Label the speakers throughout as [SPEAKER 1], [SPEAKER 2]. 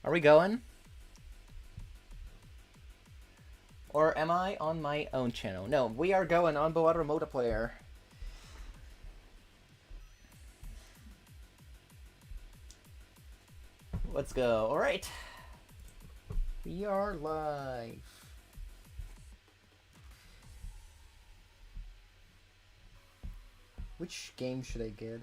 [SPEAKER 1] Are we going? Or am I on my own channel? No, we are going on Balatro multiplayer. Let's go. Alright. We are live. Which game should I get?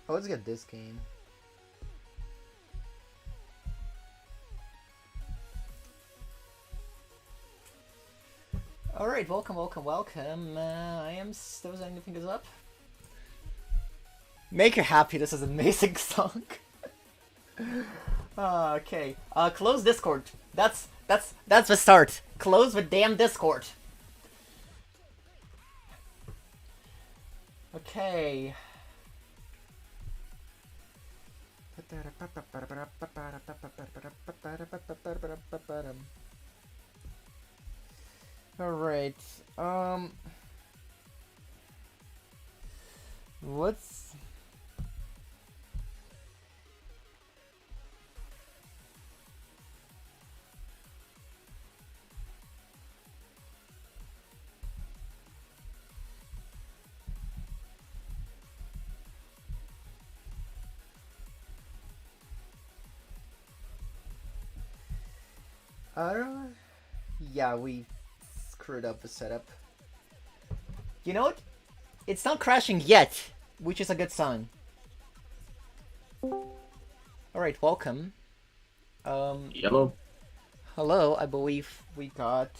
[SPEAKER 1] Oh, let's get this game. Alright, welcome. I am still setting the fingers up. Make her happy, this is an amazing song. Okay. Close Discord. That's the start. Close the damn Discord. Okay. Alright. Let's... Yeah, we screwed up the setup. You know what? It's not crashing yet, which is a good sign. Alright, welcome.
[SPEAKER 2] Yellow.
[SPEAKER 1] Hello, I believe we got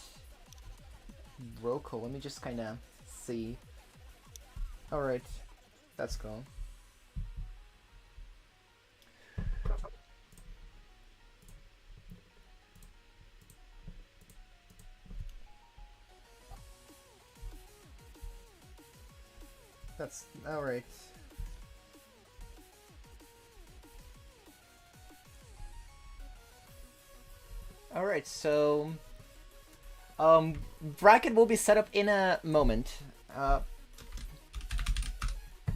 [SPEAKER 1] Roko. Let me just kinda see. Alright, let's go. That's alright. Alright, so bracket will be set up in a moment.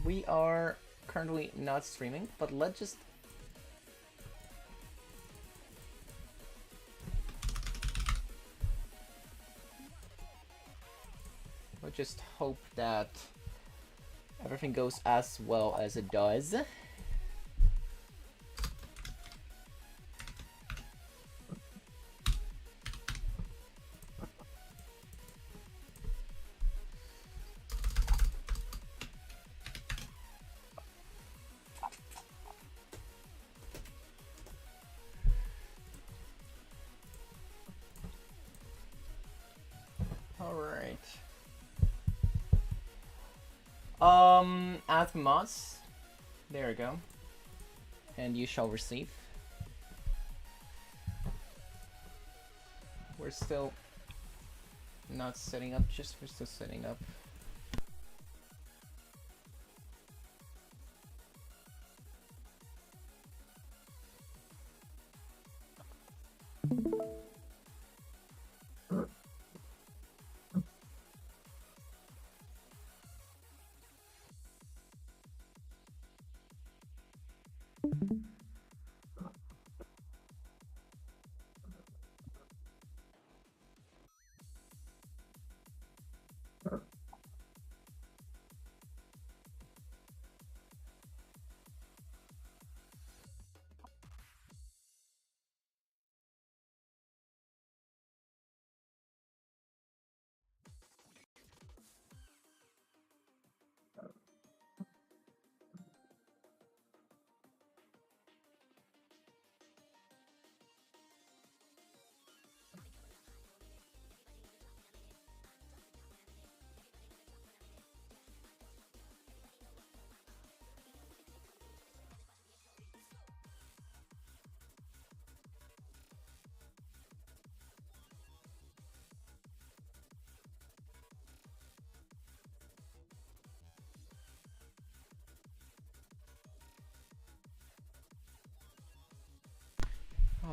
[SPEAKER 1] We are currently not streaming, but let's just hope that everything goes as well as it does. Alright. Add mods. There we go. And you shall receive. We're still not setting up, we're still setting up.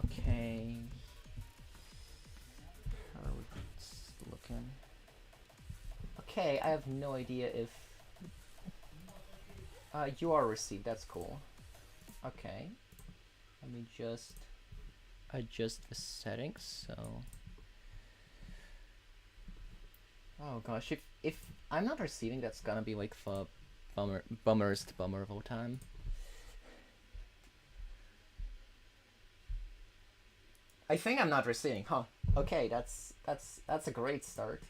[SPEAKER 1] Okay. How are we Okay, I have no idea if you are received. That's cool. Okay, let me just adjust the settings. So, oh gosh, if I'm not receiving, that's gonna be like the bummerest bummer of all time. I think I'm not receiving, huh? Okay, that's a great start.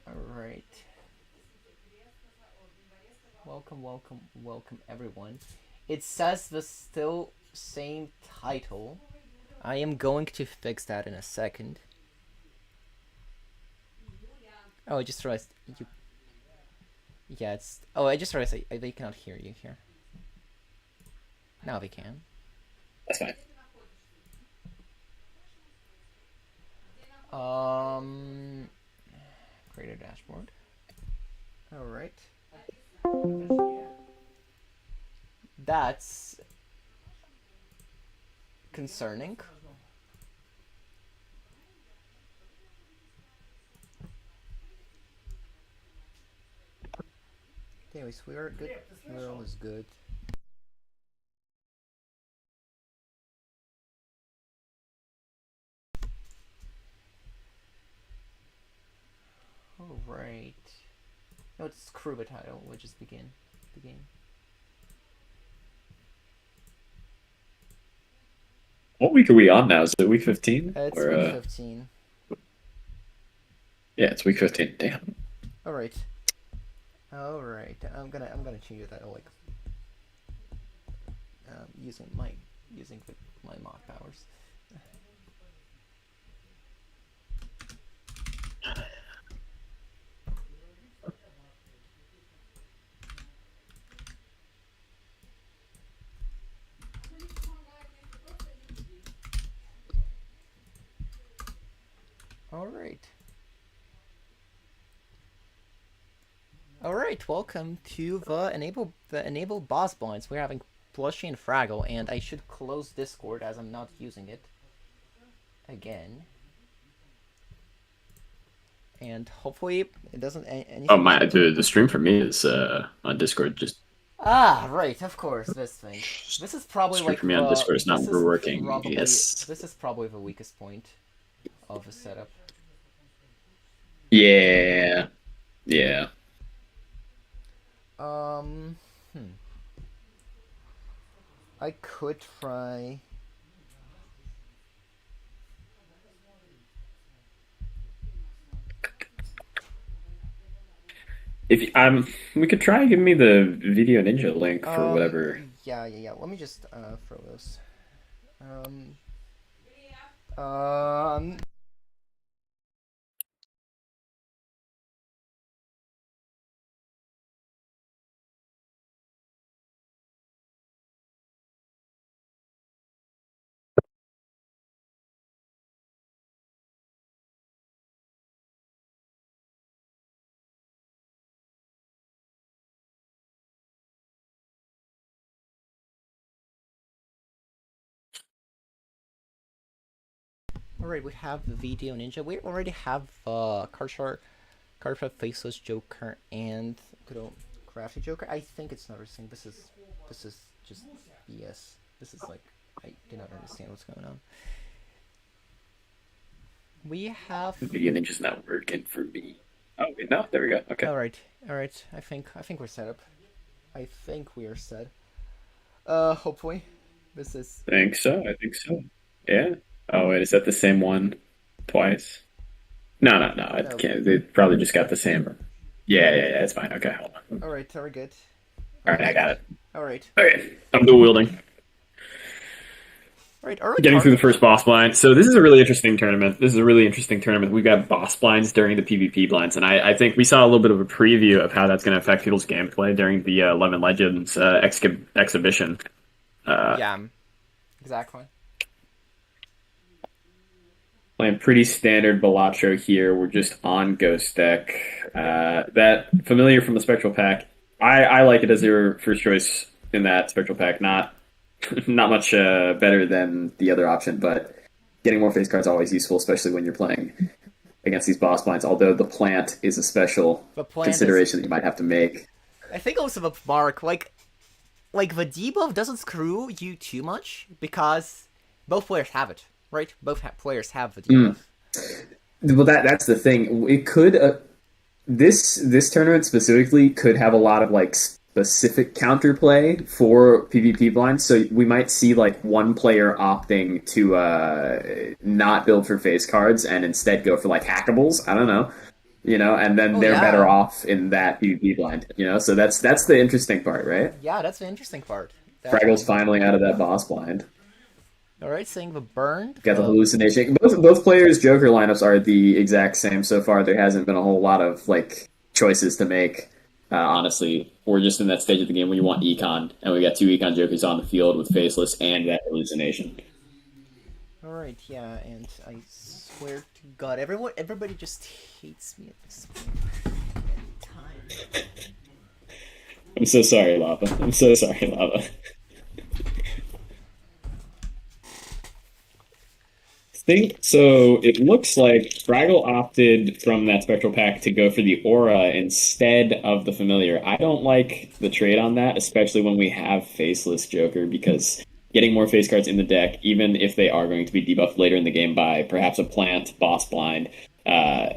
[SPEAKER 1] Alright. Welcome, welcome, welcome everyone. It says the still same title. I am going to fix that in a second. Oh, I just realized you. Yeah, it's. Oh, I just realized they cannot hear you here. Now they can.
[SPEAKER 2] That's fine.
[SPEAKER 1] Create a dashboard. All right. That's concerning. Anyways, we are good. We're almost good. All right. No, it's Kruba title. We'll just begin the game.
[SPEAKER 2] What week are we on now? Is it week 15?
[SPEAKER 1] It's week 15.
[SPEAKER 2] Yeah, it's week 15. Damn.
[SPEAKER 1] All right. All right. I'm gonna change the title like using my mod powers. All right. All right. Welcome to the enable boss blinds. We're having Plushy and Fraggle, and I should close Discord as I'm not using it again. And hopefully it doesn't anything.
[SPEAKER 2] Oh my! The stream for me is on Discord. Just
[SPEAKER 1] right, of course, this thing. This is probably
[SPEAKER 2] stream
[SPEAKER 1] like
[SPEAKER 2] for me on Discord is not working.
[SPEAKER 1] Yes. This is probably the weakest point of the setup.
[SPEAKER 2] Yeah. Yeah.
[SPEAKER 1] I could try.
[SPEAKER 2] If we could try give me the Video Ninja link for whatever.
[SPEAKER 1] Yeah. Let me just throw this. Um. Alright, we have the Video Ninja. We already have Cardshart Faceless Joker and good old Crafty Joker. I think it's not thing. This is just BS. This is like I do not understand what's going on. We have
[SPEAKER 2] Video Ninja's not working for me. Oh wait, no, there we go. Okay.
[SPEAKER 1] All right. I think we're set up. I think we are set. Hopefully, this is.
[SPEAKER 2] I think so. Yeah. Oh wait, is that the same one twice? No. It can't. They probably just got the same. Yeah. It's fine. Okay, hold on.
[SPEAKER 1] All right, are we good?
[SPEAKER 2] All right, I got it.
[SPEAKER 1] All right.
[SPEAKER 2] Okay, I'm dual wielding.
[SPEAKER 1] All right,
[SPEAKER 2] getting through the first boss blind. So this is a really interesting tournament. We've got boss blinds during the PvP blinds, and I think we saw a little bit of a preview of how that's going to affect people's gameplay during the 11 Legends exhibition.
[SPEAKER 1] Yeah, exactly.
[SPEAKER 2] Playing pretty standard Balatro here. We're just on Ghost deck. That familiar from the Spectral pack. I like it as your first choice in that Spectral pack. Not not much better than the other option, but getting more face cards is always useful, especially when you're playing against these boss blinds. Although the plant is a special
[SPEAKER 1] The plant is.
[SPEAKER 2] consideration that you might have to make.
[SPEAKER 1] I think also the mark like the debuff doesn't screw you too much because both players have it, right? Both players have the debuff.
[SPEAKER 2] Mm. Well, that's the thing. It could this tournament specifically could have a lot of like specific counterplay for PvP blinds. So we might see like one player opting to not build for face cards and instead go for like hackables. I don't know, and then
[SPEAKER 1] Oh
[SPEAKER 2] they're better
[SPEAKER 1] yeah,
[SPEAKER 2] off in that PvP blind. So that's the interesting part, right?
[SPEAKER 1] yeah, that's the interesting part.
[SPEAKER 2] Fraggle's
[SPEAKER 1] Definitely.
[SPEAKER 2] finally out of that boss blind.
[SPEAKER 1] All right, saying the burned.
[SPEAKER 2] Got the hallucination. Both players' Joker lineups are the exact same so far. There hasn't been a whole lot of like choices to make. Honestly, we're just in that stage of the game where you want econ, and we got two econ Jokers on the field with faceless and that hallucination.
[SPEAKER 1] All right, yeah, and I swear to God, everybody just hates me at this point. Time.
[SPEAKER 2] I'm so sorry, Lava. I'm so sorry, Lava. Think so. It looks like Fraggle opted from that spectral pack to go for the aura instead of the familiar. I don't like the trade on that, especially when we have faceless Joker, because getting more face cards in the deck, even if they are going to be debuffed later in the game by perhaps a plant, boss blind, uh,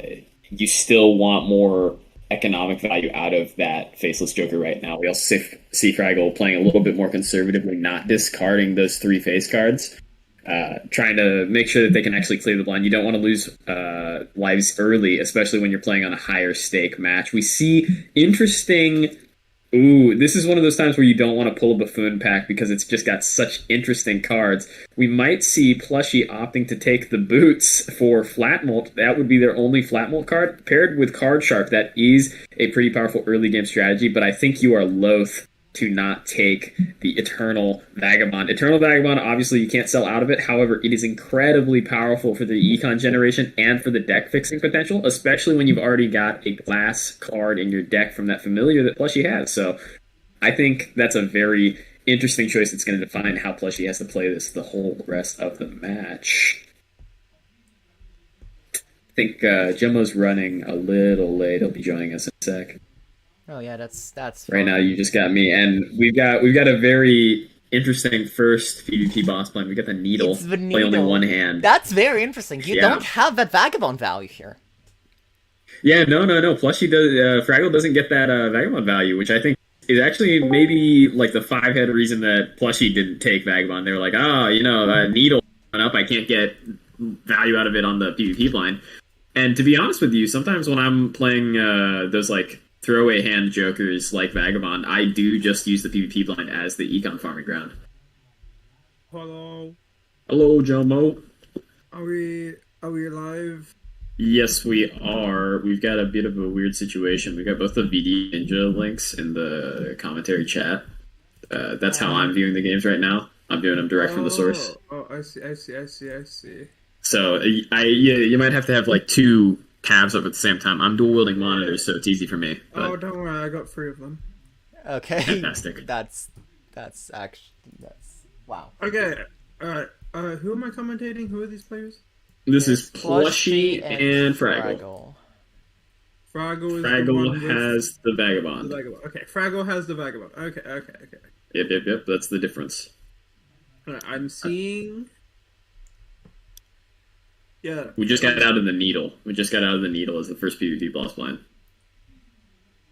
[SPEAKER 2] you still want more economic value out of that faceless Joker right now. We also see Fraggle playing a little bit more conservatively, not discarding those three face cards, trying to make sure that they can actually clear the blind. You don't want to lose lives early, especially when you're playing on a higher stake match. We see interesting. Ooh, this is one of those times where you don't want to pull a Buffoon pack because it's just got such interesting cards. We might see Plushie opting to take the boots for Flat Molt. That would be their only Flat Molt card. Paired with Card Shark, that is a pretty powerful early game strategy, but I think you are loath to not take the Eternal Vagabond. Eternal Vagabond, obviously, you can't sell out of it. However, it is incredibly powerful for the econ generation and for the deck fixing potential, especially when you've already got a glass card in your deck from that familiar that Plushie has. So I think that's a very interesting choice that's going to define how Plushie has to play this the whole rest of the match. I think Jumbo's running a little late. He'll be joining us in a sec.
[SPEAKER 1] Oh yeah, that's
[SPEAKER 2] Right now,
[SPEAKER 1] fine.
[SPEAKER 2] you just got me, and we've got a very interesting first PvP boss plan. We got the needle,
[SPEAKER 1] It's the
[SPEAKER 2] play only one
[SPEAKER 1] needle.
[SPEAKER 2] hand.
[SPEAKER 1] That's very interesting. You
[SPEAKER 2] Yeah,
[SPEAKER 1] don't have that vagabond value here.
[SPEAKER 2] yeah, no. Plushie does. Fraggle doesn't get that Vagabond value, which I think is actually maybe like the five head reason that Plushie didn't take Vagabond. They were like, needle went up. I can't get value out of it on the PvP blind. And to be honest with you, sometimes when I'm playing those like throwaway hand jokers like Vagabond, I do just use the PvP blind as the econ farming ground.
[SPEAKER 3] Hello.
[SPEAKER 2] Hello, Jomo.
[SPEAKER 3] Are we live?
[SPEAKER 2] Yes, we are. We've got a bit of a weird situation. We've got both the VD Ninja links in the commentary chat. That's how I'm viewing the games right now. I'm doing them direct from the source.
[SPEAKER 3] Oh, I see.
[SPEAKER 2] So you might have to have like two tabs up at the same time. I'm dual wielding monitors, so it's easy for me.
[SPEAKER 3] Oh,
[SPEAKER 2] But
[SPEAKER 3] don't worry, I got three of them.
[SPEAKER 1] Okay,
[SPEAKER 2] fantastic.
[SPEAKER 1] that's actually that's wow.
[SPEAKER 3] Okay, alright. Who am I commentating? Who are these players?
[SPEAKER 2] This is
[SPEAKER 1] It's
[SPEAKER 2] Plushie and Fraggle.
[SPEAKER 3] Fraggle is the
[SPEAKER 2] Fraggle
[SPEAKER 3] one with
[SPEAKER 2] has the
[SPEAKER 3] the
[SPEAKER 2] Vagabond.
[SPEAKER 3] vagabond. Okay, Fraggle has the vagabond. Okay.
[SPEAKER 2] Yep. That's the difference.
[SPEAKER 3] Alright, I'm seeing. Yeah.
[SPEAKER 2] We just got out of the needle. We just got out of the needle as the first PvP boss blind.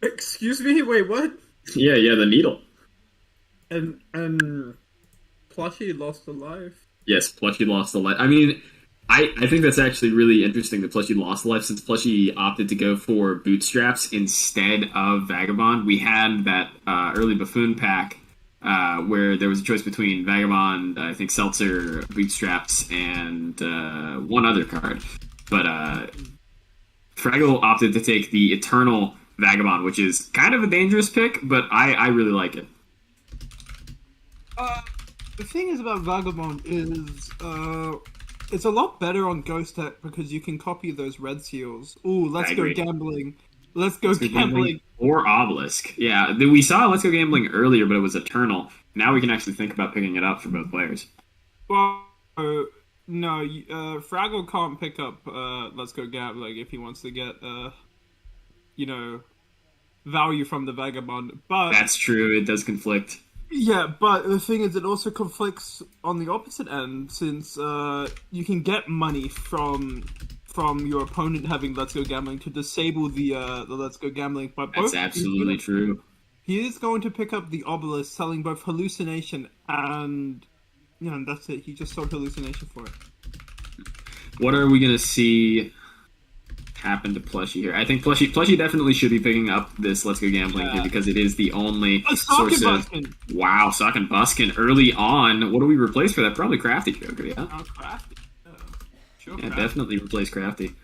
[SPEAKER 3] Excuse me. Wait, what?
[SPEAKER 2] Yeah, the needle.
[SPEAKER 3] And Plushie lost a life.
[SPEAKER 2] Yes, Plushie lost the life. I mean, I think that's actually really interesting that Plushie lost the life since Plushie opted to go for Bootstraps instead of Vagabond. We had that early Buffoon pack where there was a choice between Vagabond, I think Seltzer, Bootstraps, and one other card. But Fraggle opted to take the Eternal Vagabond, which is kind of a dangerous pick, but I really like it.
[SPEAKER 3] The thing is about Vagabond is, it's a lot better on Ghost Tech because you can copy those red seals. Ooh,
[SPEAKER 2] I
[SPEAKER 3] let's go
[SPEAKER 2] agree.
[SPEAKER 3] gambling. Let's go
[SPEAKER 2] Let's Go Gambling
[SPEAKER 3] gambling.
[SPEAKER 2] or Obelisk. Yeah, we saw Let's Go Gambling earlier, but it was Eternal. Now we can actually think about picking it up for both players.
[SPEAKER 3] Well, no, Fraggle can't pick up Let's Go Gambling if he wants to get you know, value from the Vagabond. But
[SPEAKER 2] That's true. It does conflict.
[SPEAKER 3] yeah, but the thing is, it also conflicts on the opposite end since you can get money from your opponent having Let's Go Gambling to disable the Let's Go Gambling. But
[SPEAKER 2] That's
[SPEAKER 3] both
[SPEAKER 2] absolutely true.
[SPEAKER 3] he is going to pick up the Obelisk, selling both hallucination and that's it. He just sold hallucination for it.
[SPEAKER 2] What are we gonna see happen to Plushie here? I think Plushie definitely should be picking up this Let's Go Gambling here because it is the only source of. Wow, Sock and Buskin early on. What do we replace for that? Probably Crafty Joker, yeah.
[SPEAKER 3] Oh, Crafty. Sure,
[SPEAKER 2] Yeah,
[SPEAKER 3] Crafty.
[SPEAKER 2] definitely replace Crafty.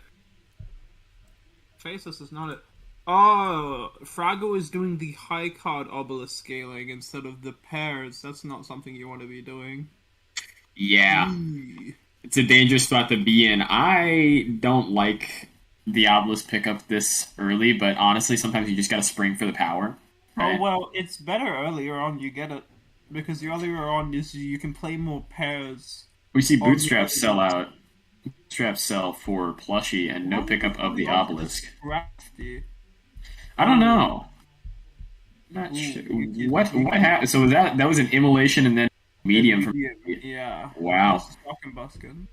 [SPEAKER 3] Faceless is not it. Oh, Fraggle is doing the high card obelisk scaling instead of the pairs. That's not something you want to be doing.
[SPEAKER 2] Yeah. It's a dangerous spot to be in. I don't like the Obelisk pickup this early, but honestly, sometimes you just gotta spring for the power. Right?
[SPEAKER 3] Oh, well, it's better earlier on you get it. Because the earlier on you can play more pairs.
[SPEAKER 2] We see Bootstraps sell out. Bootstraps sell for Plushie and no pickup of the Obelisk.
[SPEAKER 3] Crafty.
[SPEAKER 2] I don't know. Not sure. What happened? So that was an immolation and then medium from.
[SPEAKER 3] Yeah.
[SPEAKER 2] Wow.
[SPEAKER 3] Fucking Buskin.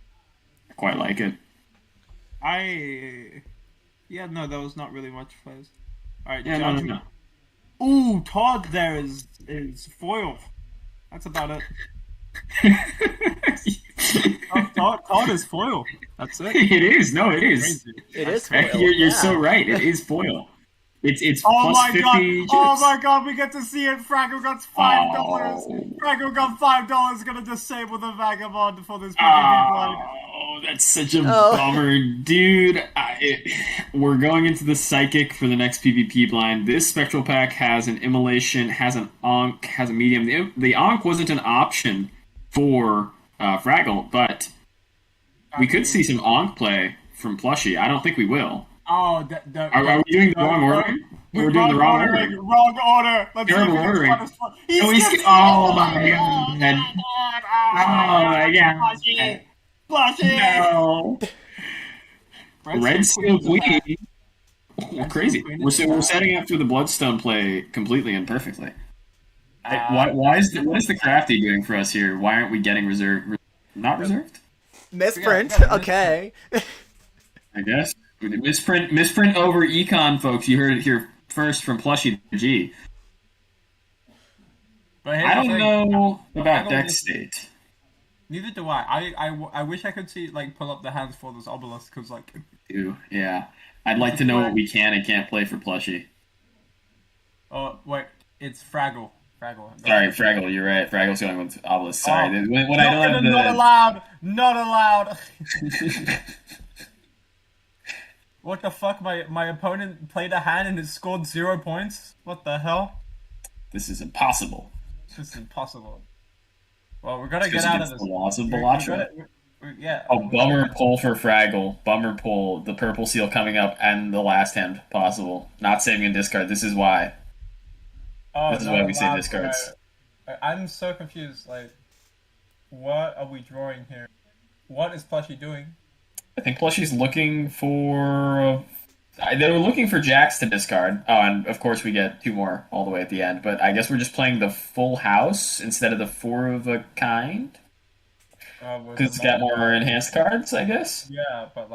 [SPEAKER 2] I quite like it.
[SPEAKER 3] Yeah, no, there was not really much plays. Alright,
[SPEAKER 2] Yeah, no.
[SPEAKER 3] Ooh, Todd there is foil. That's about it. Todd is foil. That's it.
[SPEAKER 2] It is. No, it is.
[SPEAKER 1] It is foil.
[SPEAKER 2] You're so right. It is foil. It's
[SPEAKER 3] oh
[SPEAKER 2] plus
[SPEAKER 3] my
[SPEAKER 2] 50
[SPEAKER 3] god!
[SPEAKER 2] chips.
[SPEAKER 3] Oh my god! We get to see it. Fraggle got $5.
[SPEAKER 2] Oh.
[SPEAKER 3] Fraggle got $5. Gonna disable the Vagabond for this PvP blind.
[SPEAKER 2] Oh, that's such a bummer, dude. We're going into the Psychic for the next PvP blind. This Spectral Pack has an Immolation, has an Ankh, has a Medium. The Ankh wasn't an option for Fraggle, but we could see some Ankh play from Plushie. I don't think we will.
[SPEAKER 3] Oh,
[SPEAKER 2] are we doing the wrong order? We're doing the wrong order.
[SPEAKER 3] Wrong order. Let's
[SPEAKER 2] Terrible ordering. Oh my god. Oh my god. No. Red Steel Queen. Crazy. We're setting up for the Bloodstone play completely and perfectly. What is the Crafty doing for us here? Why aren't we getting reserved? Not reserved?
[SPEAKER 1] Misprint. Okay.
[SPEAKER 2] I guess. Misprint over Econ, folks. You heard it here first from Plushie G.
[SPEAKER 3] But
[SPEAKER 2] I don't know about deck state.
[SPEAKER 3] Neither do I wish I could see pull up the hands for this obelisk because
[SPEAKER 2] Yeah. I'd like to know what we can and can't play for Plushie.
[SPEAKER 3] Oh wait, it's Fraggle.
[SPEAKER 2] Sorry, Fraggle. You're right. Fraggle's going with obelisk. Sorry. When I don't have the...
[SPEAKER 3] Not allowed. What the fuck? My opponent played a hand and it scored 0 points. What the hell?
[SPEAKER 2] This is impossible.
[SPEAKER 3] Well, we're gonna get out of this.
[SPEAKER 2] The laws of Balatro.
[SPEAKER 3] Yeah.
[SPEAKER 2] Oh, bummer pull for Fraggle. Bummer pull. The purple seal coming up and the last hand possible. Not saving a discard. This is why. This is why we save discards.
[SPEAKER 3] I'm so confused. What are we drawing here? What is Plushie doing?
[SPEAKER 2] I think Plushie's looking for... They were looking for jacks to discard. Oh, and of course we get 2 more all the way at the end. But I guess we're just playing the full house instead of the 4 of a kind. Because it's got more enhanced cards, I guess?
[SPEAKER 3] Yeah, but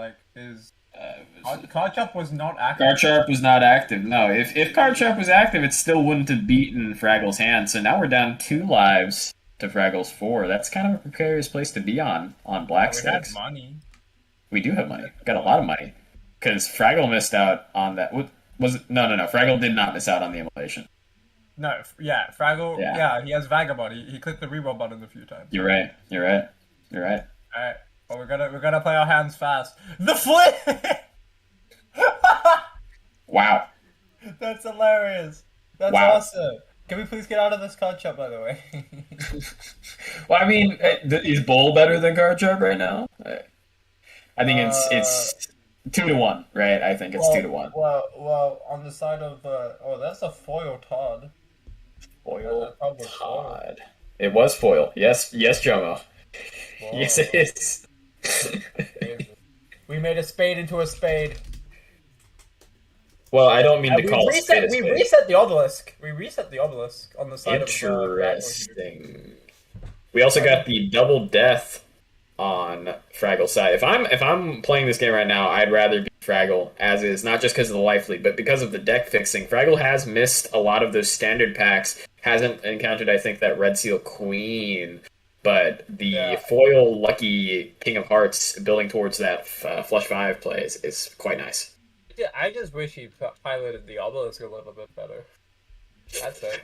[SPEAKER 3] Card Sharp was not active.
[SPEAKER 2] Card Sharp was not active, no. If Card Sharp was active, it still wouldn't have beaten Fraggle's hand. So now we're down 2 lives to Fraggle's 4. That's kind of a precarious place to be on black sticks.
[SPEAKER 3] We have money.
[SPEAKER 2] We do have money. We've got a lot of money. Because Fraggle missed out on that. Was it? No. Fraggle did not miss out on the immolation.
[SPEAKER 3] No, yeah, Fraggle. Yeah, he has Vagabond. He clicked the reroll button a few times.
[SPEAKER 2] You're right. All right.
[SPEAKER 3] Well, we're gonna play our hands fast. The flip.
[SPEAKER 2] Wow.
[SPEAKER 3] That's hilarious. That's awesome.
[SPEAKER 4] Can we please get out of this card shop, by the way?
[SPEAKER 2] Well, I mean, is Bull better than Card Sharp right now? I think
[SPEAKER 4] Uh,
[SPEAKER 2] it's 2-1, right? I think it's 2-1.
[SPEAKER 4] well, on the side of oh, that's a foil Todd.
[SPEAKER 2] Foil
[SPEAKER 4] That card was foil.
[SPEAKER 2] Todd. It was foil. Yes, yes, Jomo. Yes, it
[SPEAKER 4] Whoa,
[SPEAKER 2] is.
[SPEAKER 4] crazy. We made a spade into a spade.
[SPEAKER 2] Well, I don't mean to
[SPEAKER 4] We
[SPEAKER 2] call a spade
[SPEAKER 4] reset.
[SPEAKER 2] a
[SPEAKER 4] We
[SPEAKER 2] spade.
[SPEAKER 4] reset the obelisk. We reset the obelisk on the side of
[SPEAKER 2] Interesting. We also got the double death on Fraggle's side. If I'm playing this game right now, I'd rather be Fraggle as is, not just because of the life lead, but because of the deck fixing. Fraggle has missed a lot of those standard packs. Hasn't encountered, I think, that Red Seal Queen, but the
[SPEAKER 4] Yeah.
[SPEAKER 2] foil lucky King of Hearts building towards that flush five play is quite nice.
[SPEAKER 4] Yeah, I just wish he piloted the obelisk a little bit better. That's it.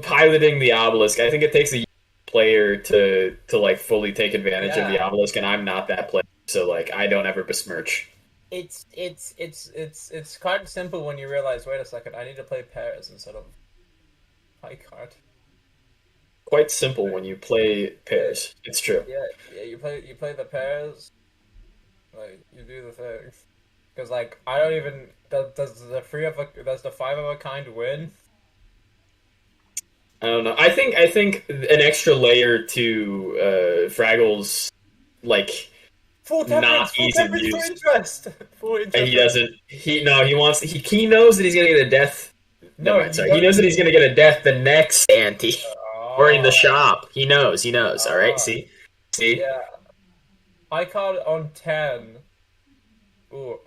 [SPEAKER 2] Piloting the obelisk, I think it takes a player to like fully take advantage of the
[SPEAKER 4] Yeah.
[SPEAKER 2] obelisk, and I'm not that player, so like I don't ever besmirch.
[SPEAKER 4] It's quite simple when you realize. Wait a second, I need to play pairs instead of high card.
[SPEAKER 2] Quite simple when you play pairs. It's true.
[SPEAKER 4] Yeah. You play the pairs. Like you do the thing. Because like I don't even does the five of a kind win?
[SPEAKER 2] I don't know. I think an extra layer to Fraggle's like
[SPEAKER 4] Full
[SPEAKER 2] not
[SPEAKER 4] temperance, full
[SPEAKER 2] ease of
[SPEAKER 4] temperance for
[SPEAKER 2] use,
[SPEAKER 4] interest. Full interest.
[SPEAKER 2] and he doesn't. He wants. He knows that he's gonna get a death. No,
[SPEAKER 4] No,
[SPEAKER 2] sorry. He knows that he's gonna get a death the next ante. Or in the
[SPEAKER 4] Oh,
[SPEAKER 2] shop. He knows. He knows. All right.
[SPEAKER 4] oh,
[SPEAKER 2] See.
[SPEAKER 4] yeah. High card on 10. Ooh.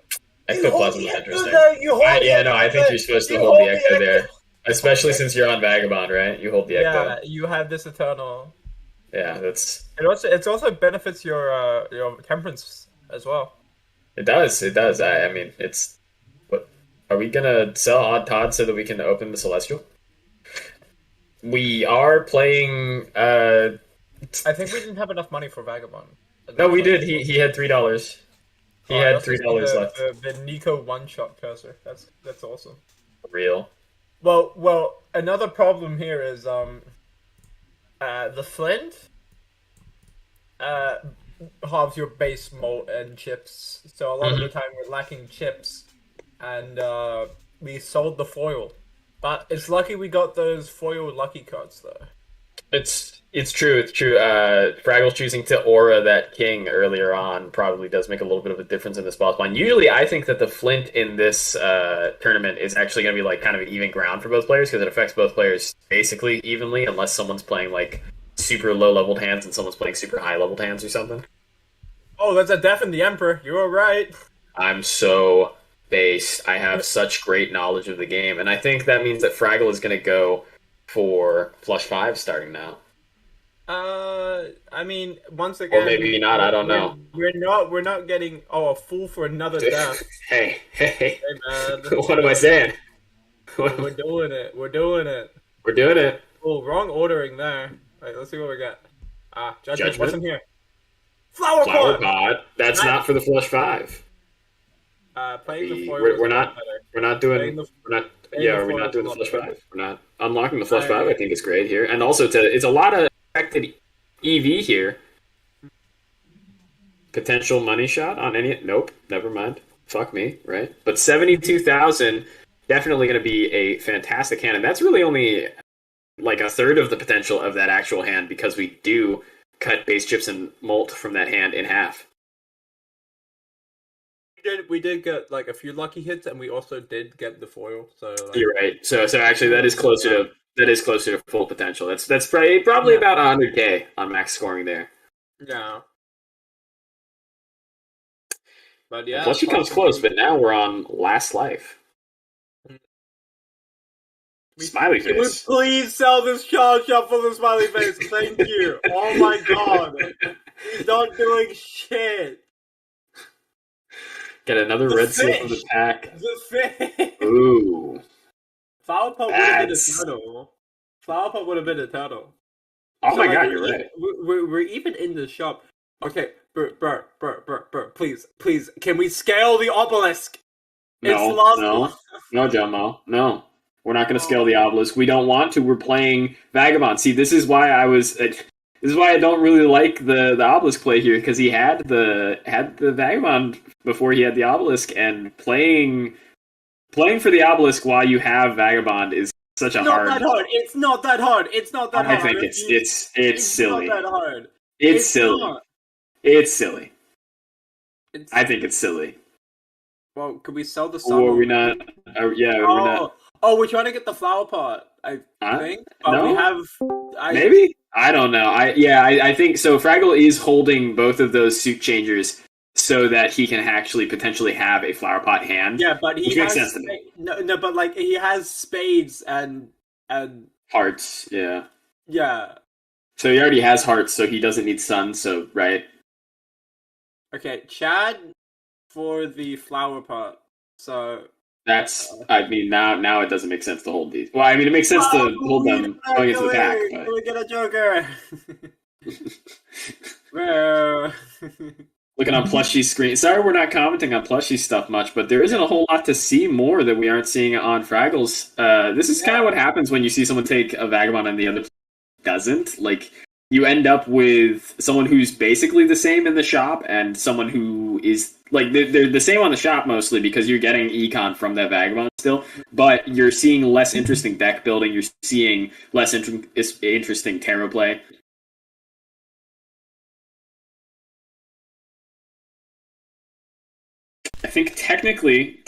[SPEAKER 2] Ectoplasm is interesting.
[SPEAKER 4] You hold the
[SPEAKER 2] Yeah, no, I think
[SPEAKER 4] Ecto
[SPEAKER 2] you're supposed to
[SPEAKER 4] You
[SPEAKER 2] hold the
[SPEAKER 4] hold
[SPEAKER 2] Ecto
[SPEAKER 4] the
[SPEAKER 2] there. Especially
[SPEAKER 4] Okay.
[SPEAKER 2] since you're on Vagabond, right? You hold the Ecto.
[SPEAKER 4] Yeah, you have this eternal.
[SPEAKER 2] Yeah,
[SPEAKER 4] It also benefits your temperance as well.
[SPEAKER 2] it does. It does. I mean, it's. What are we gonna sell Odd Todd so that we can open the Celestial? We are playing.
[SPEAKER 4] I think we didn't have enough money for Vagabond.
[SPEAKER 2] No, we did. He had $3. He
[SPEAKER 4] Oh, I
[SPEAKER 2] had
[SPEAKER 4] also see
[SPEAKER 2] $3 left.
[SPEAKER 4] The Nico one shot cursor. That's awesome.
[SPEAKER 2] Real.
[SPEAKER 4] Well, another problem here is the flint uh halves your base malt and chips. So a lot of the time we're lacking chips, and we sold the foil. But it's lucky we got those foil lucky cards though.
[SPEAKER 2] It's true. It's true. Fraggle's choosing to aura that king earlier on probably does make a little bit of a difference in this boss line. Usually, I think that the flint in this tournament is actually going to be like kind of an even ground for both players because it affects both players basically evenly, unless someone's playing like super low leveled hands and someone's playing super high leveled hands or something.
[SPEAKER 4] Oh, that's a death in the Emperor. You were right.
[SPEAKER 2] I'm so based. I have such great knowledge of the game, and I think that means that Fraggle is going to go for flush five starting now.
[SPEAKER 4] I mean, once again,
[SPEAKER 2] Or maybe not, I don't know.
[SPEAKER 4] We're not getting a fool for another death.
[SPEAKER 2] Hey,
[SPEAKER 4] Hey man,
[SPEAKER 2] what am I saying?
[SPEAKER 4] we're doing it. We're doing it.
[SPEAKER 2] We're doing it.
[SPEAKER 4] Oh, wrong ordering there. Wait, let's see what we got. Judgment. What's in
[SPEAKER 2] Judgment?
[SPEAKER 4] here? Flower
[SPEAKER 2] Flower
[SPEAKER 4] pot.
[SPEAKER 2] pod. That's
[SPEAKER 4] Nice.
[SPEAKER 2] not for the flush five.
[SPEAKER 4] Playing the foil.
[SPEAKER 2] We're
[SPEAKER 4] was
[SPEAKER 2] not.
[SPEAKER 4] better.
[SPEAKER 2] We're not
[SPEAKER 4] Playing
[SPEAKER 2] doing.
[SPEAKER 4] the-
[SPEAKER 2] We're not.
[SPEAKER 4] playing
[SPEAKER 2] Yeah,
[SPEAKER 4] the
[SPEAKER 2] are we
[SPEAKER 4] foil
[SPEAKER 2] not doing the
[SPEAKER 4] is
[SPEAKER 2] flush
[SPEAKER 4] not
[SPEAKER 2] five? We're not unlocking the flush
[SPEAKER 4] I-
[SPEAKER 2] five. I think is great here, and also it's a lot of expected EV here. Potential money shot on any. Nope. Never mind. Fuck me. Right. But 72,000 definitely going to be a fantastic hand, and that's really only like a third of the potential of that actual hand because we do cut base chips and molt from that hand in half.
[SPEAKER 4] We did get like a few lucky hits, and we also did get the foil. So like,
[SPEAKER 2] You're right. So actually, that is closer to full potential. That's probably
[SPEAKER 4] Yeah.
[SPEAKER 2] about 100K on max scoring there.
[SPEAKER 4] yeah. But yeah,
[SPEAKER 2] Plus, she comes close, but now we're on last life. Smiley
[SPEAKER 4] Can we
[SPEAKER 2] face.
[SPEAKER 4] please sell this shot for the smiley face? Thank you. Oh my god. He's not doing shit.
[SPEAKER 2] Get another
[SPEAKER 4] The
[SPEAKER 2] red seal from the
[SPEAKER 4] fish.
[SPEAKER 2] pack.
[SPEAKER 4] The fish.
[SPEAKER 2] Ooh.
[SPEAKER 4] Flower pot would have been
[SPEAKER 2] That's-
[SPEAKER 4] eternal. Flower pot would have been eternal.
[SPEAKER 2] Oh
[SPEAKER 4] So,
[SPEAKER 2] my
[SPEAKER 4] like,
[SPEAKER 2] god,
[SPEAKER 4] we're
[SPEAKER 2] you're
[SPEAKER 4] e-
[SPEAKER 2] right.
[SPEAKER 4] We're even in the shop. Okay, Bert, please, can we scale the obelisk?
[SPEAKER 2] No,
[SPEAKER 4] it's lost.
[SPEAKER 2] no, no, Jomo, no. We're not going to scale the obelisk. We don't want to. We're playing Vagabond. See, this is why I don't really like the obelisk play here, because he had the Vagabond before he had the obelisk, and playing for the obelisk while you have Vagabond is such a
[SPEAKER 4] Not
[SPEAKER 2] hard.
[SPEAKER 4] that hard. It's not that hard. It's not that hard.
[SPEAKER 2] I think it's silly.
[SPEAKER 4] Not that hard.
[SPEAKER 2] It's silly.
[SPEAKER 4] Not.
[SPEAKER 2] It's silly.
[SPEAKER 4] It's...
[SPEAKER 2] I think it's silly.
[SPEAKER 4] Well, could we sell the sun?
[SPEAKER 2] Or are we not? Yeah, we're not.
[SPEAKER 4] Oh, we're trying to get the flower pot. I think.
[SPEAKER 2] No?
[SPEAKER 4] We have.
[SPEAKER 2] Maybe? I don't know. I think so. Fraggle is holding both of those suit changers so that he can actually potentially have a flower pot hand.
[SPEAKER 4] Yeah, but he
[SPEAKER 2] which
[SPEAKER 4] has
[SPEAKER 2] makes sense to me.
[SPEAKER 4] No, but like he has spades and
[SPEAKER 2] Hearts. Yeah.
[SPEAKER 4] yeah.
[SPEAKER 2] So he already has hearts, so he doesn't need sun. So right.
[SPEAKER 4] Okay, Chad for the flower pot. So
[SPEAKER 2] that's. I mean, now it doesn't make sense to hold these. Well, I mean, it makes sense to hold them going into the pack. But...
[SPEAKER 4] we get a Joker. Well.
[SPEAKER 2] Looking on Plushie's screen. Sorry, we're not commenting on Plushie stuff much, but there isn't a whole lot to see more that we aren't seeing on Fraggles. This is kind of what happens when you see someone take a Vagabond and the other doesn't. Like, you end up with someone who's basically the same in the shop and someone who is, like, they're the same on the shop mostly because you're getting econ from that Vagabond still, but you're seeing less interesting deck building, you're seeing less interesting Terra play. I think technically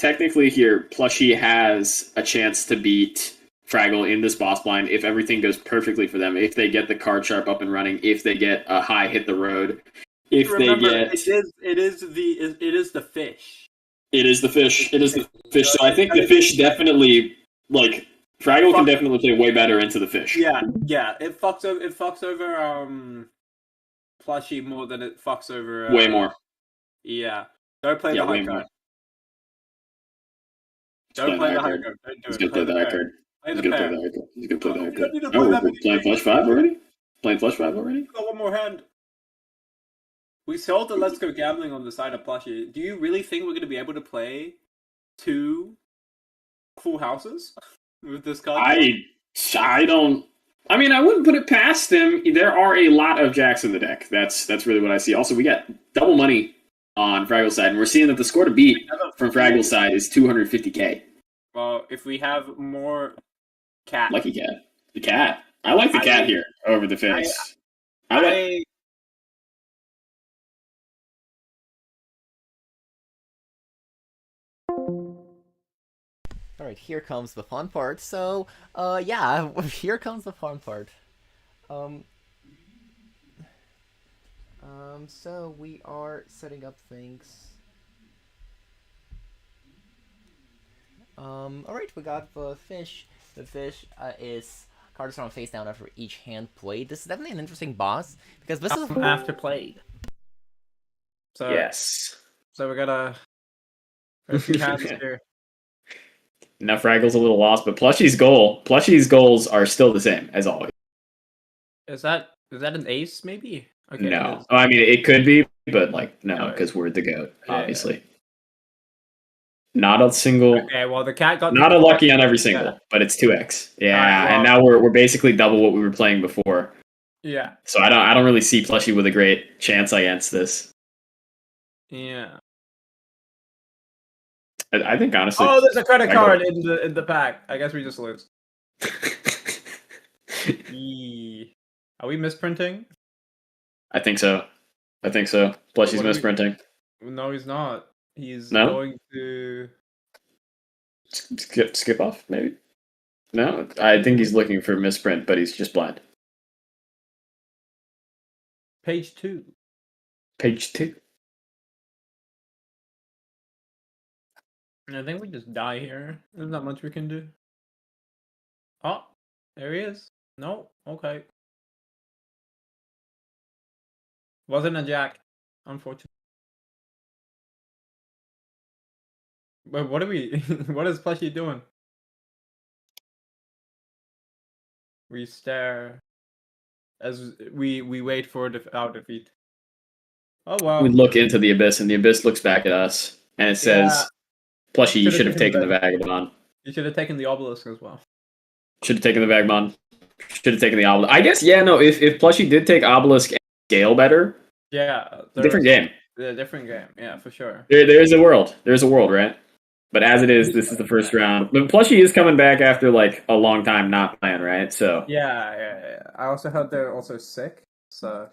[SPEAKER 2] here, Plushie has a chance to beat Fraggle in this boss blind if everything goes perfectly for them. If they get the card sharp up and running, if they get a high hit the road, if
[SPEAKER 4] Remember,
[SPEAKER 2] they get
[SPEAKER 4] it is the fish.
[SPEAKER 2] It is the fish. It is the fish. So I think the fish definitely, like, Fraggle can definitely play way better into the fish.
[SPEAKER 4] Yeah. It fucks over Plushie more than it fucks over
[SPEAKER 2] way more.
[SPEAKER 4] Yeah. Don't play the high card. Don't play the high card.
[SPEAKER 2] He's gonna play the high card. He's gonna play the high card. He's gonna play the high card.
[SPEAKER 4] Oh,
[SPEAKER 2] we're playing Flush 5 already? Playing Flush 5 already?
[SPEAKER 4] Got one more hand. We sold the Let's Go Gambling on the side of Plushie. Do you really think we're gonna be able to play 2 full houses with this card?
[SPEAKER 2] I don't. I mean, I wouldn't put it past him. There are a lot of jacks in the deck. That's really what I see. Also, we got double money on Fraggle's side, and we're seeing that the score to beat from Fraggle's side is 250k.
[SPEAKER 4] Well, if we have more cat.
[SPEAKER 2] Lucky cat. The cat. I like the cat here over the fish.
[SPEAKER 1] Alright, here comes the fun part. So, yeah, here comes the fun part. So we are setting up things. Alright, we got the fish. The fish is cards on face down after each hand played. This is definitely an interesting boss because this is
[SPEAKER 4] after played. So
[SPEAKER 2] yes.
[SPEAKER 4] So we got a few hands here.
[SPEAKER 2] Now Fraggle's a little lost, but Plushie's goals are still the same as always.
[SPEAKER 4] Is that an ace maybe? Okay,
[SPEAKER 2] no. I mean, it could be, but like no, because we're the GOAT, obviously. Not a single.
[SPEAKER 4] Okay, well the cat got
[SPEAKER 2] not a lucky on every single, but it's 2x. Yeah, right, well, and now we're basically double what we were playing before.
[SPEAKER 4] Yeah. So
[SPEAKER 2] I don't really see Plushie with a great chance against this.
[SPEAKER 4] Yeah.
[SPEAKER 2] I think honestly.
[SPEAKER 4] Oh, there's a credit card in the pack. I guess we just lose. Are we misprinting?
[SPEAKER 2] I think so. Plushie's misprinting.
[SPEAKER 4] No, he's not. He's going to
[SPEAKER 2] skip off, maybe. No, I think he's looking for misprint, but he's just blind.
[SPEAKER 4] Page 2. I think we just die here. There's not much we can do. Oh, there he is. No, okay. Wasn't a jack, unfortunately. But what are we? What is Plushie doing? We stare as we wait for our defeat. Oh wow!
[SPEAKER 2] We look into the abyss, and the abyss looks back at us, and it says, "Plushie, you should have taken the Vagabond.
[SPEAKER 4] You should have taken the obelisk as well."
[SPEAKER 2] Should have taken the Vagabond. Should have taken the Obelisk. I guess, yeah, no, if Plushie did take Obelisk and scale better,
[SPEAKER 4] Yeah,
[SPEAKER 2] different game.
[SPEAKER 4] a different game. Yeah, for sure.
[SPEAKER 2] There's a world. There's a world, right? But as it is, this is the first round. But Plushie is coming back after like a long time not playing, right? So
[SPEAKER 4] Yeah. I also heard they're also sick. So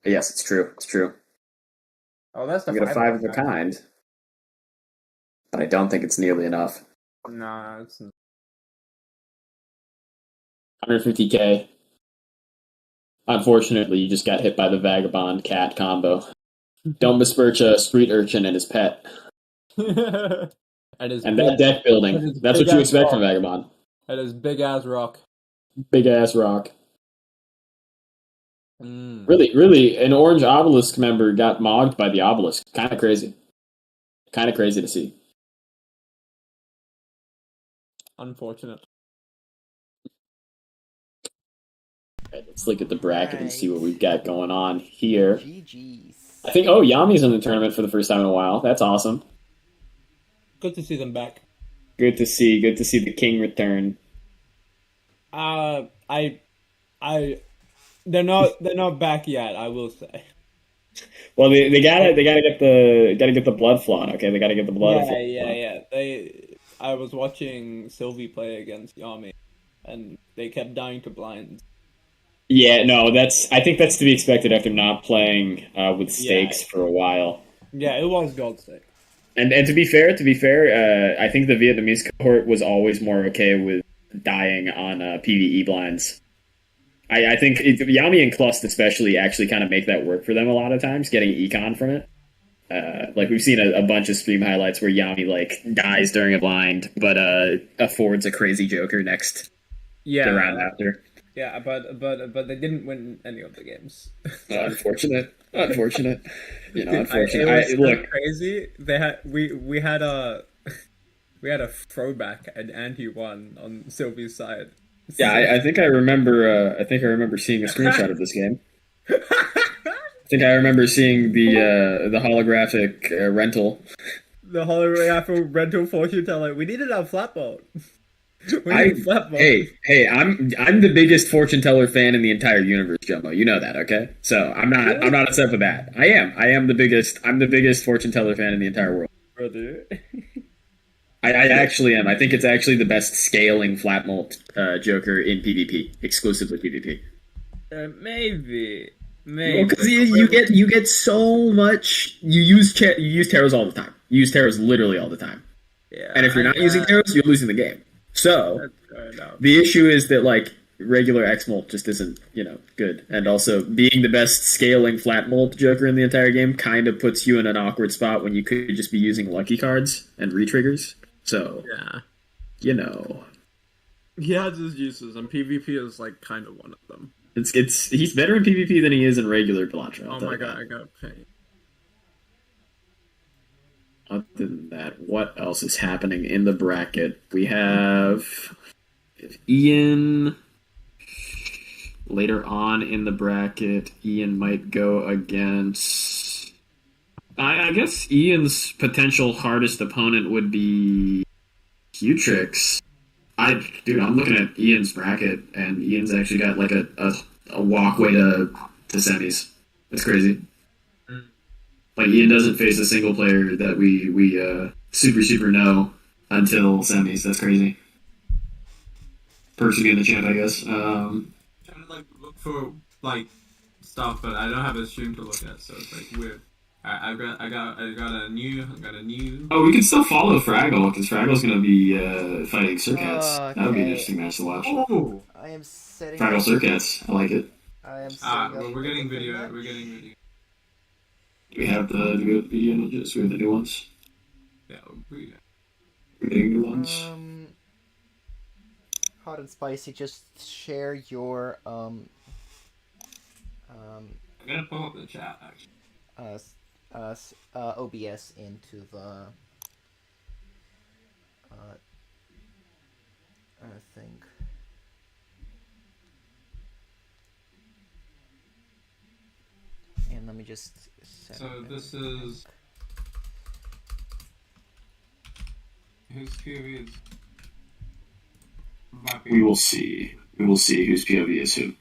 [SPEAKER 2] yes, it's true. It's true.
[SPEAKER 4] oh, that's the
[SPEAKER 2] We get a 5 of a kind, but I don't think it's nearly enough.
[SPEAKER 4] No, it's
[SPEAKER 2] 150k. Unfortunately, you just got hit by the Vagabond Cat combo. Don't besmirch a street urchin and his pet. And that deck building. That's what you expect from Vagabond.
[SPEAKER 4] That is big ass rock.
[SPEAKER 2] Big ass rock. Really, an orange obelisk member got mogged by the obelisk. Kind of crazy. Kind of crazy to see.
[SPEAKER 4] Unfortunate.
[SPEAKER 2] Right, let's look at the bracket and see what we've got going on here.
[SPEAKER 1] GG's.
[SPEAKER 2] I think, Yami's in the tournament for the first time in a while. That's awesome.
[SPEAKER 4] Good to see them back.
[SPEAKER 2] Good to see the king return.
[SPEAKER 4] They're not back yet, I will say.
[SPEAKER 2] Well, they gotta get the blood flowing. Okay, they gotta get the blood.
[SPEAKER 4] Yeah. I was watching Sylvie play against Yami, and they kept dying to blinds.
[SPEAKER 2] Yeah, no, I think that's to be expected after not playing with stakes for a while.
[SPEAKER 4] Yeah, it was gold stake.
[SPEAKER 2] And to be fair, I think the Vietnamese cohort was always more okay with dying on PvE blinds. I think Yami and Clust especially actually kind of make that work for them a lot of times, getting econ from it. Like we've seen a bunch of stream highlights where Yami like dies during a blind, but affords a crazy Joker next the round after.
[SPEAKER 4] Yeah, but they didn't win any of the games.
[SPEAKER 2] Unfortunate. You know,
[SPEAKER 4] unfortunate. It was crazy. We had a throwback and Andy won on Sylvie's side.
[SPEAKER 2] Yeah, I think I remember. I think I remember seeing a screenshot of this game. I think I remember seeing the holographic rental.
[SPEAKER 4] The holographic rental fortune teller. We needed a flatboat.
[SPEAKER 2] Hey, I'm the biggest fortune teller fan in the entire universe, Jumbo. You know that, okay? So I'm not upset with that. I am the biggest. I'm the biggest fortune teller fan in the entire world.
[SPEAKER 4] Brother.
[SPEAKER 2] I actually am. I think it's actually the best scaling flat mult Joker in PvP, exclusively PvP.
[SPEAKER 4] Maybe.
[SPEAKER 2] Because you get so much. You use Taros all the time. You use Taros literally all the time.
[SPEAKER 4] Yeah.
[SPEAKER 2] And if you're not using Taros, you're losing the game. So the issue is that like regular X mult just isn't good, and also being the best scaling flat mult Joker in the entire game kind of puts you in an awkward spot when you could just be using lucky cards and retriggers. So
[SPEAKER 3] He has his uses, and PvP is like kind of one of them.
[SPEAKER 2] He's better in PvP than he is in regular Balatro.
[SPEAKER 3] Oh my god, I got pain.
[SPEAKER 2] Other than that, what else is happening in the bracket? We have Ian later on in the bracket. Ian might go against. I guess Ian's potential hardest opponent would be Hutrix. I'm looking at Ian's bracket, and Ian's actually got like a walkway to semis. That's crazy. Like Ian doesn't face a single player that we super know until semis. That's crazy. Perks to be in the champ, I guess.
[SPEAKER 3] Trying to like look for like stuff, but I don't have a stream to look at, so it's like weird. I got a new.
[SPEAKER 2] Oh, we can still follow Fraggle because Fraggle's gonna be fighting Circats.
[SPEAKER 1] Okay.
[SPEAKER 2] That would be an interesting match to watch.
[SPEAKER 3] Oh,
[SPEAKER 1] I am setting.
[SPEAKER 2] Fraggle Circats. I like it.
[SPEAKER 1] I am setting
[SPEAKER 3] well,
[SPEAKER 1] up
[SPEAKER 3] we're getting
[SPEAKER 1] a different
[SPEAKER 3] video.
[SPEAKER 1] match.
[SPEAKER 3] We're getting video.
[SPEAKER 2] Do we have the video images? We have the new ones.
[SPEAKER 3] Yeah,
[SPEAKER 2] We're getting new ones.
[SPEAKER 1] Hot and spicy. Just share your
[SPEAKER 3] I'm gonna pull up the chat actually.
[SPEAKER 1] OBS into the thing. And let me just set
[SPEAKER 3] So
[SPEAKER 1] up
[SPEAKER 3] this
[SPEAKER 1] everything.
[SPEAKER 3] is whose POV is
[SPEAKER 2] We will see. We will see whose POV is who.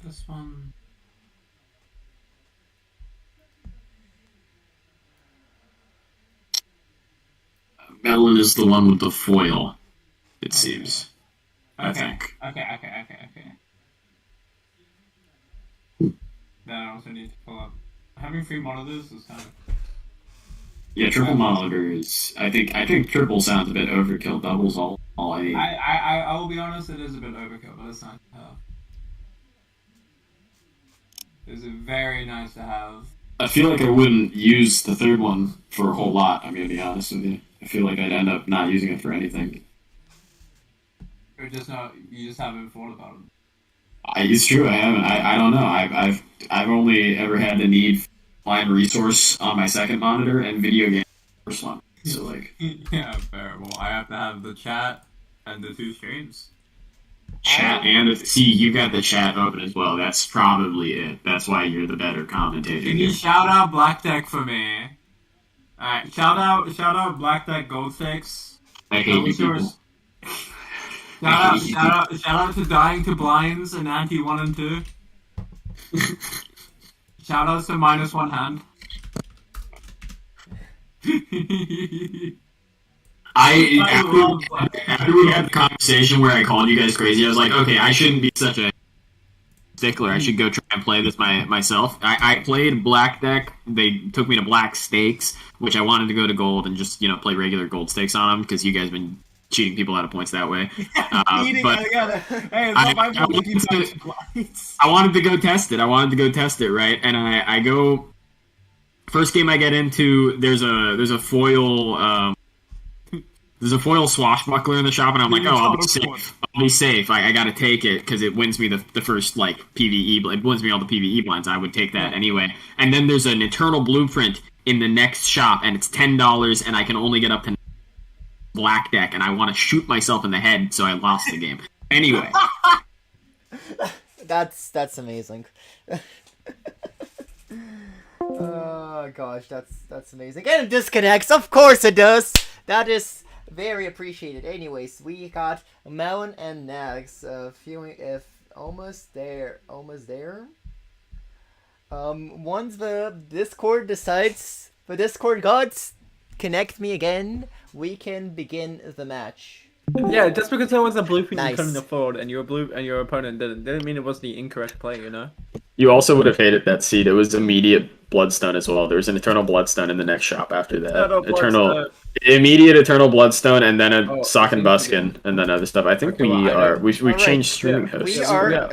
[SPEAKER 5] This one.
[SPEAKER 2] Melon is the one with the foil, it seems. I think.
[SPEAKER 5] Okay. Then I also need to pull up. Having 3 monitors is kind of.
[SPEAKER 2] Yeah, triple monitors. I think triple sounds a bit overkill. Double's all I need.
[SPEAKER 5] I will be honest, it is a bit overkill, but it's nice to have. It's very nice to have.
[SPEAKER 2] I feel like I wouldn't use the third one for a whole lot, I'm gonna be honest with you. I feel like I'd end up not using it for anything.
[SPEAKER 5] Or just not, you just haven't thought about it.
[SPEAKER 2] It's true, I haven't. I don't know. I've only ever had the need for line resource on my second monitor and video game first one. So like
[SPEAKER 5] Yeah, fair. Well, I have to have the chat and the 2 screens.
[SPEAKER 2] chat and see you got the chat open as well. That's probably it. That's why you're the better commentator.
[SPEAKER 5] Can you shout out Black Deck for me? Alright, shout out Black Deck Gold Stakes.
[SPEAKER 2] I hate you people.
[SPEAKER 5] Shout out to Dying to Blinds and Anti 1 and 2. Shout out to minus 1 hand.
[SPEAKER 2] After we had the conversation where I called you guys crazy, I was like, okay, I shouldn't be such a stickler. I should go try and play this myself. I played Black Deck. They took me to Black Stakes, which I wanted to go to Gold and just play regular Gold Stakes on them because you guys have been cheating people out of points that way. But I wanted to go test it. Right, and I go. First game I get into, there's a foil. There's a foil swashbuckler in the shop, and I'm like, I'll be safe. I gotta take it because it wins me the first PVE. It wins me all the PVE blinds. I would take that anyway. And then there's an Eternal Blueprint in the next shop, and it's $10, and I can only get up to Black Deck, and I want to shoot myself in the head, so I lost the game. Anyway,
[SPEAKER 1] That's amazing. Oh gosh, that's amazing. And it disconnects, of course it does. That is very appreciated. Anyways, we got Melon and Nags feeling if almost there. Once the Discord decides, the Discord gods connect me again, we can begin the match.
[SPEAKER 3] Yeah, just because there was a blueprint
[SPEAKER 1] Nice.
[SPEAKER 3] you couldn't afford and your opponent didn't mean it was the incorrect play, you know?
[SPEAKER 2] you also would have hated that seed. It was immediate Bloodstone as well. There was an Eternal Bloodstone in the next shop after that. Immediate Eternal Bloodstone, and then a Sock and Buskin, and then other stuff. I think we've changed streaming hosts.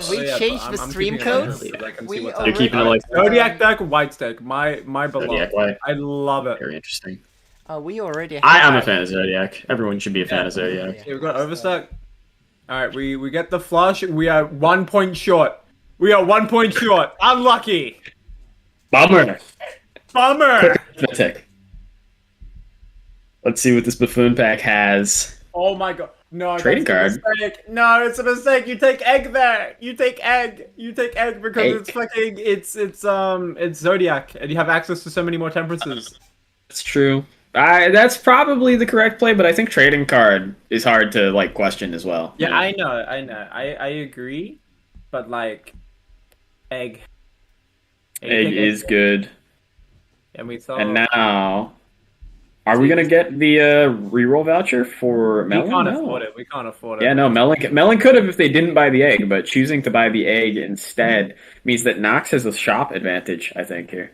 [SPEAKER 1] We changed the stream codes.
[SPEAKER 2] You're keeping it like
[SPEAKER 3] Zodiac deck, White deck. My beloved.
[SPEAKER 2] Zodiac White.
[SPEAKER 3] I love it.
[SPEAKER 2] Very interesting.
[SPEAKER 1] We already.
[SPEAKER 2] I'm a fan of Zodiac. Everyone should be a fan of Zodiac.
[SPEAKER 3] Okay, we've got Overstack. Alright, we get the flush. We are 1 point short. Unlucky.
[SPEAKER 2] Bummer.
[SPEAKER 3] Bummer.
[SPEAKER 2] Let's see what this buffoon pack has.
[SPEAKER 3] Oh my god. No,
[SPEAKER 2] Trading
[SPEAKER 3] that's
[SPEAKER 2] card.
[SPEAKER 3] a mistake. No, it's a mistake. You take egg there. You take egg because
[SPEAKER 2] Egg.
[SPEAKER 3] it's fucking it's Zodiac and you have access to so many more temperances.
[SPEAKER 2] That's true. That's probably the correct play, but I think trading card is hard to question as well.
[SPEAKER 3] Yeah,
[SPEAKER 2] you know?
[SPEAKER 3] I know. I agree. But egg.
[SPEAKER 2] Egg is good.
[SPEAKER 3] And we thought
[SPEAKER 2] And now, are we gonna get the reroll voucher for
[SPEAKER 3] we
[SPEAKER 2] Melon?
[SPEAKER 3] can't
[SPEAKER 2] No.
[SPEAKER 3] afford it. We can't afford it.
[SPEAKER 2] Yeah, no, Melon could have if they didn't buy the egg, but choosing to buy the egg instead means that Nox has a shop advantage, I think, here.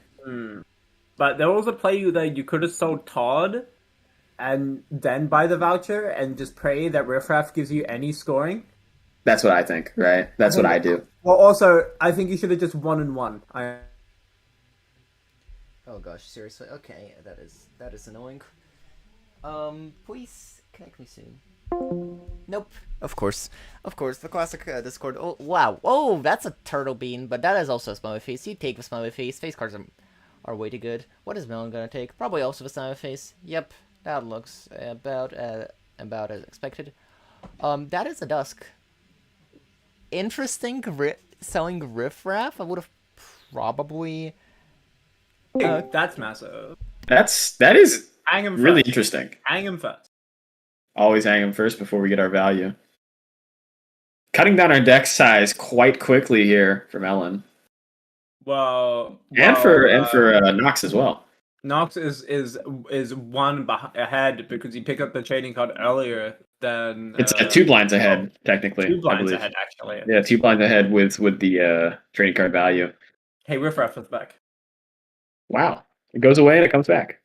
[SPEAKER 3] But there was a play that you could have sold Todd and then buy the voucher and just pray that Riffraff gives you any scoring.
[SPEAKER 2] That's what I think, right? That's what I do.
[SPEAKER 3] Well, also, I think you should have just 1-1.
[SPEAKER 1] Oh gosh, seriously. Okay, that is annoying. Please connect me soon. Nope. Of course, the classic Discord. Oh wow. Oh, that's a turtle bean, but that is also a smiley face. You take the smiley face. Face cards are way too good. What is Melon gonna take? Probably also the smiley face. Yep, that looks about as expected. That is a Dusk. Interesting selling Riffraff. I would have probably.
[SPEAKER 3] That's massive.
[SPEAKER 2] That is
[SPEAKER 4] Hang him
[SPEAKER 2] Really
[SPEAKER 4] first.
[SPEAKER 2] interesting.
[SPEAKER 4] Hang him first.
[SPEAKER 2] Always hang them first before we get our value. Cutting down our deck size quite quickly here for Melon. And for Nox as well.
[SPEAKER 4] Nox is one ahead because he picked up the trading card earlier than
[SPEAKER 2] It's 2 blinds ahead, technically.
[SPEAKER 4] 2 blinds
[SPEAKER 2] I believe.
[SPEAKER 4] ahead actually.
[SPEAKER 2] Yeah, 2 blinds ahead with the trading card value.
[SPEAKER 4] Hey, Riffraff is back.
[SPEAKER 2] Wow. It goes away and it comes back.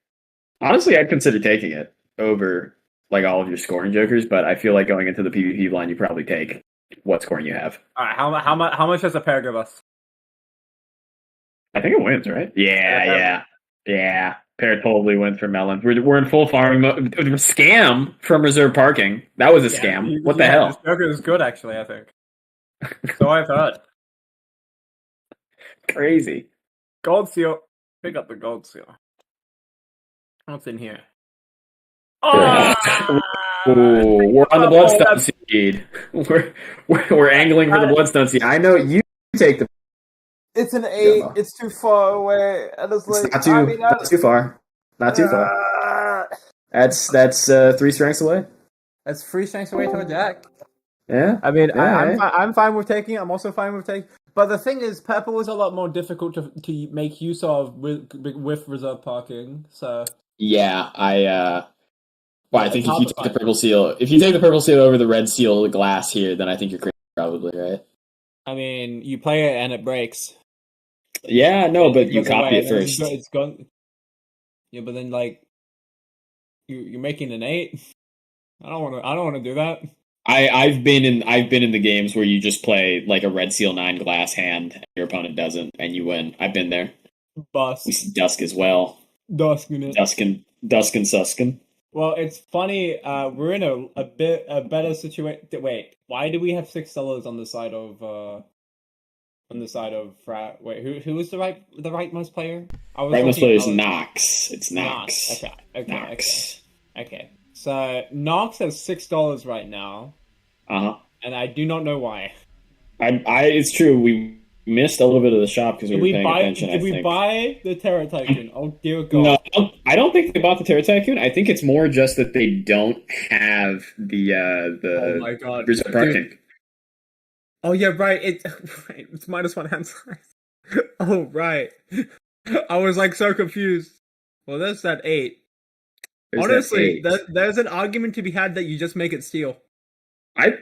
[SPEAKER 2] Honestly, I'd consider taking it over like all of your scoring jokers, but I feel like going into the PvP blind, you probably take what scoring you have.
[SPEAKER 4] All right, how much does a pair give us?
[SPEAKER 2] I think it wins, right? Yeah. Pair totally wins for Melon. We're in full farming mode. Scam from reserve parking. That was a scam. What the hell?
[SPEAKER 4] This joker is good, actually. I think. So I've heard.
[SPEAKER 2] Crazy.
[SPEAKER 4] Gold seal. Pick up the gold seal. What's in here?
[SPEAKER 2] Ooh, we're on the bloodstone seed. We're angling for the bloodstone seed. I know you take the.
[SPEAKER 4] It's an 8. It's too far away. And it's like
[SPEAKER 2] Not too far. Not too far. That's 3 strengths away.
[SPEAKER 4] That's 3 strengths away to a jack.
[SPEAKER 2] Yeah.
[SPEAKER 4] I mean,
[SPEAKER 2] Yeah,
[SPEAKER 4] I'm fine with taking it. I'm also fine with taking. But the thing is, purple is a lot more difficult to make use of with reserve parking. So
[SPEAKER 2] yeah, well, I think if you take the purple seal over the red seal glass here, then I think you're crazy, probably, right?
[SPEAKER 4] I mean, you play it and it breaks.
[SPEAKER 2] Yeah, no, but you copy it first.
[SPEAKER 4] It's gone. Yeah, but then like you're making an 8. I don't want to do that.
[SPEAKER 2] I've been in the games where you just play like a red seal 9 glass hand, and your opponent doesn't, and you win. I've been there.
[SPEAKER 4] Bust.
[SPEAKER 2] We see Dusk as well.
[SPEAKER 4] Duskin.
[SPEAKER 2] Suskin.
[SPEAKER 4] Well, it's funny. We're in a better situation. Wait, why do we have $6 on the side of Frat? Wait, who is the rightmost player?
[SPEAKER 2] Rightmost player is Nox. It's Nox.
[SPEAKER 4] Okay. So Nox has $6 right now. And I do not know why.
[SPEAKER 2] It's true. We missed a little bit of the shop because we were paying attention.
[SPEAKER 4] Did we buy the Terra Tycoon? Oh dear God!
[SPEAKER 2] No, I don't think they bought the Terra Tycoon. I think it's more just that they don't have the
[SPEAKER 4] oh my God,
[SPEAKER 2] reserve parking.
[SPEAKER 4] Dude. Oh yeah, right. It's -1 hand size. Oh right. I was like so confused. Well, there's that 8. Honestly, there's an argument to be had that you just make it steel.
[SPEAKER 2] That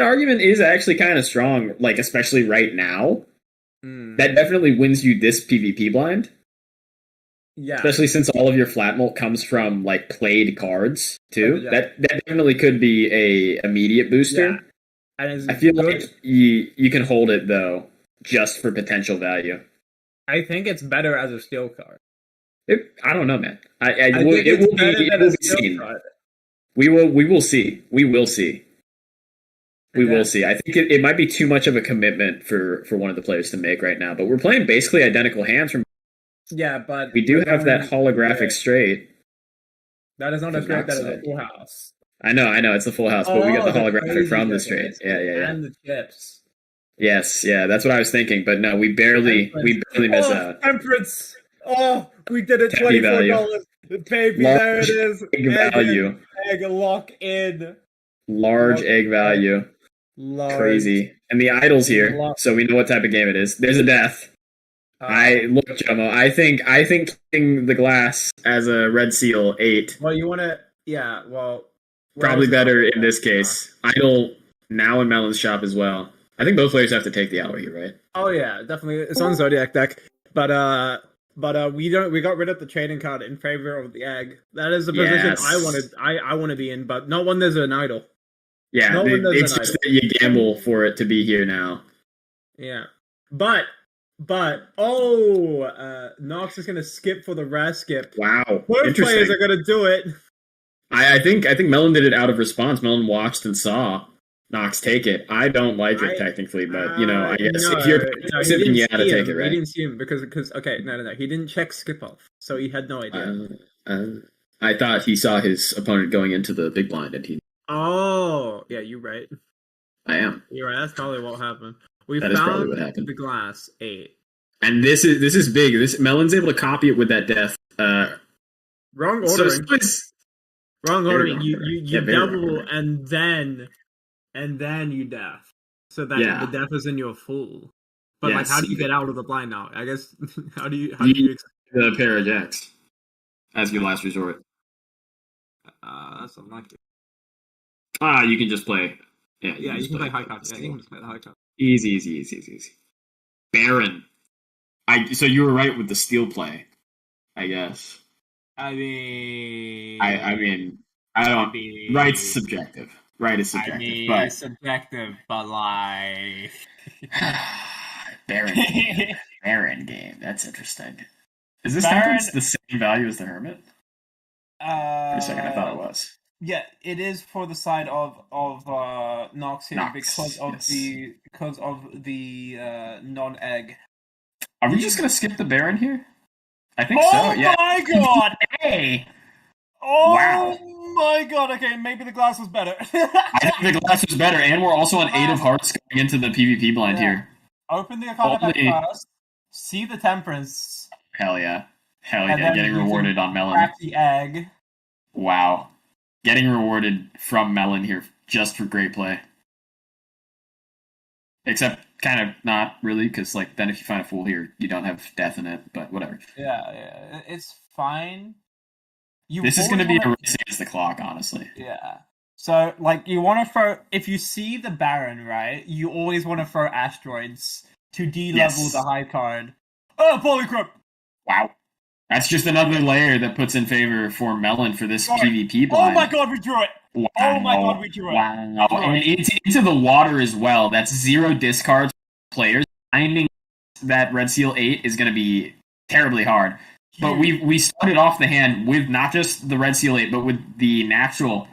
[SPEAKER 2] argument is actually kind of strong, like especially right now. That definitely wins you this PvP blind.
[SPEAKER 4] Yeah.
[SPEAKER 2] Especially since all of your flat molt comes from like played cards too.
[SPEAKER 4] Yeah.
[SPEAKER 2] That definitely could be a immediate booster.
[SPEAKER 4] Yeah. And
[SPEAKER 2] I feel like you can hold it though, just for potential value.
[SPEAKER 4] I think it's better as a steel card.
[SPEAKER 2] I don't know, man. It will be seen. We will see. We will see. I think it might be too much of a commitment for one of the players to make right now. But we're playing basically identical hands from.
[SPEAKER 4] Yeah, but
[SPEAKER 2] we do have that holographic straight.
[SPEAKER 4] That is not a straight. That is a full house.
[SPEAKER 2] I know. It's a full house, but we got the holographic from the straight. Yeah.
[SPEAKER 4] And the chips.
[SPEAKER 2] Yes, yeah, that's what I was thinking. But no, we barely miss out.
[SPEAKER 4] Temperance. Oh, we did it. $24. Baby, there it is.
[SPEAKER 2] Egg value.
[SPEAKER 4] Egg lock in.
[SPEAKER 2] Large egg value. Crazy. And the idol's here, so we know what type of game it is. There's a death. Look, Jomo. I think kicking the glass as a red seal 8.
[SPEAKER 4] Well, you want to? Yeah. Well,
[SPEAKER 2] probably better in this case. Idol now in Melon's shop as well. I think both players have to take the owl here, right?
[SPEAKER 4] Oh yeah, definitely. It's on Zodiac deck, but we got rid of the trading card in favor of the egg. That is the position I want to be in, but not when there's an idol.
[SPEAKER 2] Yeah, it's just that you gamble for it to be here now.
[SPEAKER 4] Yeah, but Nox is gonna skip for the rare skip.
[SPEAKER 2] Wow,
[SPEAKER 4] both players are gonna do it.
[SPEAKER 2] I think Melon did it out of response. Melon watched and saw Nox take it. I don't like it technically, but I guess if you're sipping, you gotta take it, right?
[SPEAKER 4] He didn't see him because no, he didn't check skip off, so he had no idea.
[SPEAKER 2] I thought he saw his opponent going into the big blind, and he.
[SPEAKER 4] Oh yeah, you're right.
[SPEAKER 2] I am.
[SPEAKER 4] You're right. That's probably what happened.
[SPEAKER 2] That is probably what happened.
[SPEAKER 4] The glass 8,
[SPEAKER 2] and this is big. Melon's able to copy it with that death
[SPEAKER 3] Wrong
[SPEAKER 2] So
[SPEAKER 3] ordering. Wrong
[SPEAKER 2] Very
[SPEAKER 3] ordering.
[SPEAKER 2] wrong
[SPEAKER 3] You
[SPEAKER 2] ordering.
[SPEAKER 3] you
[SPEAKER 2] Yeah,
[SPEAKER 3] you
[SPEAKER 2] very wrong
[SPEAKER 3] double
[SPEAKER 2] ordering.
[SPEAKER 3] and then you death. So that
[SPEAKER 2] Yeah.
[SPEAKER 3] the death is in your full. But like, how
[SPEAKER 2] Yes.
[SPEAKER 3] do you get out of the blind now? I guess how do you
[SPEAKER 2] The pair of jacks as your last resort.
[SPEAKER 3] that's unlucky.
[SPEAKER 2] You can just play. Yeah,
[SPEAKER 3] Yeah, you
[SPEAKER 2] just
[SPEAKER 3] can play high
[SPEAKER 2] the
[SPEAKER 3] card. Yeah, you
[SPEAKER 2] steal.
[SPEAKER 3] can just play the high card.
[SPEAKER 2] Easy. Baron. So you were right with the steal play, I guess.
[SPEAKER 5] I mean,
[SPEAKER 2] I mean, I don't. Right's subjective. Right is subjective, but
[SPEAKER 5] subjective, but like,
[SPEAKER 2] Baron game. Baron game. That's interesting. Is this
[SPEAKER 5] Baron-
[SPEAKER 2] temperance the same value as the hermit? For a second, I thought it was.
[SPEAKER 5] Yeah, it is for the side of Nox here
[SPEAKER 2] Nox,
[SPEAKER 5] because of the non-egg.
[SPEAKER 2] Are we just gonna skip the Baron here? I think
[SPEAKER 5] Oh
[SPEAKER 2] so. Yeah.
[SPEAKER 5] my god!
[SPEAKER 2] Hey.
[SPEAKER 5] Oh
[SPEAKER 2] Wow.
[SPEAKER 5] my god! Okay, maybe the glass was better.
[SPEAKER 2] I think the glass was better, and we're also on 8 of hearts going into the PvP blind here.
[SPEAKER 5] Open the Arcana pack
[SPEAKER 2] Only-
[SPEAKER 5] first. See the temperance.
[SPEAKER 2] Hell yeah.
[SPEAKER 5] And then
[SPEAKER 2] Getting
[SPEAKER 5] you
[SPEAKER 2] rewarded
[SPEAKER 5] can
[SPEAKER 2] on Melon.
[SPEAKER 5] Crack the egg.
[SPEAKER 2] Wow. Getting rewarded from Melon here just for great play. Except kind of not really, because like then if you find a fool here, you don't have death in it, but whatever.
[SPEAKER 5] Yeah, it's fine.
[SPEAKER 2] This is going to be a race against the clock, honestly.
[SPEAKER 5] Yeah. So, like, you want to throw... If you see the Baron, right, you always want to throw asteroids to de-level
[SPEAKER 2] Yes.
[SPEAKER 5] the high card. Oh, Polycrypt!
[SPEAKER 2] Wow. That's just another layer that puts in favor for Melon for this PvP
[SPEAKER 5] Oh
[SPEAKER 2] blind.
[SPEAKER 5] my god, we drew it!
[SPEAKER 2] Wow.
[SPEAKER 5] Oh my god, we drew it!
[SPEAKER 2] Wow. And into the water as well. That's 0 discards for players. Finding that Red Seal 8 is going to be terribly hard. But we started off the hand with not just the Red Seal 8, but with the natural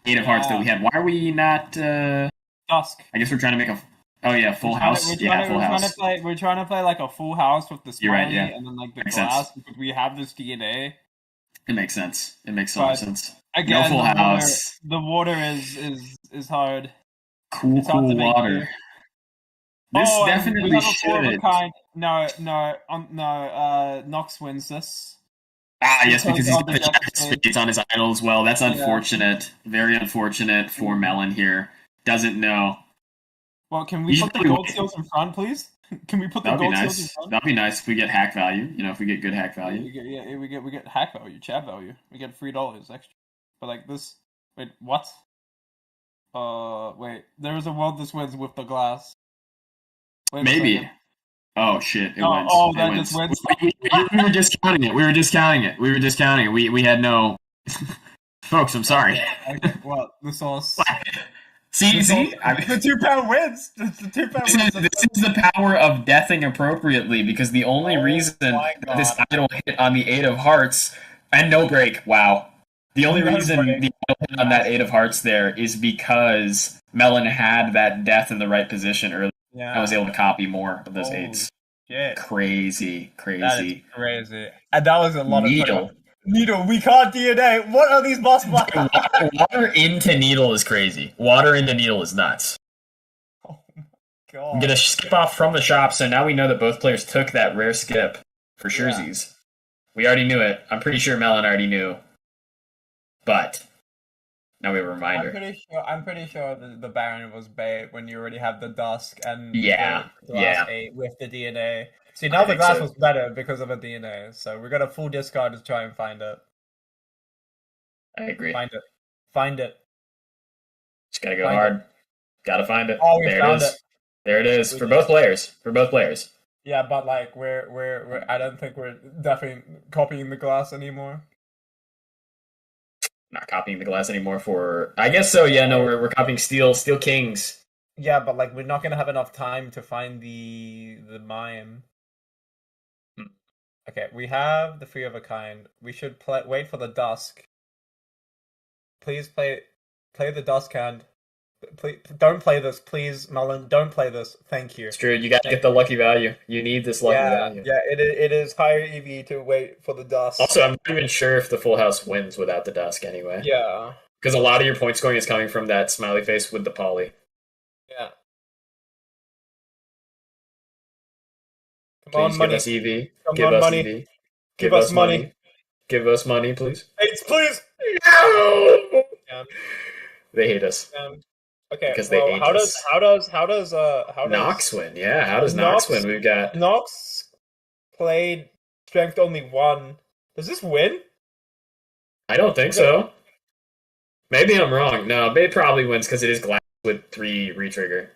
[SPEAKER 2] 8 of hearts that we had. Why are we not...
[SPEAKER 5] Dusk.
[SPEAKER 2] I guess we're trying to make a... Oh yeah, full house. Full house.
[SPEAKER 5] We're trying to play like a full house with the smiley
[SPEAKER 2] You're right, yeah.
[SPEAKER 5] and then like the
[SPEAKER 2] Makes
[SPEAKER 5] glass
[SPEAKER 2] sense.
[SPEAKER 5] because we have this DNA.
[SPEAKER 2] It makes sense. It makes so much sense.
[SPEAKER 5] Again,
[SPEAKER 2] No full house.
[SPEAKER 5] The water is hard.
[SPEAKER 2] Cool
[SPEAKER 5] It's hard to make
[SPEAKER 2] water.
[SPEAKER 5] do.
[SPEAKER 2] This
[SPEAKER 5] and
[SPEAKER 2] definitely
[SPEAKER 5] we have a four of a
[SPEAKER 2] should.
[SPEAKER 5] kind. No. Nox wins this.
[SPEAKER 2] Yes, because he's
[SPEAKER 5] of
[SPEAKER 2] got
[SPEAKER 5] the
[SPEAKER 2] the
[SPEAKER 5] Jack
[SPEAKER 2] Jack
[SPEAKER 5] of
[SPEAKER 2] of Spades on his idol as well. That's unfortunate. Very unfortunate for Melon here. Doesn't know.
[SPEAKER 5] Well, can we
[SPEAKER 2] You
[SPEAKER 5] put the
[SPEAKER 2] should
[SPEAKER 5] gold
[SPEAKER 2] win.
[SPEAKER 5] seals in front, please? Can we put the
[SPEAKER 2] That'd be
[SPEAKER 5] gold seals in
[SPEAKER 2] nice.
[SPEAKER 5] front?
[SPEAKER 2] That'd be nice if we get hack value. You know, if we get good hack value.
[SPEAKER 5] We get hack value, chat value. We get $3 extra. But like this, wait, what? Wait. There is a world this wins with the glass. Wait a
[SPEAKER 2] Maybe.
[SPEAKER 5] second.
[SPEAKER 2] Oh shit! It
[SPEAKER 5] Oh,
[SPEAKER 2] wins.
[SPEAKER 5] oh,
[SPEAKER 2] It
[SPEAKER 5] that
[SPEAKER 2] wins.
[SPEAKER 5] just wins.
[SPEAKER 2] We were discounting it. We were discounting it. We had no. Folks, I'm sorry.
[SPEAKER 5] Okay, well, the sauce.
[SPEAKER 2] See,
[SPEAKER 5] The £2 wins. The
[SPEAKER 2] This is the power of deathing appropriately, because the only reason
[SPEAKER 5] my
[SPEAKER 2] that this
[SPEAKER 5] God.
[SPEAKER 2] idol hit on the 8 of hearts and no break. Wow. The only
[SPEAKER 5] No
[SPEAKER 2] reason
[SPEAKER 5] break.
[SPEAKER 2] the idol hit on that 8 of hearts there is because Melon had that death in the right position earlier.
[SPEAKER 5] Yeah.
[SPEAKER 2] I was able to copy more of those
[SPEAKER 5] Holy
[SPEAKER 2] 8s.
[SPEAKER 5] Shit.
[SPEAKER 2] Crazy.
[SPEAKER 5] That is crazy. And that was a lot
[SPEAKER 2] Needle.
[SPEAKER 5] of Needle, we can't DNA. What are these boss blocks?
[SPEAKER 2] Water into needle is crazy. Water into needle is nuts.
[SPEAKER 5] God.
[SPEAKER 2] I'm gonna skip off from the shop, so now we know that both players took that rare skip for surezies. We already knew it. I'm pretty sure Melon already knew. But now we have a reminder.
[SPEAKER 5] I'm pretty sure the Baron was bait when you already have the Dusk and
[SPEAKER 2] Yeah,
[SPEAKER 5] the glass 8 with the DNA. See, now the glass was better because of a DNA, so we got a full discard to try and find it.
[SPEAKER 2] I agree.
[SPEAKER 5] Find it.
[SPEAKER 2] Just gotta go
[SPEAKER 5] Find
[SPEAKER 2] hard. Gotta find it.
[SPEAKER 5] Oh, we
[SPEAKER 2] there
[SPEAKER 5] found
[SPEAKER 2] it is.
[SPEAKER 5] it.
[SPEAKER 2] There it is.
[SPEAKER 5] We
[SPEAKER 2] For
[SPEAKER 5] did.
[SPEAKER 2] both players.
[SPEAKER 5] Yeah, but like we're I don't think we're definitely copying the glass anymore.
[SPEAKER 2] Not copying the glass anymore for. I guess so. Yeah. No, we're copying Steel Kings.
[SPEAKER 5] Yeah, but like we're not gonna have enough time to find the mime. Okay, we have the three of a kind. We should wait for the dusk. Please play the dusk hand. Please don't play this, please, Melon. Don't play this. Thank you.
[SPEAKER 2] It's true. You gotta get the lucky value. You need this lucky value.
[SPEAKER 5] Yeah, it is higher EV to wait for the dusk.
[SPEAKER 2] Also, I'm not even sure if the full house wins without the dusk anyway.
[SPEAKER 5] Yeah.
[SPEAKER 2] Because a lot of your point scoring is coming from that smiley face with the poly.
[SPEAKER 5] Yeah.
[SPEAKER 2] Please give us EV.
[SPEAKER 5] Come
[SPEAKER 2] Give
[SPEAKER 5] on,
[SPEAKER 2] us
[SPEAKER 5] money.
[SPEAKER 2] EV.
[SPEAKER 5] Give us money.
[SPEAKER 2] Give us money, please.
[SPEAKER 4] Eights, please.
[SPEAKER 2] No!
[SPEAKER 4] Um,
[SPEAKER 2] They hate us.
[SPEAKER 4] Okay.
[SPEAKER 2] Because they ate
[SPEAKER 4] how
[SPEAKER 2] us.
[SPEAKER 4] does
[SPEAKER 2] Nox win. Yeah, how does Nox
[SPEAKER 4] Nox-
[SPEAKER 2] win? We've got...
[SPEAKER 4] Nox played strength only 1? Does this win?
[SPEAKER 2] I don't think
[SPEAKER 4] Okay.
[SPEAKER 2] so. Maybe I'm wrong. No, it probably wins because it is glass with 3 retrigger.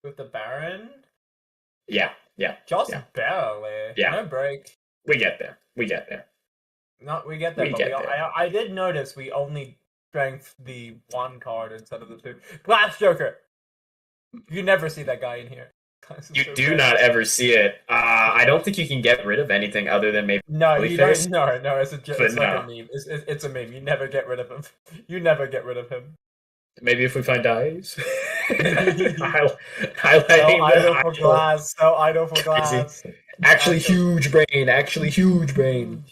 [SPEAKER 4] With the Baron?
[SPEAKER 2] Yeah.
[SPEAKER 4] Just
[SPEAKER 2] Yeah.
[SPEAKER 4] barely.
[SPEAKER 2] Yeah.
[SPEAKER 4] No break.
[SPEAKER 2] We get there. We get there.
[SPEAKER 4] Not we get there,
[SPEAKER 2] We
[SPEAKER 4] but
[SPEAKER 2] get there.
[SPEAKER 4] I did notice we only strength the 1 card instead of the 2. Glass Joker. You never see that guy in here.
[SPEAKER 2] You do not ever see it. I don't think you can get rid of anything other than maybe...
[SPEAKER 4] No,
[SPEAKER 2] Really
[SPEAKER 4] you
[SPEAKER 2] face?
[SPEAKER 4] don't. No, it's
[SPEAKER 2] But
[SPEAKER 4] it's like
[SPEAKER 2] no.
[SPEAKER 4] a meme. It's a meme. You never get rid of him. You never get rid of him.
[SPEAKER 2] Maybe if we find dies. Highlighting
[SPEAKER 4] So idle
[SPEAKER 2] the
[SPEAKER 4] for glass. So idle for glass.
[SPEAKER 2] Actually huge brain. Actually huge brain.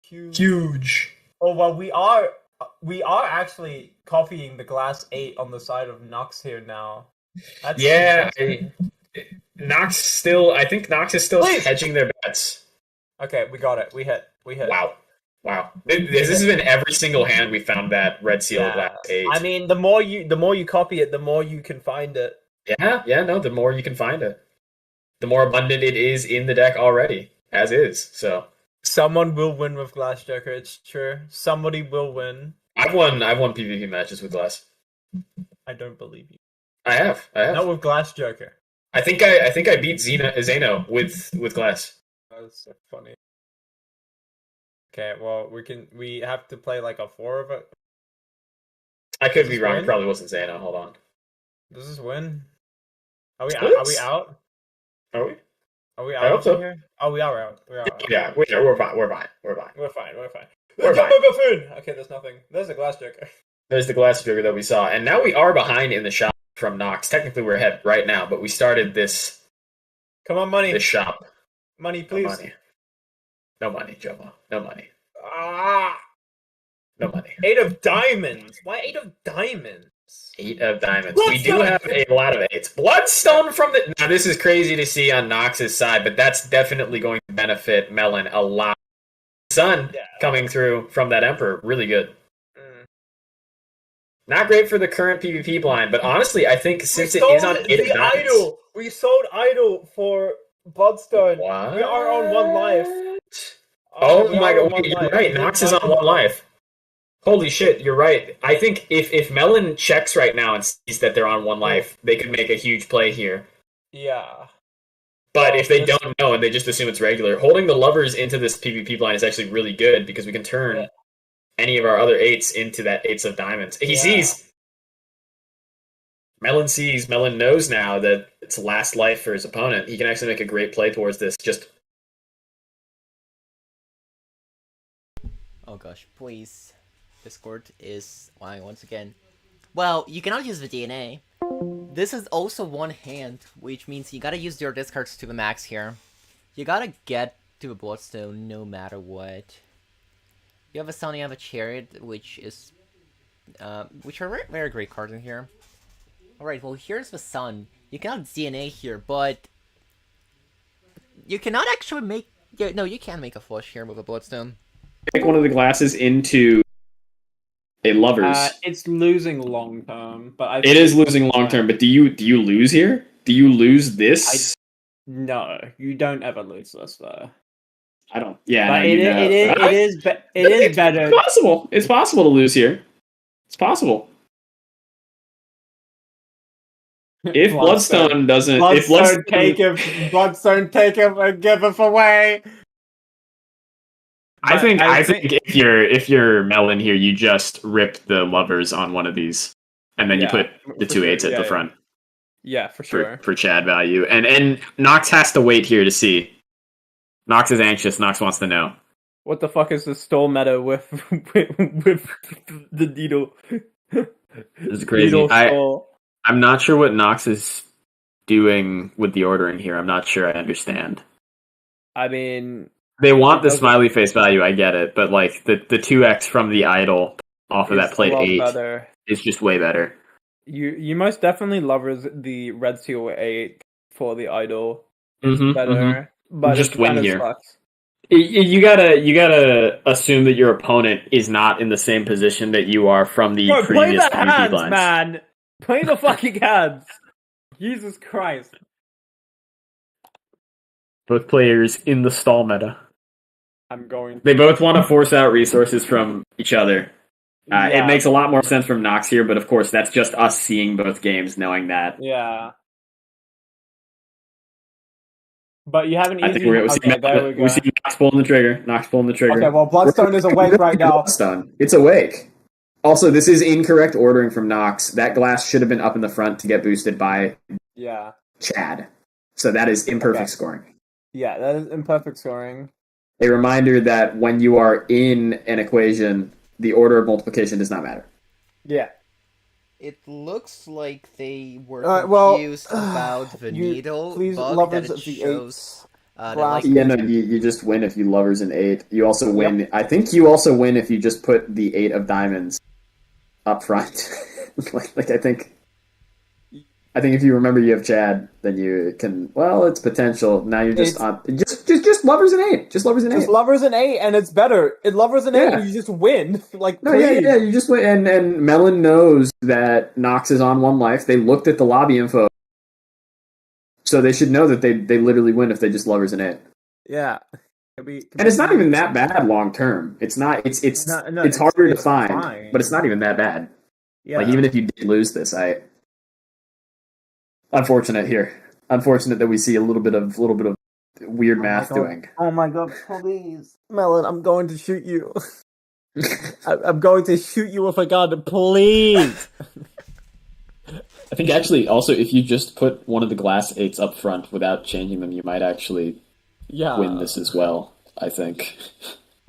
[SPEAKER 2] Huge.
[SPEAKER 4] Oh well, we are actually copying the glass 8 on the side of Nox here now. That's
[SPEAKER 2] Yeah,
[SPEAKER 4] interesting.
[SPEAKER 2] Nox still... I think Nox is still
[SPEAKER 4] Please!
[SPEAKER 2] hedging their bets.
[SPEAKER 4] Okay, we got it. We hit.
[SPEAKER 2] Wow. This has been every single hand we found that red seal
[SPEAKER 4] Yeah.
[SPEAKER 2] glass 8.
[SPEAKER 4] I mean, the more you copy it, the more you can find it.
[SPEAKER 2] No, the more you can find it. The more abundant it is in the deck already, as is. So
[SPEAKER 4] Someone will win with Glass Joker. It's true. Somebody will win.
[SPEAKER 2] I've won PvP matches with glass.
[SPEAKER 4] I don't believe you.
[SPEAKER 2] I have.
[SPEAKER 4] Not with Glass Joker.
[SPEAKER 2] I think I beat Zeno with glass.
[SPEAKER 4] That's so funny. Okay, well we have to play like a 4 of it.
[SPEAKER 2] I could
[SPEAKER 4] Does
[SPEAKER 2] be
[SPEAKER 4] this
[SPEAKER 2] wrong.
[SPEAKER 4] win?
[SPEAKER 2] It probably wasn't Zeno. Hold on.
[SPEAKER 4] Does this win? Are we
[SPEAKER 2] Splits?
[SPEAKER 4] out?
[SPEAKER 2] Are we?
[SPEAKER 4] Are we
[SPEAKER 2] I
[SPEAKER 4] out
[SPEAKER 2] hope so.
[SPEAKER 4] here? Oh, we are out. We are out.
[SPEAKER 2] Yeah, we're fine. We're fine.
[SPEAKER 4] We're fine.
[SPEAKER 2] We're
[SPEAKER 4] Jumbo
[SPEAKER 2] fine.
[SPEAKER 4] Buffoon! Okay, there's nothing. There's a Glass Joker.
[SPEAKER 2] There's the glass figure that we saw, and now we are behind in the shop from Nox. Technically, we're ahead right now, but we started this
[SPEAKER 4] Come on, money.
[SPEAKER 2] shop.
[SPEAKER 4] Money,
[SPEAKER 2] No
[SPEAKER 4] please.
[SPEAKER 2] money. No money, Jomo. No money.
[SPEAKER 4] Ah!
[SPEAKER 2] No money.
[SPEAKER 4] 8 of diamonds. Why 8 of diamonds?
[SPEAKER 2] 8 of diamonds.
[SPEAKER 4] Bloodstone!
[SPEAKER 2] We do have a lot of 8s. Bloodstone from the... Now, this is crazy to see on Nox's side, but that's definitely going to benefit Melon a lot. Sun coming through from that Emperor. Really good. Not great for the current PvP blind, but honestly, I think since it is on 8 of diamonds...
[SPEAKER 4] Idol. We sold Idol for Bloodstone.
[SPEAKER 2] What?
[SPEAKER 4] We are on 1 life.
[SPEAKER 2] Oh
[SPEAKER 4] We
[SPEAKER 2] my
[SPEAKER 4] are on
[SPEAKER 2] god,
[SPEAKER 4] one
[SPEAKER 2] wait, you're
[SPEAKER 4] life.
[SPEAKER 2] right. Nox is on 1 life. Holy shit, you're right. I think if Melon checks right now and sees that they're on 1 life, they could make a huge play here.
[SPEAKER 4] Yeah.
[SPEAKER 2] But if they don't know and they just assume it's regular, holding the lovers into this PvP blind is actually really good because we can turn any of our other 8s into that 8s of diamonds. He sees. Melon sees. Melon knows now that it's last life for his opponent. He can actually make a great play towards this. Just...
[SPEAKER 1] Oh gosh, please. Discord is lying once again. Well, you cannot use the DNA. This is also 1 hand, which means you gotta use your discards to the max here. You gotta get to a Bloodstone no matter what. You have a Sun, you have a Chariot, which is... which are very great cards in here. Alright, well here's the Sun. You cannot DNA here, but... You cannot actually make... Yeah, no, you can make a flush here with a Bloodstone.
[SPEAKER 2] Pick one of the glasses into a lovers.
[SPEAKER 5] It's losing long term, but
[SPEAKER 2] It is losing long term, but do you lose here? Do you lose this?
[SPEAKER 5] No, you don't ever lose this though.
[SPEAKER 2] I don't. Yeah,
[SPEAKER 5] But
[SPEAKER 2] no, you know.
[SPEAKER 5] it is better.
[SPEAKER 2] It's possible. It's possible to lose here. It's possible. If Bloodstone doesn't, if
[SPEAKER 5] Bloodstone take him, Bloodstone take him and give him away.
[SPEAKER 2] I think if you're Melon here, you just rip the lovers on one of these, and then you put the 2 8s at the front.
[SPEAKER 5] Yeah, for sure.
[SPEAKER 2] For Chad value, and Nox has to wait here to see. Nox is anxious. Nox wants to know.
[SPEAKER 5] What the fuck is the stole meta with the needle?
[SPEAKER 2] This is crazy.
[SPEAKER 5] Needle stole.
[SPEAKER 2] I'm not sure what Nox is doing with the ordering here. I'm not sure I understand.
[SPEAKER 5] I mean,
[SPEAKER 2] they want the smiley face value. I get it, but like the 2x from the idol off of that plate 8
[SPEAKER 5] better.
[SPEAKER 2] Is just way better.
[SPEAKER 5] You most definitely lovers the red seal 8 for the idol.
[SPEAKER 2] Mm-hmm,
[SPEAKER 5] Better, but
[SPEAKER 2] just
[SPEAKER 5] it
[SPEAKER 2] win
[SPEAKER 5] kinda
[SPEAKER 2] here.
[SPEAKER 5] Sucks.
[SPEAKER 2] You gotta assume that your opponent is not in the same position that you are from the
[SPEAKER 5] Bro, play
[SPEAKER 2] previous
[SPEAKER 5] the
[SPEAKER 2] PvP
[SPEAKER 5] hands,
[SPEAKER 2] blinds.
[SPEAKER 5] man. Play the fucking hands. Jesus Christ.
[SPEAKER 2] Both players in the stall meta.
[SPEAKER 5] I'm going.
[SPEAKER 2] They both want to force out resources from each other.
[SPEAKER 5] Yeah.
[SPEAKER 2] It makes a lot more sense from Nox here, but of course that's just us seeing both games, knowing that.
[SPEAKER 5] Yeah. But you have an
[SPEAKER 2] I think
[SPEAKER 5] easy. Okay, there we go.
[SPEAKER 2] we see Nox pulling the trigger. Nox pulling the trigger.
[SPEAKER 5] Okay, well, Bloodstone is awake right now.
[SPEAKER 2] Bloodstone. It's awake. Also, this is incorrect ordering from Nox. That glass should have been up in the front to get boosted by
[SPEAKER 5] Yeah.
[SPEAKER 2] Chad. So that is imperfect
[SPEAKER 5] Okay.
[SPEAKER 2] scoring.
[SPEAKER 5] Yeah, that is imperfect scoring.
[SPEAKER 2] A reminder that when you are in an equation, the order of multiplication does not matter.
[SPEAKER 5] Yeah.
[SPEAKER 1] It looks like they were
[SPEAKER 5] well,
[SPEAKER 1] confused about the needle
[SPEAKER 5] please,
[SPEAKER 1] bug
[SPEAKER 5] lovers
[SPEAKER 1] that it
[SPEAKER 5] of the
[SPEAKER 1] shows. That,
[SPEAKER 5] glass.
[SPEAKER 1] like,
[SPEAKER 2] Yeah, no, you just win if you lovers an 8. You also win. Yep. I think you also win if you just put the 8 of diamonds up front. like I think if you remember you have Chad, then you can. Well, it's potential. Now you're just on. Just lovers an 8. Just lovers an 8.
[SPEAKER 5] Just lovers an 8, and it's better. It lovers an 8, and you just win. Like
[SPEAKER 2] no, yeah, you just win. And Melon knows that Nox is on 1 life. They looked at the lobby info, so they should know that they literally win if they just lovers an 8.
[SPEAKER 5] Yeah.
[SPEAKER 2] And it's not even that bad long term. It's not. It's harder to find, fine. But it's not even that bad. Yeah. Like even if you did lose this, unfortunate here. Unfortunate that we see a little bit of weird math doing.
[SPEAKER 5] Oh my god! Please, Melon, I'm going to shoot you. I'm going to shoot you with a gun, please.
[SPEAKER 2] I think actually, also, if you just put one of the glass 8s up front without changing them, you might actually win this as well. I think.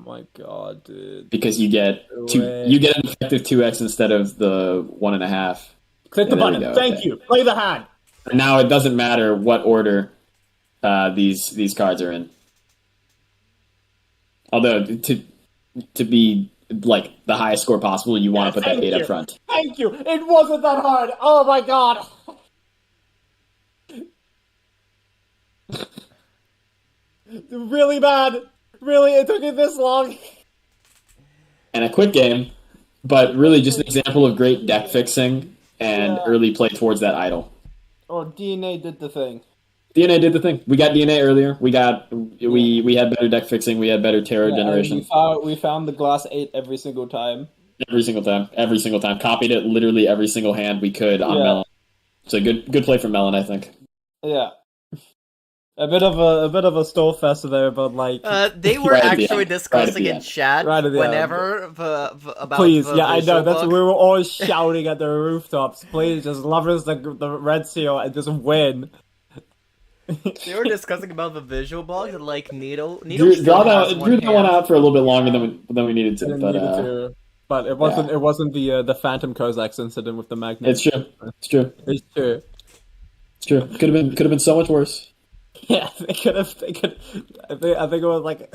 [SPEAKER 5] Oh my god, dude!
[SPEAKER 2] Because you get you get an effective 2x instead of the 1.5.
[SPEAKER 5] Click the button. Thank you. Play the hand.
[SPEAKER 2] And now it doesn't matter what order these cards are in. Although to be like the highest score possible, you want to put that 8 up front.
[SPEAKER 5] Thank you. It wasn't that hard. Oh my god. Really bad. Really, it took it this long.
[SPEAKER 2] And a quick game, but really just an example of great deck fixing and early play towards that idol.
[SPEAKER 5] Oh, DNA did the thing.
[SPEAKER 2] DNA did the thing. We got DNA earlier. We had better deck fixing. We had better terror generation.
[SPEAKER 5] We found the glass 8 every single time.
[SPEAKER 2] Every single time. Copied it literally every single hand we could on Melon. So good play from Melon, I think.
[SPEAKER 5] Yeah. A bit of a stall fest there, but like
[SPEAKER 1] they were actually discussing in chat whenever about.
[SPEAKER 5] Please,
[SPEAKER 1] the
[SPEAKER 5] I know.
[SPEAKER 1] bug.
[SPEAKER 5] We were all shouting at the rooftops. Please, just lovers the red seal and just win.
[SPEAKER 1] They were discussing about the visual bug and like Needle.
[SPEAKER 2] Drew that one out for a little bit longer than we needed to,
[SPEAKER 5] but it wasn't the Phantom Cossacks incident with the magnet.
[SPEAKER 2] It's true. Could have been so much worse.
[SPEAKER 5] Yeah, they could. I think it was like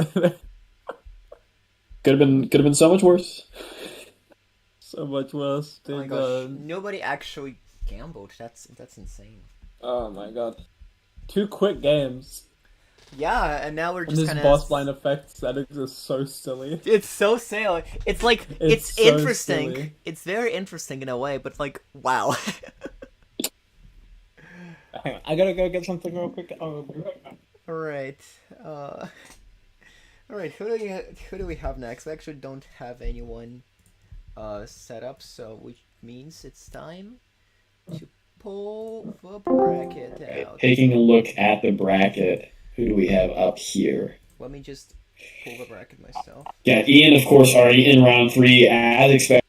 [SPEAKER 2] could have been so much worse.
[SPEAKER 5] So much worse.
[SPEAKER 1] Oh my gosh. Nobody actually gambled. That's insane.
[SPEAKER 5] Oh my god. 2 quick games.
[SPEAKER 1] Yeah, and now we're just
[SPEAKER 5] kind of... This boss blind effect settings is so silly.
[SPEAKER 1] It's so silly. It's like, it's so interesting. Silly. It's very interesting in a way, but like, wow.
[SPEAKER 5] Hang on, I gotta go get something real quick.
[SPEAKER 1] Alright. Alright, who do we have next? We actually don't have anyone set up, so which means it's time to pull the bracket out.
[SPEAKER 2] Taking a look at the bracket, who do we have up here?
[SPEAKER 1] Let me just pull the bracket myself.
[SPEAKER 2] Yeah, Ian, of course, already in round 3, as expected.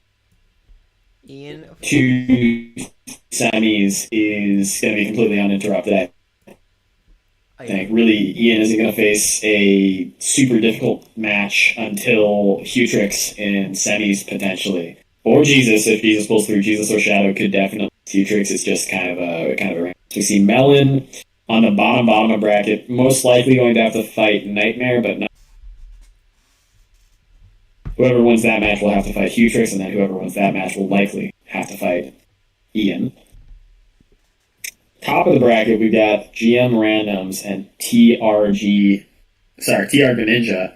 [SPEAKER 1] Ian,
[SPEAKER 2] 2 semis is going to be completely uninterrupted. I think really Ian isn't going to face a super difficult match until Hutrix in semis potentially, or Jesus if Jesus pulls through. Jesus or Shadow could definitely. Hutrix is just kind of a range. We see Melon on the bottom of bracket, most likely going to have to fight Nightmare, but not. Whoever wins that match will have to fight Hutrix, and then whoever wins that match will likely have to fight Ian. Top of the bracket, we've got GM Randoms and TRG Sorry, TR Ninja.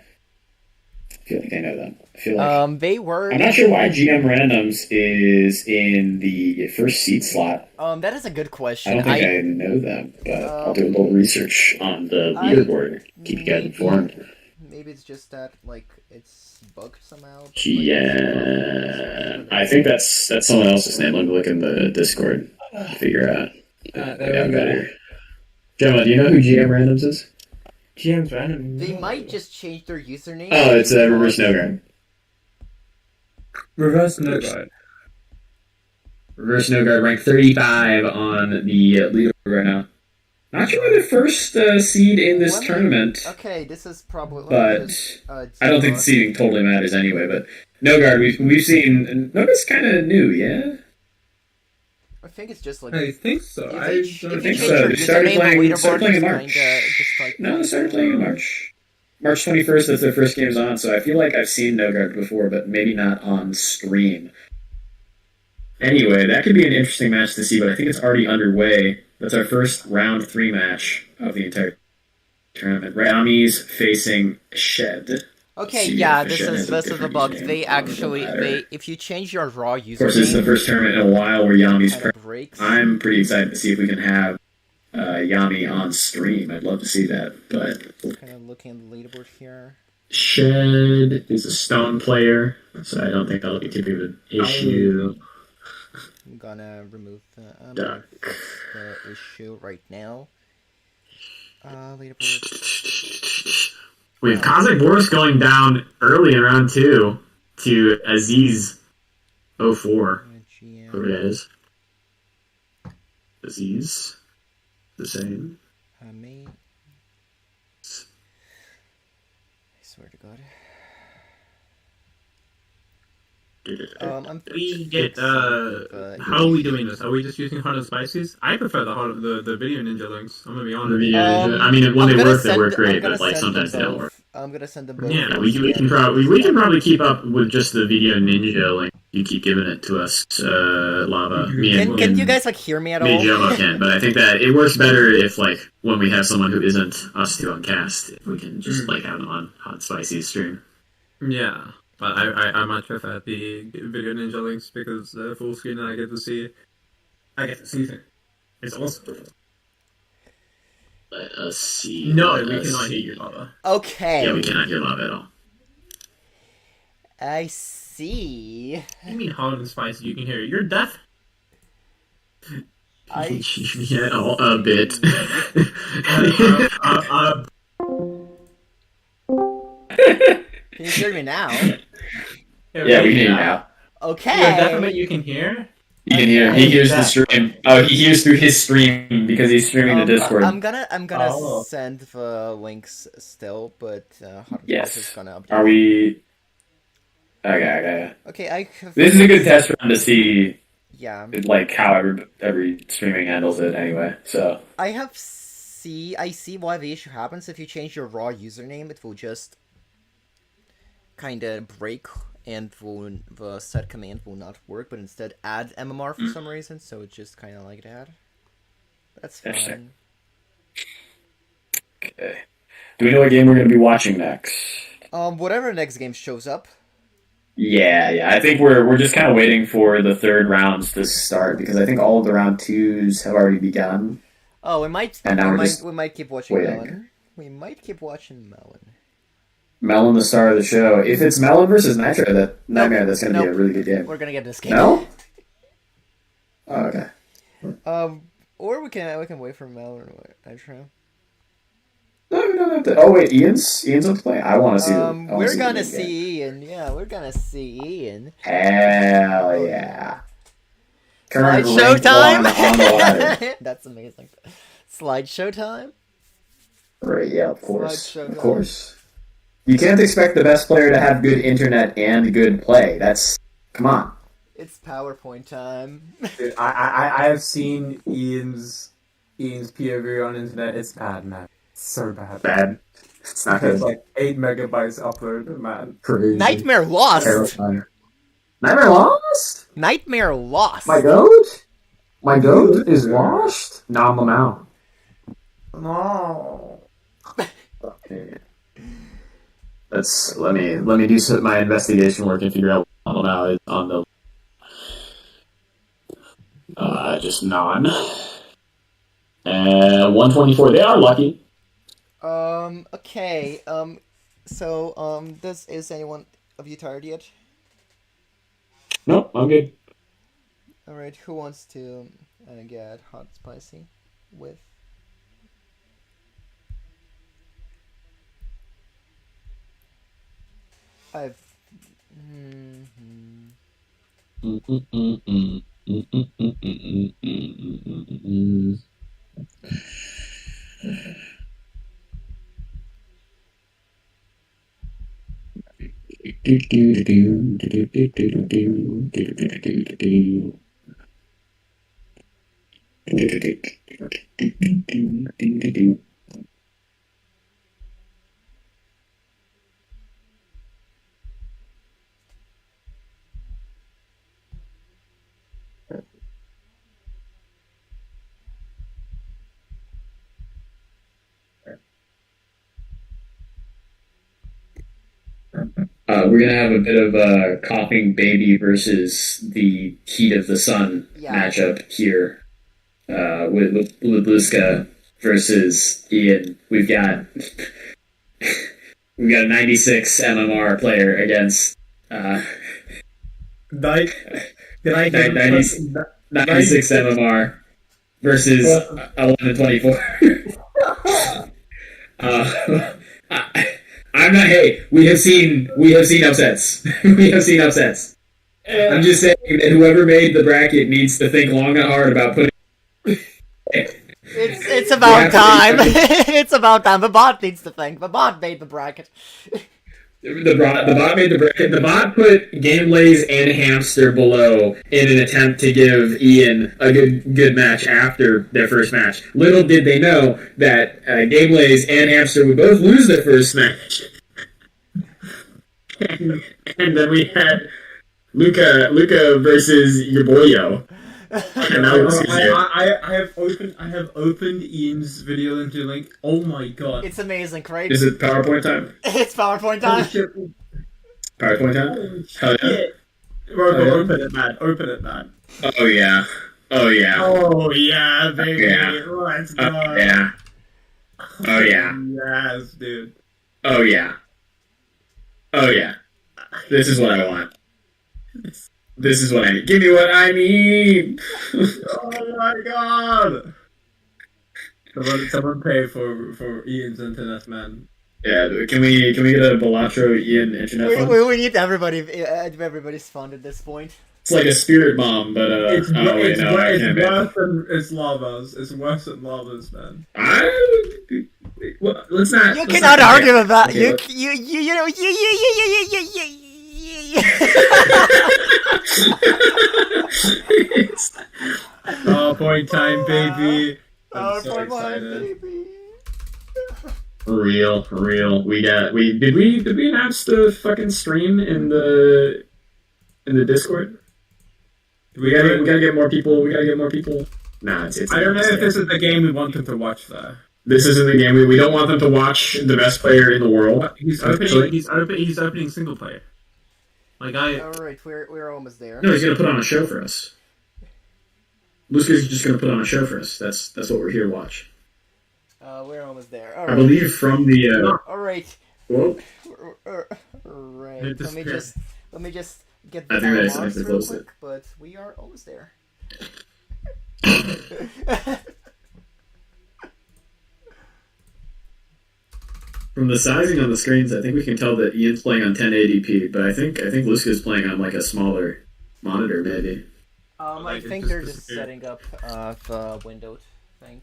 [SPEAKER 2] I feel like I know them. I feel like
[SPEAKER 1] They were.
[SPEAKER 2] I'm not sure why GM Randoms is in the first seed slot.
[SPEAKER 1] That is a good
[SPEAKER 2] I
[SPEAKER 1] question.
[SPEAKER 2] don't think I know them, but I'll do a little research on the leaderboard. Keep you guys informed.
[SPEAKER 1] Maybe it's just that like it's bugged somehow. But,
[SPEAKER 2] GM. I think that's someone else's name. Let me look in the Discord. Figure out.
[SPEAKER 6] There we go.
[SPEAKER 2] Gemma, do you know who GM Randoms is?
[SPEAKER 6] GM's random.
[SPEAKER 1] They might just change their username.
[SPEAKER 2] Oh, it's Reverse No Guard.
[SPEAKER 6] Reverse no guard.
[SPEAKER 2] Reverse No Guard ranked 35 on the leaderboard right now. Not sure who the first seed in this tournament,
[SPEAKER 1] Okay, this is probably.
[SPEAKER 2] but I don't think the seeding totally matters anyway. But No Guard, we've seen. No Guard's kind of new, yeah.
[SPEAKER 1] I think it's just like.
[SPEAKER 6] I think so.
[SPEAKER 1] If
[SPEAKER 6] I
[SPEAKER 1] you
[SPEAKER 6] don't
[SPEAKER 2] think
[SPEAKER 1] change
[SPEAKER 2] so.
[SPEAKER 1] your
[SPEAKER 2] They started
[SPEAKER 1] username,
[SPEAKER 2] playing-
[SPEAKER 1] the
[SPEAKER 2] started
[SPEAKER 1] leaderboard
[SPEAKER 2] playing in
[SPEAKER 1] is
[SPEAKER 2] March.
[SPEAKER 1] kinda just like.
[SPEAKER 2] No, they started playing in March. March 21st, that's their first game's on, so I feel like I've seen No Guard before, but maybe not on stream. Anyway, that could be an interesting match to see, but I think it's already underway. That's our first round 3 match of the entire tournament. Rami's facing Shed.
[SPEAKER 1] Okay,
[SPEAKER 2] See,
[SPEAKER 1] yeah,
[SPEAKER 2] if
[SPEAKER 1] this
[SPEAKER 2] Shed
[SPEAKER 1] is
[SPEAKER 2] has a
[SPEAKER 1] this is the
[SPEAKER 2] different
[SPEAKER 1] bug.
[SPEAKER 2] username,
[SPEAKER 1] They
[SPEAKER 2] it doesn't
[SPEAKER 1] actually
[SPEAKER 2] matter.
[SPEAKER 1] if you change your raw username,
[SPEAKER 2] Of course, this is the first tournament in a while where Yami's
[SPEAKER 1] kind of breaks.
[SPEAKER 2] I'm pretty excited to see if we can have Yami on stream. I'd love to see that, but
[SPEAKER 1] Kind of looking at the leaderboard here.
[SPEAKER 2] Shed is a stone player, so I don't think that'll be too big of an issue.
[SPEAKER 1] I'm gonna remove the,
[SPEAKER 2] Duck.
[SPEAKER 1] the issue right now. Leaderboard.
[SPEAKER 2] We have Kazakh Boris going down early in round 2 to Aziz 04.
[SPEAKER 1] GM.
[SPEAKER 2] Whoever that is. Aziz. The same.
[SPEAKER 1] Me. I swear to God. I'm
[SPEAKER 6] We get
[SPEAKER 1] but
[SPEAKER 6] how are we doing this? Are we just using hot and spices? I prefer the video ninja links. I'm gonna be honest.
[SPEAKER 2] I mean, when
[SPEAKER 1] I'm
[SPEAKER 2] they
[SPEAKER 1] gonna
[SPEAKER 2] work, they
[SPEAKER 1] send-
[SPEAKER 2] work great,
[SPEAKER 1] I'm gonna
[SPEAKER 2] but like
[SPEAKER 1] send
[SPEAKER 2] sometimes they
[SPEAKER 1] them
[SPEAKER 2] don't
[SPEAKER 1] both.
[SPEAKER 2] work.
[SPEAKER 1] I'm gonna send them both.
[SPEAKER 2] Yeah,
[SPEAKER 1] to
[SPEAKER 2] we can
[SPEAKER 1] GM.
[SPEAKER 2] we can probably keep up with just the video ninja link. You keep giving it to us, Lava. Me and
[SPEAKER 1] Can you guys like hear me at
[SPEAKER 2] me
[SPEAKER 1] all?
[SPEAKER 2] and Gemma can, but I think that it works better if like when we have someone who isn't us two on cast, if we can just like have them on Hot Spicy stream.
[SPEAKER 6] Yeah, but I much prefer the video ninja links because full screen I get to see things. It's awesome.
[SPEAKER 2] Let us see.
[SPEAKER 6] No,
[SPEAKER 2] let
[SPEAKER 6] we
[SPEAKER 2] us
[SPEAKER 6] cannot
[SPEAKER 2] see.
[SPEAKER 6] hear you, Lava.
[SPEAKER 1] Okay.
[SPEAKER 2] Yeah, we cannot hear Lava at all.
[SPEAKER 1] I see.
[SPEAKER 6] I mean hot and spicy. You can hear it. You're deaf.
[SPEAKER 1] I
[SPEAKER 2] Yeah, a bit.
[SPEAKER 1] Can you hear me now?
[SPEAKER 2] Yeah, we can hear you now.
[SPEAKER 1] Okay.
[SPEAKER 6] You're deaf, but you can hear.
[SPEAKER 2] You can hear. He hears the stream. Oh, he hears through his stream because he's streaming the Discord.
[SPEAKER 1] I'm gonna
[SPEAKER 6] Oh.
[SPEAKER 1] send the links still, but Hot and
[SPEAKER 2] Yes.
[SPEAKER 1] Spice is gonna update.
[SPEAKER 2] Are we? Okay.
[SPEAKER 1] Okay, I.
[SPEAKER 2] This is a good test run to see
[SPEAKER 1] Yeah,
[SPEAKER 2] like how every streaming handles it anyway. So
[SPEAKER 1] I see why the issue happens. If you change your raw username, it will just kind of break, and the set command will not work. But instead, add MMR for some reason. So it's just kind of like that. That's
[SPEAKER 2] Interesting.
[SPEAKER 1] fine.
[SPEAKER 2] okay. Do we know what game we're going to be watching next?
[SPEAKER 1] Whatever next game shows up.
[SPEAKER 2] Yeah. I think we're just kind of waiting for the third rounds to start because I think all of the round 2s have already begun.
[SPEAKER 1] Oh, we might.
[SPEAKER 2] And now we're just
[SPEAKER 1] We might keep watching
[SPEAKER 2] waiting.
[SPEAKER 1] Melon. We might keep watching Melon.
[SPEAKER 2] Melon, the star of the show. If it's Melon versus Nitro, Nightmare, that's going to be
[SPEAKER 1] Nope.
[SPEAKER 2] a really good game.
[SPEAKER 1] We're gonna get this game.
[SPEAKER 2] No? Oh, okay.
[SPEAKER 1] Or we can wait for Melon or Nitro.
[SPEAKER 2] No, we don't have to. Oh wait, Ian's on the play. I want to see.
[SPEAKER 1] We're gonna see Ian. Yeah, we're gonna see Ian.
[SPEAKER 2] Hell yeah!
[SPEAKER 1] Slideshow
[SPEAKER 2] ranked
[SPEAKER 1] time.
[SPEAKER 2] one on the ladder.
[SPEAKER 1] That's amazing. Slideshow time.
[SPEAKER 2] Right? Yeah, of course,
[SPEAKER 1] Slideshow
[SPEAKER 2] of
[SPEAKER 1] time.
[SPEAKER 2] course. You can't expect the best player to have good internet and good play. Come on.
[SPEAKER 1] It's PowerPoint time.
[SPEAKER 5] Dude, I have seen Ian's POV on internet. It's bad, man. It's so bad.
[SPEAKER 2] Bad. It's not
[SPEAKER 5] It's
[SPEAKER 2] good.
[SPEAKER 5] like 8 megabytes uploaded, man.
[SPEAKER 2] Crazy.
[SPEAKER 1] Nightmare Lost.
[SPEAKER 2] Terrifying. Nightmare lost.
[SPEAKER 1] Nightmare Lost.
[SPEAKER 2] My goat. My goat is lost. Nom.
[SPEAKER 5] No.
[SPEAKER 2] Let me do my investigation work and figure out what model now is on the just non 124. They are lucky.
[SPEAKER 1] Okay. So, is anyone of you tired yet?
[SPEAKER 2] Nope, I'm good.
[SPEAKER 1] Alright, who wants to get hot spicy with? I've.
[SPEAKER 2] We're gonna have a bit of a coughing baby versus the heat of the sun matchup here. With Luska versus Ian. We've got a 96 MMR player against
[SPEAKER 5] Did I
[SPEAKER 2] 96 MMR versus 1124. I'm not. Hey, we have seen upsets. We have seen upsets. I'm just saying that whoever made the bracket needs to think long and hard about putting.
[SPEAKER 1] It's about time. It's about time. The bot needs to think. The bot made the bracket.
[SPEAKER 2] The bot made the bracket. The bot put Gamelays and Hamster below in an attempt to give Ian a good match after their first match. Little did they know that Gamelays and Hamster would both lose their first match. And then we had Luca versus your boyo.
[SPEAKER 6] I have opened Ian's video link to link. Oh my god.
[SPEAKER 1] It's amazing, right?
[SPEAKER 2] Is it PowerPoint time?
[SPEAKER 1] It's PowerPoint time.
[SPEAKER 2] PowerPoint time? Hell yeah.
[SPEAKER 6] Open it, man. Open it, man.
[SPEAKER 2] Oh yeah. Oh yeah.
[SPEAKER 6] Oh yeah, baby.
[SPEAKER 2] Yeah.
[SPEAKER 6] Let's go.
[SPEAKER 2] Yeah. Oh yeah.
[SPEAKER 6] Yes, dude.
[SPEAKER 2] Oh yeah. Oh yeah. This is what I want. This is what I need. Give me what I need.
[SPEAKER 6] Oh my god. Someone pay for Ian's internet, man.
[SPEAKER 2] Yeah, can we get a Balatro Ian internet fund?
[SPEAKER 1] We need everybody's fund at this point.
[SPEAKER 2] It's like a spirit bomb, but
[SPEAKER 6] It's
[SPEAKER 2] I can't
[SPEAKER 6] worse than it's lavas. It's worse than lavas, man.
[SPEAKER 2] Well, let's not.
[SPEAKER 1] You cannot argue with that.
[SPEAKER 2] Okay,
[SPEAKER 1] You know
[SPEAKER 6] PowerPoint time, baby. I'm so
[SPEAKER 1] PowerPoint
[SPEAKER 6] excited.
[SPEAKER 1] baby.
[SPEAKER 2] For real. Did we announce the fucking stream in the Discord? We gotta get more people. Nah, it's.
[SPEAKER 6] I don't know if this is the game we want them to watch, though.
[SPEAKER 2] This isn't the game. We don't want them to watch the best player in the world.
[SPEAKER 6] He's opening single player. Like
[SPEAKER 1] All right, we're almost there.
[SPEAKER 2] No, he's gonna put on a show for us. Luska's just gonna put on a show for us. That's what we're here to watch.
[SPEAKER 1] We're almost there.
[SPEAKER 2] I believe from the.
[SPEAKER 1] All right.
[SPEAKER 2] Whoa.
[SPEAKER 1] Right. Let me just get
[SPEAKER 2] I
[SPEAKER 1] the
[SPEAKER 2] think that's
[SPEAKER 1] alarms
[SPEAKER 2] nice to
[SPEAKER 1] real
[SPEAKER 2] close
[SPEAKER 1] quick,
[SPEAKER 2] it.
[SPEAKER 1] but we are almost there.
[SPEAKER 2] From the sizing on the screens, I think we can tell that Ian's playing on 1080p, but I think Luska's playing on like a smaller monitor, maybe.
[SPEAKER 1] I think they're just setting up the windowed thing.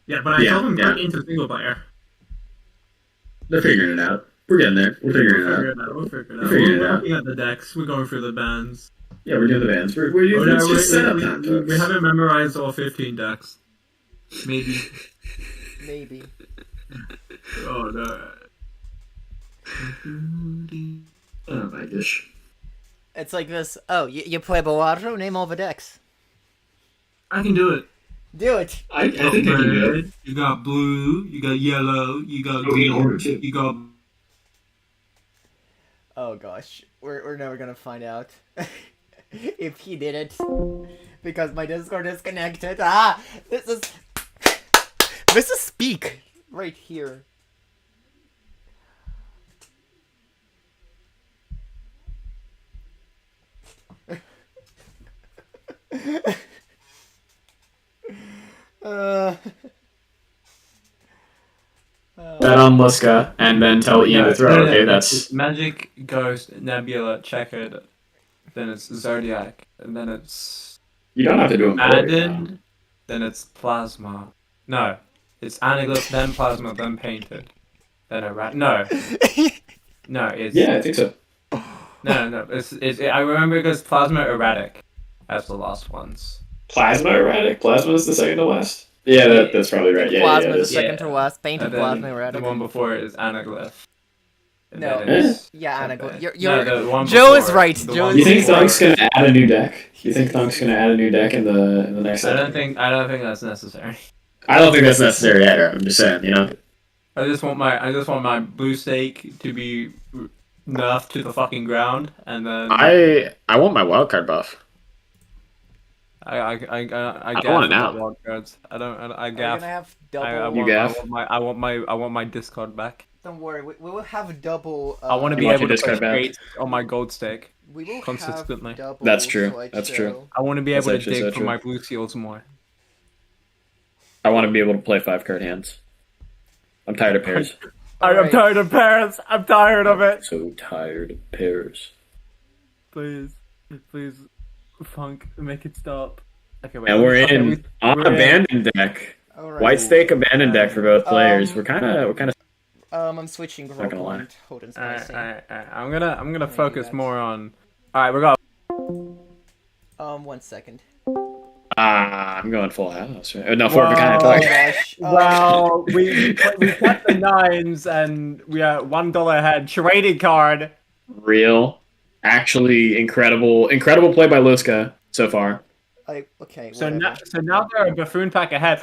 [SPEAKER 6] yeah, but I told him back into single player.
[SPEAKER 2] They're figuring it out. We're getting there. We're figuring it out.
[SPEAKER 6] We'll figure it out.
[SPEAKER 2] figuring it
[SPEAKER 6] We're
[SPEAKER 2] out.
[SPEAKER 6] looking at the decks. We're going through the bands.
[SPEAKER 2] Yeah, we're doing the bands. It's just set up time,
[SPEAKER 6] we
[SPEAKER 2] folks.
[SPEAKER 6] haven't memorized all 15 decks. Maybe.
[SPEAKER 1] Maybe.
[SPEAKER 6] Oh no.
[SPEAKER 2] Oh my gosh.
[SPEAKER 1] It's like this. Oh, you play Balatro? Name all the decks.
[SPEAKER 6] I can do it.
[SPEAKER 1] Do it.
[SPEAKER 2] I think I can do it.
[SPEAKER 3] You got blue, you got yellow, you got
[SPEAKER 2] Oh, we
[SPEAKER 3] green,
[SPEAKER 2] order too.
[SPEAKER 3] you got
[SPEAKER 1] Oh gosh, we're never gonna find out if he did it because my Discord is connected. Ah, this is speak right here. uh,
[SPEAKER 2] Bet on Liska and then tell Ian to throw. Okay, that's
[SPEAKER 6] Magic, Ghost, Nebula, Checkered, then it's Zodiac, and then it's
[SPEAKER 2] you don't have to do it.
[SPEAKER 6] Madden, then it's Plasma. No, it's Anaglyph, then Plasma, then Painted, then No, it's
[SPEAKER 2] Yeah, I think so.
[SPEAKER 6] no. I remember because Plasma, Erratic, as the last ones.
[SPEAKER 2] Plasma erratic. Plasma is the second to last. Yeah, that's probably right. Yeah,
[SPEAKER 1] Plasma
[SPEAKER 2] yeah.
[SPEAKER 1] the
[SPEAKER 2] That's,
[SPEAKER 1] second to last. Painted
[SPEAKER 6] And then
[SPEAKER 1] plasma
[SPEAKER 6] the
[SPEAKER 1] erratic.
[SPEAKER 6] one before is Anaglyph. And
[SPEAKER 1] No.
[SPEAKER 6] then it's-
[SPEAKER 1] Yeah,
[SPEAKER 6] okay.
[SPEAKER 1] Anaglyph. You're,
[SPEAKER 6] No, the one
[SPEAKER 1] Joe is
[SPEAKER 6] before,
[SPEAKER 1] right.
[SPEAKER 6] the
[SPEAKER 1] Joe
[SPEAKER 6] one
[SPEAKER 2] you think
[SPEAKER 1] is right.
[SPEAKER 2] Thunk's gonna add a new deck? You think Thunk's gonna add a new deck in the next?
[SPEAKER 6] I don't think that's necessary.
[SPEAKER 2] I don't think that's necessary either. I'm just saying, you know.
[SPEAKER 6] I just want my blue stake to be nerfed to the fucking ground, and then
[SPEAKER 2] I want my wildcard buff.
[SPEAKER 6] I
[SPEAKER 2] don't
[SPEAKER 6] gaff
[SPEAKER 2] want it
[SPEAKER 6] about
[SPEAKER 2] now.
[SPEAKER 6] wild cards. I
[SPEAKER 1] We're
[SPEAKER 6] gaff.
[SPEAKER 1] gonna have
[SPEAKER 6] I
[SPEAKER 1] double.
[SPEAKER 2] You gaff?
[SPEAKER 6] I want my discard back.
[SPEAKER 1] Don't worry, we will have double.
[SPEAKER 6] I want to
[SPEAKER 2] You
[SPEAKER 6] be
[SPEAKER 2] want
[SPEAKER 6] able
[SPEAKER 2] your
[SPEAKER 6] to put
[SPEAKER 2] discard back?
[SPEAKER 6] straight on my gold stake.
[SPEAKER 1] We will
[SPEAKER 6] consistently.
[SPEAKER 1] have double.
[SPEAKER 2] That's true.
[SPEAKER 1] slideshow.
[SPEAKER 2] That's true.
[SPEAKER 6] I want to be
[SPEAKER 2] That's
[SPEAKER 6] able to
[SPEAKER 2] actually so
[SPEAKER 6] dig for
[SPEAKER 2] true.
[SPEAKER 6] my blue seals more.
[SPEAKER 2] I want to be able to play 5-card hands. I'm tired of pairs.
[SPEAKER 6] I'm
[SPEAKER 1] Alright.
[SPEAKER 6] tired of pairs. I'm tired of it.
[SPEAKER 2] So tired of pairs.
[SPEAKER 6] Please, Funk, make it stop. Okay, wait.
[SPEAKER 2] And we're
[SPEAKER 6] okay,
[SPEAKER 2] in on
[SPEAKER 6] we're in.
[SPEAKER 2] abandoned deck.
[SPEAKER 1] Alright.
[SPEAKER 2] White stake abandoned deck for both players.
[SPEAKER 1] Um,
[SPEAKER 2] We're kind of.
[SPEAKER 1] I'm switching
[SPEAKER 2] Not
[SPEAKER 1] roll
[SPEAKER 2] gonna lie.
[SPEAKER 1] point. Hold on,
[SPEAKER 6] Alright,
[SPEAKER 1] spacing.
[SPEAKER 6] alright. I'm gonna focus
[SPEAKER 1] that.
[SPEAKER 6] more on. Alright, we're going.
[SPEAKER 1] 1 second.
[SPEAKER 2] I'm going full house. Right? No, four of a kind.
[SPEAKER 1] Oh
[SPEAKER 2] Fuck.
[SPEAKER 1] gosh.
[SPEAKER 6] Well, we kept the nines and we are $1 ahead. Trading card.
[SPEAKER 2] Real, actually incredible play by Liska so far.
[SPEAKER 1] Okay.
[SPEAKER 6] So
[SPEAKER 1] whatever.
[SPEAKER 6] now they're a buffoon pack ahead.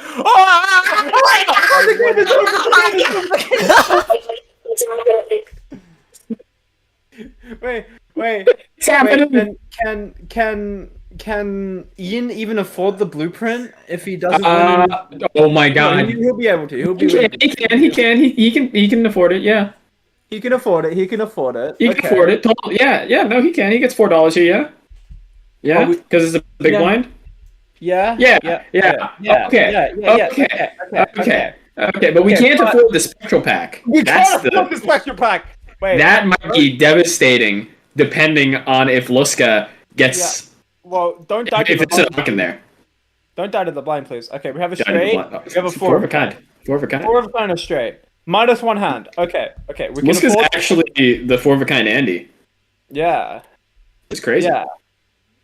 [SPEAKER 6] Wait.
[SPEAKER 2] It's happening.
[SPEAKER 6] Can Ian even afford the blueprint if he doesn't?
[SPEAKER 2] Oh my god.
[SPEAKER 6] He'll be able to.
[SPEAKER 2] He can afford it. Yeah,
[SPEAKER 6] He can afford it.
[SPEAKER 2] he can afford it. Yeah. No, he can. He gets $4 here. Yeah, because it's a big
[SPEAKER 6] Yeah.
[SPEAKER 2] blind.
[SPEAKER 6] Yeah.
[SPEAKER 2] Okay. But we can't afford the spectral pack. That's
[SPEAKER 6] the spectrum pack. Wait.
[SPEAKER 2] that might be devastating, depending on if Liska gets
[SPEAKER 6] Well, don't die to
[SPEAKER 2] if
[SPEAKER 6] the
[SPEAKER 2] it's a
[SPEAKER 6] blind.
[SPEAKER 2] duck in there.
[SPEAKER 6] Don't die to the blind, please. Okay, we have a
[SPEAKER 2] Die to the
[SPEAKER 6] straight.
[SPEAKER 2] blind.
[SPEAKER 6] We have a
[SPEAKER 2] Four of a kind. Four of a kind.
[SPEAKER 6] Four of a kind of straight. Minus one hand. Okay. We can
[SPEAKER 2] Liska's
[SPEAKER 6] afford.
[SPEAKER 2] actually the four of a kind Andy.
[SPEAKER 6] Yeah.
[SPEAKER 2] It's crazy.
[SPEAKER 6] Yeah.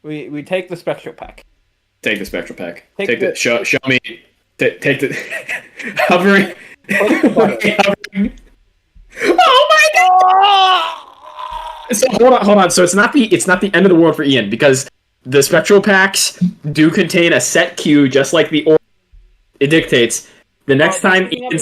[SPEAKER 6] We take the spectral pack.
[SPEAKER 2] Take the spectral pack.
[SPEAKER 6] Take
[SPEAKER 2] Take
[SPEAKER 6] the-
[SPEAKER 2] the show me. Take the hovering. Hovering. Oh my god! So hold on. So it's not the end of the world for Ian because the spectral packs do contain a set queue, just like the it dictates. The next time Ian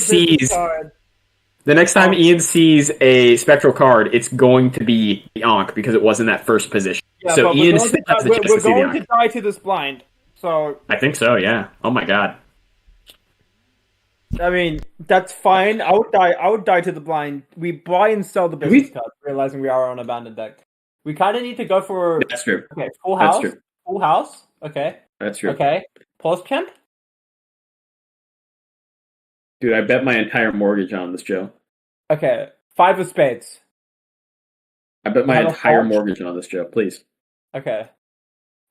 [SPEAKER 2] sees a spectral card, it's going to be the Ankh because it was in that first position.
[SPEAKER 6] Yeah,
[SPEAKER 2] so
[SPEAKER 6] but
[SPEAKER 2] Ian
[SPEAKER 6] we're
[SPEAKER 2] still has the
[SPEAKER 6] going, to,
[SPEAKER 2] chance
[SPEAKER 6] we're
[SPEAKER 2] to see the
[SPEAKER 6] going to
[SPEAKER 2] Ankh.
[SPEAKER 6] die to this blind. So
[SPEAKER 2] I think so. Yeah. Oh my god.
[SPEAKER 6] I mean that's fine. I would die to the blind. We buy and sell the business card, realizing we are on abandoned deck. We kind of need to go for
[SPEAKER 2] That's true.
[SPEAKER 6] okay full
[SPEAKER 2] That's
[SPEAKER 6] house.
[SPEAKER 2] true.
[SPEAKER 6] Full house. Okay.
[SPEAKER 2] That's true.
[SPEAKER 6] Okay. Pause champ.
[SPEAKER 2] Dude, I bet my entire mortgage on this, Joe.
[SPEAKER 6] Okay. Five of spades.
[SPEAKER 2] I bet my
[SPEAKER 6] Have a
[SPEAKER 2] entire
[SPEAKER 6] fault?
[SPEAKER 2] mortgage on this, Joe. Please.
[SPEAKER 6] Okay.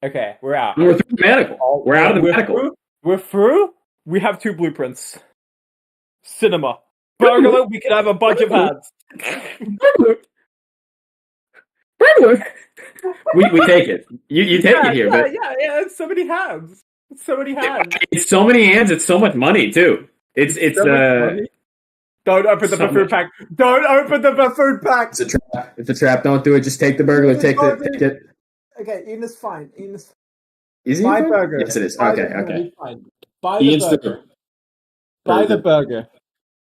[SPEAKER 6] Okay. We're out.
[SPEAKER 2] We're through the medical. We're out of the
[SPEAKER 6] We're
[SPEAKER 2] medical.
[SPEAKER 6] through? We're through. We have two blueprints. Cinema. Burglar. We could have a bunch of hands.
[SPEAKER 2] we take it. You take it here, but
[SPEAKER 6] yeah. It's so many hands. It's so many hands.
[SPEAKER 2] it's so many hands. It's so much money too. It's
[SPEAKER 6] So much money. Don't open the
[SPEAKER 2] so
[SPEAKER 6] buffoon
[SPEAKER 2] much.
[SPEAKER 6] pack. Don't open the buffoon pack.
[SPEAKER 2] it's a trap. It's a trap. Don't do it. Just take the burglar. Take it.
[SPEAKER 6] Okay, Ian is fine. Ian is
[SPEAKER 2] Easy.
[SPEAKER 6] buy burger.
[SPEAKER 2] Yes, it is.
[SPEAKER 6] Buy
[SPEAKER 2] Okay.
[SPEAKER 6] the burger.
[SPEAKER 2] Okay.
[SPEAKER 6] He's fine. Buy the
[SPEAKER 2] Ian's
[SPEAKER 6] burger.
[SPEAKER 2] through.
[SPEAKER 6] Buy the burger.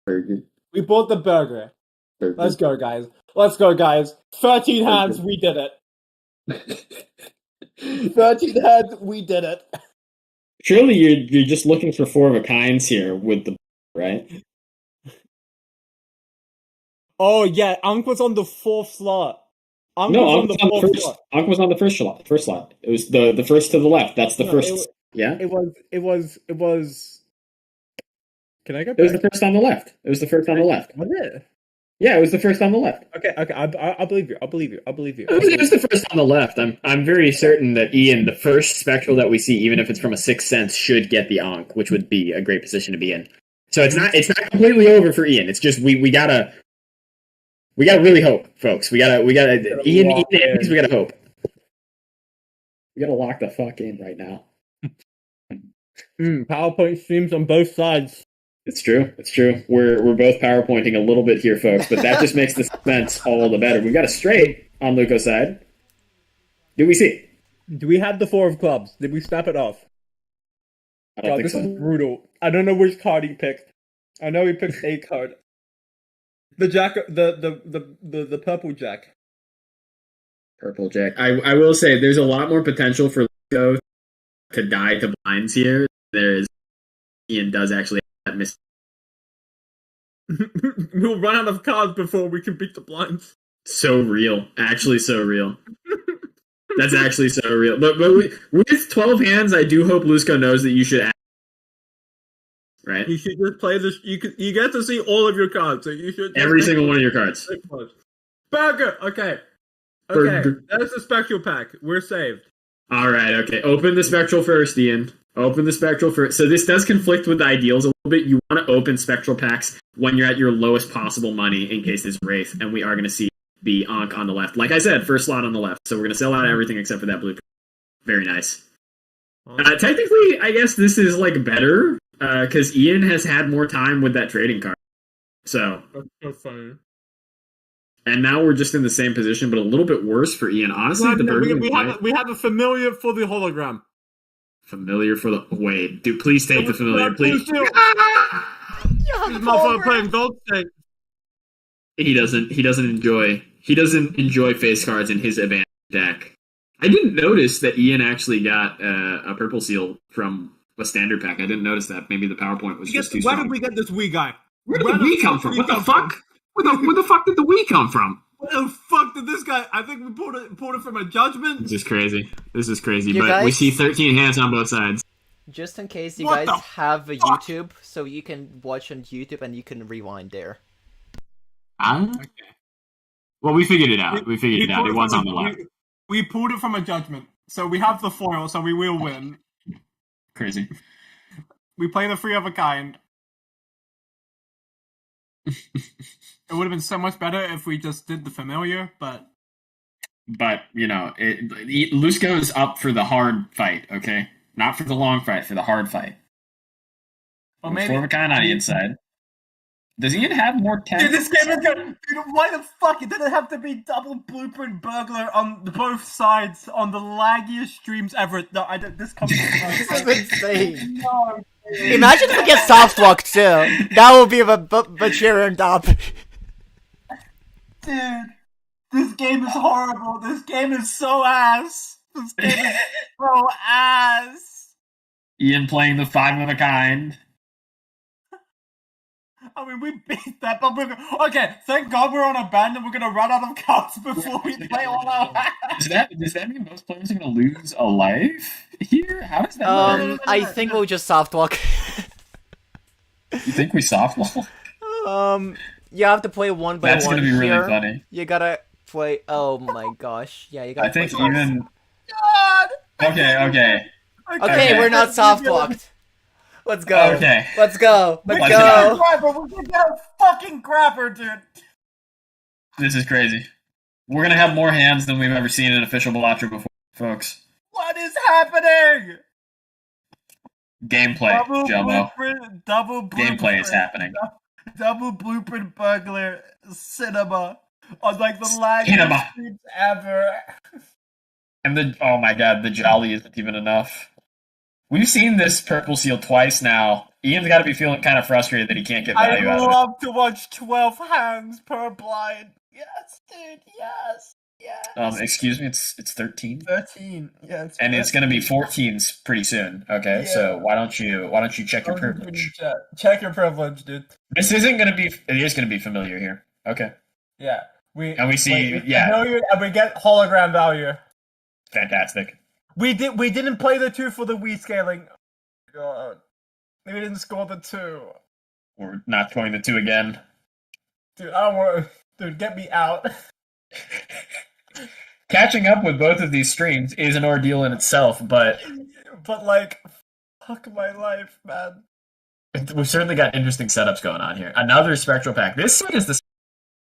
[SPEAKER 2] Burger.
[SPEAKER 6] We bought the burger.
[SPEAKER 5] Let's go, guys. Let's go, guys. 13 hands, we did it. 13 hands, we did it.
[SPEAKER 2] Surely you're just looking for four of a kinds here with the right?
[SPEAKER 5] Oh, yeah, Ankh was on the 4th slot.
[SPEAKER 2] Ankh was on the first. Ankh was on the first slot. First slot. It was the first to the left. That's the first. Yeah.
[SPEAKER 5] It was. Can I go back?
[SPEAKER 2] It was the first on the left. It was the first on the left.
[SPEAKER 5] Was it?
[SPEAKER 2] Yeah, it was the first on the left.
[SPEAKER 5] Okay. I believe you.
[SPEAKER 2] It was the first on the left. I'm very certain that Ian, the first spectral that we see, even if it's from a sixth sense, should get the Ankh, which would be a great position to be in. So it's not completely over for Ian. It's just we gotta really hope, folks. We gotta Ian, we gotta hope. We gotta lock the fuck in right now.
[SPEAKER 5] PowerPoint streams on both sides.
[SPEAKER 2] It's true. We're both PowerPointing a little bit here, folks, but that just makes the sense all the better. We've got a straight on Luco's side. Do we see?
[SPEAKER 5] Do we have the 4 of clubs? Did we snap it off?
[SPEAKER 2] I don't think
[SPEAKER 5] this
[SPEAKER 2] so.
[SPEAKER 5] is brutal. I don't know which card he picked. I know he picked a card. The jack, the purple jack.
[SPEAKER 2] Purple jack. I will say there's a lot more potential for Luco to die to blinds here. There's Ian does actually have that miss.
[SPEAKER 5] We'll run out of cards before we can beat the blinds.
[SPEAKER 2] So real. Actually so real. That's actually so real. But with 12 hands, I do hope Lusco knows that you should act. Right?
[SPEAKER 5] You should just play this. You get to see all of your cards, so you should
[SPEAKER 2] every single one of your cards.
[SPEAKER 5] Burger. Okay.
[SPEAKER 2] Burger.
[SPEAKER 5] That's the spectral pack. We're saved.
[SPEAKER 2] All right. Okay. Open the spectral first, Ian. Open the spectral first. So this does conflict with the ideals a little bit. You want to open spectral packs when you're at your lowest possible money in case there's Wraith, and we are going to see the Ankh on the left. Like I said, first slot on the left. So we're going to sell out everything except for that blue. Very nice. Technically, I guess this is like better because Ian has had more time with that trading card. So.
[SPEAKER 5] That's so funny.
[SPEAKER 2] And now we're just in the same position, but a little bit worse for Ian. Honestly,
[SPEAKER 5] we have a familiar for the hologram.
[SPEAKER 2] Familiar for the wait, dude. Please take the familiar, please.
[SPEAKER 5] This motherfucker playing gold stake.
[SPEAKER 2] He doesn't enjoy face cards in his advanced deck. I didn't notice that Ian actually got a purple seal from a standard pack. I didn't notice that. Maybe the PowerPoint was just too strong.
[SPEAKER 3] Where did we get this wee guy?
[SPEAKER 2] Where did the wee come from? What the fuck? Where the fuck did the wee come from?
[SPEAKER 3] Where the fuck did this guy? I think we pulled it from a judgment.
[SPEAKER 2] This is crazy.
[SPEAKER 1] You
[SPEAKER 2] But
[SPEAKER 1] guys-
[SPEAKER 2] we see 13 hands on both sides.
[SPEAKER 1] Just in case you
[SPEAKER 3] What
[SPEAKER 1] guys
[SPEAKER 3] the
[SPEAKER 1] have a YouTube, so you can watch on YouTube and you can rewind there.
[SPEAKER 2] Okay. Well, we figured it out. It was on the left.
[SPEAKER 3] We pulled it from a judgment, so we have the foil, so we will win.
[SPEAKER 2] Crazy.
[SPEAKER 3] We play the 3 of a kind. It would have been so much better if we just did the familiar, but
[SPEAKER 2] you know, Lusco is up for the hard fight. Okay, not for the long fight, for the hard fight.
[SPEAKER 3] or
[SPEAKER 2] Four
[SPEAKER 3] maybe
[SPEAKER 2] of a kind on Ian's side. Does Ian have more 10?
[SPEAKER 3] Dude, this game is good. Dude, why the fuck? It didn't have to be double blueprint burglar on both sides on the laggiest streams ever. No, I don't. This comes.
[SPEAKER 1] This is insane.
[SPEAKER 3] No.
[SPEAKER 1] Imagine if we get soft locked too. That would be a cheer and top.
[SPEAKER 3] Dude, this game is horrible. This game is so ass. This game is so ass.
[SPEAKER 2] Ian playing the 5 of a kind.
[SPEAKER 3] I mean, we beat that, but okay. Thank God we're on a band and we're gonna run out of cards before we play all our hands.
[SPEAKER 2] Does that mean most players are going to lose a life here? How does that work?
[SPEAKER 1] I think we'll just soft lock.
[SPEAKER 2] You think we softball?
[SPEAKER 1] You have to play one by
[SPEAKER 2] That's
[SPEAKER 1] one.
[SPEAKER 2] going to be really
[SPEAKER 1] here.
[SPEAKER 2] funny.
[SPEAKER 1] You gotta play. Oh my gosh! Yeah, you gotta.
[SPEAKER 2] I think
[SPEAKER 1] play
[SPEAKER 2] even.
[SPEAKER 3] God.
[SPEAKER 2] Okay.
[SPEAKER 1] Okay, we're not soft locked. Let's go.
[SPEAKER 2] Okay.
[SPEAKER 1] Let's go.
[SPEAKER 3] We
[SPEAKER 1] Let's
[SPEAKER 3] can get a
[SPEAKER 1] go.
[SPEAKER 3] grabber. We can get a fucking grabber, dude.
[SPEAKER 2] This is crazy. We're going to have more hands than we've ever seen in official Balatro before, folks.
[SPEAKER 3] What is happening?
[SPEAKER 2] Gameplay, Jomo.
[SPEAKER 3] Double blueprint.
[SPEAKER 2] Gameplay is happening.
[SPEAKER 3] Double blueprint burglar cinema on like the
[SPEAKER 2] Cinema.
[SPEAKER 3] laggiest streams ever.
[SPEAKER 2] And oh my god, the jolly isn't even enough. We've seen this purple seal twice now Ian's got to be feeling kind of frustrated that he can't get
[SPEAKER 5] I
[SPEAKER 2] value out of it.
[SPEAKER 5] love to watch 12 hands per blind. Yes, dude. Yes. Yes.
[SPEAKER 2] Excuse me, it's 13,
[SPEAKER 5] 13. Yes.
[SPEAKER 2] and it's going to be 14s pretty soon. Okay, so
[SPEAKER 5] Yeah.
[SPEAKER 2] why don't you check your privilege?
[SPEAKER 5] Check your privilege, dude.
[SPEAKER 2] This isn't going to be. It is going to be familiar here. Okay,
[SPEAKER 5] Yeah.
[SPEAKER 2] and we see.
[SPEAKER 5] It's
[SPEAKER 2] Yeah,
[SPEAKER 5] familiar, and we get hologram value.
[SPEAKER 2] fantastic.
[SPEAKER 5] We didn't play the 2 for the Wii scaling. Oh, God. We didn't score the 2.
[SPEAKER 2] We're not going the 2 again.
[SPEAKER 5] Dude, I don't want to. Dude, get me out.
[SPEAKER 2] Catching up with both of these streams is an ordeal in itself, but
[SPEAKER 5] But, like, fuck my life, man.
[SPEAKER 2] we've certainly got interesting setups going on here. Another spectral pack. This set is the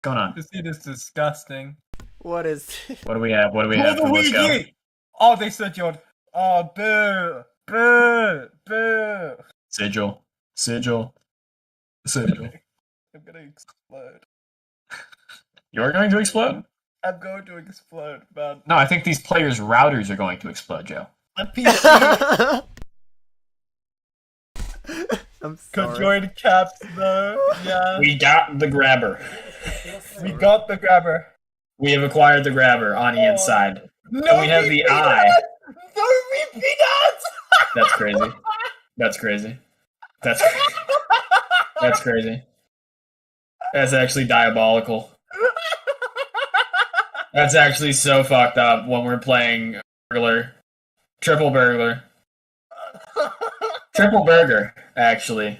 [SPEAKER 2] going on.
[SPEAKER 5] This scene is disgusting.
[SPEAKER 1] What is?
[SPEAKER 2] What do we have? What do we
[SPEAKER 5] Pull
[SPEAKER 2] have
[SPEAKER 5] the
[SPEAKER 2] for Let's Go?
[SPEAKER 5] Wii! Oh, they said you're. Oh, boo! Boo! Boo!
[SPEAKER 2] Sigil.
[SPEAKER 5] I'm gonna explode.
[SPEAKER 2] You're going to explode?
[SPEAKER 5] I'm going to explode, man.
[SPEAKER 2] No, I think these players' routers are going to explode, Joe.
[SPEAKER 5] A PC
[SPEAKER 1] I'm
[SPEAKER 5] could
[SPEAKER 1] sorry.
[SPEAKER 5] join caps, though. Yeah.
[SPEAKER 2] We got the grabber.
[SPEAKER 5] We got the grabber.
[SPEAKER 2] We have acquired the grabber on the inside.
[SPEAKER 5] No,
[SPEAKER 2] And we have the eye.
[SPEAKER 5] No repeat that!
[SPEAKER 2] That's crazy. That's crazy. That's that's crazy. That's actually diabolical. That's actually so fucked up when we're playing burglar. Triple burglar. Triple burger, actually.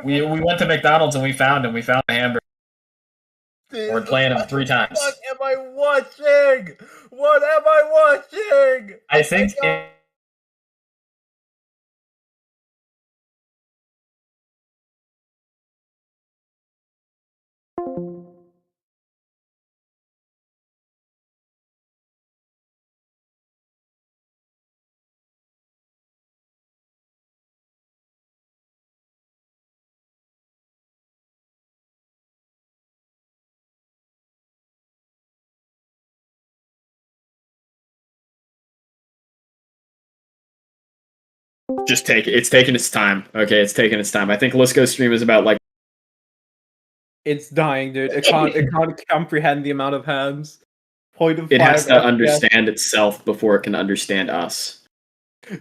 [SPEAKER 2] We went to McDonald's and we found him. We found a hamburger. We're playing him 3 times.
[SPEAKER 5] What am I watching? What am I watching?
[SPEAKER 2] I think just take it. It's taking its time. Okay, it's taking its time. I think Lisco's stream is about like
[SPEAKER 5] It's dying, dude. It can't comprehend the amount of hands. Point of
[SPEAKER 2] it has
[SPEAKER 5] 5
[SPEAKER 2] to
[SPEAKER 5] FPS.
[SPEAKER 2] understand itself before it can understand us.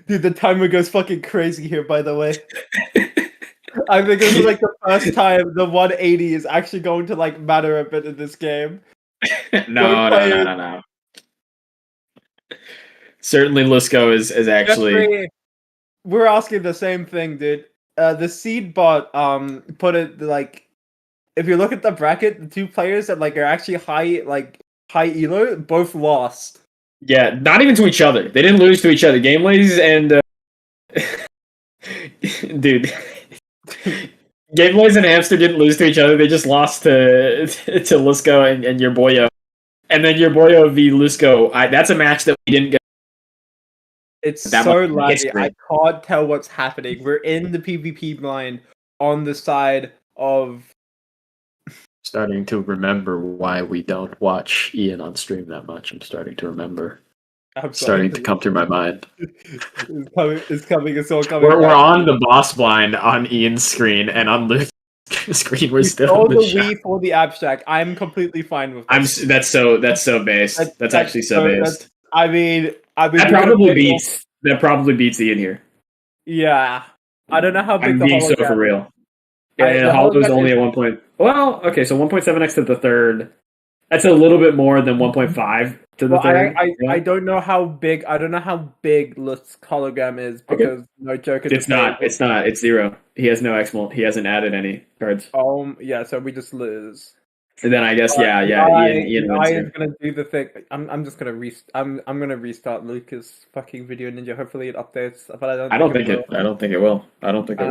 [SPEAKER 5] Dude, the timer goes fucking crazy here, by the way. I think this is like the first time the 180 is actually going to like matter a bit in this game.
[SPEAKER 2] No. Certainly, Lisco is actually.
[SPEAKER 5] Jeffrey, we're asking the same thing, dude. The seed bot put it like if you look at the bracket, the 2 players that like are actually high elo both lost.
[SPEAKER 2] Yeah, not even to each other. They didn't lose to each other. Gamelays and dude, Gamelays and Hamster didn't lose to each other. They just lost to Lisco and your boyo, and then your boyo v Lisco. That's a match that we didn't get.
[SPEAKER 5] It's
[SPEAKER 2] That
[SPEAKER 5] so
[SPEAKER 2] much
[SPEAKER 5] laggy.
[SPEAKER 2] history.
[SPEAKER 5] I can't tell what's happening. We're in the PvP blind on the side of.
[SPEAKER 2] Starting to remember why we don't watch Ian on stream that much. I'm starting to remember.
[SPEAKER 5] I'm
[SPEAKER 2] Starting
[SPEAKER 5] sorry.
[SPEAKER 2] to come through my mind.
[SPEAKER 5] It's coming. It's all coming.
[SPEAKER 2] We're on the boss blind on Ian's screen, and on Luke's screen we're
[SPEAKER 5] We
[SPEAKER 2] still
[SPEAKER 5] stole
[SPEAKER 2] in
[SPEAKER 5] the
[SPEAKER 2] the shop.
[SPEAKER 5] Wii for the abstract. I'm completely fine with this.
[SPEAKER 2] That's so based. That's actually so based.
[SPEAKER 5] I mean,
[SPEAKER 2] That probably beats Ian here.
[SPEAKER 5] Yeah, I don't know how big
[SPEAKER 2] I'm
[SPEAKER 5] the
[SPEAKER 2] being so
[SPEAKER 5] hologram
[SPEAKER 2] for real.
[SPEAKER 5] the
[SPEAKER 2] And Hollow is
[SPEAKER 5] hologram
[SPEAKER 2] only
[SPEAKER 5] is-
[SPEAKER 2] at 1 point. Well, okay, so 1.7x to the third. That's a little bit more than 1.5 to the
[SPEAKER 5] Well,
[SPEAKER 2] third.
[SPEAKER 5] I don't know how big. I don't know how big Lut's hologram is because no joke.
[SPEAKER 2] It's not. It's not. It's 0. He has no X-Mult. He hasn't added any cards.
[SPEAKER 5] Yeah. So we just lose.
[SPEAKER 2] And then I guess Ian wins
[SPEAKER 5] I
[SPEAKER 2] here.
[SPEAKER 5] is gonna do the thing. I'm just gonna I'm gonna restart Lucas' fucking video ninja. Hopefully it updates, but I don't think it will.
[SPEAKER 2] I don't think it will.
[SPEAKER 5] I don't think it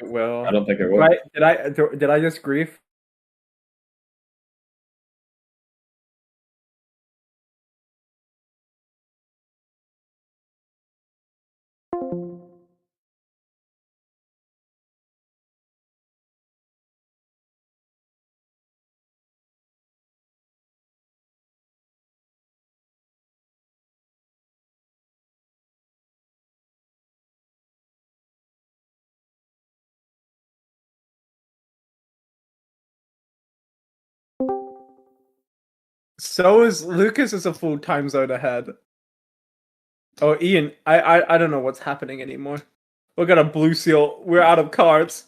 [SPEAKER 5] will.
[SPEAKER 2] I don't think it will.
[SPEAKER 5] Right? Did I just grief? So is Lucas is a full time zone ahead. Oh, Ian, I don't know what's happening anymore. We got a blue seal. We're out of cards.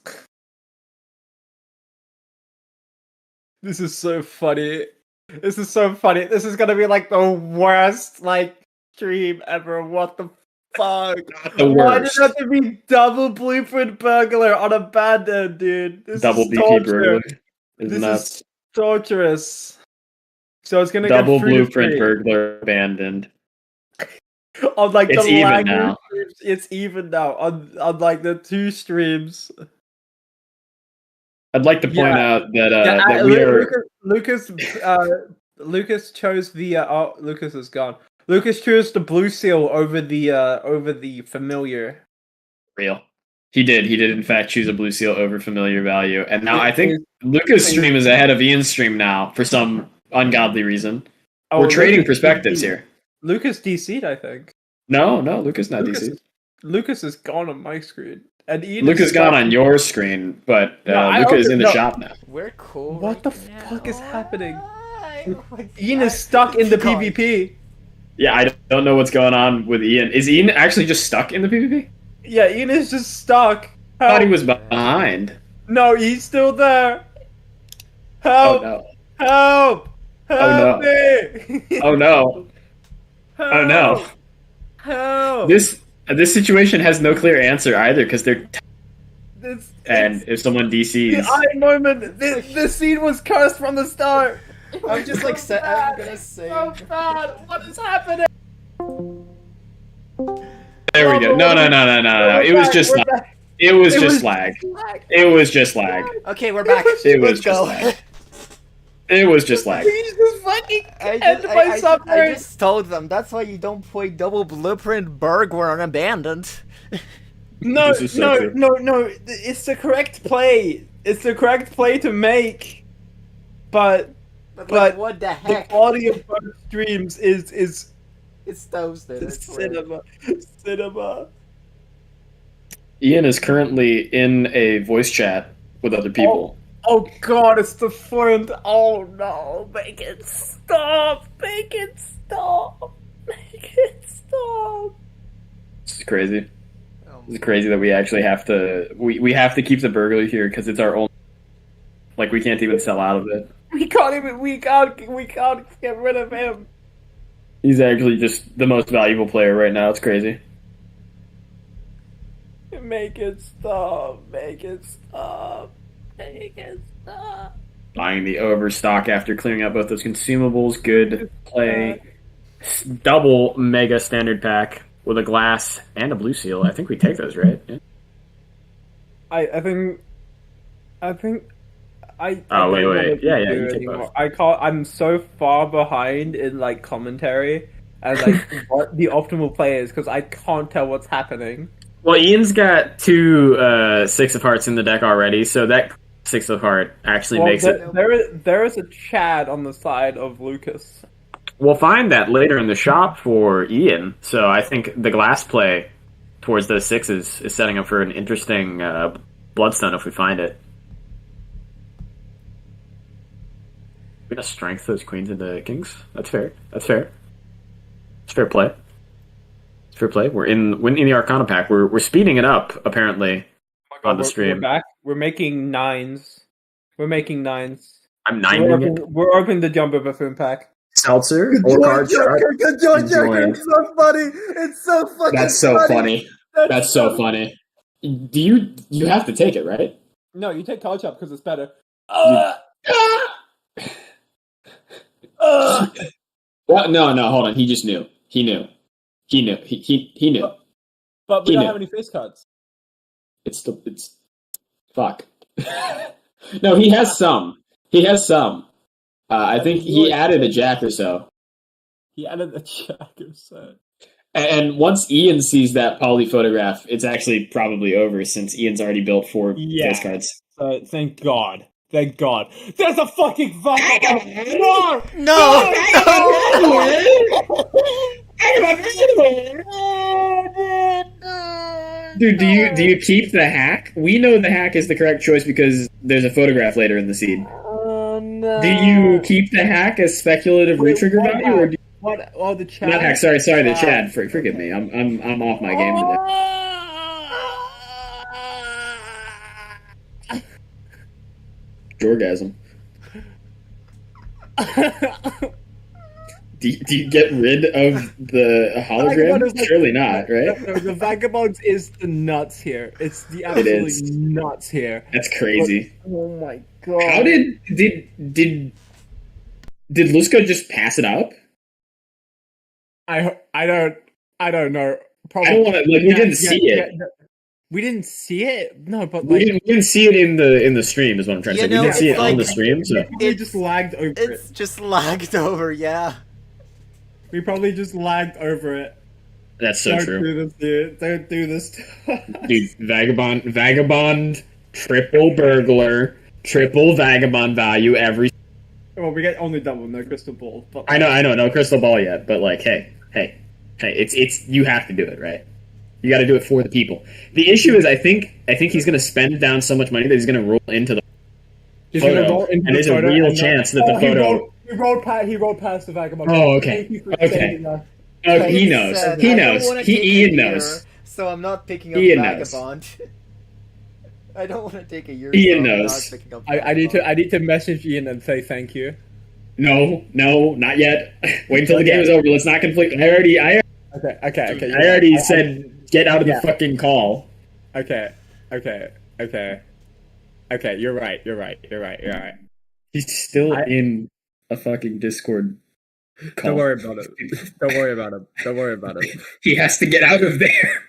[SPEAKER 5] This is so funny. This is so funny. This is gonna be like the worst stream ever. What the fuck?
[SPEAKER 2] The
[SPEAKER 5] Why did
[SPEAKER 2] worst.
[SPEAKER 5] it have to be double blueprint burglar on abandoned, dude? This
[SPEAKER 2] Double
[SPEAKER 5] is
[SPEAKER 2] BP
[SPEAKER 5] torture.
[SPEAKER 2] burglar. Is
[SPEAKER 5] This
[SPEAKER 2] nuts.
[SPEAKER 5] is torturous. So it's gonna
[SPEAKER 2] Double
[SPEAKER 5] get 3 to
[SPEAKER 2] blueprint
[SPEAKER 5] 3.
[SPEAKER 2] burglar abandoned.
[SPEAKER 5] On
[SPEAKER 2] It's
[SPEAKER 5] the
[SPEAKER 2] even
[SPEAKER 5] lag
[SPEAKER 2] now.
[SPEAKER 5] streams, it's even now. On the 2 streams.
[SPEAKER 2] I'd like to point out that that we are.
[SPEAKER 5] Lucas chose the Lucas is gone. Lucas chose the blue seal over the familiar.
[SPEAKER 2] Real. He did. He did, in fact, choose a blue seal over familiar value. And now I think Lucas' stream is ahead of Ian's stream now for some ungodly reason. We're trading
[SPEAKER 5] Lucas
[SPEAKER 2] perspectives
[SPEAKER 5] DC'd.
[SPEAKER 2] here.
[SPEAKER 5] Lucas DC'd, I think.
[SPEAKER 2] No, Lucas not
[SPEAKER 5] Lucas,
[SPEAKER 2] DC.
[SPEAKER 5] Lucas is gone on my screen. And Ian
[SPEAKER 2] Lucas
[SPEAKER 5] is
[SPEAKER 2] gone
[SPEAKER 5] stuck.
[SPEAKER 2] on your screen, but
[SPEAKER 5] I
[SPEAKER 2] Lucas is in the
[SPEAKER 5] no.
[SPEAKER 2] shop now.
[SPEAKER 1] We're cool.
[SPEAKER 5] What the
[SPEAKER 1] right
[SPEAKER 5] fuck
[SPEAKER 1] now.
[SPEAKER 5] is happening?
[SPEAKER 1] Oh my
[SPEAKER 5] Ian
[SPEAKER 1] God.
[SPEAKER 5] is stuck in the
[SPEAKER 1] God.
[SPEAKER 5] PvP.
[SPEAKER 2] Yeah, I don't know what's going on with Ian. Is Ian actually just stuck in the PvP?
[SPEAKER 5] Yeah, Ian is just stuck.
[SPEAKER 2] I thought he
[SPEAKER 5] Help.
[SPEAKER 2] was behind.
[SPEAKER 5] No, he's still there.
[SPEAKER 2] Oh
[SPEAKER 5] Help!
[SPEAKER 2] no.
[SPEAKER 5] Help! Help
[SPEAKER 2] no.
[SPEAKER 5] me!
[SPEAKER 2] Oh no. Oh no.
[SPEAKER 5] Help!
[SPEAKER 2] This situation has no clear answer either because they're and
[SPEAKER 5] it's
[SPEAKER 2] if someone
[SPEAKER 5] the
[SPEAKER 2] DCs,
[SPEAKER 5] eye moment. This scene was cursed from the start.
[SPEAKER 1] I'm just like I'm gonna say.
[SPEAKER 5] So bad. What is happening?
[SPEAKER 2] there we go. No. It was just lag. It was just lag. It was just lag.
[SPEAKER 1] Okay, we're back.
[SPEAKER 2] It was
[SPEAKER 1] Let's go.
[SPEAKER 2] just lag. It was just lag.
[SPEAKER 5] Please just fucking
[SPEAKER 1] I
[SPEAKER 5] end
[SPEAKER 1] just,
[SPEAKER 5] my
[SPEAKER 1] I
[SPEAKER 5] suffering.
[SPEAKER 1] just told them that's why you don't play double blueprint burglar on abandoned.
[SPEAKER 5] No,
[SPEAKER 2] This is so true.
[SPEAKER 5] no. It's the correct play. It's the correct play to make. But
[SPEAKER 1] But what the
[SPEAKER 5] the
[SPEAKER 1] heck?
[SPEAKER 5] quality of both streams is
[SPEAKER 1] It's toasted. I swear.
[SPEAKER 5] cinema.
[SPEAKER 2] Ian is currently in a voice chat with other people.
[SPEAKER 5] Oh god, it's the front. Oh no, make it stop. Make it stop. Make it stop.
[SPEAKER 2] This is crazy. It's crazy that we actually have to. We have to keep the burglar here because it's our own. Like we can't even sell out of it.
[SPEAKER 5] We can't get rid of him.
[SPEAKER 2] He's actually just the most valuable player right now. It's crazy.
[SPEAKER 5] Make it stop. Make it stop. Make it stop.
[SPEAKER 2] Buying the overstock after clearing out both those consumables. Good play. Double mega standard pack with a glass and a blue seal. I think we take those, right? Yeah.
[SPEAKER 5] I think I
[SPEAKER 2] Oh,
[SPEAKER 5] don't
[SPEAKER 2] wait.
[SPEAKER 5] know what to
[SPEAKER 2] Yeah,
[SPEAKER 5] do
[SPEAKER 2] you take
[SPEAKER 5] anymore.
[SPEAKER 2] both.
[SPEAKER 5] I'm so far behind in commentary and what the optimal play is because I can't tell what's happening.
[SPEAKER 2] Well, Ian's got two Six of Hearts in the deck already, so that Six of Heart actually makes it.
[SPEAKER 5] There is a Chad on the side of Lucas.
[SPEAKER 2] We'll find that later in the shop for Ian, so I think the glass play towards those sixes is setting up for an interesting Bloodstone if we find it. We're gonna strength those queens into kings. That's fair. It's fair play. It's fair play. We're in the Arcana pack. We're speeding it up apparently on the stream.
[SPEAKER 5] We're back. We're making nines. I'm
[SPEAKER 2] I'm nining it.
[SPEAKER 5] We're opening the Jumbo Buffoon pack.
[SPEAKER 2] Seltzer or card shark.
[SPEAKER 5] Good joy,
[SPEAKER 2] Enjoy it.
[SPEAKER 5] It's so funny. It's so fucking
[SPEAKER 2] That's so funny. That's so funny. Do you have to take it, right?
[SPEAKER 5] No, you take card shark because it's better.
[SPEAKER 2] Well, no, hold on. He just knew. He knew. He knew.
[SPEAKER 5] But we
[SPEAKER 2] He
[SPEAKER 5] don't
[SPEAKER 2] knew.
[SPEAKER 5] have any face cards.
[SPEAKER 2] It's fuck. No, he has some. I think he added a jack or so.
[SPEAKER 5] He added a jack or so.
[SPEAKER 2] And once Ian sees that poly photograph, it's actually probably over since Ian's already built 4 face cards.
[SPEAKER 5] Thank God. Thank God. There's a fucking
[SPEAKER 1] No!
[SPEAKER 2] Dude, do you keep the hack? We know the hack is the correct choice because there's a photograph later in the seed.
[SPEAKER 5] No.
[SPEAKER 7] No.
[SPEAKER 2] Do you keep the hack as speculative retrigger
[SPEAKER 7] what
[SPEAKER 2] value, or do
[SPEAKER 7] What? Oh, the
[SPEAKER 2] you,
[SPEAKER 7] chat.
[SPEAKER 2] not hack? Sorry, the
[SPEAKER 7] Chat.
[SPEAKER 2] chat. Forgive me. I'm off my game today. Orgasm. Do you get rid of the
[SPEAKER 7] Vagabond
[SPEAKER 2] hologram?
[SPEAKER 7] is like-
[SPEAKER 2] Surely not, right?
[SPEAKER 7] No, the Vagabonds is the nuts here. It's the
[SPEAKER 2] It
[SPEAKER 7] absolute
[SPEAKER 2] is.
[SPEAKER 7] nuts here.
[SPEAKER 2] That's crazy.
[SPEAKER 7] Oh my god.
[SPEAKER 2] How did Lusco just pass it up?
[SPEAKER 7] I don't know. Probably.
[SPEAKER 2] I don't want to. Like, we didn't see it.
[SPEAKER 7] no. We didn't see it. No, but
[SPEAKER 2] We
[SPEAKER 7] like
[SPEAKER 2] didn't see it in the stream. Is what I'm trying to
[SPEAKER 1] You
[SPEAKER 2] say. We
[SPEAKER 1] know,
[SPEAKER 2] didn't see
[SPEAKER 1] it's
[SPEAKER 2] it on
[SPEAKER 1] like-
[SPEAKER 2] the stream. So
[SPEAKER 7] we probably
[SPEAKER 1] It's-
[SPEAKER 7] just lagged over
[SPEAKER 1] It's
[SPEAKER 7] it.
[SPEAKER 1] just lagged over, yeah.
[SPEAKER 7] We probably just lagged over it.
[SPEAKER 2] that's so
[SPEAKER 7] Don't
[SPEAKER 2] true.
[SPEAKER 7] do this, dude. Don't do this.
[SPEAKER 2] Dude, vagabond, triple burglar, triple vagabond value every.
[SPEAKER 7] Well, we get only double, no crystal ball. But
[SPEAKER 2] I know, no crystal ball yet, but like, hey, it's you have to do it, right? You got to do it for the people. The issue is, I think he's gonna spend down so much money that he's gonna roll into the
[SPEAKER 7] He's gonna
[SPEAKER 2] photo,
[SPEAKER 7] roll into
[SPEAKER 2] and
[SPEAKER 7] the
[SPEAKER 2] there's a
[SPEAKER 7] photo
[SPEAKER 2] real
[SPEAKER 7] and
[SPEAKER 2] chance that the
[SPEAKER 7] Oh,
[SPEAKER 2] photo.
[SPEAKER 7] He rolled past the Vagabond.
[SPEAKER 2] Oh, okay.
[SPEAKER 7] Thank you for
[SPEAKER 2] Okay.
[SPEAKER 7] saying that.
[SPEAKER 2] Oh, he
[SPEAKER 1] He
[SPEAKER 2] knows.
[SPEAKER 1] said,
[SPEAKER 2] He
[SPEAKER 1] "I don't
[SPEAKER 2] knows.
[SPEAKER 1] wanna take a
[SPEAKER 2] Ian
[SPEAKER 1] year,
[SPEAKER 2] knows.
[SPEAKER 1] So I'm not picking up
[SPEAKER 2] Ian knows.
[SPEAKER 1] Vagabond. I don't want to take a year.
[SPEAKER 2] Ian
[SPEAKER 1] so I'm
[SPEAKER 2] knows.
[SPEAKER 1] Not picking up
[SPEAKER 7] I need
[SPEAKER 1] Vagabond.
[SPEAKER 7] to message Ian and say thank you.
[SPEAKER 2] No, not yet. Wait until the game is over. Let's not conflict. I already said get out of the
[SPEAKER 7] Yeah.
[SPEAKER 2] fucking call.
[SPEAKER 7] Okay. You're right.
[SPEAKER 2] He's still
[SPEAKER 7] I-
[SPEAKER 2] in a fucking Discord call.
[SPEAKER 7] Don't worry about it. Don't worry about it.
[SPEAKER 2] He has to get out of there.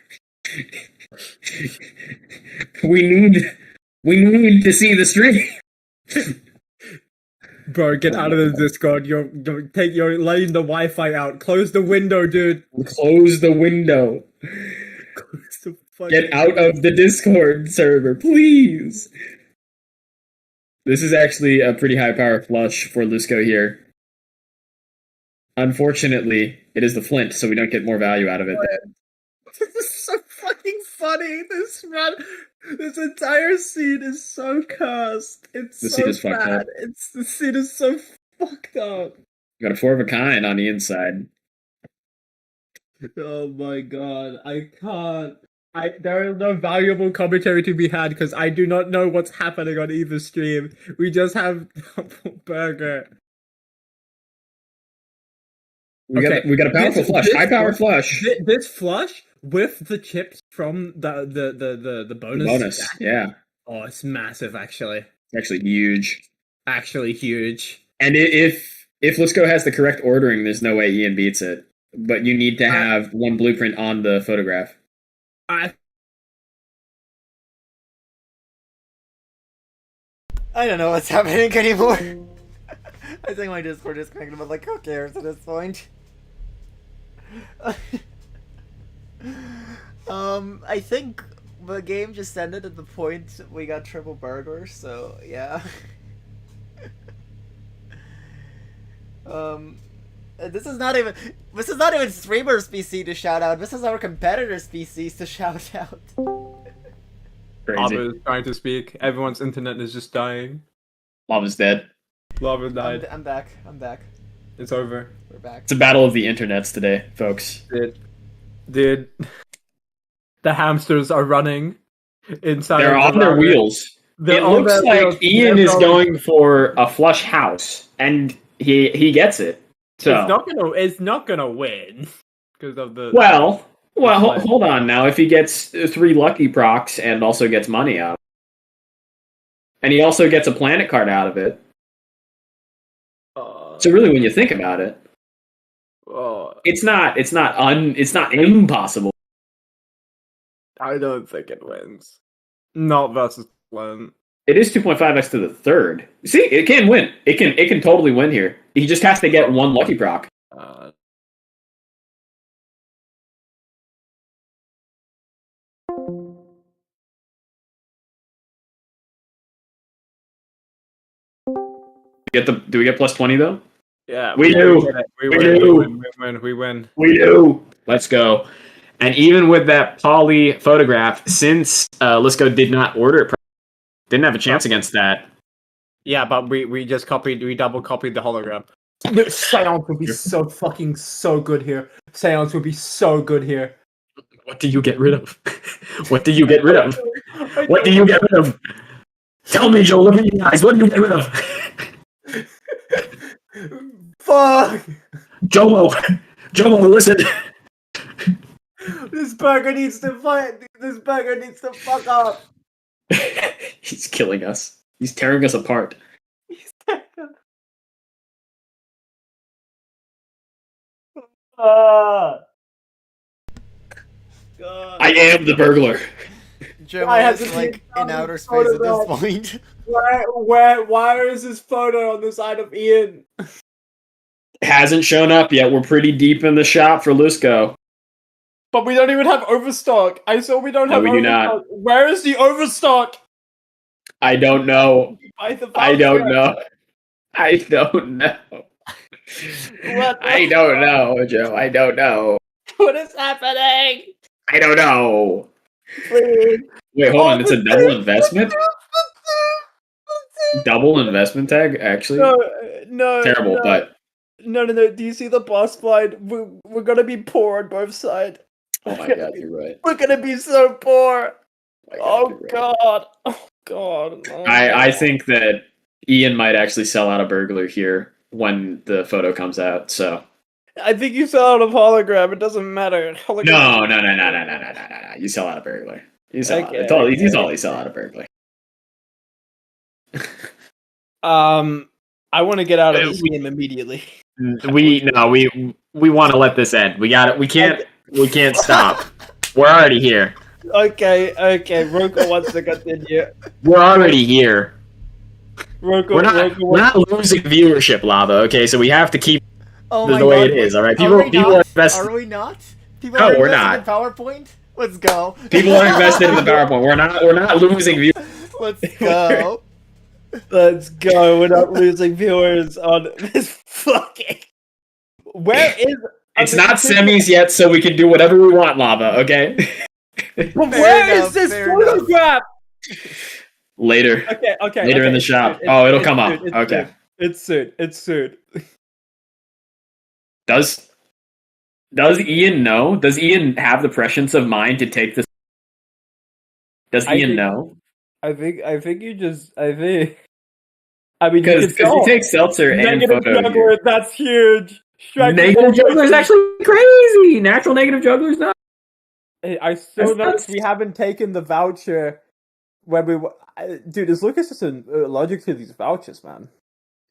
[SPEAKER 2] we need to see the stream.
[SPEAKER 7] Bro, get out of the Discord. You're letting the Wi-Fi out. Close the window, dude.
[SPEAKER 2] Close the window.
[SPEAKER 7] Close the fucking
[SPEAKER 2] Get out of the Discord server, please. This is actually a pretty high power flush for Lusco here. Unfortunately, it is the flint, so we don't get more value out of it.
[SPEAKER 7] This is so fucking funny. This entire scene is so cursed. It's
[SPEAKER 2] The
[SPEAKER 7] so
[SPEAKER 2] scene is fucked
[SPEAKER 7] bad.
[SPEAKER 2] up.
[SPEAKER 7] The scene is so fucked up.
[SPEAKER 2] Got a 4 of a kind on the inside.
[SPEAKER 7] Oh my god, I can't. There is no valuable commentary to be had because I do not know what's happening on either stream. We just have Double Burger.
[SPEAKER 2] We got a powerful
[SPEAKER 7] This-
[SPEAKER 2] flush,
[SPEAKER 7] this
[SPEAKER 2] high power
[SPEAKER 7] flush-
[SPEAKER 2] flush.
[SPEAKER 7] This flush with the chips from the bonus.
[SPEAKER 2] Bonus,
[SPEAKER 7] stack.
[SPEAKER 2] yeah,
[SPEAKER 7] Oh, it's massive, actually.
[SPEAKER 2] it's actually huge.
[SPEAKER 7] Actually huge.
[SPEAKER 2] And if Lusco has the correct ordering, there's no way Ian beats it. But you need to have one blueprint on the photograph.
[SPEAKER 1] I don't know what's happening anymore. I think my Discord is connected, but like, who cares at this point? I think the game just ended at the point we got triple burglars, so yeah. This is not even streamers PC to shout out. This is our competitors PCs to shout out.
[SPEAKER 2] Crazy.
[SPEAKER 5] Lava is trying to speak. Everyone's internet is just dying.
[SPEAKER 2] Lava's dead.
[SPEAKER 5] Lava died.
[SPEAKER 1] I'm back.
[SPEAKER 5] It's over.
[SPEAKER 1] We're back.
[SPEAKER 2] It's a battle of the internets today, folks.
[SPEAKER 5] Dude. The hamsters are running inside.
[SPEAKER 2] They're
[SPEAKER 5] of
[SPEAKER 2] on
[SPEAKER 5] the
[SPEAKER 2] their
[SPEAKER 5] router.
[SPEAKER 2] wheels.
[SPEAKER 5] They're
[SPEAKER 2] It
[SPEAKER 5] on
[SPEAKER 2] looks
[SPEAKER 5] their
[SPEAKER 2] like
[SPEAKER 5] wheels.
[SPEAKER 2] Ian
[SPEAKER 5] They're
[SPEAKER 2] is going for a flush house, and he gets it. So
[SPEAKER 5] It's not gonna win because of the.
[SPEAKER 2] well, hold on now. If he gets 3 lucky procs and also gets money out, and he also gets a planet card out of it. So really, when you think about it, it's not impossible.
[SPEAKER 5] I don't think it wins. Not versus Glenn.
[SPEAKER 2] It is 2.5x to the third. See, it can win. It can totally win here. He just has to get 1 lucky proc. Do we get plus 20 though?
[SPEAKER 5] Yeah,
[SPEAKER 2] We do.
[SPEAKER 5] We
[SPEAKER 2] We
[SPEAKER 5] win.
[SPEAKER 2] do.
[SPEAKER 5] We win.
[SPEAKER 2] We do. Let's go. And even with that poly photograph, since Lisco did not order it, didn't have a chance against that.
[SPEAKER 5] Yeah, but we double copied the hologram. Seance would be so good here. Seance would be so good here.
[SPEAKER 2] What do you get rid of? What do you get rid of?
[SPEAKER 5] I
[SPEAKER 2] What do you get rid of? Tell me, Joe. Look at your eyes. What do you get rid of?
[SPEAKER 5] Fuck!
[SPEAKER 2] Jomo, listen.
[SPEAKER 5] This burger needs to fight. This burger needs to fuck up.
[SPEAKER 2] He's killing us. He's tearing us apart.
[SPEAKER 5] Ah. God.
[SPEAKER 2] I am the burglar.
[SPEAKER 1] Joe
[SPEAKER 5] I had
[SPEAKER 1] is
[SPEAKER 5] to
[SPEAKER 1] like
[SPEAKER 5] take
[SPEAKER 1] in
[SPEAKER 5] down
[SPEAKER 1] outer
[SPEAKER 5] this
[SPEAKER 1] space at
[SPEAKER 5] photograph.
[SPEAKER 1] this point.
[SPEAKER 5] Where is this photo on the side of Ian?
[SPEAKER 2] Hasn't shown up yet. We're pretty deep in the shop for Lusco.
[SPEAKER 5] But we don't even have overstock. I saw we don't
[SPEAKER 2] No,
[SPEAKER 5] have
[SPEAKER 2] we do
[SPEAKER 5] overstock.
[SPEAKER 2] not.
[SPEAKER 5] Where is the overstock?
[SPEAKER 2] I don't know.
[SPEAKER 5] Buy the
[SPEAKER 2] I don't
[SPEAKER 5] voucher.
[SPEAKER 2] know. I don't know.
[SPEAKER 5] What the
[SPEAKER 2] I don't know, Joe. I don't know.
[SPEAKER 5] What is happening?
[SPEAKER 2] I don't know.
[SPEAKER 5] Please.
[SPEAKER 2] Wait, hold on.
[SPEAKER 5] Oh,
[SPEAKER 2] It's a
[SPEAKER 5] the
[SPEAKER 2] double
[SPEAKER 5] tube,
[SPEAKER 2] investment? Double investment tag, actually?
[SPEAKER 5] No,
[SPEAKER 2] Terrible,
[SPEAKER 5] no,
[SPEAKER 2] but
[SPEAKER 5] no. Do you see the boss blind? We're gonna be poor on both sides.
[SPEAKER 2] oh my god, you're right.
[SPEAKER 5] We're gonna be so poor.
[SPEAKER 2] My
[SPEAKER 5] Oh
[SPEAKER 2] you're right.
[SPEAKER 5] god. Oh god. Oh,
[SPEAKER 2] I
[SPEAKER 5] God.
[SPEAKER 2] think that Ian might actually sell out a burglar here when the photo comes out, so.
[SPEAKER 5] I think you sell out of hologram. It doesn't matter. Hologram.
[SPEAKER 2] No. You sell out a burglar. You sell out.
[SPEAKER 5] Okay,
[SPEAKER 2] It's all,
[SPEAKER 5] okay.
[SPEAKER 2] you totally sell out a burglar.
[SPEAKER 5] I want to get out of this
[SPEAKER 2] We-
[SPEAKER 5] game immediately.
[SPEAKER 2] We want to let this end. We got it. We can't stop. We're already here.
[SPEAKER 5] Okay. Roko wants to continue.
[SPEAKER 2] We're already here.
[SPEAKER 5] Roko,
[SPEAKER 2] We're
[SPEAKER 5] Roko
[SPEAKER 2] not losing viewership, Lava. Okay, so we have to keep
[SPEAKER 1] Oh
[SPEAKER 2] the
[SPEAKER 1] my
[SPEAKER 2] way
[SPEAKER 1] god.
[SPEAKER 2] it is. All right,
[SPEAKER 1] Are
[SPEAKER 2] people
[SPEAKER 1] we
[SPEAKER 2] are
[SPEAKER 1] not?
[SPEAKER 2] invested.
[SPEAKER 1] Are we not? People
[SPEAKER 2] No,
[SPEAKER 1] are
[SPEAKER 2] we're
[SPEAKER 1] invested
[SPEAKER 2] not.
[SPEAKER 1] in PowerPoint? Let's go.
[SPEAKER 2] People are invested in the PowerPoint. We're not losing views.
[SPEAKER 1] Let's go.
[SPEAKER 5] Let's go. We're not losing viewers on this fucking. Where is?
[SPEAKER 2] It's not semis yet, so we can do whatever we want, Lava. Okay.
[SPEAKER 5] But where is
[SPEAKER 1] enough,
[SPEAKER 5] this
[SPEAKER 1] fair enough.
[SPEAKER 5] photograph?
[SPEAKER 2] Later.
[SPEAKER 5] Okay.
[SPEAKER 2] Later in the
[SPEAKER 5] it's
[SPEAKER 2] shop.
[SPEAKER 5] soon,
[SPEAKER 2] Oh, it'll
[SPEAKER 5] it's
[SPEAKER 2] come
[SPEAKER 5] soon,
[SPEAKER 2] up.
[SPEAKER 5] it's
[SPEAKER 2] Okay.
[SPEAKER 5] soon. It's soon.
[SPEAKER 2] Does Ian know? Does Ian have the prescience of mind to take this? Does
[SPEAKER 5] I
[SPEAKER 2] Ian
[SPEAKER 5] think-
[SPEAKER 2] know?
[SPEAKER 5] I think you just. I mean, you
[SPEAKER 2] Because
[SPEAKER 5] can tell.
[SPEAKER 2] you take seltzer and
[SPEAKER 5] Negative
[SPEAKER 2] photo.
[SPEAKER 5] juggler.
[SPEAKER 2] Here.
[SPEAKER 5] That's huge. Strike
[SPEAKER 2] Negative juggler is actually crazy. Natural negative juggler is not.
[SPEAKER 5] I still
[SPEAKER 2] That's-
[SPEAKER 5] notice we haven't taken the voucher when we. Dude, is Lucas just allergic to these vouchers, man?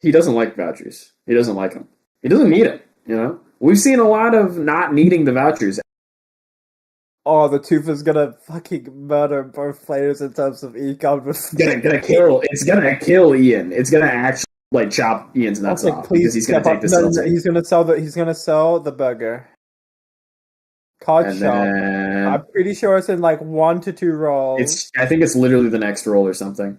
[SPEAKER 2] He doesn't like vouchers. He doesn't like them. He doesn't need them. You know, we've seen a lot of not needing the vouchers.
[SPEAKER 5] Oh, the tooth is gonna fucking murder both players in terms of econ.
[SPEAKER 2] It's gonna kill. It's gonna kill Ian. It's gonna actually like chop Ian's nuts off because he's gonna take the seltzer.
[SPEAKER 5] He's gonna sell the burger. Card
[SPEAKER 2] And
[SPEAKER 5] shop.
[SPEAKER 2] then
[SPEAKER 5] I'm pretty sure it's in like 1 to 2 rolls.
[SPEAKER 2] I think it's literally the next roll or something.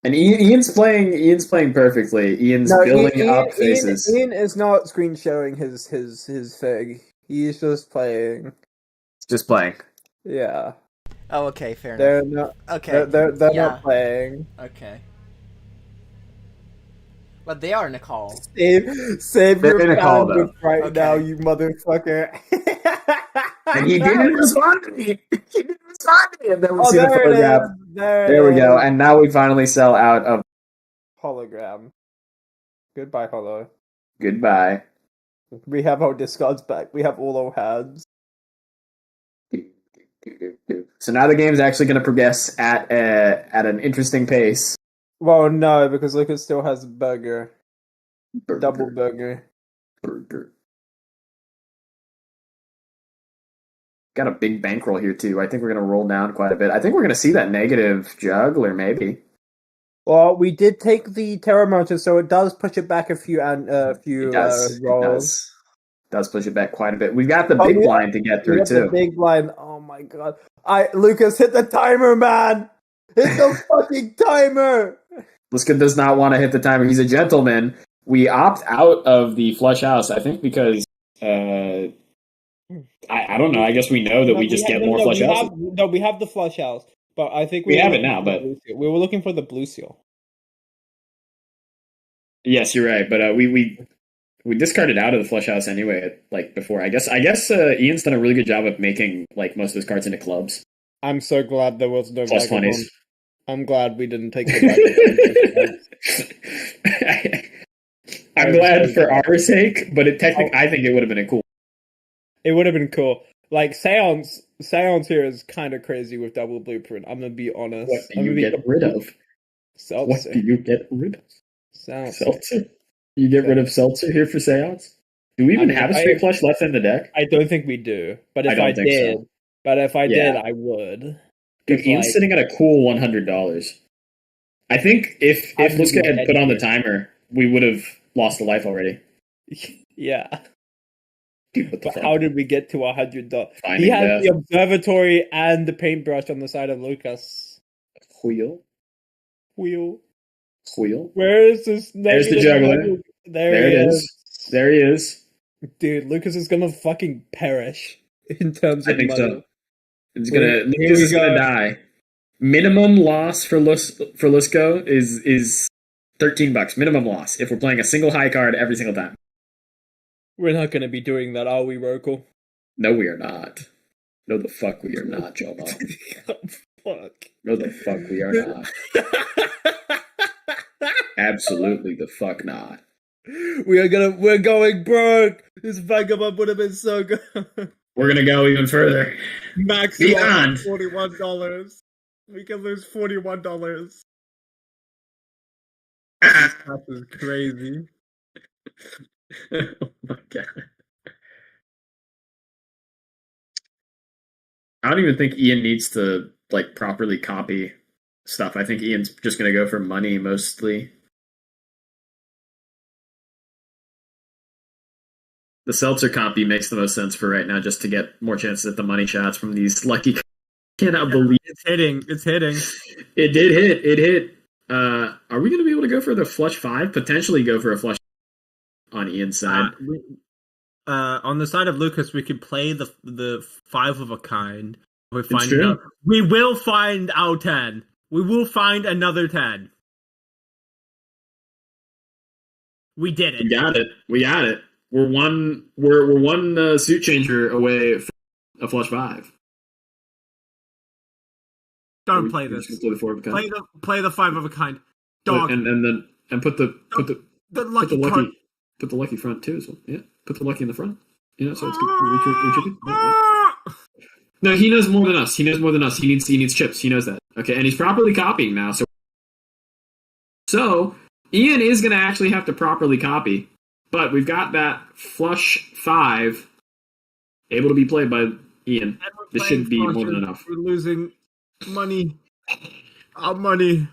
[SPEAKER 2] And Ian's playing perfectly. Ian's building up faces.
[SPEAKER 5] Ian is not screen showing his thing. He's just playing.
[SPEAKER 2] Just playing.
[SPEAKER 5] Yeah.
[SPEAKER 1] Oh, okay, fair
[SPEAKER 5] They're
[SPEAKER 1] enough.
[SPEAKER 5] not
[SPEAKER 1] Okay.
[SPEAKER 5] they're
[SPEAKER 1] Yeah.
[SPEAKER 5] not playing.
[SPEAKER 1] Okay. But they are in a call.
[SPEAKER 5] Save
[SPEAKER 2] They're in
[SPEAKER 5] your
[SPEAKER 2] a call,
[SPEAKER 5] bandwidth right
[SPEAKER 1] Okay.
[SPEAKER 5] now, you motherfucker.
[SPEAKER 2] And he didn't respond to me. He didn't respond to me. And then we
[SPEAKER 5] Oh,
[SPEAKER 2] see the
[SPEAKER 5] there it
[SPEAKER 2] photograph.
[SPEAKER 5] is. There
[SPEAKER 2] There we
[SPEAKER 5] it
[SPEAKER 2] go.
[SPEAKER 5] is.
[SPEAKER 2] And now we finally sell out of
[SPEAKER 5] Hologram. Goodbye, Holo.
[SPEAKER 2] goodbye.
[SPEAKER 5] We have our discards back. We have all our hands.
[SPEAKER 2] So now the game's actually going to progress at an interesting pace.
[SPEAKER 5] Well, no, because Lucas still has burger. Double burger.
[SPEAKER 2] Burger. Got a big bankroll here too. I think we're going to roll down quite a bit. I think we're going to see that negative juggler maybe.
[SPEAKER 5] Well, we did take the Terror Mountain, so it does push it back a few
[SPEAKER 2] It does.
[SPEAKER 5] rolls.
[SPEAKER 2] Does push it back quite a bit. We've got the
[SPEAKER 5] Oh,
[SPEAKER 2] big
[SPEAKER 5] yeah.
[SPEAKER 2] blind to get
[SPEAKER 5] We
[SPEAKER 2] through
[SPEAKER 5] have the
[SPEAKER 2] too.
[SPEAKER 5] big blind. Oh my god! Lucas, hit the timer, man! Hit the fucking timer!
[SPEAKER 2] Liska does not want to hit the timer. He's a gentleman. We opt out of the flush house, I think, because I don't know. I guess we know that we just get more flush houses.
[SPEAKER 5] We have the flush house,
[SPEAKER 7] But I think
[SPEAKER 2] We
[SPEAKER 7] were
[SPEAKER 2] have it
[SPEAKER 7] looking
[SPEAKER 2] now,
[SPEAKER 7] for the
[SPEAKER 2] but-
[SPEAKER 7] blue seal. We were looking for the blue seal.
[SPEAKER 2] Yes, you're right, but we discarded out of the flush house anyway. Like before, I guess Ian's done a really good job of making like most of his cards into clubs
[SPEAKER 7] I'm so glad there was no
[SPEAKER 2] plus
[SPEAKER 7] vagabond.
[SPEAKER 2] 20s.
[SPEAKER 7] I'm glad we didn't take the vagabond.
[SPEAKER 2] I'm glad for our sake, but I think it would have been a cool.
[SPEAKER 7] It would have been cool. Like Seance here is kind of crazy with double blueprint. I'm gonna be honest.
[SPEAKER 2] What do you get rid of?
[SPEAKER 7] Seltzer.
[SPEAKER 2] What do you get rid of?
[SPEAKER 7] Seltzer.
[SPEAKER 2] You get rid of Seltzer here for Seance? Do we even have a straight flush left in the deck?
[SPEAKER 7] I don't think we do. But if I did, I would.
[SPEAKER 2] Dude, Ian's sitting at a cool $100. I think if Luska had put on the timer, we would have lost a life already.
[SPEAKER 7] Yeah.
[SPEAKER 2] Dude, what the
[SPEAKER 7] But
[SPEAKER 2] fuck?
[SPEAKER 7] how did we get to $100?
[SPEAKER 2] Finding
[SPEAKER 7] He has
[SPEAKER 2] death.
[SPEAKER 7] the observatory and the paintbrush on the side of Lucas.
[SPEAKER 2] Wheel.
[SPEAKER 7] Where is this?
[SPEAKER 2] There's the juggler. There it is. There he is.
[SPEAKER 7] Dude, Lucas is gonna fucking perish in terms of
[SPEAKER 2] I think
[SPEAKER 7] money.
[SPEAKER 2] so. Lucas is gonna die. Minimum loss for Lusco is $13. Minimum loss if we're playing a single high card every single time.
[SPEAKER 7] We're not gonna be doing that, are we, Rokel?
[SPEAKER 2] No, we are not. No, the fuck we are not, Jomo.
[SPEAKER 7] Oh, fuck.
[SPEAKER 2] No, the fuck we are not. Absolutely the fuck not.
[SPEAKER 7] We're going broke. This vagabond would have been so good.
[SPEAKER 2] We're gonna go even further.
[SPEAKER 7] Max
[SPEAKER 2] Beyond.
[SPEAKER 7] $41. We can lose $41.
[SPEAKER 2] Ah.
[SPEAKER 7] That is crazy.
[SPEAKER 2] Oh my god. I don't even think Ian needs to like properly copy stuff. I think Ian's just gonna go for money mostly. The Seltzer copy makes the most sense for right now, just to get more chances at the money shots from these lucky. Cannot believe
[SPEAKER 7] It's hitting.
[SPEAKER 2] it did hit. It hit. Are we going to be able to go for the flush 5? Potentially go for a flush on Ian's side.
[SPEAKER 7] On the side of Lucas, we could play the 5 of a kind. We
[SPEAKER 2] true.
[SPEAKER 7] We will find out 10. We will find another 10. We did it.
[SPEAKER 2] We got it. We're one suit changer away from a flush 5.
[SPEAKER 7] Don't play this.
[SPEAKER 2] Play the 4 of a kind.
[SPEAKER 7] Play the 5 of a kind. Dog.
[SPEAKER 2] And put the
[SPEAKER 7] lucky card.
[SPEAKER 2] Put the lucky front too as well. Yeah. Put the lucky in the front. You know, so it's good. No, he knows more than us. He needs chips. He knows that. Okay, and he's properly copying now. So Ian is gonna actually have to properly copy. But we've got that flush 5 able to be played by Ian. This should be more than enough.
[SPEAKER 7] We're losing money. Our money.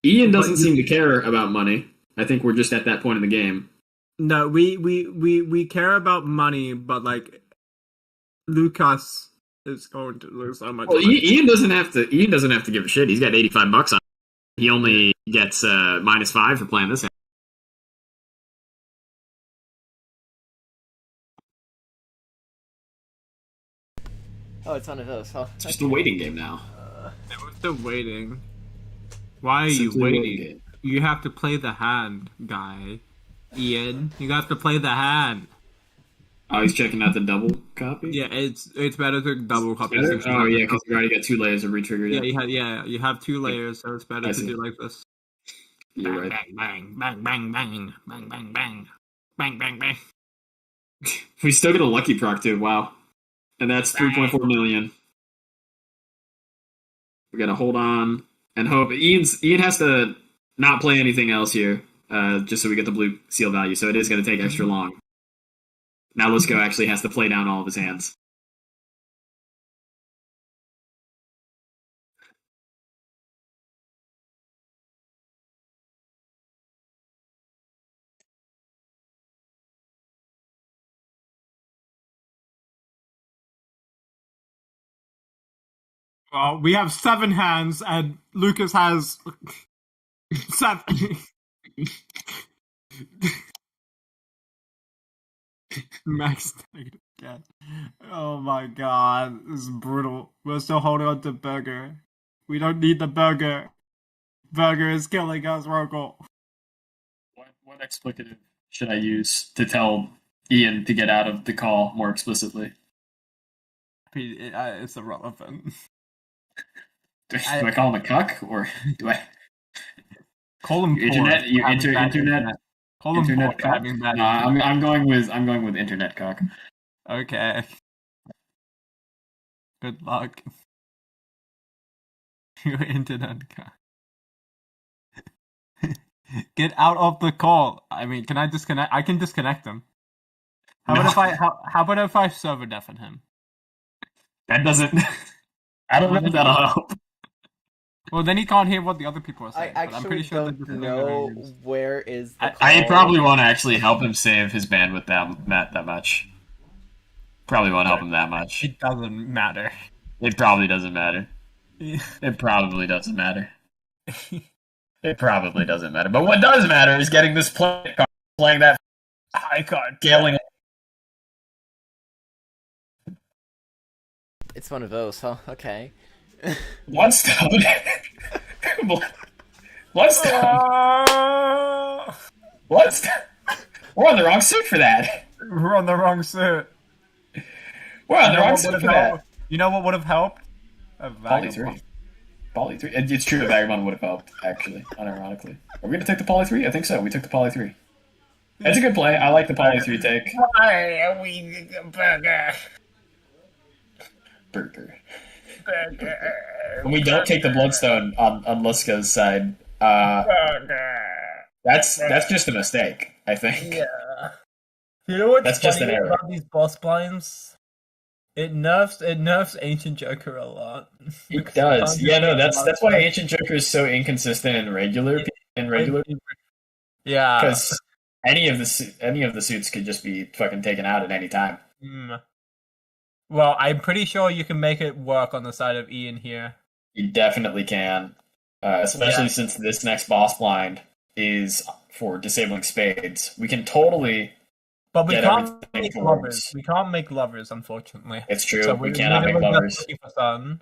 [SPEAKER 2] Ian doesn't seem to care about money. I think we're just at that point in the game.
[SPEAKER 7] No, we care about money, but like Lucas is going to lose so much.
[SPEAKER 2] Well,
[SPEAKER 7] money.
[SPEAKER 2] Ian doesn't have to give a shit. He's got $85 on. He only gets -5 for playing this hand.
[SPEAKER 1] Oh, it's one of those, huh?
[SPEAKER 2] It's just a waiting game now.
[SPEAKER 7] We're still waiting. Why are you
[SPEAKER 2] Simply a waiting
[SPEAKER 7] waiting?
[SPEAKER 2] game.
[SPEAKER 7] You have to play the hand, guy. Ian, you have to play the hand.
[SPEAKER 2] Oh, he's checking out the double copy?
[SPEAKER 7] Yeah, it's better to double copy.
[SPEAKER 2] Better? Oh, yeah, because you already got 2 layers of retrigger.
[SPEAKER 7] You have 2 layers, so it's better to do like this.
[SPEAKER 2] You're right.
[SPEAKER 7] Bang, bang, bang, bang, bang, bang, bang, bang, bang, bang.
[SPEAKER 2] We still get a lucky proc too, wow. And that's 3.4 million. We gotta hold on and hope. Ian has to not play anything else here, just so we get the blue seal value, so it is gonna take extra long. Now Lusco actually has to play down all of his hands.
[SPEAKER 7] Well, we have 7 hands, and Lucas has 7. Max. God. Oh my god, this is brutal. We're still holding on to Burger. We don't need the Burger. Burger is killing us, Rokal.
[SPEAKER 2] What explicative should I use to tell Ian to get out of the call more explicitly?
[SPEAKER 7] It's irrelevant.
[SPEAKER 2] Do I call him a cuck, or do I
[SPEAKER 7] Call him
[SPEAKER 2] internet? You internet.
[SPEAKER 7] Call him
[SPEAKER 2] Internet
[SPEAKER 7] poor,
[SPEAKER 2] cuck.
[SPEAKER 7] having bad
[SPEAKER 2] No, I'm going with internet cuck.
[SPEAKER 7] Okay. Good luck. Your internet guy. Get out of the call. I mean, can I disconnect? I can disconnect him. How about if I server deafen him?
[SPEAKER 2] That doesn't. I don't know if that'll help.
[SPEAKER 7] Well, then he can't hear what the other people are
[SPEAKER 1] I
[SPEAKER 7] saying. But I'm
[SPEAKER 1] actually
[SPEAKER 7] pretty sure
[SPEAKER 1] don't
[SPEAKER 7] that this is
[SPEAKER 1] know
[SPEAKER 7] gonna use.
[SPEAKER 1] where is the
[SPEAKER 2] I
[SPEAKER 1] call.
[SPEAKER 2] probably won't actually help him save his bandwidth that much. Probably won't help him that much.
[SPEAKER 7] It doesn't matter.
[SPEAKER 2] It probably doesn't matter. It probably doesn't matter. It probably doesn't matter. But what does matter is getting this playing that high card, scaling.
[SPEAKER 1] It's one of those, huh? Okay.
[SPEAKER 2] Bloodstone. Bloodstone. Bloodstone. We're on the wrong suit for that.
[SPEAKER 7] We're on the wrong suit.
[SPEAKER 2] We're on the wrong suit for that.
[SPEAKER 7] You know what would have helped? A
[SPEAKER 2] Poly 3. Poly 3. It's true, a Vagabond would have helped, actually, unironically. Are we going to take the Poly 3? I think so. We took the Poly 3. It's a good play. I like the Poly 3 take.
[SPEAKER 5] Why are we Burger?
[SPEAKER 2] Burger.
[SPEAKER 5] Burger.
[SPEAKER 2] When we don't take the Bloodstone on Liska's side,
[SPEAKER 5] Burger.
[SPEAKER 2] that's just a mistake, I think.
[SPEAKER 5] Yeah. You know what's
[SPEAKER 2] That's just
[SPEAKER 5] funny
[SPEAKER 2] an error.
[SPEAKER 5] about these boss blinds? It nerfs Ancient Joker a lot.
[SPEAKER 2] It does. Yeah, no, that's why Ancient Joker is so inconsistent in regular.
[SPEAKER 5] Yeah.
[SPEAKER 2] Because any of the suits could just be fucking taken out at any time.
[SPEAKER 5] Well, I'm pretty sure you can make it work on the side of Ian here.
[SPEAKER 2] You definitely can, especially since this next boss blind is for disabling spades. We can totally.
[SPEAKER 5] But we
[SPEAKER 2] get
[SPEAKER 5] can't
[SPEAKER 2] everything
[SPEAKER 5] make
[SPEAKER 2] towards-
[SPEAKER 5] lovers. We can't make lovers, unfortunately.
[SPEAKER 2] It's true.
[SPEAKER 5] So
[SPEAKER 2] we cannot make
[SPEAKER 5] we're just
[SPEAKER 2] lovers.
[SPEAKER 5] looking for Sun.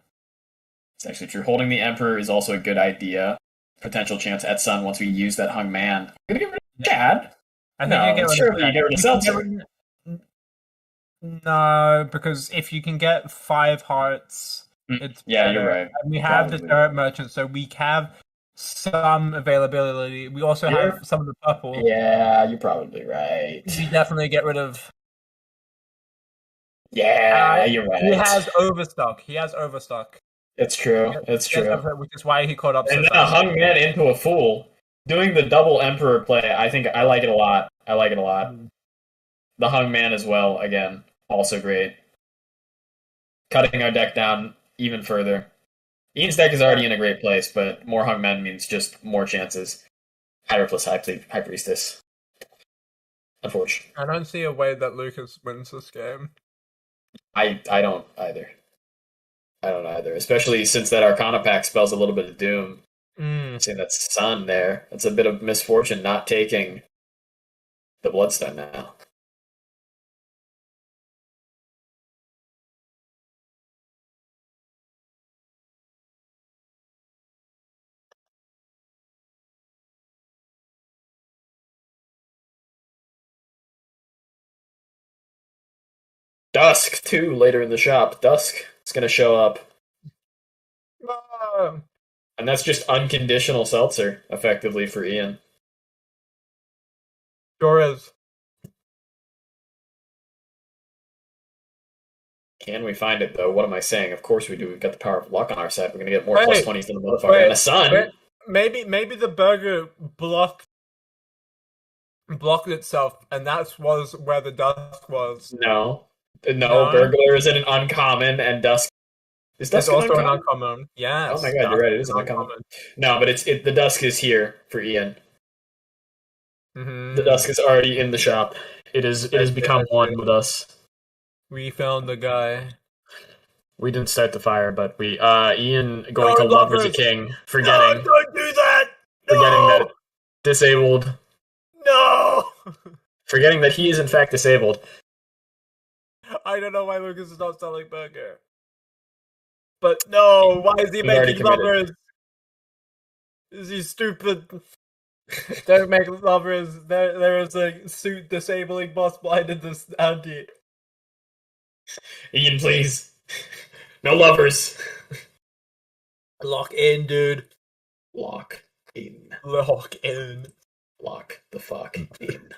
[SPEAKER 2] It's actually true. Holding the Emperor is also a good idea. Potential chance at Sun once we use that Hung Man. Gonna get rid of Chad?
[SPEAKER 5] I think
[SPEAKER 2] No,
[SPEAKER 5] you get rid
[SPEAKER 2] surely
[SPEAKER 5] of
[SPEAKER 2] you get rid of Seltzer.
[SPEAKER 5] No, because if you can get 5 hearts, it's
[SPEAKER 2] Yeah,
[SPEAKER 5] better.
[SPEAKER 2] you're right.
[SPEAKER 5] And we have
[SPEAKER 2] Probably.
[SPEAKER 5] the Dirt Merchant, so we have some availability. We also have some of the purple.
[SPEAKER 2] Yeah, you're probably right.
[SPEAKER 5] We definitely get rid of.
[SPEAKER 2] Yeah, you're right.
[SPEAKER 5] He has overstock.
[SPEAKER 2] It's true. It's true.
[SPEAKER 5] Which is why he caught up.
[SPEAKER 2] And then a Hung Man into a Fool. Doing the double Emperor play, I think I like it a lot. The Hung Man as well, again, also great. Cutting our deck down even further. Ian's deck is already in a great place, but more Hung Men means just more chances. Hydra plus High Priestess. Unfortunately.
[SPEAKER 5] I don't see a way that Lucas wins this game.
[SPEAKER 2] I don't either. Especially since that Arcana pack spells a little bit of doom. Seeing that Sun there. That's a bit of misfortune not taking the Bloodstone now. Dusk, too, later in the shop. Dusk is going to show up. And that's just unconditional Seltzer, effectively, for Ian.
[SPEAKER 5] Sure is.
[SPEAKER 2] Can we find it, though? What am I saying? Of course we do. We've got the power of luck on our side. We're going to get more plus 20s than the motherfucker. And the Sun.
[SPEAKER 5] Maybe the burger blocked itself, and that was where the dusk was.
[SPEAKER 2] No, Burglar is an uncommon, and Dusk is Dusk
[SPEAKER 5] It's also an
[SPEAKER 2] uncommon?
[SPEAKER 5] uncommon. Yes.
[SPEAKER 2] Oh my god, you're right. It is an uncommon. No, but the Dusk is here for Ian.
[SPEAKER 5] Mm-hmm.
[SPEAKER 2] The Dusk is already in the shop. It has become one with us.
[SPEAKER 5] We found the guy.
[SPEAKER 2] We didn't start the fire, but we Ian going to love as a king, forgetting
[SPEAKER 5] Don't do that.
[SPEAKER 2] forgetting that disabled,
[SPEAKER 5] No.
[SPEAKER 2] forgetting that he is in fact disabled.
[SPEAKER 5] I don't know why Lucas is not selling burger. But no, why is he
[SPEAKER 2] He's already
[SPEAKER 5] making
[SPEAKER 2] committed.
[SPEAKER 5] lovers? Is he stupid? Don't make lovers. There is a suit disabling boss blind in this ante.
[SPEAKER 2] Ian, please. No lovers.
[SPEAKER 5] Lock in, dude.
[SPEAKER 2] Lock in.
[SPEAKER 5] Lock in.
[SPEAKER 2] Lock the fuck in.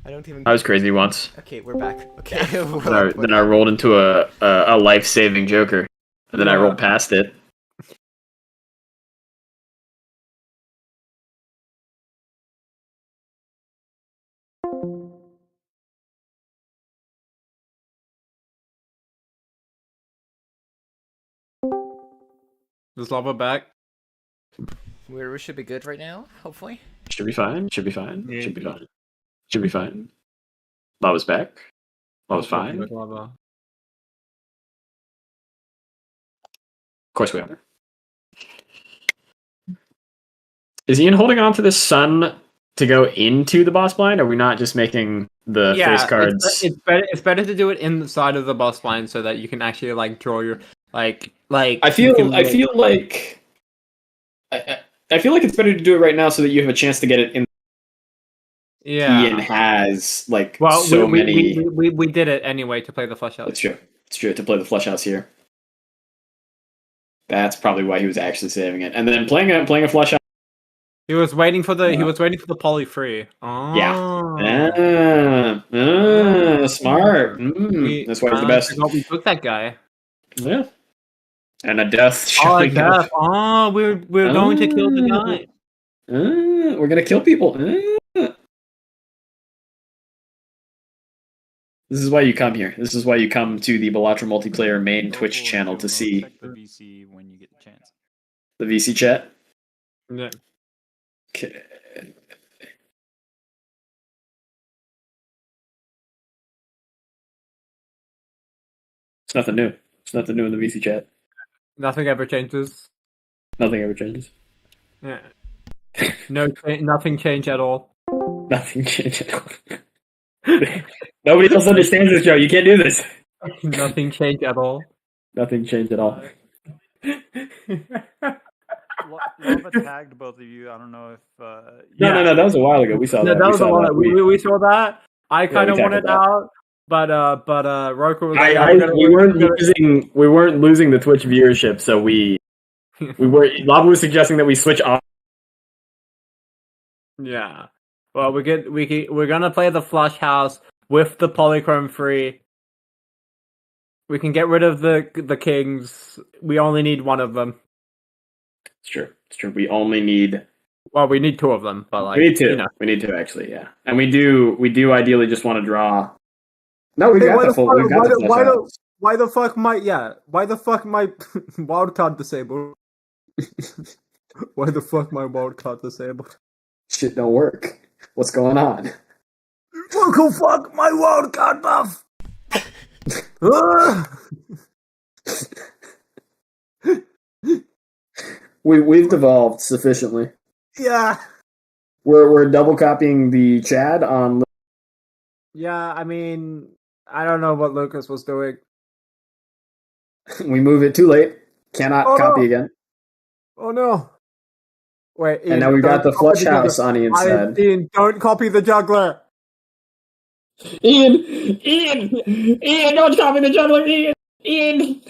[SPEAKER 1] I don't even.
[SPEAKER 2] I was crazy once.
[SPEAKER 1] Okay, we're back. Okay.
[SPEAKER 2] Then I rolled into a life-saving Joker. And then I rolled past it.
[SPEAKER 7] Is lava back?
[SPEAKER 1] We should be good right now, hopefully.
[SPEAKER 2] Should be fine. Should be fine.
[SPEAKER 7] Yeah.
[SPEAKER 2] Should be fine. Should be fine. Lava's back. Lava's fine. Of
[SPEAKER 7] Lava.
[SPEAKER 2] course we are. Is Ian holding on to the sun to go into the boss blind? Or are we not just making the face cards?
[SPEAKER 7] It's better to do it inside of the boss blind so that you can actually like draw your like.
[SPEAKER 2] I feel like it's better to do it right now so that you have a chance to get it in.
[SPEAKER 7] Yeah.
[SPEAKER 2] Ian has like
[SPEAKER 7] we
[SPEAKER 2] many.
[SPEAKER 7] We did it anyway to play the flush out.
[SPEAKER 2] It's true. It's true to play the flush house here. That's probably why he was actually saving it, and then playing a flush out.
[SPEAKER 7] He was waiting for the poly free. Oh.
[SPEAKER 2] Yeah. Smart. That's why he's the best.
[SPEAKER 7] We took that guy.
[SPEAKER 2] Yeah. And a death.
[SPEAKER 7] Oh, death. Oh, we're going to kill the guy.
[SPEAKER 2] We're gonna kill people. This is why you come here. This is why you come to the Balatro multiplayer main Twitch channel to see
[SPEAKER 8] Check the VC when you get the chance.
[SPEAKER 2] the VC chat.
[SPEAKER 7] Yeah.
[SPEAKER 2] Okay. It's nothing new. It's nothing new in the VC chat.
[SPEAKER 7] Nothing ever changes.
[SPEAKER 2] Nothing ever changes.
[SPEAKER 7] Yeah. Nothing changed at all.
[SPEAKER 2] Nothing changes at all. Nobody else understands this, Joe. You can't do this.
[SPEAKER 7] Nothing changed at all.
[SPEAKER 2] Nothing changed at all.
[SPEAKER 8] Lava tagged both of you. I don't know if.
[SPEAKER 2] No. That was a while ago. We saw that.
[SPEAKER 7] That was a while. We saw that. I kind of
[SPEAKER 2] we
[SPEAKER 7] wanted
[SPEAKER 2] tackled that.
[SPEAKER 7] out, but Roku was like,
[SPEAKER 2] we weren't losing the Twitch viewership, so we were. Lava was suggesting that we switch off.
[SPEAKER 7] Yeah. Well, we're gonna play the flush house with the polychrome free. We can get rid of the kings. We only need one of them.
[SPEAKER 2] It's true. It's true. We only need.
[SPEAKER 7] Well, we need two of them, but like
[SPEAKER 2] We need two.
[SPEAKER 7] You know.
[SPEAKER 2] We need two actually. Yeah, and we do ideally just want to draw. No, we
[SPEAKER 7] Hey,
[SPEAKER 2] got the full. We got the flush out.
[SPEAKER 7] why the fuck my wildcard disabled? Why the fuck my wildcard disabled?
[SPEAKER 2] Shit don't work. What's going on?
[SPEAKER 7] Uncle fuck my wildcard buff.
[SPEAKER 2] We've devolved sufficiently.
[SPEAKER 7] Yeah.
[SPEAKER 2] We're double copying the Chad on.
[SPEAKER 7] Yeah, I mean, I don't know what Lucas was doing.
[SPEAKER 2] We move it too late. Cannot copy again.
[SPEAKER 7] Oh no. Wait, Ian,
[SPEAKER 2] And now we've got the
[SPEAKER 7] don't copy
[SPEAKER 2] flush house on Ian's side.
[SPEAKER 7] Ian, don't copy the juggler.
[SPEAKER 2] Ian, don't copy the juggler, Ian.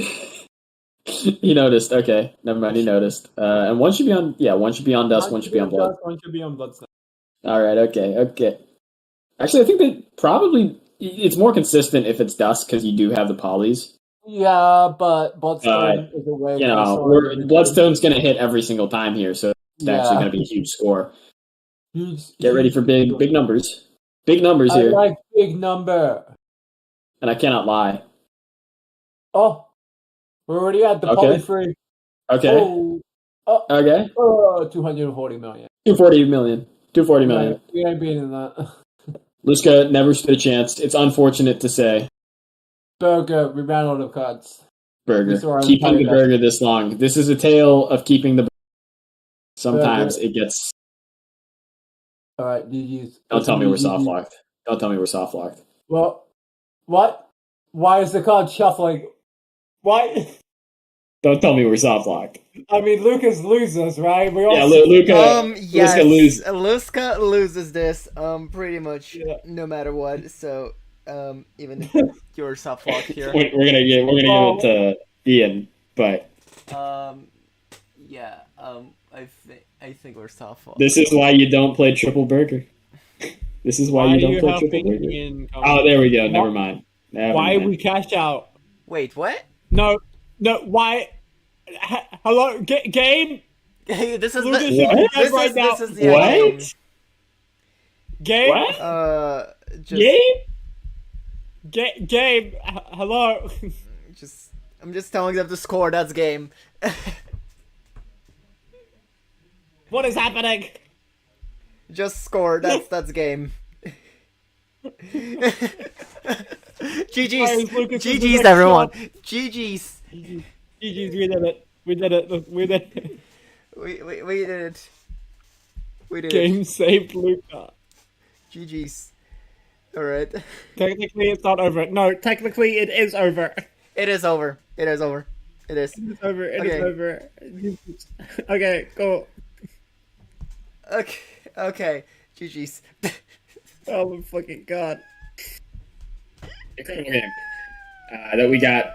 [SPEAKER 2] He noticed. Okay, never mind. He noticed. And one should be on. Yeah, one should be on dust. One should be on blood.
[SPEAKER 7] One should be on bloodstone.
[SPEAKER 2] All right. Okay. Actually, I think that probably it's more consistent if it's dust because you do have the polys.
[SPEAKER 7] Yeah, but bloodstone is a way.
[SPEAKER 2] You know, Bloodstone's going to hit every single time here, so it's actually going to be a huge score. Get ready for big numbers. Big numbers
[SPEAKER 7] I
[SPEAKER 2] here,
[SPEAKER 7] like big number.
[SPEAKER 2] and I cannot lie.
[SPEAKER 7] Oh, we're already at the
[SPEAKER 2] Okay.
[SPEAKER 7] poly free.
[SPEAKER 2] Okay.
[SPEAKER 7] Oh,
[SPEAKER 2] Okay.
[SPEAKER 7] 240 million.
[SPEAKER 2] 240 million. 240 million.
[SPEAKER 7] Right, we ain't beating that.
[SPEAKER 2] Luska never stood a chance. It's unfortunate to say.
[SPEAKER 7] Burger, we ran out of cards.
[SPEAKER 2] Burger.
[SPEAKER 7] We saw our
[SPEAKER 2] Keeping the
[SPEAKER 7] entire
[SPEAKER 2] burger this long. This is a tale of keeping the. Sometimes
[SPEAKER 7] Burger.
[SPEAKER 2] it gets.
[SPEAKER 7] Alright, GG's.
[SPEAKER 2] Don't tell me we're
[SPEAKER 7] GG's.
[SPEAKER 2] soft locked. Don't tell me we're soft locked.
[SPEAKER 7] Well, what? Why is the card shuffling? Why?
[SPEAKER 2] Don't tell me we're soft locked.
[SPEAKER 7] I mean, Lucas loses, right? We all
[SPEAKER 2] Yeah,
[SPEAKER 7] see-
[SPEAKER 2] Luka.
[SPEAKER 1] Yes,
[SPEAKER 2] Luska lose.
[SPEAKER 1] Luska loses this, pretty much
[SPEAKER 7] Yeah.
[SPEAKER 1] no matter what. So, even if you're soft locked here,
[SPEAKER 2] We're gonna give it to Ian, but
[SPEAKER 1] yeah, I think we're soft locked.
[SPEAKER 2] this is why you don't play triple burger. This is why you don't play triple burger. Oh, there we go. Never mind.
[SPEAKER 7] Why we cash out?
[SPEAKER 1] Wait, what?
[SPEAKER 7] No, why? Hello, game?
[SPEAKER 1] Hey, this is
[SPEAKER 7] Lucas
[SPEAKER 1] the,
[SPEAKER 7] is
[SPEAKER 2] What?
[SPEAKER 7] dead right now.
[SPEAKER 1] this is the
[SPEAKER 2] What?
[SPEAKER 1] game.
[SPEAKER 7] Game?
[SPEAKER 2] What?
[SPEAKER 1] Just,
[SPEAKER 7] Game? Hello?
[SPEAKER 1] I'm just telling them to score. That's game.
[SPEAKER 7] What is happening?
[SPEAKER 1] Just score. That's game. GG's, GG's, everyone. GG's.
[SPEAKER 7] GG's, we did it. We did it. We did it.
[SPEAKER 1] We did it. We did
[SPEAKER 7] Game saved Luca.
[SPEAKER 1] it. GG's. All right.
[SPEAKER 7] Technically, it's not over. No, technically, it is over.
[SPEAKER 1] It is over. It is over. It is.
[SPEAKER 7] It's over. It
[SPEAKER 1] Okay.
[SPEAKER 7] is over. Okay, go.
[SPEAKER 1] Okay. Okay. GG's.
[SPEAKER 7] Oh my fucking god.
[SPEAKER 2] Incredible game that we got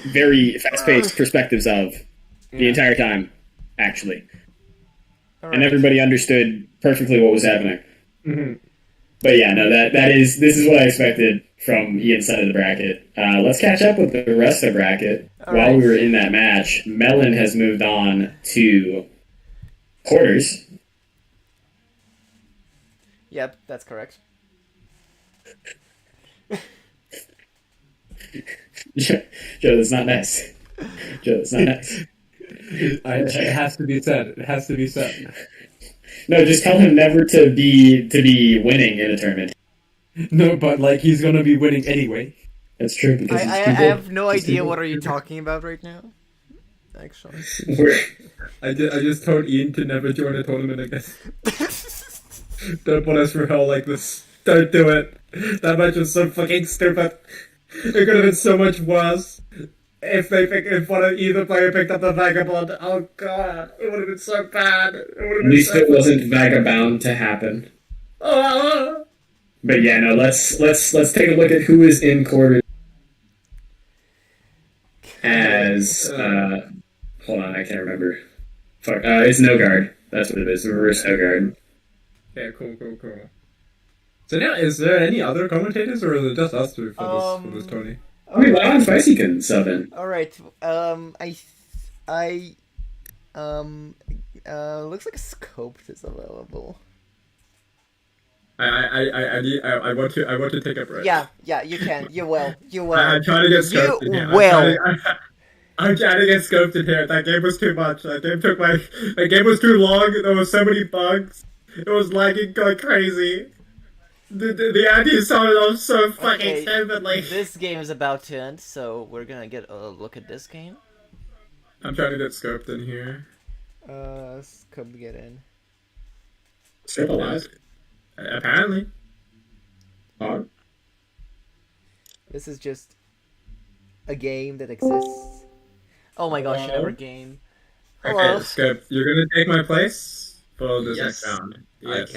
[SPEAKER 2] very fast-paced perspectives of the entire time, actually,
[SPEAKER 1] All
[SPEAKER 2] and
[SPEAKER 1] right.
[SPEAKER 2] everybody understood perfectly what was happening.
[SPEAKER 7] Mm-hmm.
[SPEAKER 2] But yeah, no, this is what I expected from Ian's side of the bracket. Let's catch up with the rest of the bracket.
[SPEAKER 1] All
[SPEAKER 2] While
[SPEAKER 1] right.
[SPEAKER 2] we were in that match, Melon has moved on to quarters.
[SPEAKER 1] Yep, that's correct.
[SPEAKER 2] Joe, that's not nice. Joe, that's not nice.
[SPEAKER 7] It has to be said. It has to be said.
[SPEAKER 2] No, just tell him never to be winning in a tournament.
[SPEAKER 7] No, but like he's gonna be winning anyway.
[SPEAKER 2] That's true because
[SPEAKER 1] I
[SPEAKER 2] he's too good.
[SPEAKER 1] have no
[SPEAKER 2] He's too
[SPEAKER 1] idea
[SPEAKER 2] good.
[SPEAKER 1] what are you talking about right now. Actually.
[SPEAKER 7] I just told Ian to never join a tournament again. Don't put us through hell like this. Don't do it. That match was so fucking stupid. It could have been so much worse if one of either player picked up the vagabond. Oh god, it would have been so bad. It would have
[SPEAKER 2] At
[SPEAKER 7] been
[SPEAKER 2] least
[SPEAKER 7] so
[SPEAKER 2] it wasn't vagabond to happen.
[SPEAKER 7] Oh.
[SPEAKER 2] But yeah, no. Let's take a look at who is in quarters. As hold on, I can't remember. Fuck, it's no guard. That's what it is. Reverse no guard.
[SPEAKER 7] Yeah, cool. So now, is there any other commentators, or is it just us two for this Tony?
[SPEAKER 2] I mean, Wow and Spicy can sub in.
[SPEAKER 1] All right. Looks like a scoped is available.
[SPEAKER 7] I want to take a break.
[SPEAKER 1] Yeah, you can. You will.
[SPEAKER 7] I'm trying to get scoped in here. I'm trying to get scoped in here. That game was too much. That game was too long. There were so many bugs. It was lagging like crazy. The anti started off so fucking stupidly.
[SPEAKER 1] This game is about to end, so we're gonna get a look at this game.
[SPEAKER 7] I'm trying to get scoped in here.
[SPEAKER 1] Scope get in.
[SPEAKER 2] Scope alive.
[SPEAKER 7] Apparently.
[SPEAKER 2] Oh.
[SPEAKER 1] This is just a game that exists. Oh my gosh,
[SPEAKER 7] Hello?
[SPEAKER 1] our game. Hello.
[SPEAKER 7] Okay, Scope, you're gonna take my place for this
[SPEAKER 9] Yes.
[SPEAKER 7] next round. Yes.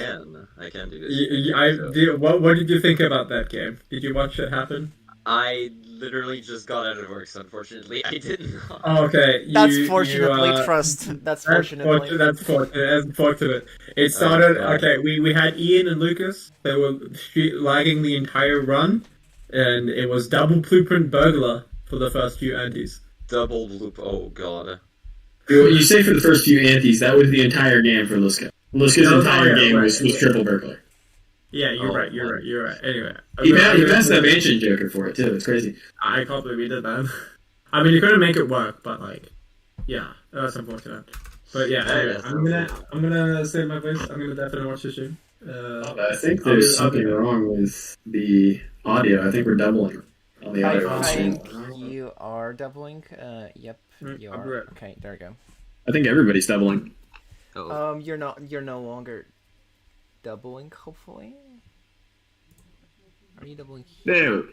[SPEAKER 9] I can do this.
[SPEAKER 7] What did you think about that game? Did you watch it happen?
[SPEAKER 9] I literally just got out of work, so unfortunately I didn't.
[SPEAKER 7] Oh, okay.
[SPEAKER 1] That's fortunately, trust. That's fortunately.
[SPEAKER 7] That's fortunate. It started.
[SPEAKER 9] God.
[SPEAKER 7] Okay, we had Ian and Lucas. They were lagging the entire run, and it was double blueprint burglar for the first few antis.
[SPEAKER 9] Double loop. Oh god.
[SPEAKER 2] You say for the first few antes, that was the entire game for Luska. Luska's
[SPEAKER 7] No,
[SPEAKER 2] entire
[SPEAKER 7] yeah,
[SPEAKER 2] game
[SPEAKER 7] right.
[SPEAKER 2] was triple burglar.
[SPEAKER 6] Yeah, you're
[SPEAKER 9] Oh,
[SPEAKER 6] right. You're right. You're right. Anyway,
[SPEAKER 2] He passed that Ancient Joker for it too. It's crazy.
[SPEAKER 6] I can't believe he did that. I mean, you couldn't make it work, but like, yeah, that's unfortunate. But yeah, anyway,
[SPEAKER 9] yes,
[SPEAKER 6] I'm gonna save my place. I'm gonna definitely watch the stream.
[SPEAKER 2] I think there's something wrong with the audio. I think we're doubling on the audio on the stream.
[SPEAKER 1] You are doubling. Yep, you
[SPEAKER 6] I'll be
[SPEAKER 1] are.
[SPEAKER 6] right back.
[SPEAKER 1] Okay, there we go.
[SPEAKER 2] I think everybody's doubling.
[SPEAKER 9] Oh.
[SPEAKER 1] You're not. You're no longer doubling. Hopefully. Are you doubling?
[SPEAKER 2] There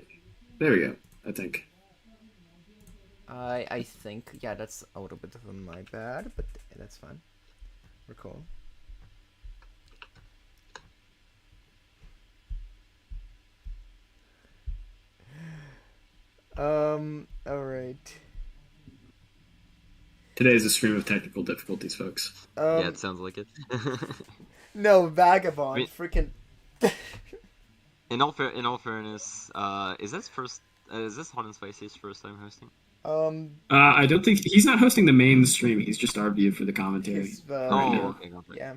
[SPEAKER 2] we go. I think.
[SPEAKER 1] I think, yeah, that's a little bit of my bad, but that's fine. We're cool. Alright.
[SPEAKER 2] Today is a stream of technical difficulties, folks.
[SPEAKER 9] Yeah, it sounds like it.
[SPEAKER 1] No, Vagabond,
[SPEAKER 9] I mean-
[SPEAKER 1] freaking...
[SPEAKER 9] in all fairness, is this Hot and Spicy's first time hosting?
[SPEAKER 2] I don't think he's not hosting the main stream. He's just our view for the commentary.
[SPEAKER 9] Okay, gotcha.
[SPEAKER 1] Yeah.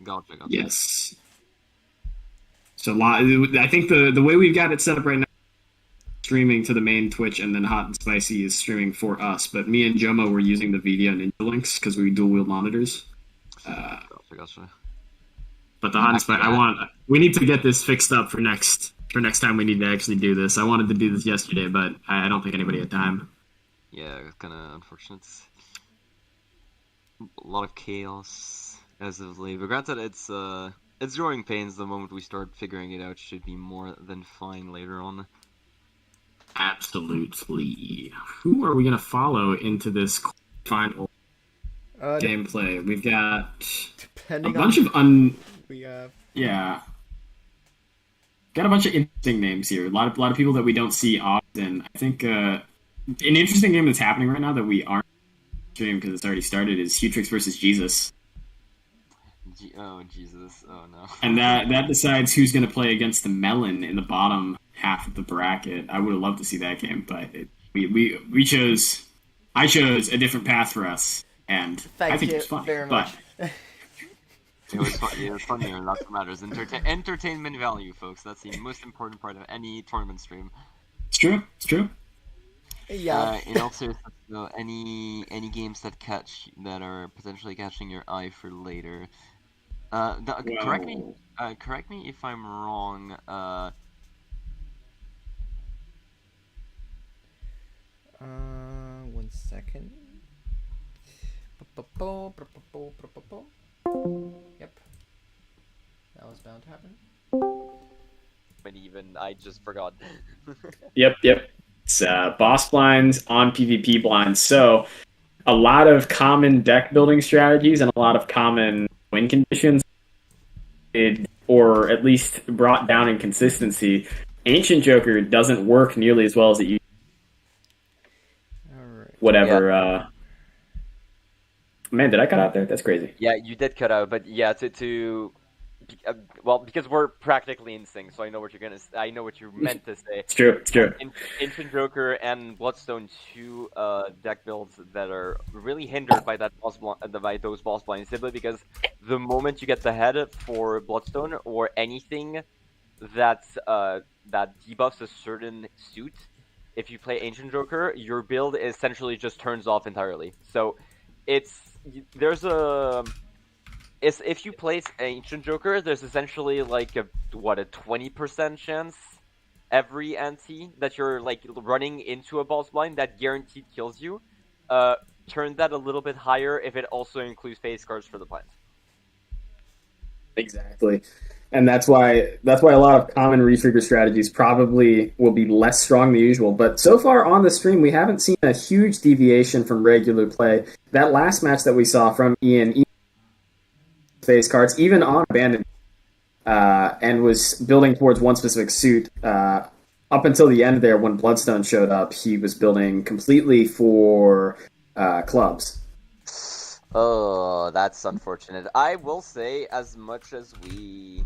[SPEAKER 9] Gotcha.
[SPEAKER 2] Yes. So I think the way we've got it set up right now, streaming to the main Twitch, and then Hot and Spicy is streaming for us. But me and Jomo were using the VDO Ninja links because we dual wield monitors.
[SPEAKER 9] Gotcha.
[SPEAKER 2] But the Hot and Spicy, we need to get this fixed up for next time we need to actually do this. I wanted to do this yesterday, but I don't think anybody had time.
[SPEAKER 9] Yeah, kind of unfortunate. A lot of chaos as of late. But granted, it's growing pains. The moment we start figuring it out, should be more than fine later on.
[SPEAKER 2] Absolutely. Who are we gonna follow into this final gameplay? We've got a bunch of yeah. Got a bunch of interesting names here. A lot of people that we don't see often. I think an interesting game that's happening right now that we aren't streaming because it's already started is Hutrix versus Jesus.
[SPEAKER 9] Oh Jesus! Oh no!
[SPEAKER 2] And that decides who's going to play against the Melon in the bottom half of the bracket. I would have loved to see that game, but we chose. I chose a different path for us, and I think it was fun.
[SPEAKER 1] Very much.
[SPEAKER 9] It was fun. It was funny, and that's what matters. Entertainment value, folks. That's the most important part of any tournament stream.
[SPEAKER 2] It's true. It's true.
[SPEAKER 1] Yeah.
[SPEAKER 9] In all seriousness, though, any games that are potentially catching your eye for later. Correct me if I'm wrong.
[SPEAKER 1] 1 second. Yep. That was bound to happen.
[SPEAKER 9] But even I just forgot.
[SPEAKER 2] Yep. It's boss blinds on PvP blinds. So a lot of common deck building strategies and a lot of common win conditions, or at least brought down in consistency. Ancient Joker doesn't work nearly as well as it used.
[SPEAKER 1] All right.
[SPEAKER 2] Whatever. Yeah. Man, did I cut out there? That's crazy.
[SPEAKER 9] Yeah, you did cut out, but yeah, well, because we're practically in sync, so I know what I know what you meant to say.
[SPEAKER 2] It's true.
[SPEAKER 9] Ancient Joker and Bloodstone, two deck builds that are really hindered by those boss blinds, simply because the moment you get the head for Bloodstone or anything that debuffs a certain suit, if you play Ancient Joker, your build essentially just turns off entirely. So if you place Ancient Joker, there's essentially like a 20% chance every anti that you're like running into a boss blind that guaranteed kills you. Turn that a little bit higher if it also includes face cards for the blind.
[SPEAKER 2] Exactly. And that's why a lot of common refigure strategies probably will be less strong than usual. But so far on the stream, we haven't seen a huge deviation from regular play. That last match that we saw from Ian face cards, even on Abandoned, and was building towards one specific suit. Up until the end there, when Bloodstone showed up, he was building completely for clubs.
[SPEAKER 9] Oh, that's unfortunate. I will say, as much as we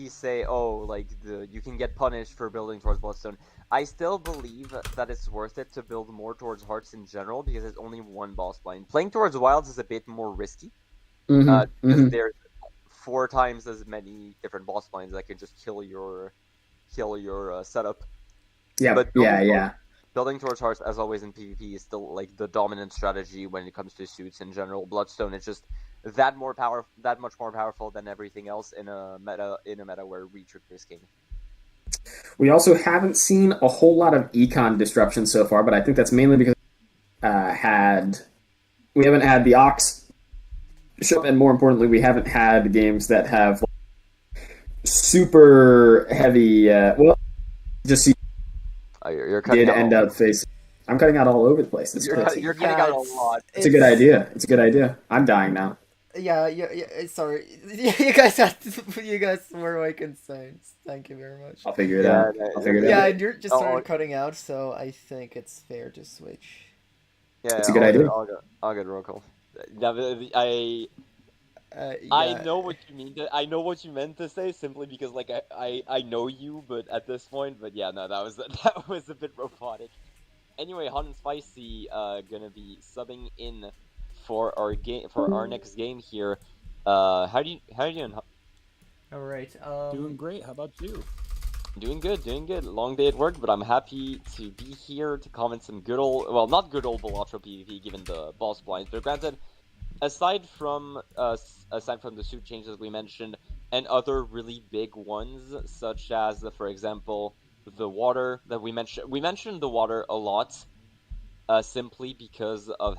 [SPEAKER 9] say, oh, like you can get punished for building towards Bloodstone, I still believe that it's worth it to build more towards Hearts in general because it's only one boss blind. Playing towards Wilds is a bit more risky. Because there's 4 times as many different boss lines that can just kill your setup.
[SPEAKER 2] Yeah,
[SPEAKER 9] But
[SPEAKER 2] yeah.
[SPEAKER 9] building towards hearts, as always in PvP, is still like the dominant strategy when it comes to suits in general. Bloodstone is just that much more powerful than everything else in a meta where retrigger is king.
[SPEAKER 2] We also haven't seen a whole lot of econ disruption so far, but I think that's mainly because we haven't had the Ox show up, and more importantly, we haven't had games that have super heavy. Just
[SPEAKER 9] You're cutting
[SPEAKER 2] did
[SPEAKER 9] out.
[SPEAKER 2] end up facing. I'm cutting out all over the place.
[SPEAKER 9] You're cutting out a lot.
[SPEAKER 2] It's a good idea. It's a good idea. I'm dying now.
[SPEAKER 1] Yeah. Sorry, you guys were my concerns. Thank you very much.
[SPEAKER 2] I'll figure it out. I'll figure it
[SPEAKER 1] Yeah,
[SPEAKER 2] out.
[SPEAKER 1] and you're just started cutting out, so I think it's fair to switch.
[SPEAKER 9] Yeah,
[SPEAKER 2] it's a good idea.
[SPEAKER 9] I'll get roll call.
[SPEAKER 1] Yeah.
[SPEAKER 9] I know what you mean. I know what you meant to say simply because like I know you, but at this point, but yeah, no, that was that was a bit robotic. Anyway, Hot and Spicy gonna be subbing in for our next game here. How do you doing?
[SPEAKER 1] All right.
[SPEAKER 10] Doing great. How about you?
[SPEAKER 9] Doing good, doing good. Long day at work, but I'm happy to be here to comment some good old, well, not good old Balatro PvP given the boss blinds, but granted, aside from the suit changes we mentioned and other really big ones, such as for example the water that we mentioned the water a lot, simply because of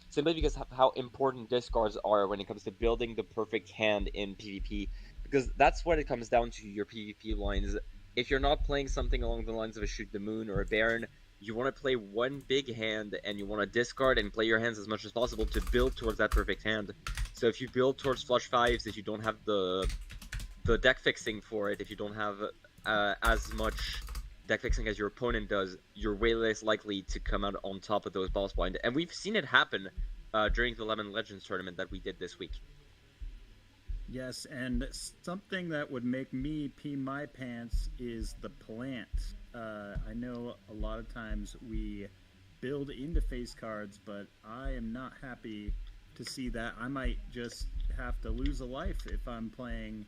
[SPEAKER 9] simply because of how important discards are when it comes to building the perfect hand in PvP, because that's what it comes down to your PvP lines. If you're not playing something along the lines of a Shoot the Moon or a Baron, you want to play one big hand and you want to discard and play your hands as much as possible to build towards that perfect hand. So if you build towards flush fives, if you don't have the deck fixing for it, if you don't have as much deck fixing as your opponent does, you're way less likely to come out on top of those boss blind. And we've seen it happen during the Lemon Legends tournament that we did this week.
[SPEAKER 10] Yes, and something that would make me pee my pants is the plant. I know a lot of times we build into face cards, but I am not happy to see that. I might just have to lose a life if I'm playing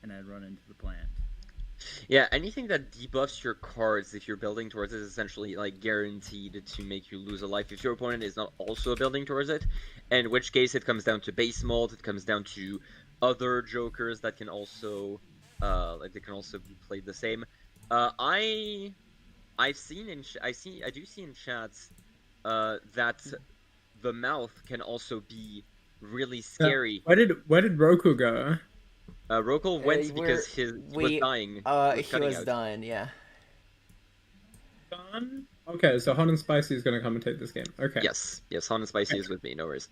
[SPEAKER 10] and I run into the plant.
[SPEAKER 9] Yeah, anything that debuffs your cards if you're building towards it is essentially like guaranteed to make you lose a life if your opponent is not also building towards it, in which case it comes down to base mold, it comes down to other jokers that can also they can also be played the same. I do see in chats that the mouth can also be really scary.
[SPEAKER 7] Where did Roku go?
[SPEAKER 9] Rokal went because he was dying.
[SPEAKER 1] He was dying, yeah.
[SPEAKER 7] Done? Okay, so Hot and Spicy is going to commentate this game. Okay.
[SPEAKER 9] Yes, Hot and Spicy is with me, no worries.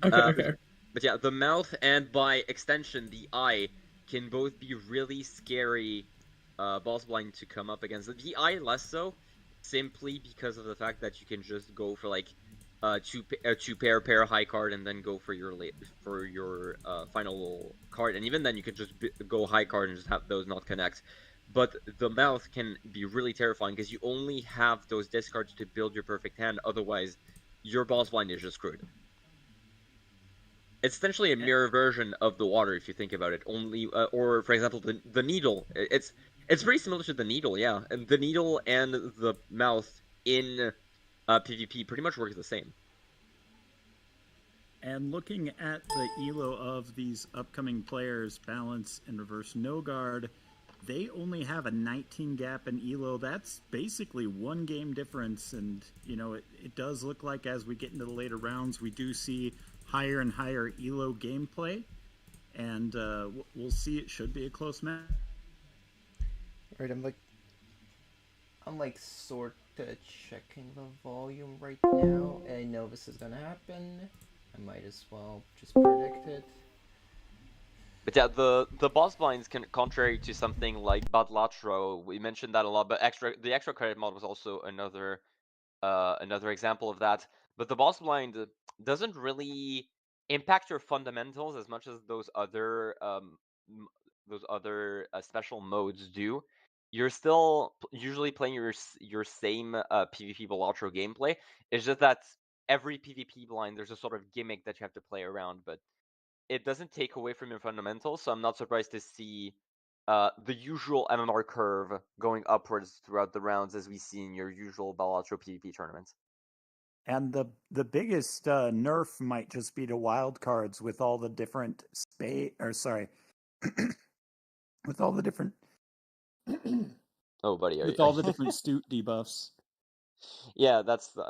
[SPEAKER 7] Okay.
[SPEAKER 9] But yeah, the mouth and by extension the eye can both be really scary boss blind to come up against. The eye less so, simply because of the fact that you can just go for like two pair high card and then go for your final card, and even then you could just go high card and just have those not connect. But the mouth can be really terrifying because you only have those discards to build your perfect hand. Otherwise, your boss blind is just screwed. It's essentially a mirror version of the water if you think about it. Only, or for example, the needle. It's pretty similar to the needle, yeah. And the needle and the mouth in PvP pretty much work the same.
[SPEAKER 10] And looking at the elo of these upcoming players, Balance and Reverse No Guard, they only have a 19 gap in elo. That's basically one game difference, and you know it does look like as we get into the later rounds, we do see higher and higher elo gameplay, and we'll see. It should be a close match.
[SPEAKER 1] Right, I'm like sort of checking the volume right now. I know this is gonna happen. I might as well just predict it.
[SPEAKER 9] But yeah, the boss blinds can, contrary to something like Balatro, we mentioned that a lot. But the extra credit mod was also another example of that. But the boss blind doesn't really impact your fundamentals as much as those other special modes do. You're still usually playing your same PvP Balatro gameplay. It's just that every PvP blind there's a sort of gimmick that you have to play around, but it doesn't take away from your fundamentals. So I'm not surprised to see the usual MMR curve going upwards throughout the rounds as we see in your usual Balatro PvP tournaments.
[SPEAKER 10] And the biggest nerf might just be to wild cards with all the different with all the different
[SPEAKER 9] Oh, buddy,
[SPEAKER 10] with all the different suit debuffs.
[SPEAKER 9] Yeah,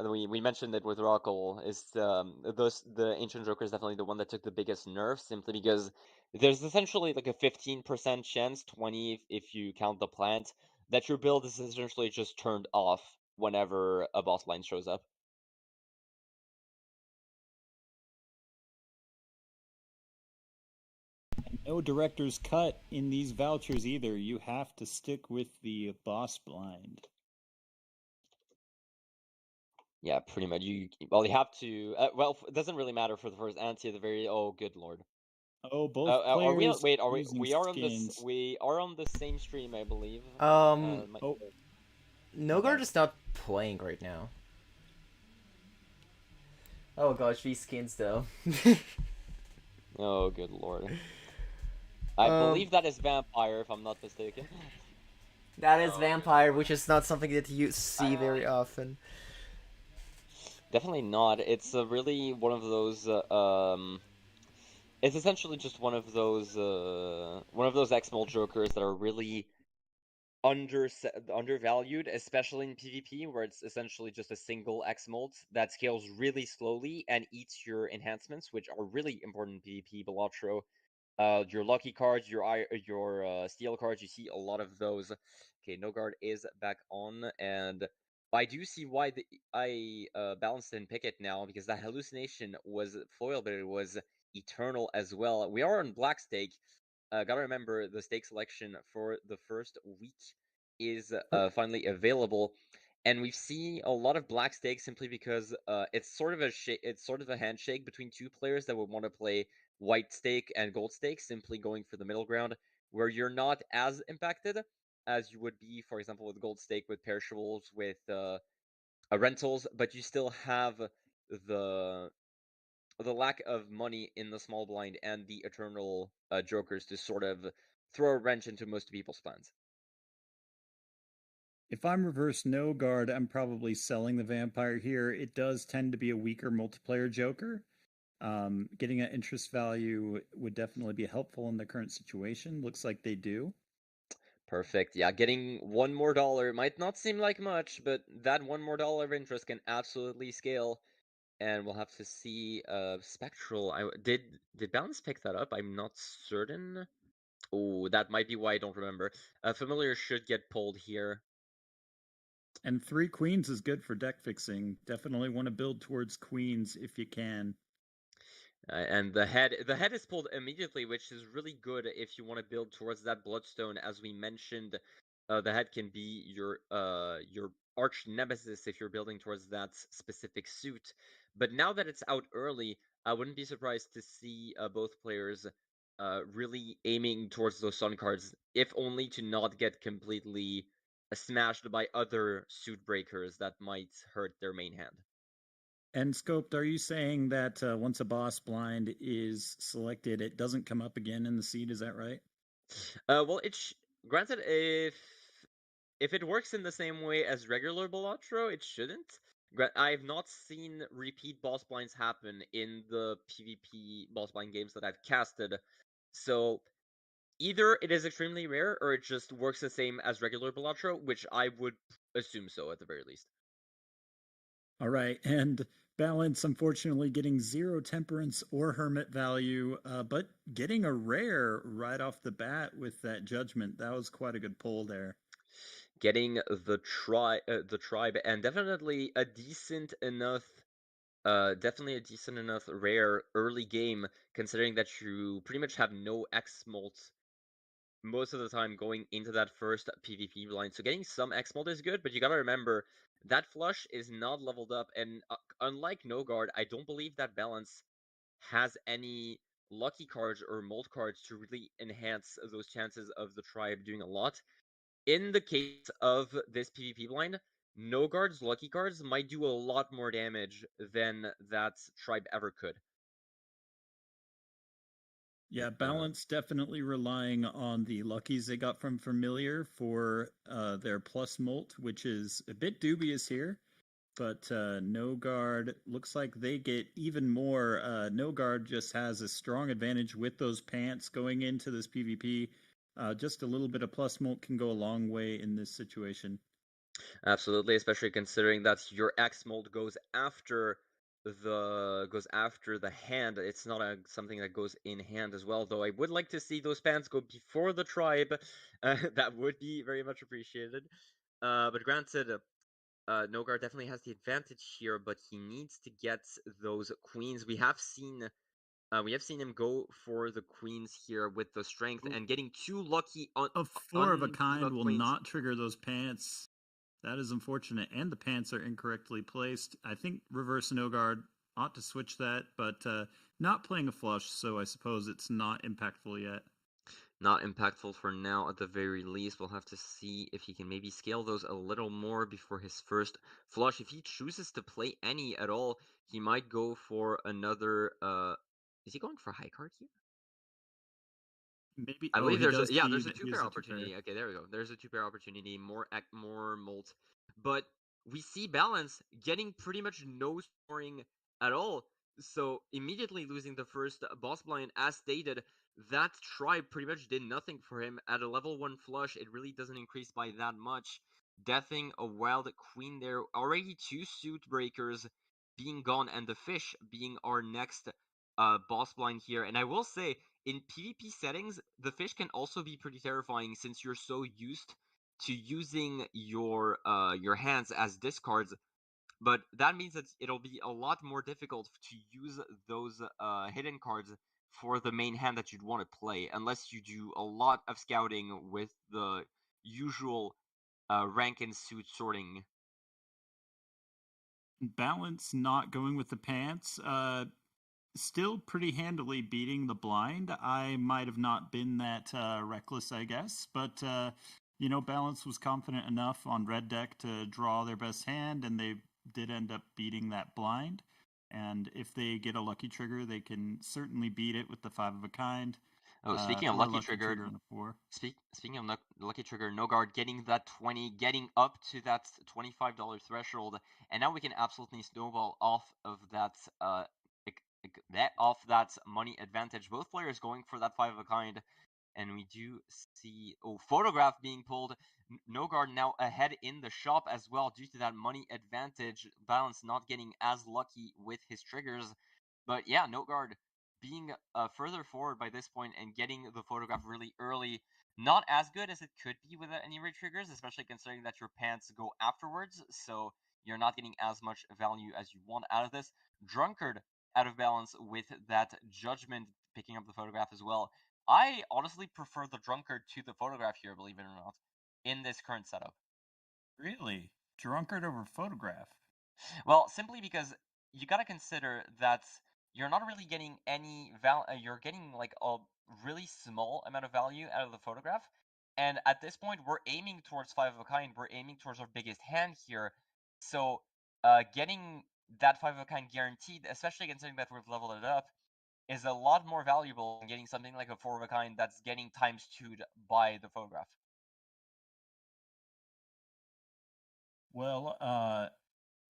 [SPEAKER 9] we mentioned it with Rockle. Is the Ancient Joker is definitely the one that took the biggest nerf, simply because there's essentially like a 15% chance, 20 if you count the plant, that your build is essentially just turned off whenever a boss line shows up.
[SPEAKER 10] No director's cut in these vouchers either. You have to stick with the boss blind.
[SPEAKER 9] Yeah, pretty much. You have to. It doesn't really matter for the first anti at the very. Oh, good lord.
[SPEAKER 10] Oh, both
[SPEAKER 9] Are we?
[SPEAKER 10] players.
[SPEAKER 9] Wait, are we?
[SPEAKER 10] using
[SPEAKER 9] We are on this.
[SPEAKER 10] skins.
[SPEAKER 9] We are on the same stream, I believe.
[SPEAKER 1] Nogard is not playing right now. Oh gosh, these skins though.
[SPEAKER 9] Oh, good lord. I believe that is Vampire, if I'm not mistaken.
[SPEAKER 1] That is Vampire, which is not something that you see very often.
[SPEAKER 9] Definitely not. It's really one of those. It's essentially just one of those X-Mold Jokers that are really undervalued, especially in PvP, where it's essentially just a single X-Mold that scales really slowly and eats your enhancements, which are really important in PvP. Balatro, your lucky cards, your steel cards, you see a lot of those. Okay, No Guard is back on, and I do see why I balanced and pick it now, because that hallucination was foil, but it was eternal as well. We are on Black Stake. Gotta remember, the stake selection for the first week is finally available, and we've seen a lot of black stakes simply because it's sort of a handshake between two players that would want to play white stake and gold stake, simply going for the middle ground, where you're not as impacted as you would be, for example, with gold stake, with perishables, with rentals, but you still have the lack of money in the small blind and the eternal jokers to sort of throw a wrench into most people's plans.
[SPEAKER 10] If I'm reverse no guard, I'm probably selling the vampire here. It does tend to be a weaker multiplayer joker. Getting an interest value would definitely be helpful in the current situation. Looks like they do.
[SPEAKER 9] Perfect. Yeah, getting $1 more might not seem like much, but that $1 more of interest can absolutely scale. And we'll have to see. Spectral. Did Balance pick that up? I'm not certain. Oh, that might be why I don't remember. Familiar should get pulled here.
[SPEAKER 10] And 3 queens is good for deck fixing. Definitely want to build towards queens if you can.
[SPEAKER 9] And the head is pulled immediately, which is really good if you want to build towards that bloodstone. As we mentioned, the head can be your arch nemesis if you're building towards that specific suit. But now that it's out early, I wouldn't be surprised to see both players really aiming towards those sun cards, if only to not get completely smashed by other suit breakers that might hurt their main hand.
[SPEAKER 10] And Scoped, are you saying that once a boss blind is selected, it doesn't come up again in the seed? Is that right?
[SPEAKER 9] Well, granted, if it works in the same way as regular Balatro, it shouldn't. I've not seen repeat boss blinds happen in the PvP boss blind games that I've casted, so either it is extremely rare or it just works the same as regular Balatro, which I would assume so at the very least.
[SPEAKER 10] All right, and Balance, unfortunately, getting 0 temperance or hermit value, but getting a rare right off the bat with that judgment. That was quite a good pull there.
[SPEAKER 9] Getting the tribe, and definitely a decent enough rare early game, considering that you pretty much have no X-Molt most of the time going into that first PvP blind. So getting some X-Mold is good, but you gotta remember, that flush is not leveled up, and unlike No Guard, I don't believe that Balance has any lucky cards or mold cards to really enhance those chances of the tribe doing a lot. In the case of this PvP blind, No guard's lucky cards might do a lot more damage than that tribe ever could.
[SPEAKER 10] Yeah, Balance definitely relying on the luckies they got from Familiar for their plus molt, which is a bit dubious here. But No Guard looks like they get even more. No Guard just has a strong advantage with those pants going into this PvP. Just a little bit of plus molt can go a long way in this situation.
[SPEAKER 9] Absolutely, especially considering that your X mold goes after the hand. It's not something that goes in hand as well. Though I would like to see those pants go before the tribe. That would be very much appreciated. But granted, Nogar definitely has the advantage here, but he needs to get those queens. We have seen him go for the queens here with the strength and getting too lucky on
[SPEAKER 10] A 4 of a
[SPEAKER 9] undebuffed
[SPEAKER 10] kind will
[SPEAKER 9] queens.
[SPEAKER 10] not trigger those pants. That is unfortunate, and the pants are incorrectly placed. I think Reverse No Guard ought to switch that, but not playing a flush, so I suppose it's not impactful yet.
[SPEAKER 9] Not impactful for now, at the very least. We'll have to see if he can maybe scale those a little more before his first flush. If he chooses to play any at all, he might go for another. Is he going for high card here?
[SPEAKER 10] Maybe.
[SPEAKER 9] I believe there's a
[SPEAKER 10] there's
[SPEAKER 9] two-pair opportunity. Okay, there we go. There's a two-pair opportunity, more molt. But we see Balance getting pretty much no scoring at all. So immediately losing the first boss blind, as stated, that tribe pretty much did nothing for him. At a level 1 flush, it really doesn't increase by that much. Deathing a wild queen there. Already 2 suit breakers being gone, and the fish being our next boss blind here. And I will say, in PvP settings, the fish can also be pretty terrifying since you're so used to using your hands as discards. But that means that it'll be a lot more difficult to use those hidden cards for the main hand that you'd want to play, unless you do a lot of scouting with the usual rank and suit sorting.
[SPEAKER 10] Balance not going with the pants. Still pretty handily beating the blind. I might have not been that reckless, I guess, but Balance was confident enough on red deck to draw their best hand, and they did end up beating that blind. And if they get a lucky trigger, they can certainly beat it with the 5 of a kind.
[SPEAKER 9] Oh, speaking of lucky trigger,
[SPEAKER 10] on the 4.
[SPEAKER 9] Speaking of lucky trigger, No Guard getting that 20, getting up to that $25 threshold, and now we can absolutely snowball off of that money advantage. Both players going for that 5 of a kind, and we do see photograph being pulled. No Guard now ahead in the shop as well due to that money advantage. Balance not getting as lucky with his triggers, but yeah, No Guard being further forward by this point and getting the photograph really early. Not as good as it could be without any red triggers, especially considering that your pants go afterwards, so you're not getting as much value as you want out of this. Drunkard out of balance with that judgment picking up the photograph as well. I honestly prefer the drunkard to the photograph here, believe it or not, in this current setup.
[SPEAKER 10] Really? Drunkard over photograph?
[SPEAKER 9] Well, simply because you gotta consider that you're not really getting any you're getting like a really small amount of value out of the photograph. And at this point, we're aiming towards 5 of a kind. We're aiming towards our biggest hand here. So, getting that 5 of a kind guaranteed, especially considering that we've leveled it up, is a lot more valuable than getting something like a 4 of a kind that's getting times 2'd by the photograph.
[SPEAKER 10] Well,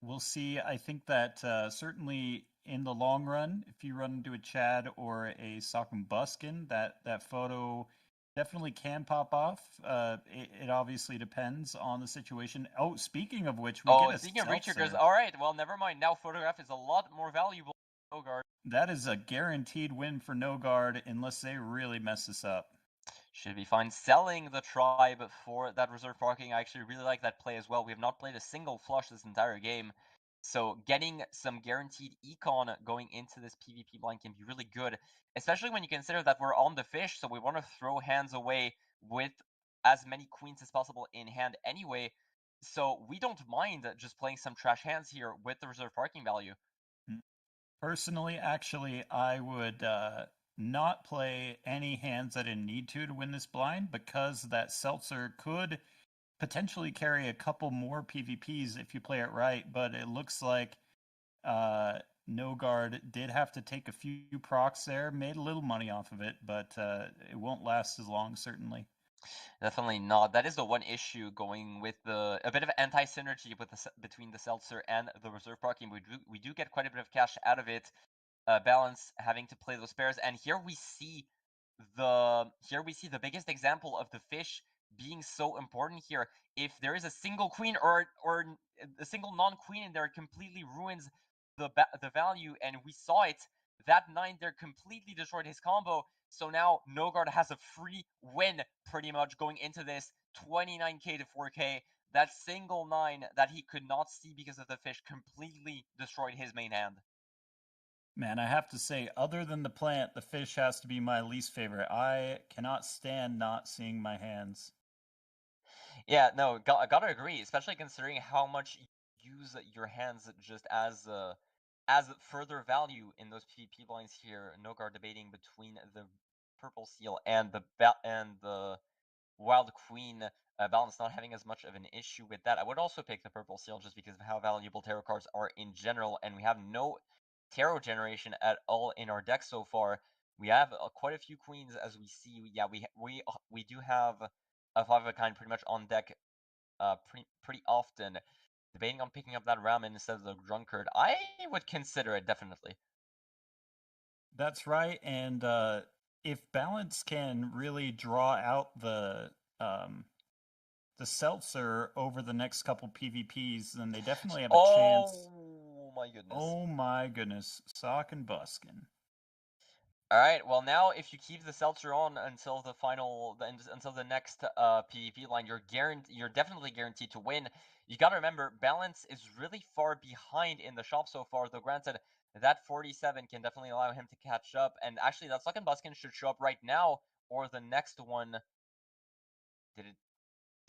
[SPEAKER 10] we'll see. I think that certainly in the long run, if you run into a Chad or a Sock'em Buskin, that photo definitely can pop off. It obviously depends on the situation. Oh, speaking of which, we get a
[SPEAKER 9] speaking of
[SPEAKER 10] seltzer.
[SPEAKER 9] retriggers, alright, well, never mind. Now photograph is a lot more valuable than No Guard.
[SPEAKER 10] That is a guaranteed win for No Guard unless they really mess this up.
[SPEAKER 9] Should be fine. Selling the tribe for that reserve parking, I actually really like that play as well. We have not played a single flush this entire game. So getting some guaranteed econ going into this PvP blind can be really good, especially when you consider that we're on the fish, so we want to throw hands away with as many queens as possible in hand anyway. So we don't mind just playing some trash hands here with the reserve parking value.
[SPEAKER 10] Personally, actually, I would not play any hands I didn't need to win this blind because that seltzer could potentially carry a couple more PvPs if you play it right, but it looks like No Guard did have to take a few procs there, made a little money off of it, but it won't last as long, certainly.
[SPEAKER 9] Definitely not. That is the one issue going with a bit of anti-synergy with between the Seltzer and the reserve parking. We do get quite a bit of cash out of it. Balance having to play those pairs, and here we see the biggest example of the fish being so important here. If there is a single queen or a single non-queen in there, it completely ruins the value, and we saw it. That 9 there completely destroyed his combo. So now Nogard has a free win pretty much going into this 29k to 4k. That single 9 that he could not see because of the fish completely destroyed his main hand.
[SPEAKER 10] Man, I have to say, other than the plant, the fish has to be my least favorite. I cannot stand not seeing my hands.
[SPEAKER 9] Yeah, no, gotta agree, especially considering how much you use your hands just as further value in those PvP blinds here. Nogar debating between the purple seal and the wild queen. Balance not having as much of an issue with that. I would also pick the purple seal just because of how valuable tarot cards are in general, and we have no tarot generation at all in our deck so far. We have quite a few queens, as we see. Yeah, we do have a 5 of a kind pretty much on deck pretty often. Debating on picking up that ramen instead of the drunkard, I would consider it definitely.
[SPEAKER 10] That's right, and if Balance can really draw out the Seltzer over the next couple PvPs, then they definitely have a chance.
[SPEAKER 9] Oh my goodness.
[SPEAKER 10] Oh my goodness, Sock and Buskin.
[SPEAKER 9] All right. Well, now if you keep the Seltzer on until the next PvP line, you're definitely guaranteed to win. You got to remember, Balance is really far behind in the shop so far. Though granted, that 47 can definitely allow him to catch up. And actually, that second Buskin should show up right now, or the next one. Did it?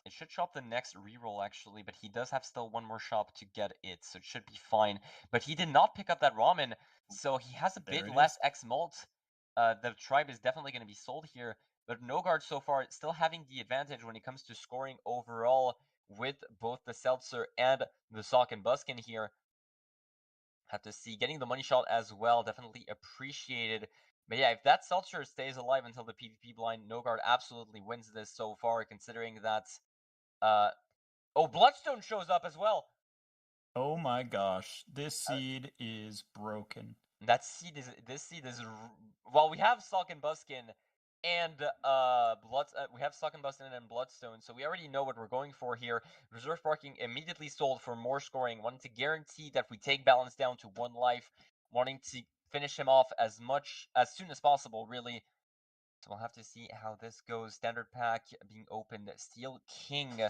[SPEAKER 9] It should show up the next reroll actually, but he does have still one more shop to get it, so it should be fine. But he did not pick up that ramen, so he has a bit less X mult. The tribe is definitely going to be sold here, but Nogard so far still having the advantage when it comes to scoring overall with both the Seltzer and the Sock and Buskin here. Have to see, getting the money shot as well, definitely appreciated. But yeah, if that Seltzer stays alive until the PvP blind, Nogard absolutely wins this so far, considering that oh, Bloodstone shows up as well.
[SPEAKER 10] Oh my gosh, this seed is broken.
[SPEAKER 9] This seed is well, we have Sock and Buskin and we have Sock and Buskin and Bloodstone, so we already know what we're going for here. Reserve parking immediately sold for more scoring, wanting to guarantee that we take Balance down to 1 life, wanting to finish him off as soon as possible, really. So we'll have to see how this goes. Standard pack being opened. Steel King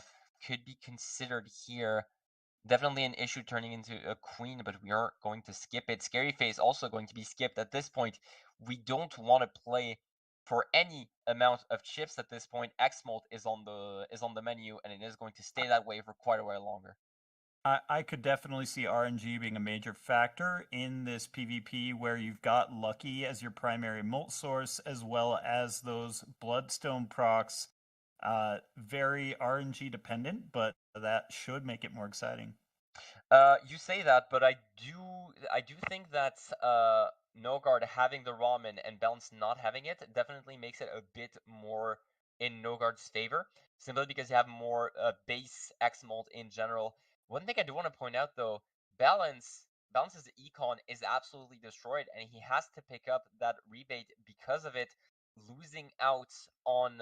[SPEAKER 9] could be considered here. Definitely an issue turning into a queen, but we are going to skip it. Scary Face also going to be skipped at this point. We don't want to play for any amount of chips at this point. X-Molt is on the menu, and it is going to stay that way for quite a while longer.
[SPEAKER 10] I could definitely see RNG being a major factor in this PvP where you've got Lucky as your primary molt source, as well as those Bloodstone procs. Very RNG dependent, but that should make it more exciting.
[SPEAKER 9] You say that, but I do think that Nogard having the ramen and Balance not having it definitely makes it a bit more in Nogard's favor, simply because you have more base X mult in general. One thing I do want to point out though, Balance's econ is absolutely destroyed, and he has to pick up that rebate because of it, losing out on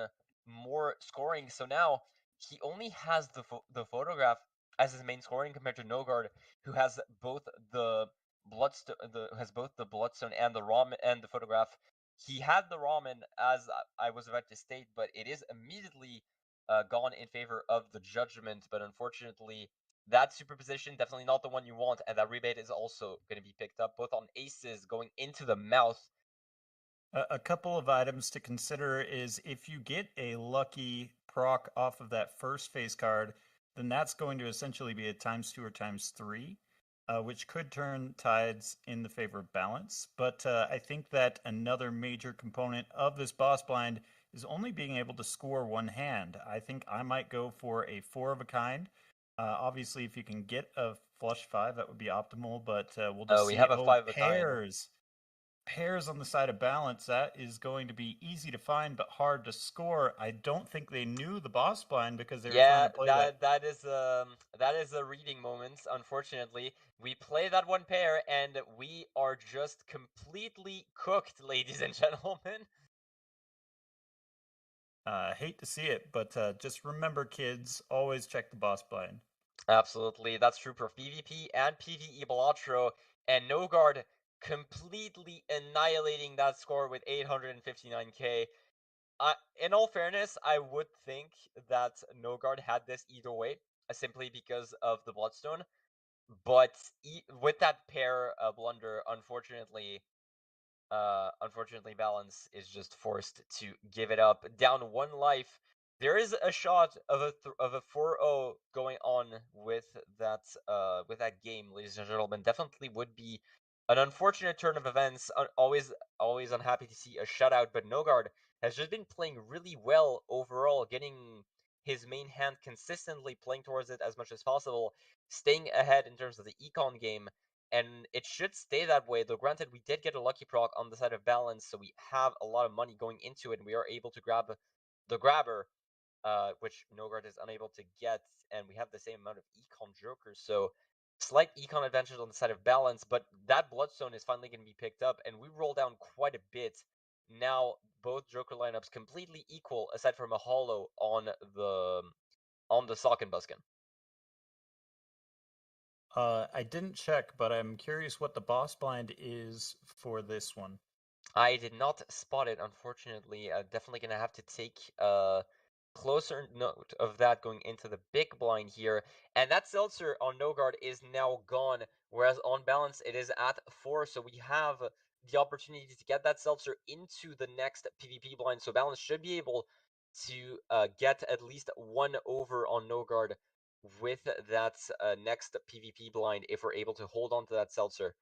[SPEAKER 9] more scoring. So now he only has the photograph as his main scoring compared to Nogard, who has both the bloodstone, and the ramen and the photograph. He had the ramen, as I was about to state, but it is immediately gone in favor of the judgment. But unfortunately, that superposition definitely not the one you want, and that rebate is also going to be picked up both on aces going into the mouth.
[SPEAKER 10] A couple of items to consider is if you get a lucky proc off of that first face card, then that's going to essentially be a ×2 or ×3, which could turn tides in the favor of Balance. But I think that another major component of this boss blind is only being able to score one hand. I think I might go for a 4 of a kind. Obviously, if you can get a flush 5, that would be optimal, but we'll just
[SPEAKER 9] We
[SPEAKER 10] see.
[SPEAKER 9] have a 5 of a kind.
[SPEAKER 10] Pairs on the side of balance, that is going to be easy to find but hard to score. I don't think they knew the boss blind because they were trying to play
[SPEAKER 9] that is a reading moment. Unfortunately, we play that one pair and we are just completely cooked, ladies and gentlemen.
[SPEAKER 10] Hate to see it, but just remember, kids, always check the boss blind.
[SPEAKER 9] Absolutely, that's true for PvP and PvE Balatro, and Nogard completely annihilating that score with 859k. In all fairness, I would think that Nogard had this either way, simply because of the Bloodstone. But with that pair blunder, unfortunately, Balance is just forced to give it up. Down 1 life. There is a shot of a 4-0 going on with that game, ladies and gentlemen. Definitely would be an unfortunate turn of events. Always unhappy to see a shutout, but Nogard has just been playing really well overall, getting his main hand consistently, playing towards it as much as possible, staying ahead in terms of the econ game, and it should stay that way. Though granted, we did get a lucky proc on the side of balance, so we have a lot of money going into it, and we are able to grab the grabber, which Nogard is unable to get, and we have the same amount of econ jokers, so slight econ advantage on the side of balance, but that Bloodstone is finally going to be picked up, and we roll down quite a bit. Now, both joker lineups completely equal, aside from a hollow on the Sock and Buskin.
[SPEAKER 10] I didn't check, but I'm curious what the boss blind is for this one.
[SPEAKER 9] I did not spot it, unfortunately. Definitely going to have to take closer note of that going into the big blind here. And that Seltzer on Nogard is now gone, whereas on balance it is at 4, so we have the opportunity to get that Seltzer into the next PvP blind, so balance should be able to get at least 1 over on Nogard with that next PvP blind if we're able to hold on to that Seltzer.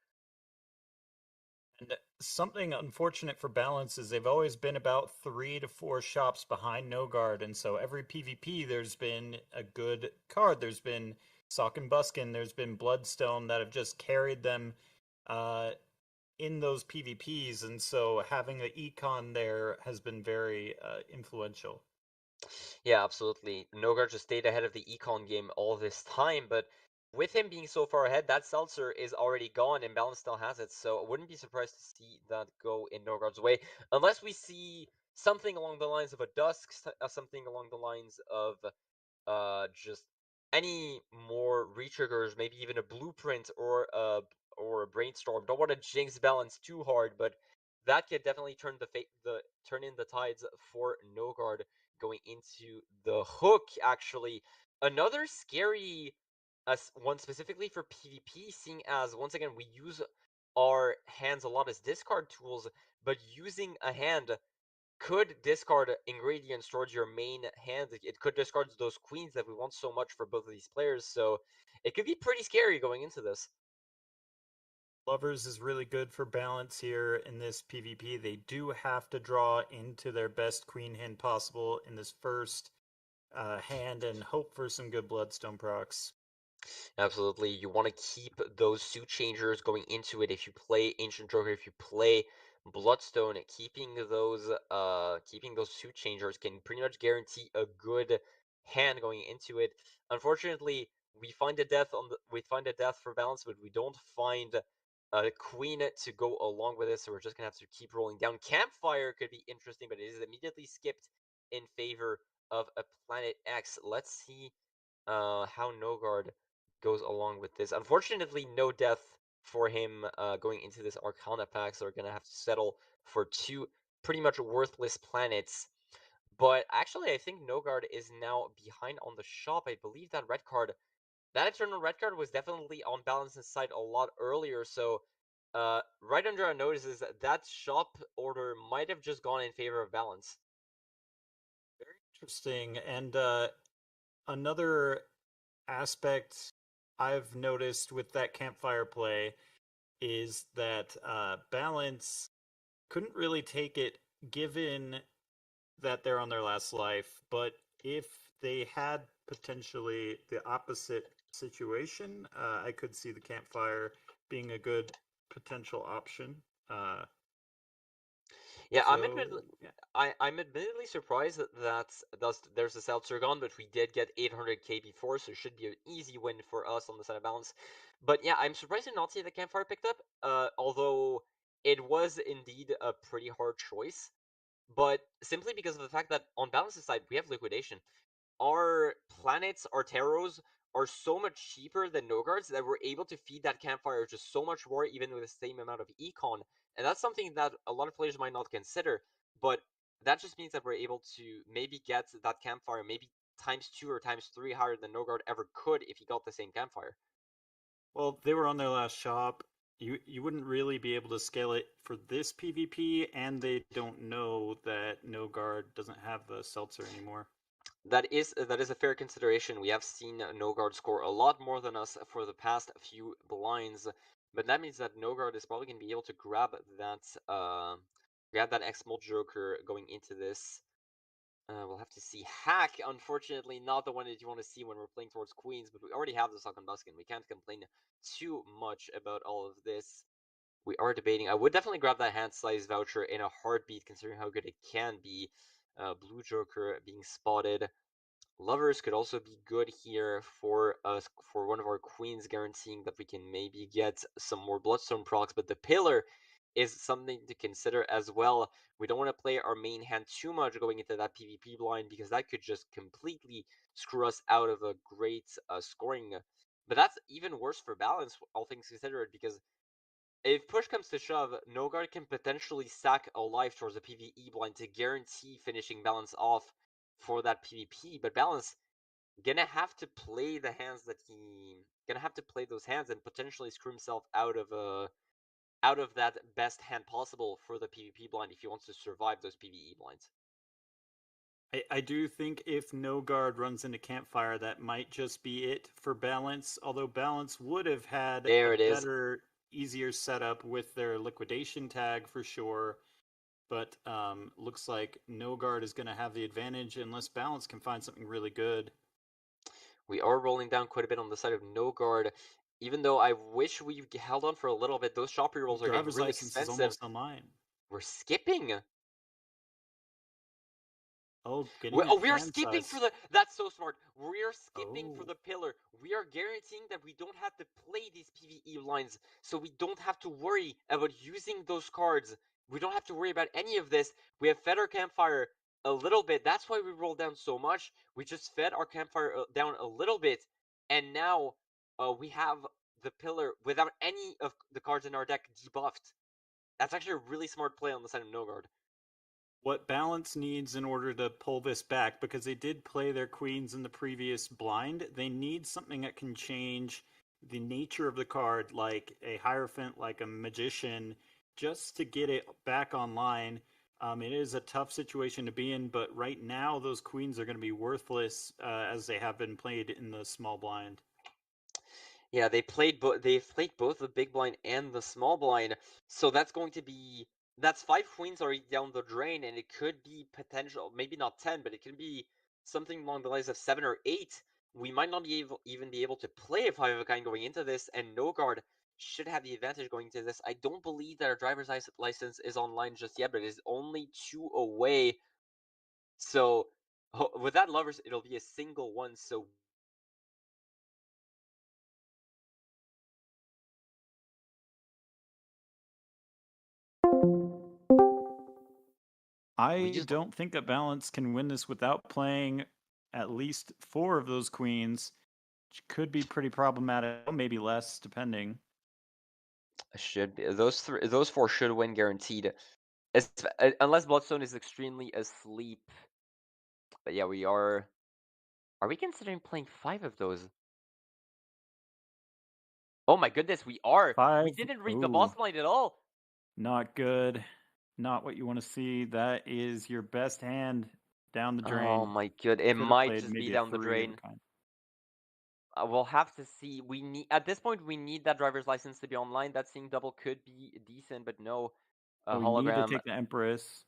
[SPEAKER 10] And something unfortunate for balance is they've always been about 3 to 4 shops behind Nogard, and so every PvP there's been a good card. There's been Sock and Buskin, there's been Bloodstone that have just carried them in those PvPs, and so having the econ there has been very influential.
[SPEAKER 9] Yeah, absolutely. Nogard just stayed ahead of the econ game all this time, but with him being so far ahead, that Seltzer is already gone and Balance still has it, so I wouldn't be surprised to see that go in Nogard's way, unless we see something along the lines of a Dusk, something along the lines of just any more retriggers, maybe even a Blueprint or a Brainstorm. Don't want to jinx Balance too hard, but that could definitely turn turn in the tides for Nogard going into the hook. Actually, another scary one specifically for PvP, seeing as once again we use our hands a lot as discard tools, but using a hand could discard ingredients towards your main hand. It could discard those queens that we want so much for both of these players, so it could be pretty scary going into this.
[SPEAKER 10] Lovers is really good for balance here in this PvP. They do have to draw into their best queen hand possible in this first hand and hope for some good Bloodstone procs.
[SPEAKER 9] Absolutely, you want to keep those suit changers going into it. If you play Ancient Joker, if you play Bloodstone, keeping those suit changers can pretty much guarantee a good hand going into it. Unfortunately, we find a death for balance, but we don't find a queen to go along with it. So we're just gonna have to keep rolling down. Campfire could be interesting, but it is immediately skipped in favor of a Planet X. Let's see how Nogard goes along with this. Unfortunately, no death for him going into this Arcana pack, so we're going to have to settle for 2 pretty much worthless planets. But actually, I think Nogard is now behind on the shop. I believe that Eternal Red card was definitely on Balance's side a lot earlier, so right under our noses, that shop order might have just gone in favor of Balance.
[SPEAKER 10] Very interesting. And another aspect I've noticed with that campfire play is that balance couldn't really take it given that they're on their last life, but if they had potentially the opposite situation, I could see the campfire being a good potential option.
[SPEAKER 9] Yeah,
[SPEAKER 10] So, yeah.
[SPEAKER 9] I'm admittedly surprised that there's a seltzer gone, but we did get 800k before, so it should be an easy win for us on the side of balance. But yeah, I'm surprised to not see the campfire picked up. Although it was indeed a pretty hard choice, but simply because of the fact that on balance's side we have liquidation. Our planets, our taros, are so much cheaper than Nogards that we're able to feed that campfire just so much more, even with the same amount of econ. And that's something that a lot of players might not consider, but that just means that we're able to maybe get that campfire maybe times 2 or times 3 higher than Nogard ever could if he got the same campfire.
[SPEAKER 10] Well, they were on their last shop. You wouldn't really be able to scale it for this PvP, and they don't know that No Guard doesn't have the seltzer anymore.
[SPEAKER 9] That is a fair consideration. We have seen Nogard score a lot more than us for the past few blinds, but that means that Nogard is probably going to be able to grab that X Mold Joker going into this. We'll have to see. Hack, unfortunately, not the one that you want to see when we're playing towards Queens, but we already have the Suck on Buskin. We can't complain too much about all of this. We are debating. I would definitely grab that hand size voucher in a heartbeat, considering how good it can be. Blue Joker being spotted. Lovers could also be good here for us, for one of our queens, guaranteeing that we can maybe get some more Bloodstone procs, but the pillar is something to consider as well. We don't want to play our main hand too much going into that PvP blind, because that could just completely screw us out of a great scoring. But that's even worse for balance, all things considered, because if push comes to shove, Nogard can potentially sack a life towards a PvE blind to guarantee finishing balance off for that PvP, but balance gonna have to play the hands that he gonna have to play those hands and potentially screw himself out of that best hand possible for the PvP blind if he wants to survive those PvE blinds.
[SPEAKER 10] I do think if No Guard runs into Campfire, that might just be it for Balance, although Balance would have had
[SPEAKER 9] There
[SPEAKER 10] a
[SPEAKER 9] it is.
[SPEAKER 10] better, easier setup with their liquidation tag for sure. But looks like No Guard is going to have the advantage unless Balance can find something really good.
[SPEAKER 9] We are rolling down quite a bit on the side of No Guard, even though I wish we held on for a little bit. Those shop rerolls are getting
[SPEAKER 10] Driver's
[SPEAKER 9] really
[SPEAKER 10] license is
[SPEAKER 9] expensive.
[SPEAKER 10] almost online.
[SPEAKER 9] We're skipping.
[SPEAKER 10] Oh, getting that
[SPEAKER 9] We are
[SPEAKER 10] hand
[SPEAKER 9] skipping
[SPEAKER 10] size.
[SPEAKER 9] for the. That's so smart. We are skipping for
[SPEAKER 10] Oh.
[SPEAKER 9] the pillar. We are guaranteeing that we don't have to play these PvE lines, so we don't have to worry about using those cards. We don't have to worry about any of this. We have fed our campfire a little bit. That's why we rolled down so much. We just fed our campfire down a little bit, and now we have the pillar without any of the cards in our deck debuffed. That's actually a really smart play on the side of No Guard.
[SPEAKER 10] What Balance needs in order to pull this back, because they did play their queens in the previous blind, they need something that can change the nature of the card, like a Hierophant, like a Magician, just to get it back online. It is a tough situation to be in, but right now those queens are going to be worthless as they have been played in the small blind.
[SPEAKER 9] Yeah, they've played both the big blind and the small blind, so that's 5 queens already down the drain, and it could be potential, maybe not 10, but it can be something along the lines of 7 or 8. We might not even be able to play a 5 of a kind going into this, and No Guard should have the advantage going into this. I don't believe that our driver's license is online just yet, but it is only 2 away. So with that lovers, it'll be a single one. So
[SPEAKER 10] I don't think that Balance can win this without playing at least 4 of those queens, which could be pretty problematic, maybe less, depending.
[SPEAKER 9] should be those 4 should win guaranteed, unless Bloodstone is extremely asleep. But yeah, we are. Are we considering playing 5 of those? Oh my goodness, we are.
[SPEAKER 10] 5.
[SPEAKER 9] We didn't read the boss blind at all.
[SPEAKER 10] Not good. Not what you want to see. That is your best hand down the drain.
[SPEAKER 9] Oh my god, it might just be down the drain. We'll have to see. We need at this point we need that driver's license to be online. That seeing double could be decent, but no
[SPEAKER 10] we
[SPEAKER 9] hologram.
[SPEAKER 10] need to take the Empress.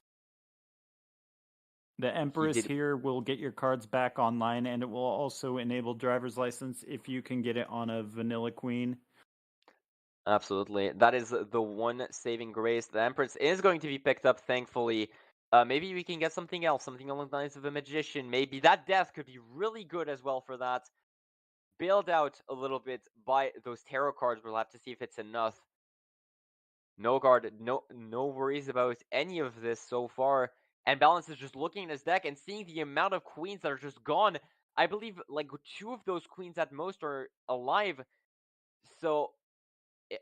[SPEAKER 10] The Empress
[SPEAKER 9] did-
[SPEAKER 10] here will get your cards back online, and it will also enable driver's license if you can get it on a vanilla queen.
[SPEAKER 9] Absolutely. That is the one saving grace. The Empress is going to be picked up, thankfully. Maybe we can get something else, something along the lines of a Magician. Maybe that Death could be really good as well for that. Bailed out a little bit by those tarot cards. We'll have to see if it's enough. No guard, no worries about any of this so far. And Balance is just looking at his deck and seeing the amount of queens that are just gone. I believe like 2 of those queens at most are alive. So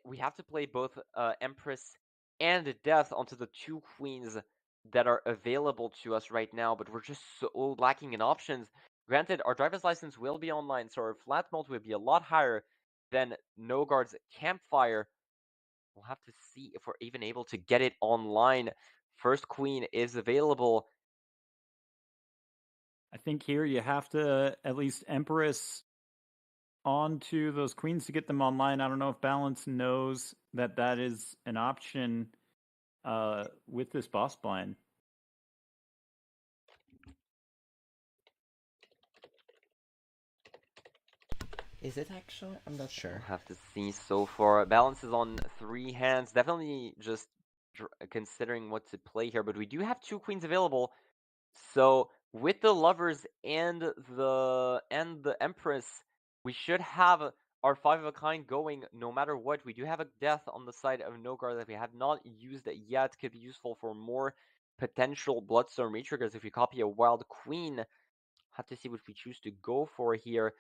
[SPEAKER 9] we have to play both Empress and Death onto the 2 queens that are available to us right now, but we're just so lacking in options. Granted, our driver's license will be online, so our flat mult will be a lot higher than No Guard's Campfire. We'll have to see if we're even able to get it online. First queen is available.
[SPEAKER 10] I think here you have to at least Empress onto those queens to get them online. I don't know if Balance knows that that is an option with this boss blind.
[SPEAKER 1] Is it actually? I'm not sure.
[SPEAKER 9] We'll have to see so far. Balance is on 3 hands. Definitely just considering what to play here, but we do have 2 queens available. So with the Lovers and the Empress, we should have our 5 of a kind going no matter what. We do have a Death on the side of Nogar that we have not used yet. Could be useful for more potential Bloodstone retriggers if we copy a Wild Queen. Have to see what we choose to go for here.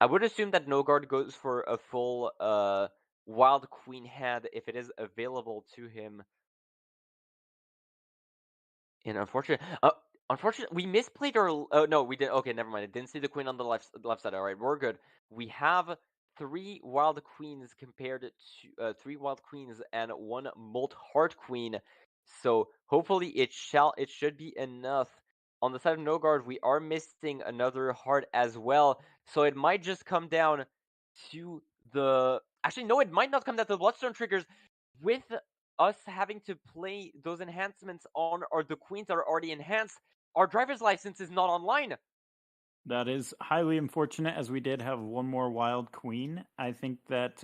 [SPEAKER 9] I would assume that Nogard goes for a full Wild Queen head if it is available to him. And unfortunately, we misplayed our. Oh no, we did. Okay, never mind. I didn't see the queen on the left side. All right, we're good. We have 3 wild queens compared to 3 wild queens and 1 molt heart queen. So hopefully it should be enough. On the side of Nogard, we are missing another heart as well. So it might just come down to the. Actually, no, it might not come down to the Bloodstone triggers. With us having to play those enhancements on or the queens that are already enhanced, our driver's license is not online.
[SPEAKER 10] That is highly unfortunate, as we did have 1 more wild queen. I think that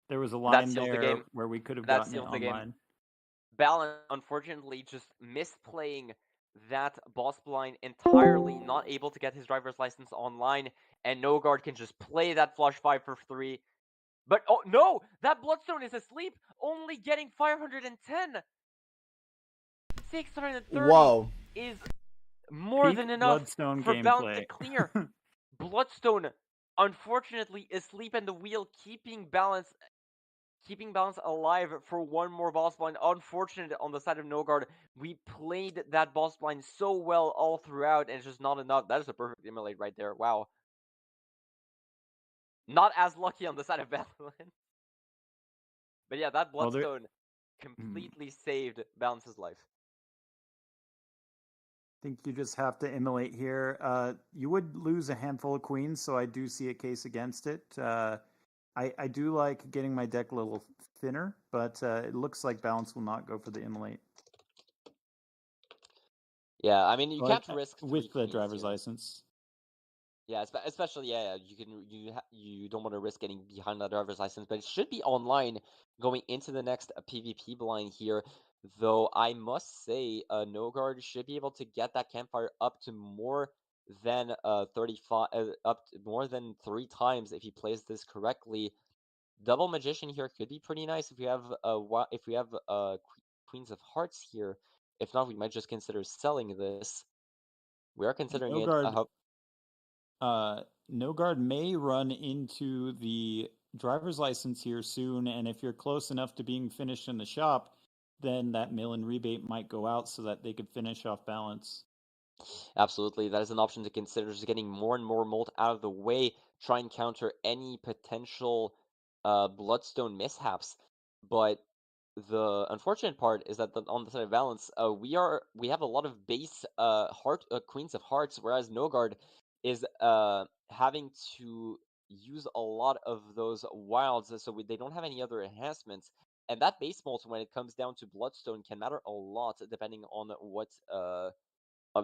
[SPEAKER 10] there was a line there where we could have gotten it online.
[SPEAKER 9] Balance, unfortunately, just misplaying that boss blind entirely, not able to get his driver's license online, and Nogard can just play that flush 5 for 3. But oh no, that Bloodstone is asleep, only getting 510. 630
[SPEAKER 1] Whoa.
[SPEAKER 9] is more than enough
[SPEAKER 10] Bloodstone
[SPEAKER 9] for
[SPEAKER 10] gameplay.
[SPEAKER 9] Balance to clear. Bloodstone, unfortunately, is asleep in the wheel, keeping balance alive for 1 more boss blind. Unfortunate on the side of Nogard. We played that boss blind so well all throughout, and it's just not enough. That is a perfect immolate right there. Wow. Not as lucky on the side of Bathlin. But yeah, that Bloodstone completely saved Balance's life.
[SPEAKER 10] I think you just have to immolate here. You would lose a handful of queens, so I do see a case against it. I do like getting my deck a little thinner, but it looks like Balance will not go for the immolate.
[SPEAKER 9] Yeah, I mean, you can't risk
[SPEAKER 10] with the driver's license.
[SPEAKER 9] Yeah, especially you don't want to risk getting behind that driver's license, but it should be online going into the next PvP blind here. Though I must say, Nogard should be able to get that campfire up to more than 35, up to more than 3 times if he plays this correctly. Double Magician here could be pretty nice if we have Queens of Hearts here. If not, we might just consider selling this. We are considering
[SPEAKER 10] Nogard, Nogard may run into the driver's license here soon, and if you're close enough to being finished in the shop, then that mail-in rebate might go out so that they could finish off Balance.
[SPEAKER 9] Absolutely, that is an option to consider, just getting more and more molt out of the way, try and counter any potential Bloodstone mishaps. But the unfortunate part is that on the side of Balance, we have a lot of base Queens of Hearts, whereas Nogard is having to use a lot of those wilds, so they don't have any other enhancements. And that base molt, when it comes down to Bloodstone, can matter a lot depending on what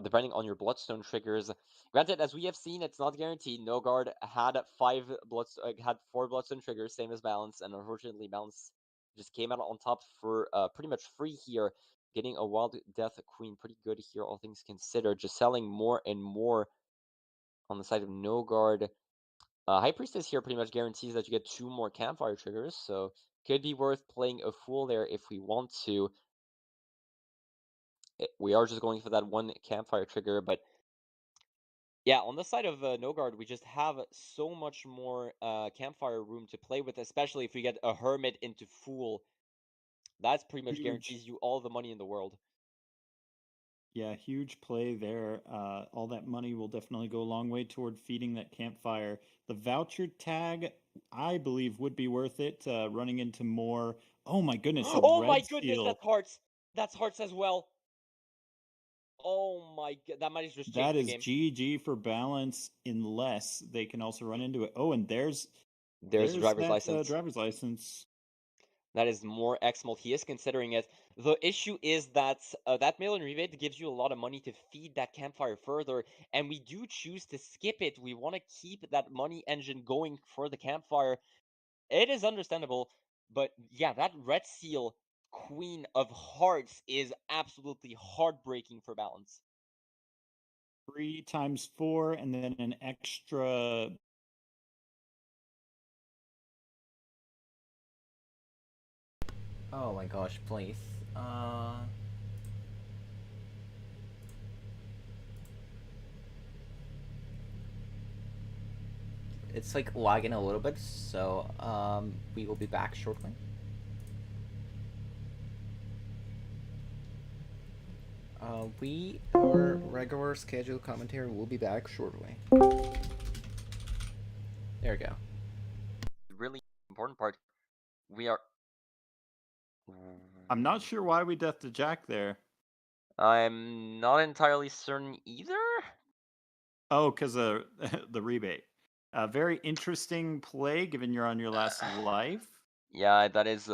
[SPEAKER 9] depending on your Bloodstone triggers. Granted, as we have seen, it's not guaranteed. No guard had had 4 Bloodstone triggers, same as Balance, and unfortunately, Balance just came out on top for pretty much free here, getting a Wild Death Queen pretty good here, all things considered. Just selling more and more on the side of No guard. High Priestess here pretty much guarantees that you get 2 more Campfire triggers, so could be worth playing a Fool there if we want to. We are just going for that 1 Campfire trigger, but yeah, on the side of No guard, we just have so much more Campfire room to play with, especially if we get a Hermit into Fool. That's pretty much
[SPEAKER 10] Huge.
[SPEAKER 9] guarantees you all the money in the world.
[SPEAKER 10] Yeah, huge play there. All that money will definitely go a long way toward feeding that campfire. The voucher tag, I believe, would be worth it. Running into more. Oh my goodness, a
[SPEAKER 9] Oh
[SPEAKER 10] red
[SPEAKER 9] my goodness,
[SPEAKER 10] seal.
[SPEAKER 9] that's Hearts. That's Hearts as well. Oh my god, that might have just changed
[SPEAKER 10] That
[SPEAKER 9] the
[SPEAKER 10] is
[SPEAKER 9] game.
[SPEAKER 10] GG for Balance, unless they can also run into it. Oh, and there's
[SPEAKER 9] the driver's
[SPEAKER 10] that
[SPEAKER 9] license.
[SPEAKER 10] driver's license.
[SPEAKER 9] That is more X-Mult. He is considering it. The issue is that that mail-in rebate gives you a lot of money to feed that campfire further, and we do choose to skip it. We want to keep that money engine going for the campfire. It is understandable, but yeah, that Red Seal Queen of Hearts is absolutely heartbreaking for Balance.
[SPEAKER 10] 3 times 4, and then an extra.
[SPEAKER 1] Oh my gosh, please. It's like lagging a little bit, so we will be back shortly. Our regular scheduled commentary will be back shortly. There we go.
[SPEAKER 9] Really important part. We are.
[SPEAKER 10] I'm not sure why we death to Jack there.
[SPEAKER 9] I'm not entirely certain either.
[SPEAKER 10] Oh, because of the rebate. Very interesting play, given you're on your last life.
[SPEAKER 9] Yeah, that is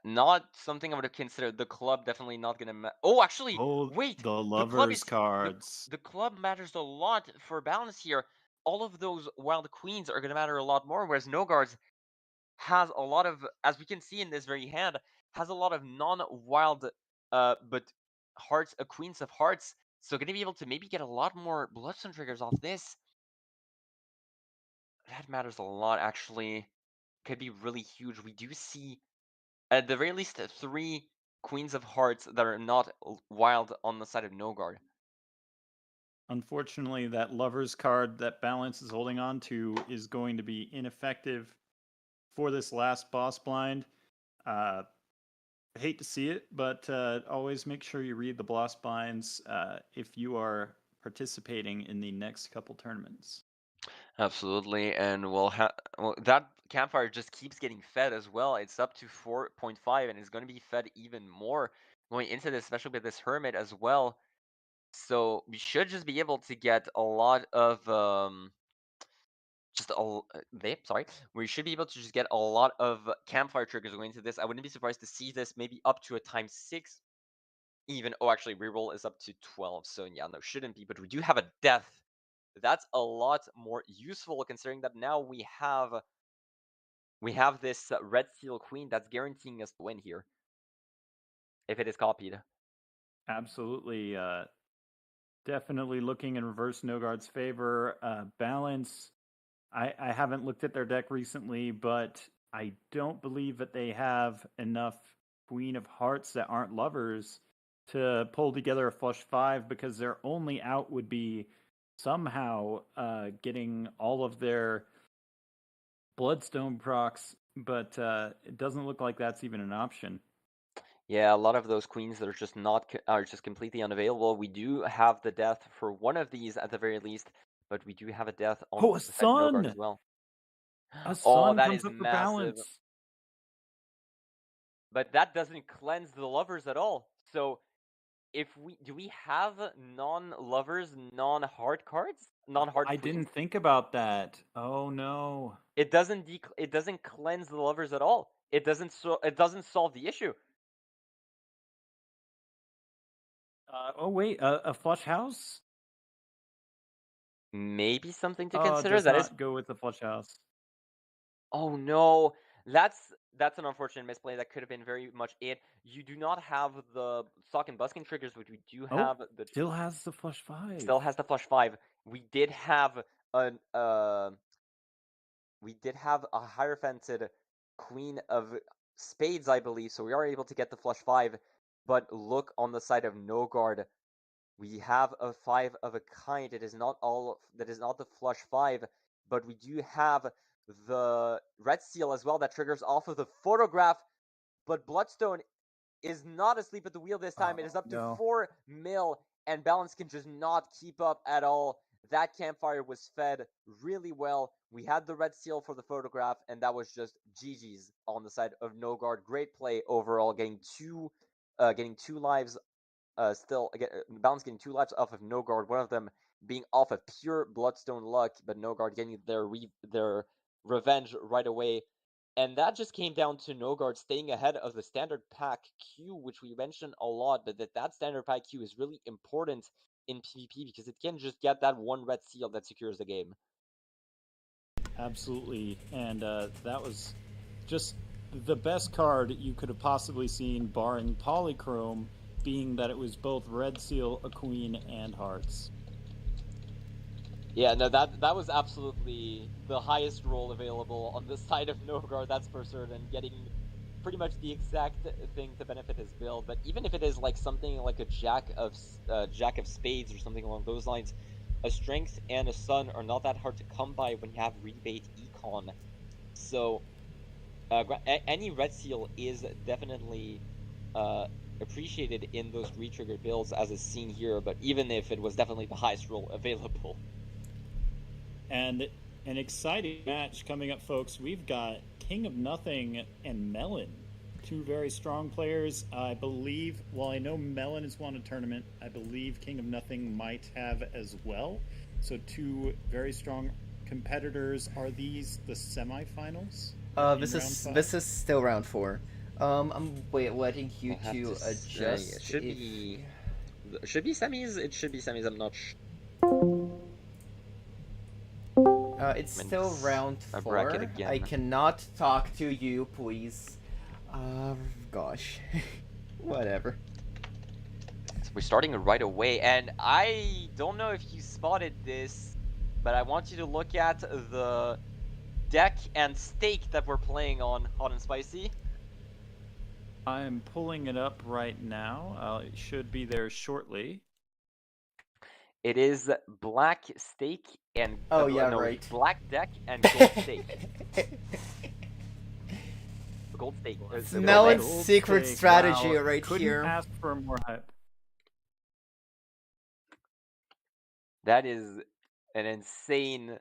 [SPEAKER 9] not something I would have considered. The club definitely not gonna. Oh, actually,
[SPEAKER 10] Oh,
[SPEAKER 9] wait.
[SPEAKER 10] the
[SPEAKER 9] The club
[SPEAKER 10] lovers
[SPEAKER 9] is
[SPEAKER 10] cards.
[SPEAKER 9] the club matters a lot for Balance here. All of those wild queens are gonna matter a lot more, whereas No guards has a lot of, as we can see in this very hand, has a lot of non-wild, but hearts, queens of hearts. So gonna be able to maybe get a lot more bloodstone triggers off this. That matters a lot, actually. Could be really huge. We do see, at the very least, 3 queens of hearts that are not wild on the side of No guard.
[SPEAKER 10] Unfortunately, that lovers card that Balance is holding on to is going to be ineffective for this last boss blind. I hate to see it, but always make sure you read the boss blinds if you are participating in the next couple tournaments.
[SPEAKER 9] Absolutely, and that campfire just keeps getting fed as well. It's up to 4.5, and it's going to be fed even more going into this, especially with this hermit as well. So we should just be able to get a lot of sorry, we should be able to just get a lot of campfire triggers going into this. I wouldn't be surprised to see this maybe up to a times 6 even. Oh, actually, reroll is up to 12, so yeah, no, shouldn't be, but we do have a death. That's a lot more useful, considering that now we have this Red Seal Queen that's guaranteeing us to win here, if it is copied.
[SPEAKER 10] Absolutely. Definitely looking in reverse Noguard's favor. Balance, I haven't looked at their deck recently, but I don't believe that they have enough Queen of Hearts that aren't lovers to pull together a flush 5, because their only out would be somehow getting all of their Bloodstone procs, but it doesn't look like that's even an option.
[SPEAKER 9] Yeah, a lot of those queens that are just completely unavailable. We do have the death for one of these at the very least, but we do have a death on
[SPEAKER 10] Oh, a
[SPEAKER 9] the side of No guard as
[SPEAKER 10] sun!
[SPEAKER 9] well.
[SPEAKER 10] A
[SPEAKER 9] Oh,
[SPEAKER 10] sun
[SPEAKER 9] that
[SPEAKER 10] comes
[SPEAKER 9] is
[SPEAKER 10] up for
[SPEAKER 9] massive.
[SPEAKER 10] Balance.
[SPEAKER 9] But that doesn't cleanse the lovers at all. So if we have non-lovers, non-heart cards? Non-heart
[SPEAKER 10] I
[SPEAKER 9] queens?
[SPEAKER 10] didn't think about that. Oh no.
[SPEAKER 9] It doesn't cleanse the lovers at all. It doesn't solve the issue.
[SPEAKER 8] Oh wait, a flush house?
[SPEAKER 9] Maybe something to
[SPEAKER 8] Oh, it
[SPEAKER 9] consider.
[SPEAKER 8] does
[SPEAKER 9] That is.
[SPEAKER 8] not go with the flush house.
[SPEAKER 9] Oh no, that's an unfortunate misplay. That could have been very much it. You do not have the sock and busking triggers, which we do
[SPEAKER 8] Oh,
[SPEAKER 9] have. The
[SPEAKER 8] still has the flush 5.
[SPEAKER 9] still has the flush 5. We did have an we did have a hierophanted queen of spades, I believe, so we are able to get the flush 5. But look on the side of no guard. We have a 5 of a kind. It is not all. That is not the flush 5, but we do have the red seal as well that triggers off of the photograph. But Bloodstone is not asleep at the wheel this time. It is up to
[SPEAKER 8] No.
[SPEAKER 9] 4 mil, and Balance can just not keep up at all. That campfire was fed really well. We had the red seal for the photograph, and that was just GG's on the side of No Guard. Great play overall, getting two lives. Still, again, Balance getting 2 lives off of No Guard. One of them being off of pure Bloodstone luck, but No Guard getting their revenge right away. And that just came down to No Guard staying ahead of the standard pack queue, which we mentioned a lot, but that standard pack queue is really important in PvP because it can just get that one red seal that secures the game.
[SPEAKER 10] Absolutely, and that was just the best card you could have possibly seen, barring Polychrome, being that it was both Red Seal, a Queen, and Hearts.
[SPEAKER 9] Yeah, no, that was absolutely the highest roll available on the side of Novgard, that's for certain, getting pretty much the exact thing to benefit his build. But even if it is like something like a jack of spades or something along those lines, a strength and a sun are not that hard to come by when you have rebate econ. So any red seal is definitely appreciated in those retriggered builds as is seen here, but even if it was definitely the highest roll available.
[SPEAKER 10] And an exciting match coming up, folks. We've got King of Nothing and Melon, two very strong players. I believe, well, I know Melon has won a tournament. I believe King of Nothing might have as well. So two very strong competitors. Are these the semifinals?
[SPEAKER 1] This is still round 4. I'm waiting you to adjust.
[SPEAKER 9] It should be semis. It should be semis. I'm not sure.
[SPEAKER 1] It's still round 4. I cannot talk to you, please. Gosh. Whatever.
[SPEAKER 9] We're starting right away, and I don't know if you spotted this, but I want you to look at the deck and stake that we're playing on Hot and Spicy.
[SPEAKER 10] I'm pulling it up right now. It should be there shortly.
[SPEAKER 9] It is black stake and
[SPEAKER 1] right.
[SPEAKER 9] Black deck and gold stake. Gold stake.
[SPEAKER 1] Melon's secret strategy right
[SPEAKER 8] Couldn't
[SPEAKER 1] here.
[SPEAKER 8] ask for more hype.
[SPEAKER 9] That is an insane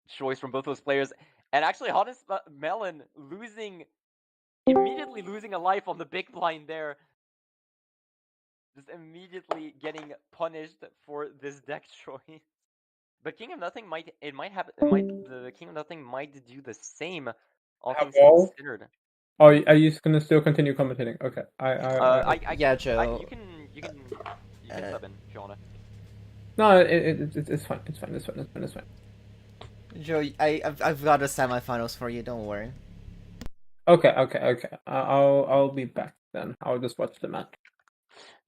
[SPEAKER 9] choice from both those players, and actually, Honest Melon immediately losing a life on the big blind there. Just immediately getting punished for this deck choice. But King of Nothing the King of Nothing might do the same, all things considered.
[SPEAKER 7] Oh, are you gonna still continue commentating? Okay.
[SPEAKER 1] Yeah, Joe.
[SPEAKER 9] You can sub in if you wanna.
[SPEAKER 7] No, it's fine. It's fine.
[SPEAKER 1] Joe, I've got the semifinals for you. Don't worry.
[SPEAKER 7] Okay. I'll be back then. I'll just watch the match.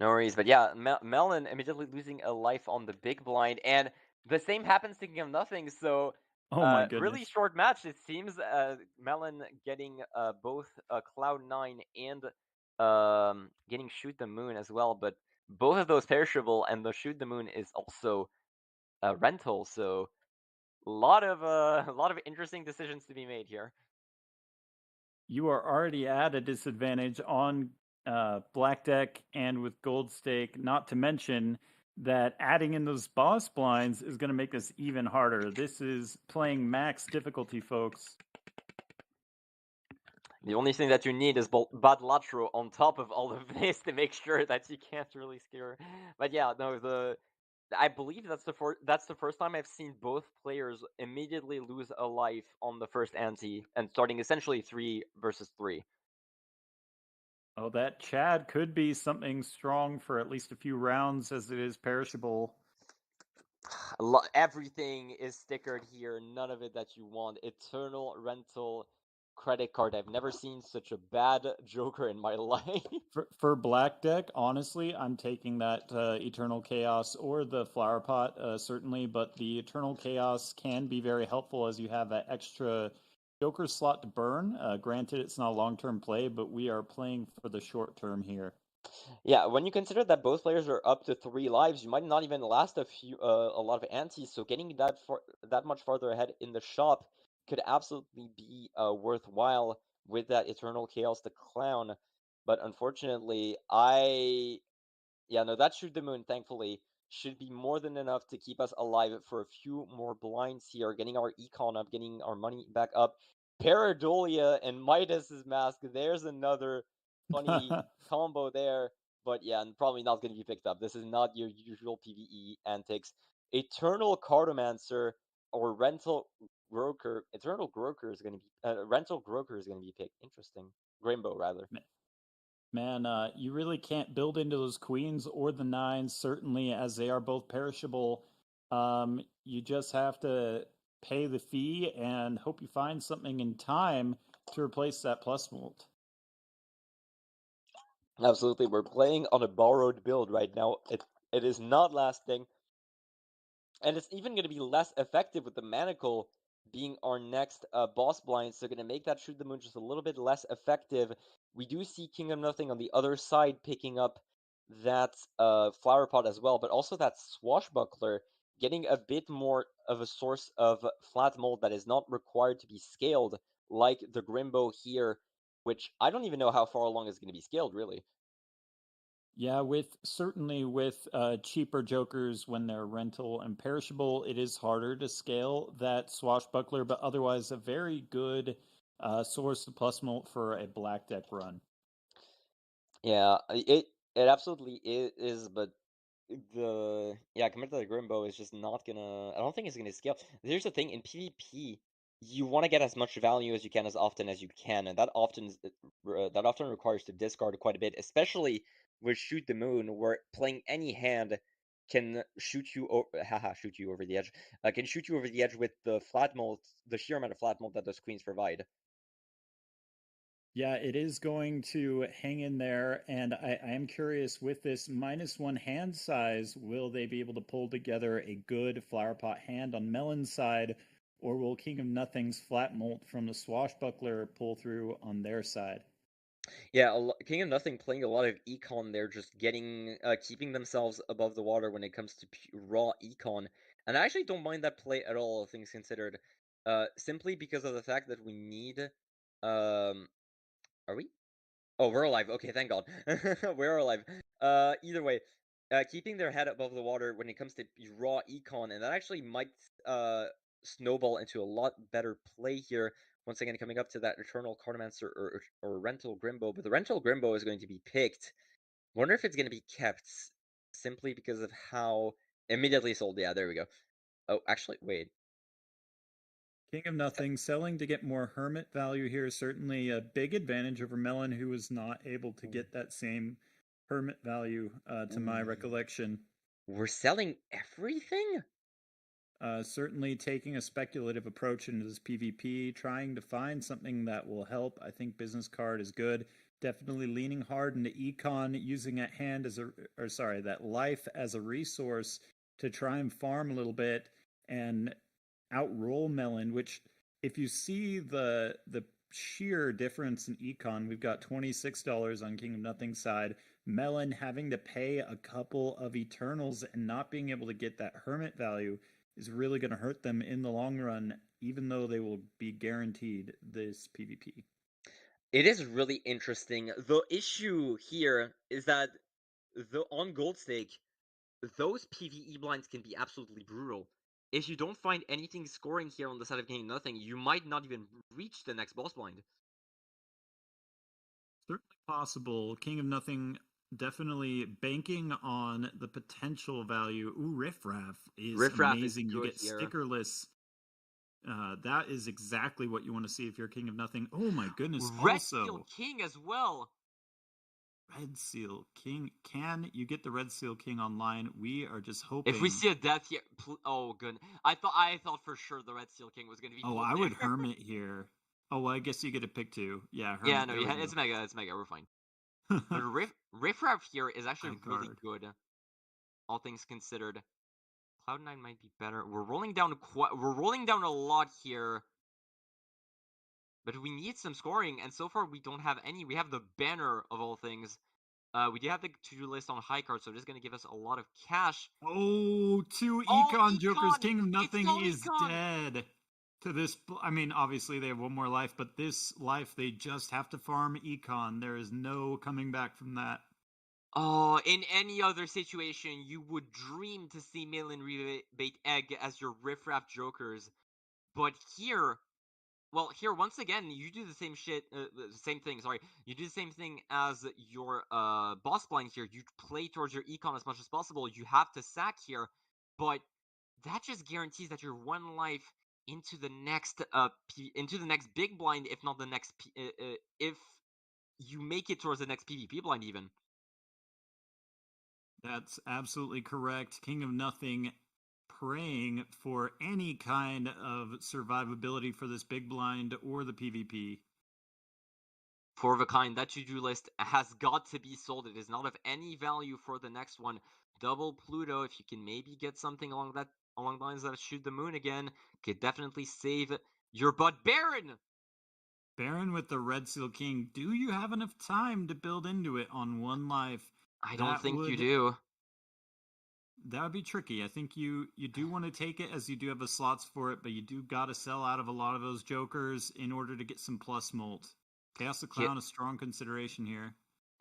[SPEAKER 9] No worries, but yeah, Melon immediately losing a life on the big blind, and the same happens to King of Nothing. So,
[SPEAKER 10] oh my goodness,
[SPEAKER 9] really short match. It seems Melon getting both Cloud9 and getting Shoot the Moon as well, but both of those perishable, and the Shoot the Moon is also a rental. So, a lot of interesting decisions to be made here.
[SPEAKER 10] You are already at a disadvantage on black deck and with gold stake, not to mention that adding in those boss blinds is going to make this even harder. This is playing max difficulty, folks.
[SPEAKER 9] The only thing that you need is Balatro on top of all of this to make sure that you can't really scare. But yeah, no, I believe that's the first time I've seen both players immediately lose a life on the first ante and starting essentially 3 versus 3.
[SPEAKER 10] Oh, that Chad could be something strong for at least a few rounds, as it is perishable.
[SPEAKER 9] Everything is stickered here. None of it that you want. Eternal rental credit card. I've never seen such a bad Joker in my life.
[SPEAKER 10] For black deck, honestly, I'm taking that Eternal Chaos or the Flower Pot, certainly, but the Eternal Chaos can be very helpful as you have that extra Joker slot to burn. Granted, it's not a long-term play, but we are playing for the short term here.
[SPEAKER 9] Yeah, when you consider that both players are up to 3 lives, you might not even last a lot of antes. So getting that much farther ahead in the shop could absolutely be worthwhile with that Eternal Chaos the Clown. But unfortunately, yeah, no, that Shoot the Moon, thankfully, should be more than enough to keep us alive for a few more blinds here, getting our econ up, getting our money back up. Paradolia and Midas's Mask, there's another funny combo there, but yeah, and probably not going to be picked up. This is not your usual PvE antics. Eternal Cartomancer or Rental Groker. Eternal Groker is going to be Rental Groker is going to be picked. Interesting. Rainbow rather.
[SPEAKER 10] Man, you really can't build into those queens or the nines, certainly, as they are both perishable. You just have to pay the fee and hope you find something in time to replace that plus molt.
[SPEAKER 9] Absolutely, we're playing on a borrowed build right now. It is not lasting, and it's even going to be less effective with the Manacle being our next boss blind. So going to make that Shoot the Moon just a little bit less effective. We do see King of Nothing on the other side picking up that Flower Pot as well, but also that Swashbuckler getting a bit more of a source of flat mold that is not required to be scaled, like the Grimbo here, which I don't even know how far along is going to be scaled, really.
[SPEAKER 10] Yeah, certainly with cheaper jokers when they're rental and perishable, it is harder to scale that swashbuckler, but otherwise a very good source of plus molt for a black deck run.
[SPEAKER 9] Yeah, it absolutely is, but compared to the Grimbo, it's just not gonna. I don't think it's gonna scale. Here's the thing: in PvP, you want to get as much value as you can as often as you can, and that often requires to discard quite a bit, especially with Shoot the Moon, where playing any hand can shoot you shoot you over the edge. Can shoot you over the edge with the flat mold, the sheer amount of flat mold that those queens provide.
[SPEAKER 10] Yeah, it is going to hang in there, and I am curious with this -1 hand size, will they be able to pull together a good flower pot hand on Melon's side, or will King of Nothing's flat molt from the swashbuckler pull through on their side?
[SPEAKER 9] Yeah, King of Nothing playing a lot of econ there, just keeping themselves above the water when it comes to raw econ, and I actually don't mind that play at all, things considered. Simply because of the fact that we need, are we? Oh, we're alive. Okay, thank God. We're alive. Either way, keeping their head above the water when it comes to raw econ, and that actually might snowball into a lot better play here. Once again, coming up to that Eternal Cartomancer or Rental Grimbo, but the Rental Grimbo is going to be picked. Wonder if it's going to be kept simply because of how immediately sold. Yeah, there we go. Oh, actually, wait.
[SPEAKER 10] King of Nothing selling to get more hermit value here is certainly a big advantage over Melon, who was not able to get that same hermit value, to my recollection.
[SPEAKER 9] We're selling everything?
[SPEAKER 10] Certainly taking a speculative approach into this PvP, trying to find something that will help. I think business card is good. Definitely leaning hard into econ, using that life as a resource to try and farm a little bit and outroll Melon, which if you see the sheer difference in econ, we've got $26 on King of Nothing side. Melon having to pay a couple of Eternals and not being able to get that hermit value is really going to hurt them in the long run, even though they will be guaranteed this PvP.
[SPEAKER 9] It is really interesting. The issue here is that on Gold Stake, those PvE blinds can be absolutely brutal. If you don't find anything scoring here on the side of King of Nothing, you might not even reach the next boss blind.
[SPEAKER 10] Certainly possible. King of Nothing definitely banking on the potential value. Ooh, Riffraff is amazing. You get
[SPEAKER 9] here.
[SPEAKER 10] stickerless. That is exactly what you want to see if you're King of Nothing. Oh my goodness!
[SPEAKER 9] Red
[SPEAKER 10] Also,
[SPEAKER 9] Steel King as well.
[SPEAKER 10] Red Seal King. Can you get the Red Seal King online? We are just hoping.
[SPEAKER 9] If we see a death here, oh good. I thought for sure the Red Seal King was going to be.
[SPEAKER 10] Oh, I would Hermit here. Oh, well, I guess you get to pick two. Yeah, Hermit.
[SPEAKER 9] Yeah, no, it's Mega. It's Mega. We're fine. But Riffraff here is actually really good, all things considered. Cloud9 might be better. We're rolling down a lot here. But we need some scoring, and so far we don't have any. We have the banner of all things. We do have the to-do list on high card, so this is going to give us a lot of cash.
[SPEAKER 10] Oh, two Econ Jokers. King of Nothing is dead. To this, I mean, obviously they have one more life, but this life they just have to farm Econ. There is no coming back from that.
[SPEAKER 9] Oh, in any other situation, you would dream to see Millen rebate Egg as your riffraff jokers. But here, well, here, once again, you do the same shit, same thing, sorry. You do the same thing as your boss blind here. You play towards your econ as much as possible. You have to sack here, but that just guarantees that you're one life into the next big blind, if not the next, if you make it towards the next PvP blind even.
[SPEAKER 10] That's absolutely correct. King of Nothing praying for any kind of survivability for this big blind or the PvP.
[SPEAKER 9] Four of a kind, that to-do list has got to be sold. It is not of any value for the next one. Double Pluto, if you can maybe get something along the lines that shoot the moon again, could definitely save your butt. Baron!
[SPEAKER 10] Baron with the Red Seal King. Do you have enough time to build into it on one life?
[SPEAKER 9] I don't think you do.
[SPEAKER 10] That would be tricky. I think you do want to take it, as you do have the slots for it, but you do got to sell out of a lot of those jokers in order to get some plus molt. Chaos the Clown, a strong consideration here.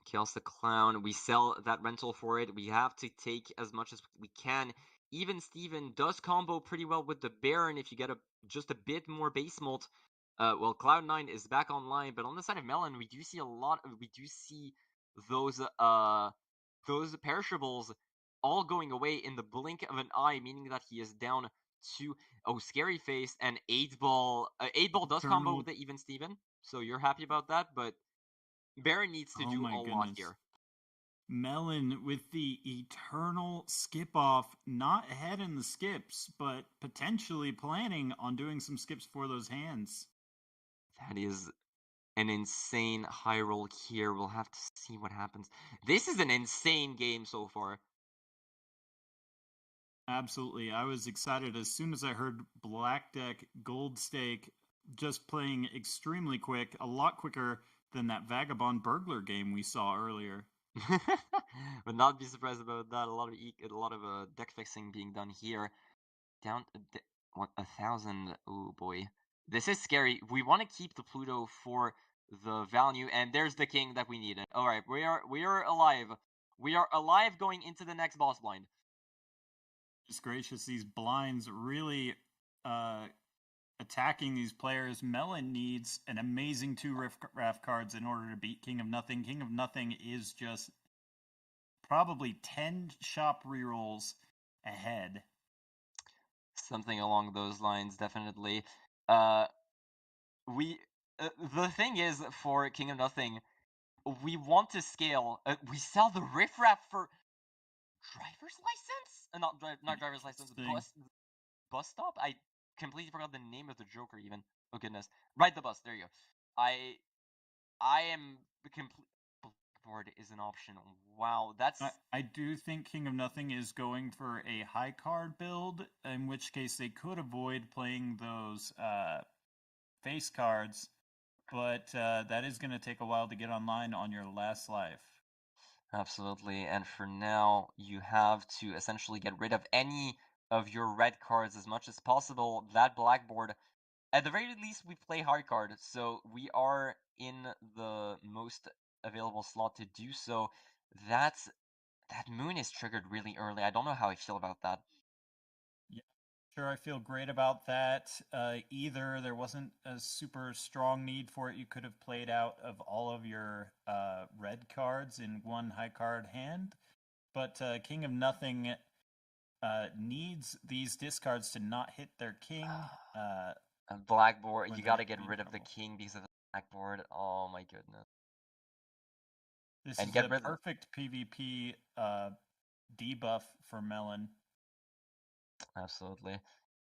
[SPEAKER 9] Chaos the Clown, we sell that rental for it. We have to take as much as we can. Even Steven does combo pretty well with the Baron if you get just a bit more base molt. Well, Cloud9 is back online, but on the side of Melon, we do see those perishables all going away in the blink of an eye, meaning that he is down to Scary Face and 8-Ball. 8-Ball does combo with the even Steven, so you're happy about that, but Baron needs to do a lot here.
[SPEAKER 10] Melon with the eternal skip off, not ahead in the skips, but potentially planning on doing some skips for those hands.
[SPEAKER 9] That is an insane high roll here. We'll have to see what happens. This is an insane game so far.
[SPEAKER 10] Absolutely. I was excited as soon as I heard Black Deck Gold Stake just playing extremely quick, a lot quicker than that Vagabond Burglar game we saw earlier.
[SPEAKER 9] Would not be surprised about that. A lot of deck fixing being done here. Down 1,000. Oh boy, this is scary. We want to keep the Pluto for the value, and there's the king that we needed. All right, we are alive. We are alive going into the next boss blind.
[SPEAKER 10] Just gracious, these blinds really attacking these players. Melon needs an amazing 2 Riff-Raff cards in order to beat King of Nothing. King of Nothing is just probably 10 shop rerolls ahead.
[SPEAKER 9] Something along those lines, definitely. The thing is, for King of Nothing, we want to scale. We sell the riffraff for driver's license? Not driver's license. Bus stop? I completely forgot the name of the Joker even. Oh goodness. Ride the bus, there you go. I am complete. Blackboard is an option. Wow, that's...
[SPEAKER 10] I do think King of Nothing is going for a high card build, in which case they could avoid playing those face cards, but that is going to take a while to get online on your last life.
[SPEAKER 9] Absolutely, and for now, you have to essentially get rid of any of your red cards as much as possible. That blackboard, at the very least, we play hard card, so we are in the most available slot to do so. That moon is triggered really early. I don't know how I feel about that.
[SPEAKER 10] Yeah, sure, I feel great about that. Either there wasn't a super strong need for it. You could have played out of all of your red cards in one high card hand, but King of Nothing needs these discards to not hit their king.
[SPEAKER 9] Blackboard, you gotta get rid of the king because of the blackboard. Oh my goodness.
[SPEAKER 10] This
[SPEAKER 9] and
[SPEAKER 10] is
[SPEAKER 9] get
[SPEAKER 10] a
[SPEAKER 9] rid.
[SPEAKER 10] perfect PvP debuff for Melon.
[SPEAKER 9] Absolutely.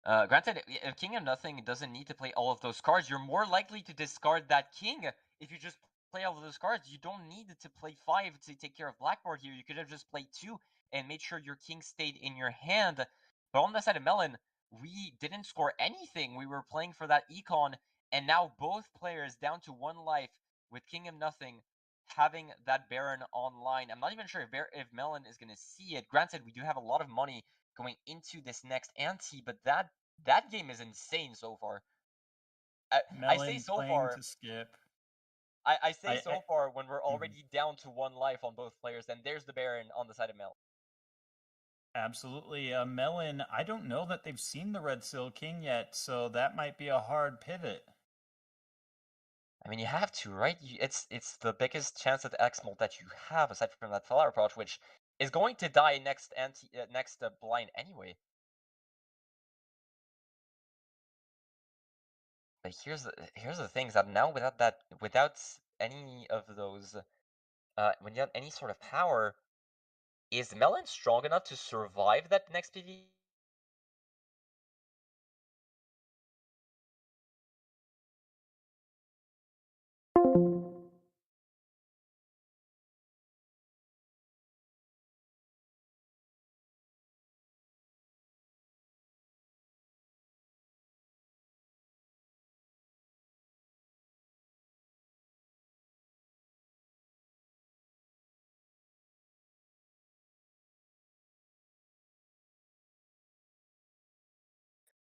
[SPEAKER 9] Granted, if King of Nothing doesn't need to play all of those cards, you're more likely to discard that king if you just play all of those cards. You don't need to play 5 to take care of Blackboard here. You could have just played 2 and made sure your king stayed in your hand. But on the side of Melon, we didn't score anything. We were playing for that econ, and now both players down to 1 life with King of Nothing having that Baron online. I'm not even sure if Melon is going to see it. Granted, we do have a lot of money going into this next ante, but that game is insane so far. I say
[SPEAKER 10] Melon
[SPEAKER 9] so
[SPEAKER 10] playing
[SPEAKER 9] far.
[SPEAKER 10] to skip.
[SPEAKER 9] I say so far when we're already down to 1 life on both players, and there's the Baron on the side of Melon.
[SPEAKER 10] Absolutely. Melon, I don't know that they've seen the Red Seal King yet, so that might be a hard pivot.
[SPEAKER 9] I mean, you have to, right? It's the biggest chance at X-Molt that you have, aside from that Flower approach, which is going to die next blind anyway. But here's the thing is that now without any of those when you have any sort of power, is Melon strong enough to survive that next PV?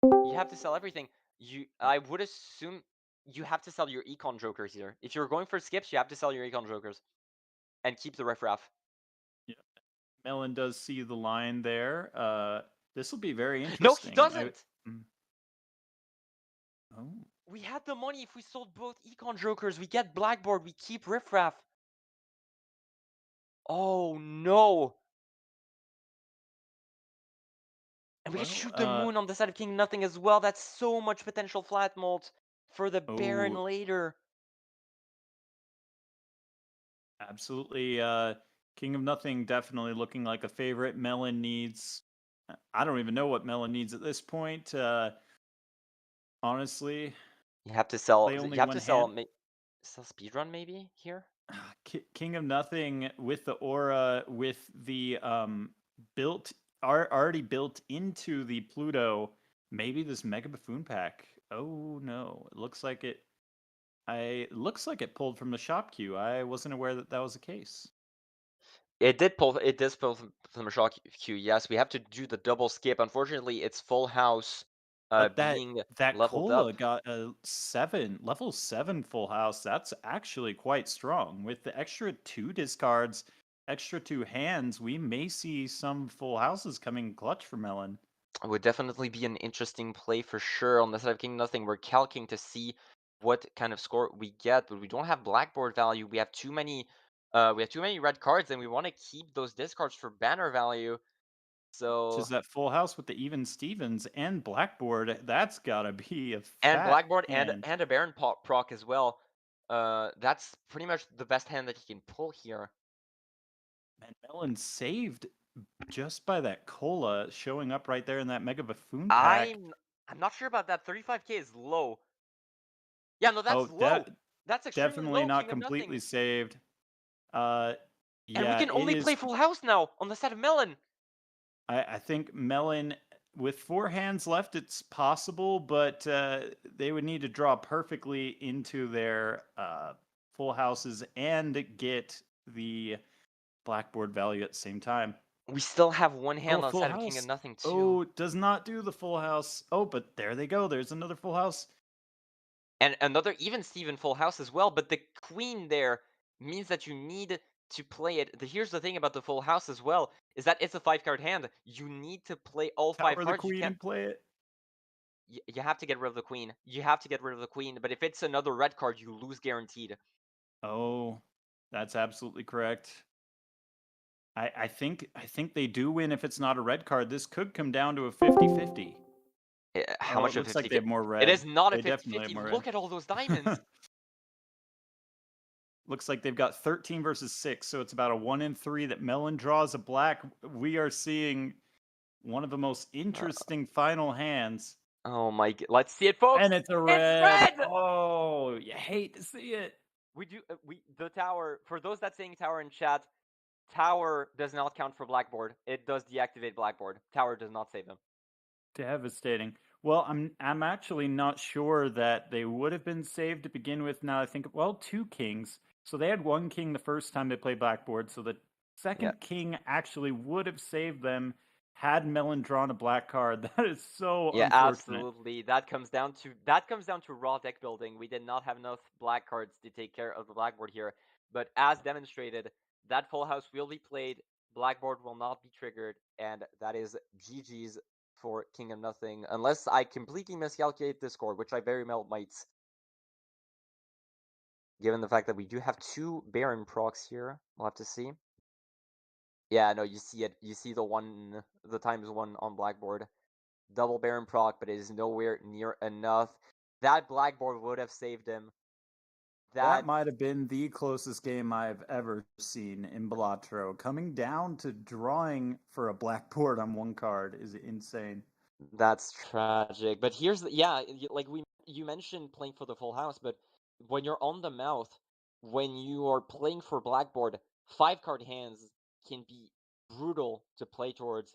[SPEAKER 9] You have to sell everything. I would assume you have to sell your econ jokers here. If you're going for skips, you have to sell your econ jokers and keep the riffraff.
[SPEAKER 10] Yeah. Melon does see the line there. This will be very interesting.
[SPEAKER 9] No, he doesn't.
[SPEAKER 10] Oh.
[SPEAKER 9] We had the money if we sold both econ jokers. We get Blackboard. We keep riffraff. Oh no. And we can shoot the moon on the side of King Nothing as well. That's so much potential flat molt for the Baron later.
[SPEAKER 10] Absolutely. King of Nothing definitely looking like a favorite. Melon needs. I don't even know what Melon needs at this point. Honestly,
[SPEAKER 9] you have to sell.
[SPEAKER 10] You
[SPEAKER 9] have to sell. Sell speedrun maybe here.
[SPEAKER 10] King of Nothing with the aura, with the already built into the Pluto. Maybe this Mega Buffoon pack. Oh no! It looks like it. Looks like it pulled from the shop queue. I wasn't aware that that was the case.
[SPEAKER 9] It did pull. It does pull from the shop queue. Yes, we have to do the double skip. Unfortunately, it's full house.
[SPEAKER 10] But
[SPEAKER 9] Being
[SPEAKER 10] that
[SPEAKER 9] leveled
[SPEAKER 10] Cola
[SPEAKER 9] up.
[SPEAKER 10] got a level 7 full house. That's actually quite strong. With the extra 2 discards, extra 2 hands, we may see some full houses coming clutch for Melon.
[SPEAKER 9] It would definitely be an interesting play for sure. On the side of King Nothing, we're calculating to see what kind of score we get, but we don't have Blackboard value. We have too many. We have too many red cards, and we want to keep those discards for banner value. So
[SPEAKER 10] just that full house with the even Stevens and Blackboard, that's gotta be a fat
[SPEAKER 9] and Blackboard
[SPEAKER 10] hand.
[SPEAKER 9] and a Baron proc as well. That's pretty much the best hand that he can pull here.
[SPEAKER 10] And Melon saved just by that Cola showing up right there in that Mega Buffoon pack.
[SPEAKER 9] I'm not sure about that. 35k is low. Yeah, no, that's low. That's extremely
[SPEAKER 10] definitely
[SPEAKER 9] low.
[SPEAKER 10] not completely saved. Yeah,
[SPEAKER 9] and we can only play full house now on the side of Melon.
[SPEAKER 10] I think Melon, with 4 hands left, it's possible, but they would need to draw perfectly into their full houses and get the Blackboard value at the same time.
[SPEAKER 9] We still have 1 hand on the side of King of Nothing too.
[SPEAKER 10] Oh, does not do the full house. Oh, but there they go. There's another full house.
[SPEAKER 9] And another even Steven full house as well, but the queen there means that you need to play it. Here's the thing about the full house as well, is that it's a 5-card hand. You need to play all 5 cards.
[SPEAKER 10] The queen and play it.
[SPEAKER 9] You have to get rid of the queen. You have to get rid of the queen, but if it's another red card, you lose guaranteed.
[SPEAKER 10] Oh, that's absolutely correct. I think they do win if it's not a red card. This could come down to a 50-50.
[SPEAKER 9] How much
[SPEAKER 10] it
[SPEAKER 9] of
[SPEAKER 10] looks
[SPEAKER 9] 50?
[SPEAKER 10] like they have more red.
[SPEAKER 9] It is not a 50-50. Look at all those diamonds.
[SPEAKER 8] looks like they've got 13 versus 6, so it's about a 1 in 3 that Melon draws a black. We are seeing one of the most interesting final hands.
[SPEAKER 9] Oh my! Let's see it, folks.
[SPEAKER 8] And it's a red.
[SPEAKER 9] It's red.
[SPEAKER 8] Oh, you hate to see it.
[SPEAKER 9] The tower. For those that saying tower in chat, tower does not count for blackboard. It does deactivate blackboard. Tower does not save them.
[SPEAKER 8] Devastating. Well, I'm actually not sure that they would have been saved to begin with. Now I think, well, 2 kings. So they had 1 king the first time they played blackboard. So the second king actually would have saved them had Melon drawn a black card. That is so unfortunate.
[SPEAKER 9] Absolutely. That comes down to raw deck building. We did not have enough black cards to take care of the blackboard here. But as demonstrated, that full house will be played. Blackboard will not be triggered, and that is GG's for King of Nothing, unless I completely miscalculate this score, which I very well might. Given the fact that we do have 2 Baron procs here, we'll have to see. Yeah, no, you see it. You see the ×1 on blackboard. Double Baron proc, but it is nowhere near enough. That blackboard would have saved him.
[SPEAKER 8] That might have been the closest game I've ever seen in Balatro. Coming down to drawing for a blackboard on 1 card is insane.
[SPEAKER 9] That's tragic. But here's you mentioned playing for the full house, but when you're on the mouth, when you are playing for blackboard, 5-card hands can be brutal to play towards.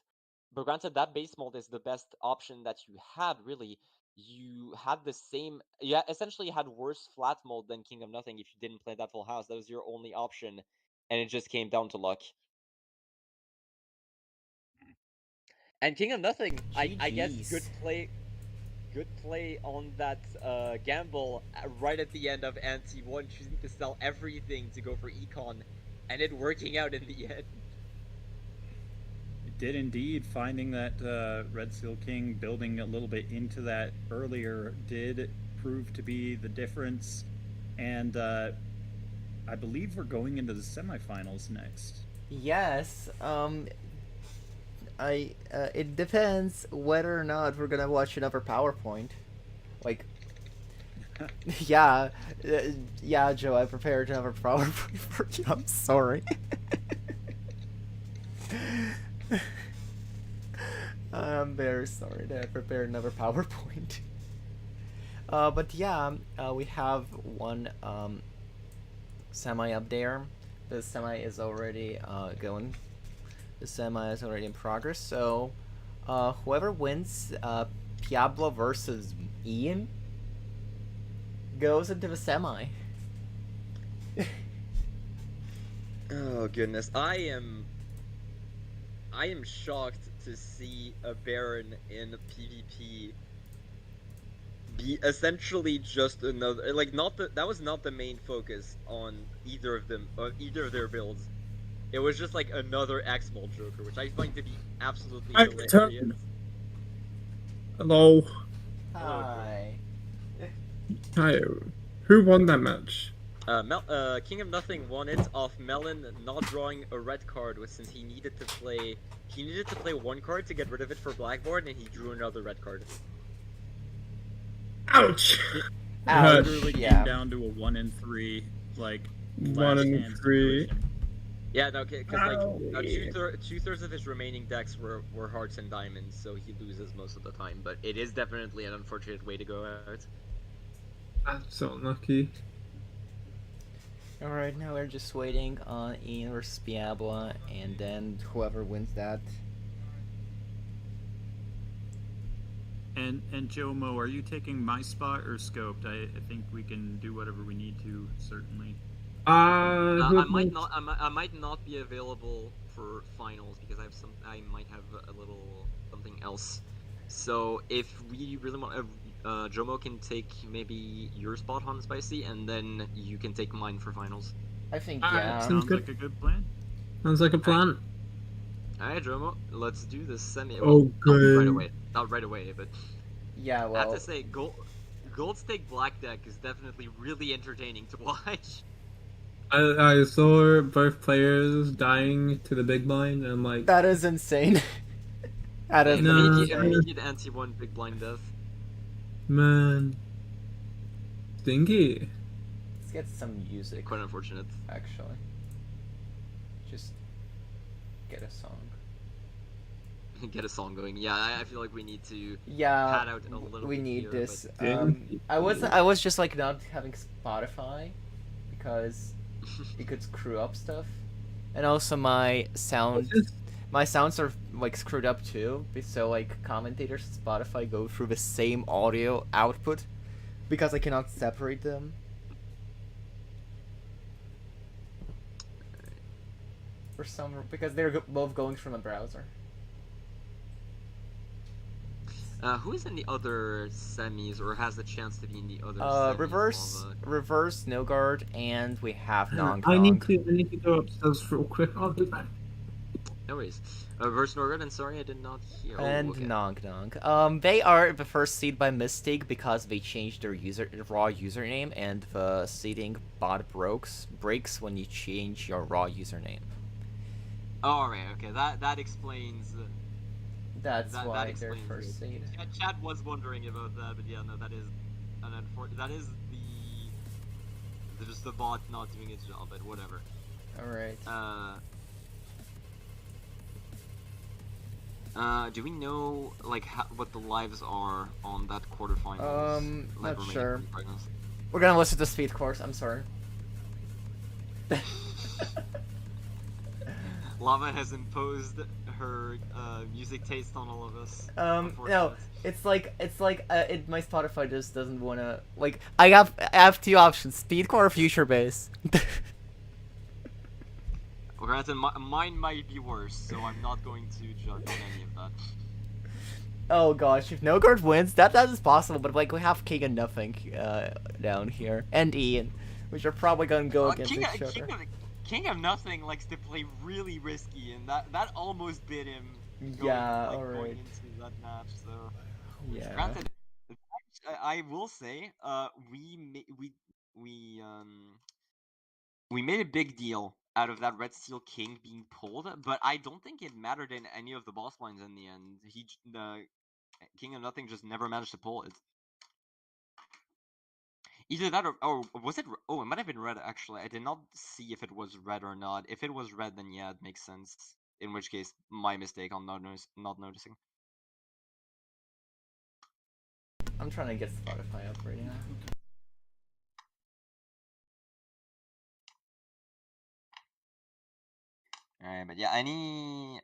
[SPEAKER 9] But granted, that base mold is the best option that you had, really. You had essentially had worse flat mold than King of Nothing if you didn't play that full house. That was your only option, and it just came down to luck. And King of Nothing, I guess, good play on that gamble right at the end of Ante 1, choosing to sell everything to go for Econ, and it working out in the end.
[SPEAKER 8] It did indeed. Finding that Red Seal King, building a little bit into that earlier, did prove to be the difference. And I believe we're going into the semifinals next.
[SPEAKER 1] Yes. It depends whether or not we're gonna watch another PowerPoint. Like, yeah, Joe, I prepared another PowerPoint for you. I'm sorry. I'm very sorry that I prepared another PowerPoint. But yeah, we have one semi up there. The semi is already going. The semi is already in progress, so whoever wins Diablo versus Ian goes into the semi.
[SPEAKER 9] Oh goodness, I am shocked to see a Baron in PvP be essentially just another, that was not the main focus on either of their builds. It was just like another X-Mold Joker, which I find to be absolutely hilarious.
[SPEAKER 7] Hello.
[SPEAKER 1] Hi.
[SPEAKER 7] Hi. Who won that match?
[SPEAKER 9] King of Nothing won it off Melon not drawing a red card, since he needed to play 1 card to get rid of it for blackboard, and he drew another red card.
[SPEAKER 7] Ouch!
[SPEAKER 8] It literally came down to a 1 in 3,
[SPEAKER 7] 1 in 3.
[SPEAKER 9] Yeah, no, because two-thirds of his remaining decks were hearts and diamonds, so he loses most of the time. But it is definitely an unfortunate way to go out.
[SPEAKER 7] That's so unlucky.
[SPEAKER 1] Alright, now we're just waiting on Ian versus Diablo, and then whoever wins that.
[SPEAKER 8] And Jomo, are you taking my spot or Scoped? I think we can do whatever we need to, certainly.
[SPEAKER 9] I might not be available for finals because I might have a little something else. So if we really want, Jomo can take maybe your spot on Spicy, and then you can take mine for finals.
[SPEAKER 1] I think
[SPEAKER 8] sounds like a good plan.
[SPEAKER 7] Sounds like a plan.
[SPEAKER 9] Alright, Jomo, let's do this semi.
[SPEAKER 7] Good.
[SPEAKER 9] Not right away, but
[SPEAKER 1] yeah. Well,
[SPEAKER 9] I have to say, Gold Stake Black deck is definitely really entertaining to watch.
[SPEAKER 7] I saw both players dying to the big blind, and I'm like,
[SPEAKER 1] that is insane. That is
[SPEAKER 9] immediate anti-1 big blind death.
[SPEAKER 7] Man, stinky.
[SPEAKER 1] Let's get some music.
[SPEAKER 9] Quite unfortunate.
[SPEAKER 1] Actually, just get a song.
[SPEAKER 9] Get a song going. Yeah, I feel like we need to
[SPEAKER 1] Yeah,
[SPEAKER 9] pad out a little
[SPEAKER 1] we
[SPEAKER 9] bit
[SPEAKER 1] need
[SPEAKER 9] here,
[SPEAKER 1] this.
[SPEAKER 9] but...
[SPEAKER 1] I was just like not having Spotify because it could screw up stuff, and also my sounds are like screwed up too. So like commentators on Spotify go through the same audio output because I cannot separate them. For some, because they're both going from a browser.
[SPEAKER 9] Who is in the other semis, or has the chance to be in the other semis?
[SPEAKER 1] Reverse, no guard, and we have Nong
[SPEAKER 3] I
[SPEAKER 1] Nong.
[SPEAKER 3] need to go upstairs real quick. I'll be back.
[SPEAKER 9] No worries. Reverse Norgard, and sorry I did not hear.
[SPEAKER 1] And
[SPEAKER 9] okay.
[SPEAKER 1] Nong Nong. They are the first seed by mistake because they changed their raw username, and the seeding bot breaks when you change your raw username.
[SPEAKER 9] Alright, okay, that explains...
[SPEAKER 1] That's why they're first seed.
[SPEAKER 9] Chad was wondering about that, but yeah, no, that is that is just the bot not doing its job, but whatever.
[SPEAKER 1] Alright.
[SPEAKER 9] Do we know like what the lives are on that quarterfinals?
[SPEAKER 1] Not sure. We're gonna listen to speed course. I'm sorry.
[SPEAKER 9] Lava has imposed her music taste on all of us.
[SPEAKER 1] No, it's like my Spotify just doesn't wanna like. I have two options: speedcore or future bass.
[SPEAKER 9] Well, granted, mine might be worse, so I'm not going to judge on any of that.
[SPEAKER 1] Oh gosh, if Nogard wins, that is possible. But like we have King and Nothing down here, and Ian, which are probably gonna go against each other.
[SPEAKER 9] King of Nothing likes to play really risky, and that almost bit him. Going into that match, so
[SPEAKER 1] yeah.
[SPEAKER 9] Granted, I will say, we made a big deal out of that Red Steel King being pulled, but I don't think it mattered in any of the boss lines in the end. The King of Nothing just never managed to pull it. Either that or was it? Oh, it might have been red actually. I did not see if it was red or not. If it was red, then yeah, it makes sense. In which case, my mistake on not noticing.
[SPEAKER 1] I'm trying to get Spotify up right now.
[SPEAKER 9] Alright, but yeah, any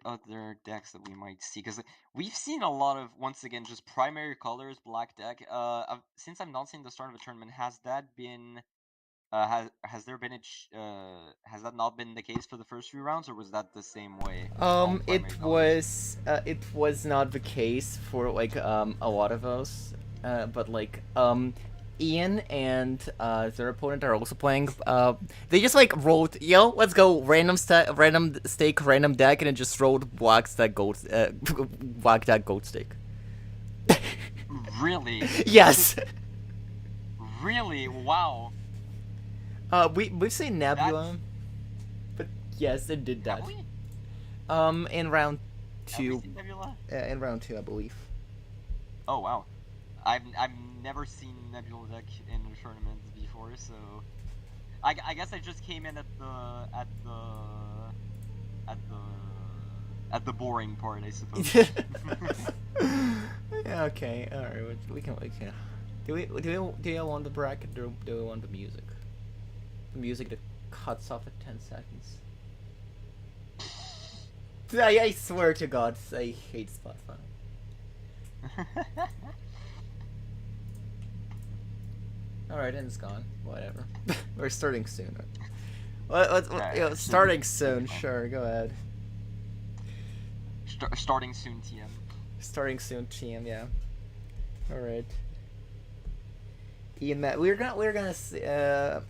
[SPEAKER 9] other decks that we might see? Because we've seen a lot of, once again, just primary colors, black deck. Since I'm not seeing the start of a tournament, has that been, has there been has that not been the case for the first few rounds, or was that the same way?
[SPEAKER 1] It was not the case for like a lot of those, but like Ian and their opponent are also playing. They just like rolled, let's go random stake, random deck, and then just rolled black deck gold stake.
[SPEAKER 9] Really?
[SPEAKER 1] Yes.
[SPEAKER 9] Really? Wow.
[SPEAKER 1] We've seen Nebula, but yes, they did that.
[SPEAKER 9] Have we?
[SPEAKER 1] In round 2.
[SPEAKER 9] Have we seen Nebula?
[SPEAKER 1] In round 2, I believe.
[SPEAKER 9] Oh wow. I've never seen Nebula deck in a tournament before, so I guess I just came in at the boring part, I suppose.
[SPEAKER 1] Yeah, okay, all right. We can. Do you want the bracket or do we want the music? The music that cuts off at 10 seconds. I swear to God, I hate Spotify. Alright, and it's gone. Whatever. We're starting soon. Starting soon, sure, go ahead.
[SPEAKER 9] Starting soon, TM.
[SPEAKER 1] Starting soon, TM, yeah. Alright. Ian, Matt, we're gonna see, I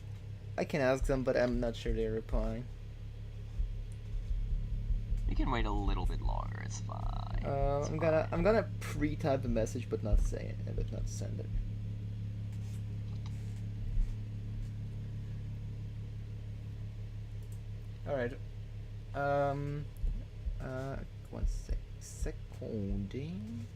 [SPEAKER 1] can ask them, but I'm not sure they're replying.
[SPEAKER 9] We can wait a little bit longer, it's fine.
[SPEAKER 1] I'm gonna pre-type a message but not say it, but not send it. Alright. One seconding.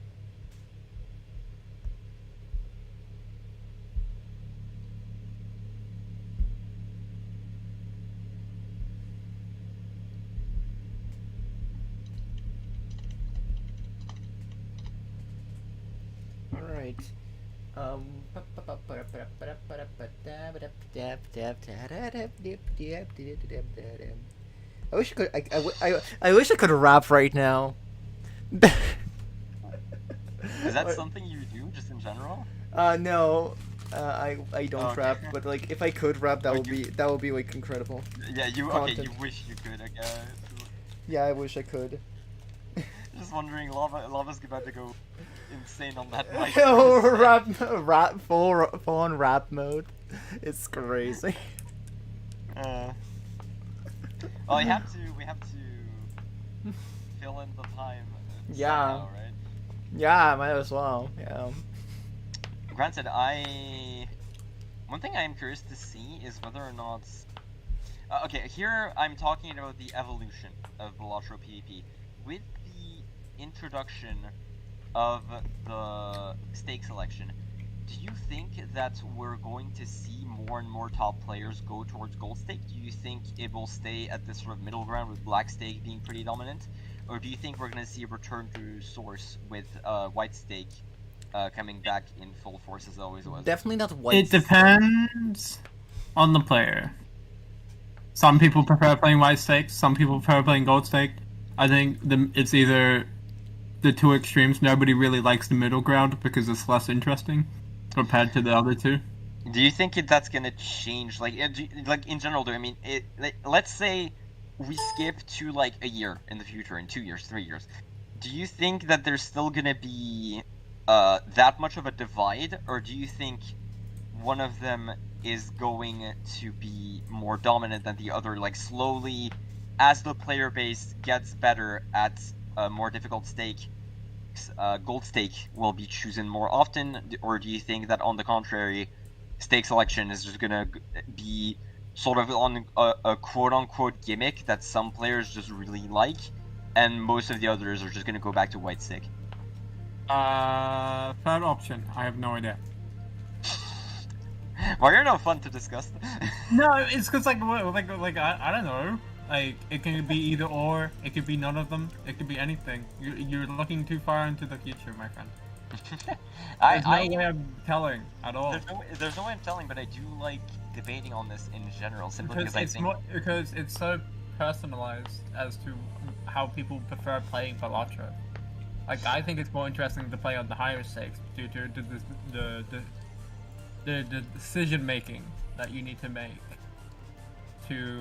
[SPEAKER 1] right. I wish I could. I wish I could rap right now.
[SPEAKER 9] Is that something you do just in general?
[SPEAKER 1] No. I don't
[SPEAKER 9] Oh, okay.
[SPEAKER 1] rap, but like if I could rap, that
[SPEAKER 9] Like
[SPEAKER 1] would be like incredible.
[SPEAKER 9] Yeah, you
[SPEAKER 1] Content.
[SPEAKER 9] you wish you could, I guess.
[SPEAKER 1] Yeah, I wish I could.
[SPEAKER 9] Just wondering, Lava's about to go insane on that mic.
[SPEAKER 1] Oh, rap, full on rap mode. It's crazy.
[SPEAKER 9] Well, we have to fill in the time.
[SPEAKER 1] Yeah.
[SPEAKER 9] Somehow, right?
[SPEAKER 1] Yeah, might as well. Yeah.
[SPEAKER 9] Granted, one thing I am curious to see is whether or not. Okay, here I'm talking about the evolution of Balatro PvP. With the introduction of the stake selection, do you think that we're going to see more and more top players go towards gold stake? Do you think it will stay at this sort of middle ground with black stake being pretty dominant? Or do you think we're going to see a return to source with white stake coming back in full force as it always was?
[SPEAKER 1] Definitely not white.
[SPEAKER 3] It depends on the player. Some people prefer playing white stake. Some people prefer playing gold stake. I think it's either the two extremes. Nobody really likes the middle ground because it's less interesting compared to the other two.
[SPEAKER 9] Do you think that's gonna change? Like in general, I mean, let's say we skip to like a year in the future, in 2 years, 3 years. Do you think that there's still gonna be that much of a divide, or do you think one of them is going to be more dominant than the other? Like slowly, as the player base gets better at a more difficult stake, gold stake will be chosen more often, or do you think that on the contrary, stake selection is just gonna be sort of on a quote-unquote gimmick that some players just really like, and most of the others are just gonna go back to white stake?
[SPEAKER 3] Third option. I have no idea.
[SPEAKER 9] Well, you're no fun to discuss.
[SPEAKER 3] No, it's because like I don't know. Like it can be either or. It could be none of them. It could be anything. You're looking too far into the future, my friend. There's no way I'm telling at all.
[SPEAKER 9] There's no way I'm telling, but I do like debating on this in general, simply because I think
[SPEAKER 3] because it's so personalized as to how people prefer playing Balatro. Like I think it's more interesting to play on the higher stakes due to the decision making that you need to make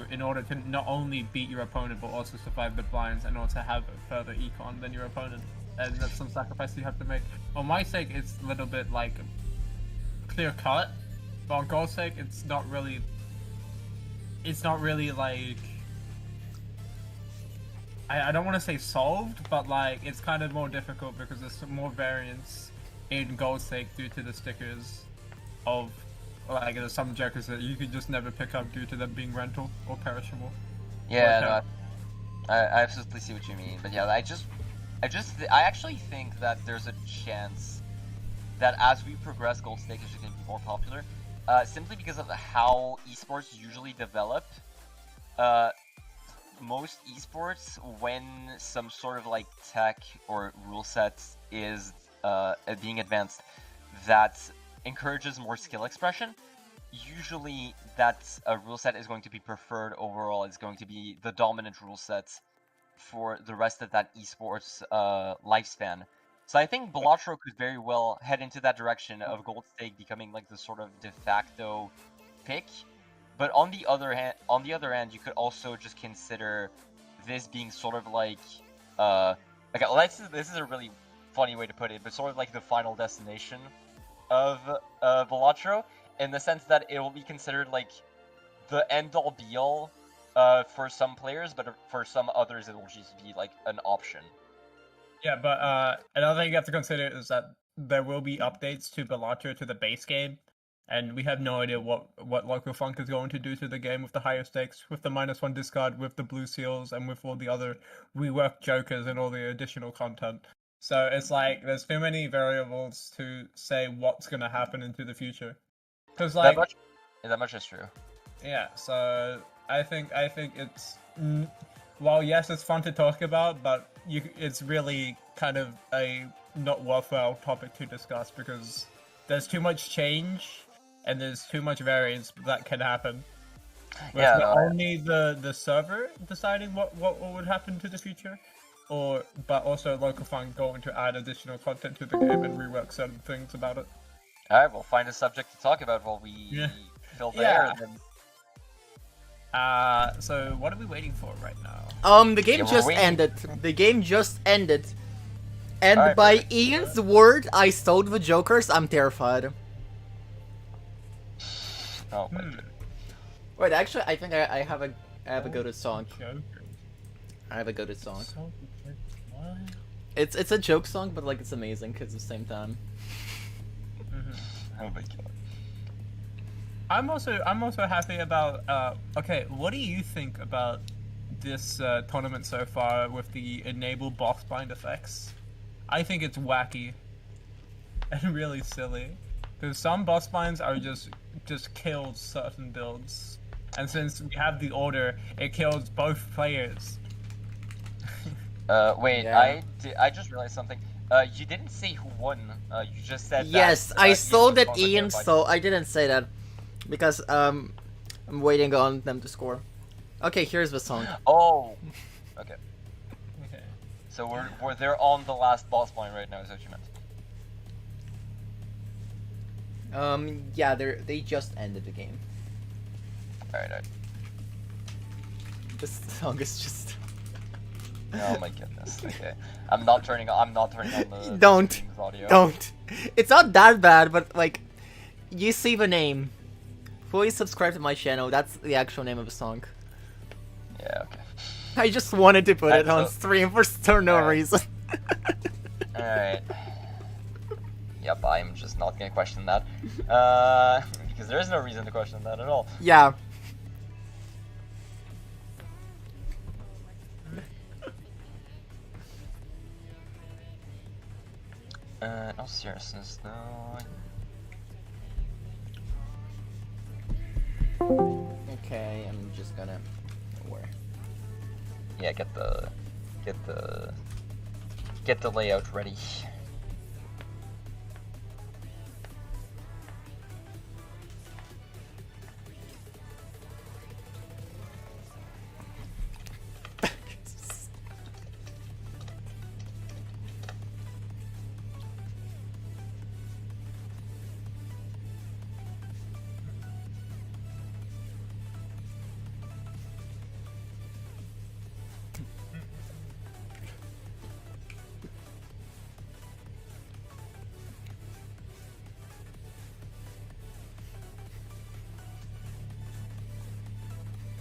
[SPEAKER 3] in order to not only beat your opponent but also survive the blinds and also have further econ than your opponent. And that's some sacrifice you have to make. On my sake, it's a little bit like clear cut, but on gold's sake, it's not really like I don't want to say solved, but like it's kind of more difficult because there's some more variance in gold stake due to the stickers of like there's some jokers that you could just never pick up due to them being rental or perishable.
[SPEAKER 9] Yeah, no, I absolutely see what you mean, but yeah, I actually think that there's a chance that as we progress, gold stake is just going to be more popular, simply because of how esports usually develop. Most esports, when some sort of like tech or rule set is being advanced that encourages more skill expression, usually that rule set is going to be preferred overall. It's going to be the dominant rule set for the rest of that esports lifespan. So I think Balatro could very well head into that direction of gold stake becoming like the sort of de facto pick. But on the other hand, you could also just consider this being sort of like this is a really funny way to put it, but sort of like the final destination of Balatro, in the sense that it will be considered like the end-all be-all for some players, but for some others it will just be like an option.
[SPEAKER 3] Yeah, but another thing you have to consider is that there will be updates to Balatro to the base game, and we have no idea what Local Funk is going to do to the game with the higher stakes, with the -1 discard, with the blue seals, and with all the other reworked jokers and all the additional content. So it's like there's too many variables to say what's going to happen into the future. Because like
[SPEAKER 9] that much is true.
[SPEAKER 3] Yeah, so I think it's while yes, it's fun to talk about, but it's really kind of a
[SPEAKER 5] not worthwhile topic to discuss because there's too much change and there's too much variance that can happen. With only the server deciding what would happen to the future, but also local fun going to add additional content to the game and rework certain things about it.
[SPEAKER 9] Alright, we'll find a subject to talk about while we fill the air. Then.
[SPEAKER 5] So what are we waiting for right now?
[SPEAKER 1] The game just ended. The game just ended. And by Ian's word, I stole the Jokers. I'm terrified.
[SPEAKER 9] Oh my goodness.
[SPEAKER 1] Wait, actually, I think I have a go-to song. I have a go-to song. It's a joke song, but like it's amazing because at the same time.
[SPEAKER 9] Oh my god.
[SPEAKER 5] I'm also happy about. Okay, what do you think about this tournament so far with the enable boss bind effects? I think it's wacky and really silly because some boss binds are just kills certain builds. And since we have the order, it kills both players.
[SPEAKER 9] Wait, I just realized something. You didn't say who won. You just said
[SPEAKER 1] yes,
[SPEAKER 9] that,
[SPEAKER 1] I saw that
[SPEAKER 9] Ian
[SPEAKER 1] Ian stole. I didn't say that because I'm waiting on them to score. Okay, here's the song.
[SPEAKER 9] Oh, okay. Okay. So we're there on the last boss line right now. Is what you meant?
[SPEAKER 1] Yeah, they just ended the game.
[SPEAKER 9] Alright.
[SPEAKER 1] This song is just.
[SPEAKER 9] Oh my goodness. Okay. I'm not turning on the
[SPEAKER 1] Don't.
[SPEAKER 9] audio.
[SPEAKER 1] Don't. It's not that bad, but like, you see the name. Please subscribe to my channel. That's the actual name of the song.
[SPEAKER 9] Yeah. Okay.
[SPEAKER 1] I just wanted to put it on stream for no reason.
[SPEAKER 9] Alright. Yep. I'm just not gonna question that. Because there is no reason to question that at all.
[SPEAKER 1] Yeah.
[SPEAKER 9] No seriousness, no.
[SPEAKER 1] Okay, I'm just gonna. Where?
[SPEAKER 9] Yeah, get the layout ready.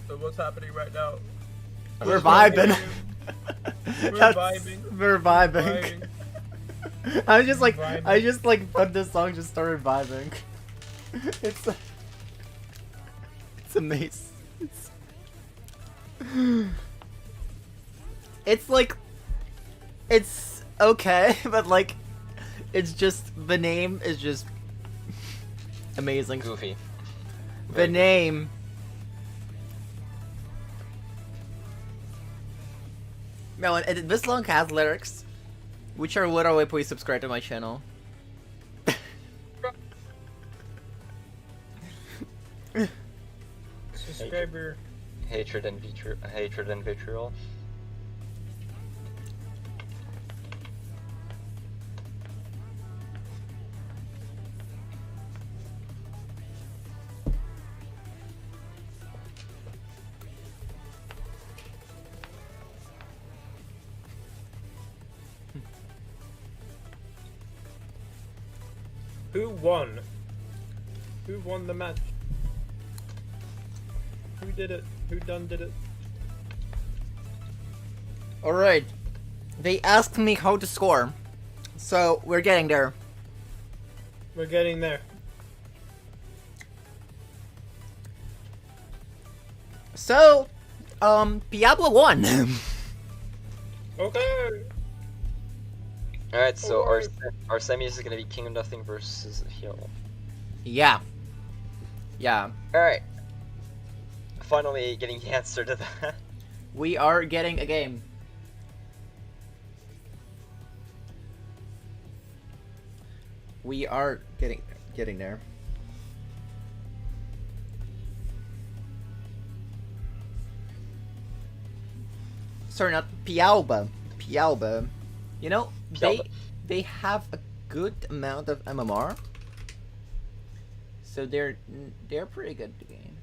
[SPEAKER 5] So what's happening right now?
[SPEAKER 1] We're vibing.
[SPEAKER 5] We're vibing.
[SPEAKER 1] We're vibing. I just like put this song, just started vibing. It's amazing. It's like, it's okay, but like, it's just, the name is just amazing.
[SPEAKER 9] Goofy.
[SPEAKER 1] The name. No, and this song has lyrics, which are literally, please subscribe to my channel.
[SPEAKER 5] Subscriber.
[SPEAKER 9] Hatred and vitriol.
[SPEAKER 4] Who won? Who won the match? Who did it? Who did it?
[SPEAKER 1] Alright. They asked me how to score. So, we're getting there.
[SPEAKER 4] We're getting there.
[SPEAKER 1] So, Diablo won.
[SPEAKER 4] Okay.
[SPEAKER 9] Alright, so our semis is gonna be King of Nothing versus Heal.
[SPEAKER 1] Yeah. Yeah.
[SPEAKER 9] Alright. Finally getting the answer to that.
[SPEAKER 1] We are getting a game. We are getting there. Sorry, not Pialba. Pialba. You know,
[SPEAKER 9] Pialba.
[SPEAKER 1] they have a good amount of MMR. So they're pretty good at the game.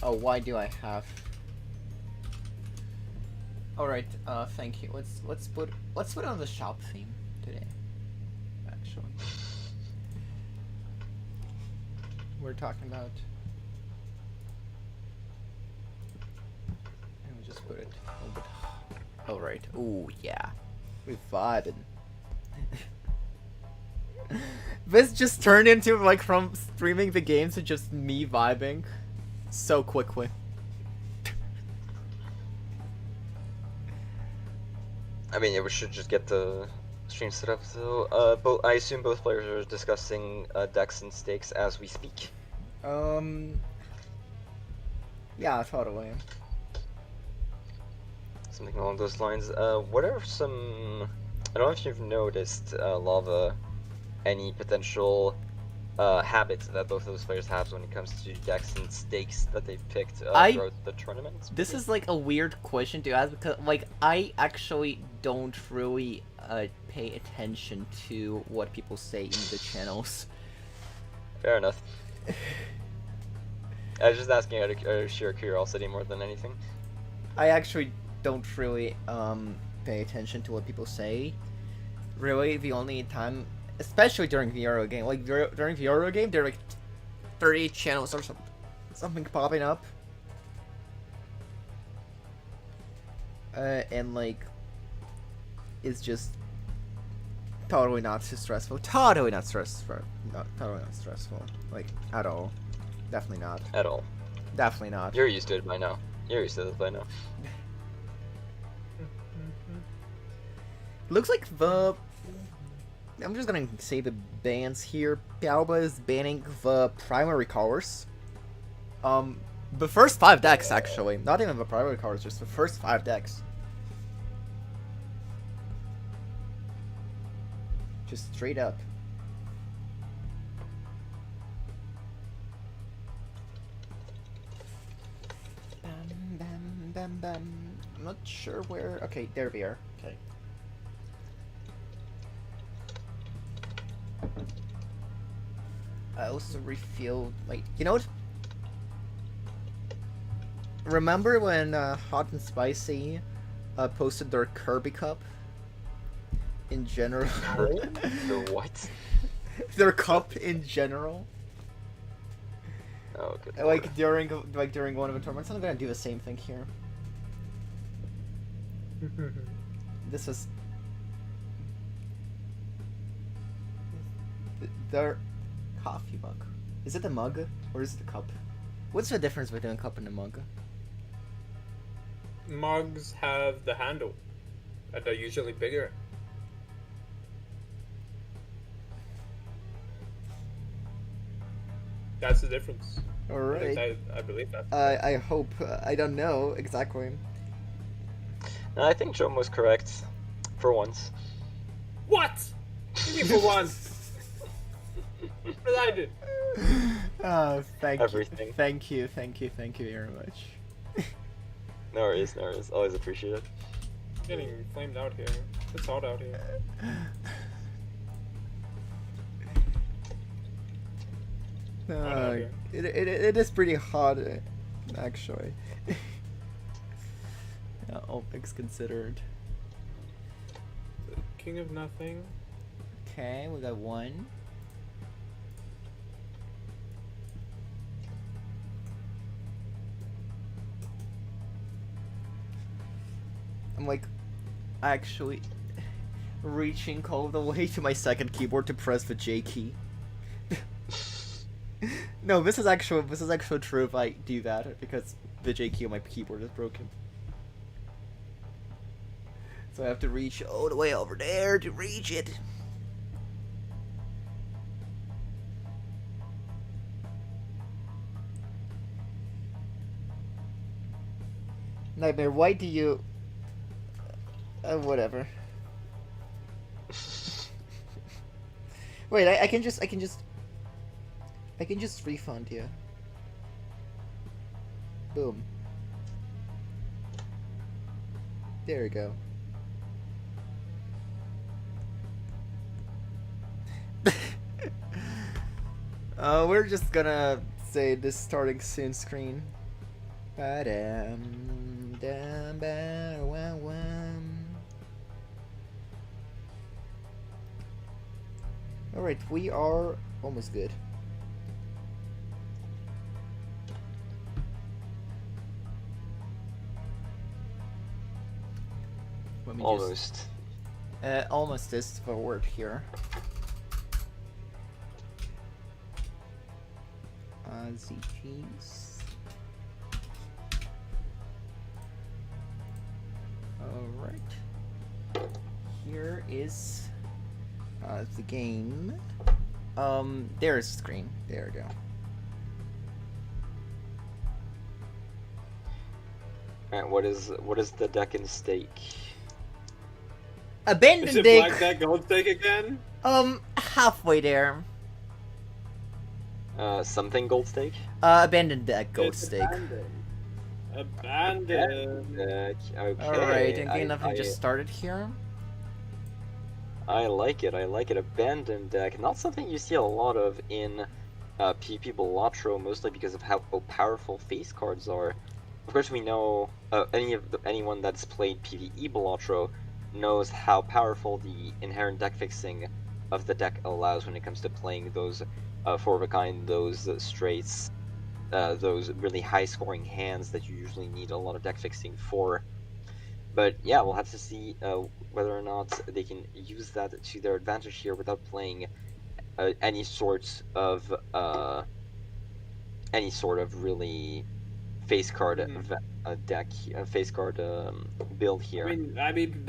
[SPEAKER 1] Oh, why do I have? All right, thank you. Let's put on the shop theme today. Actually, we're talking about. And we just put it a little bit. All right. Ooh, yeah, we're vibing. This just turned into like from streaming the game to just me vibing so quickly.
[SPEAKER 9] I mean, yeah, we should just get the stream set up. So, I assume both players are discussing decks and stakes as we speak.
[SPEAKER 1] Yeah, totally.
[SPEAKER 9] Something along those lines. What are some? I don't know if you've noticed, Lava, any potential habits that both of those players have when it comes to decks and stakes that they've picked throughout the tournament.
[SPEAKER 1] This is like a weird question to ask because like I actually don't really pay attention to what people say in the channels.
[SPEAKER 9] Fair enough. I was just asking out of sheer curiosity more than anything.
[SPEAKER 1] I actually don't really pay attention to what people say. Really, the only time, especially during the Euro game, like during the Euro game, there are like 30 channels or something popping up, and like it's just totally not too stressful. Totally not stressful. Totally not stressful. Like at all. Definitely not.
[SPEAKER 9] At all.
[SPEAKER 1] Definitely not.
[SPEAKER 9] You're used to it by now. You're used to this by now.
[SPEAKER 1] Looks like the. I'm just gonna say the bans here. Pialba is banning the primary colors. The first 5 decks actually. Not even the primary colors, just the first 5 decks. Just straight up. Bam, bam, bam, bam. I'm not sure where. Okay, there we are. Okay. I also refilled, like, you know what? Remember when Hot and Spicy posted their Kirby Cup? In general.
[SPEAKER 9] The what?
[SPEAKER 1] Their cup in general.
[SPEAKER 9] Oh, good.
[SPEAKER 1] Like during one of the tournaments. I'm gonna do the same thing here. This is their coffee mug. Is it the mug or is it the cup? What's the difference between a cup and a mug?
[SPEAKER 4] Mugs have the handle, and they're usually bigger. That's the difference.
[SPEAKER 1] All right.
[SPEAKER 4] I believe that.
[SPEAKER 1] I hope. I don't know exactly.
[SPEAKER 9] No, I think Joe was correct. For once.
[SPEAKER 4] What? Give me for once. What did I do?
[SPEAKER 9] Everything.
[SPEAKER 1] Thank you very much.
[SPEAKER 9] No worries, no worries. Always appreciate it.
[SPEAKER 4] Getting flamed out here. It's hot out here.
[SPEAKER 1] It is pretty hot, actually. Yeah, all things considered.
[SPEAKER 4] King of nothing.
[SPEAKER 1] Okay, we got 1. I'm like actually reaching all the way to my second keyboard to press the J key. No, this is actually true if I do that because the J key on my keyboard is broken. So I have to reach all the way over there to reach it. Nightmare, why do you Whatever. Wait, I can just refund you. Boom. There we go. We're just gonna say this starting soon screen. Alright, we are almost good.
[SPEAKER 9] Almost.
[SPEAKER 1] Almost is the word here. ZGs. Alright. Here is the game. There's the screen. There we go.
[SPEAKER 9] Alright, what is the deck in stake?
[SPEAKER 1] Abandoned
[SPEAKER 7] Is it
[SPEAKER 1] deck.
[SPEAKER 7] black deck, gold deck again?
[SPEAKER 1] Halfway there.
[SPEAKER 9] Something gold stake?
[SPEAKER 1] Abandoned deck, gold
[SPEAKER 7] It's
[SPEAKER 1] stake.
[SPEAKER 7] Abandoned.
[SPEAKER 9] Deck. Okay.
[SPEAKER 1] Alright, and game nothing
[SPEAKER 9] I
[SPEAKER 1] just started here.
[SPEAKER 9] I like it. Abandoned deck. Not something you see a lot of in PP Balatro, mostly because of how powerful face cards are. Of course, we know anyone that's played PvE Balatro knows how powerful the inherent deck fixing of the deck allows when it comes to playing those four of a kind, those straights, those really high scoring hands that you usually need a lot of deck fixing for. But yeah, we'll have to see whether or not they can use that to their advantage here without playing any sort of really face card deck, face card build here.
[SPEAKER 7] I mean,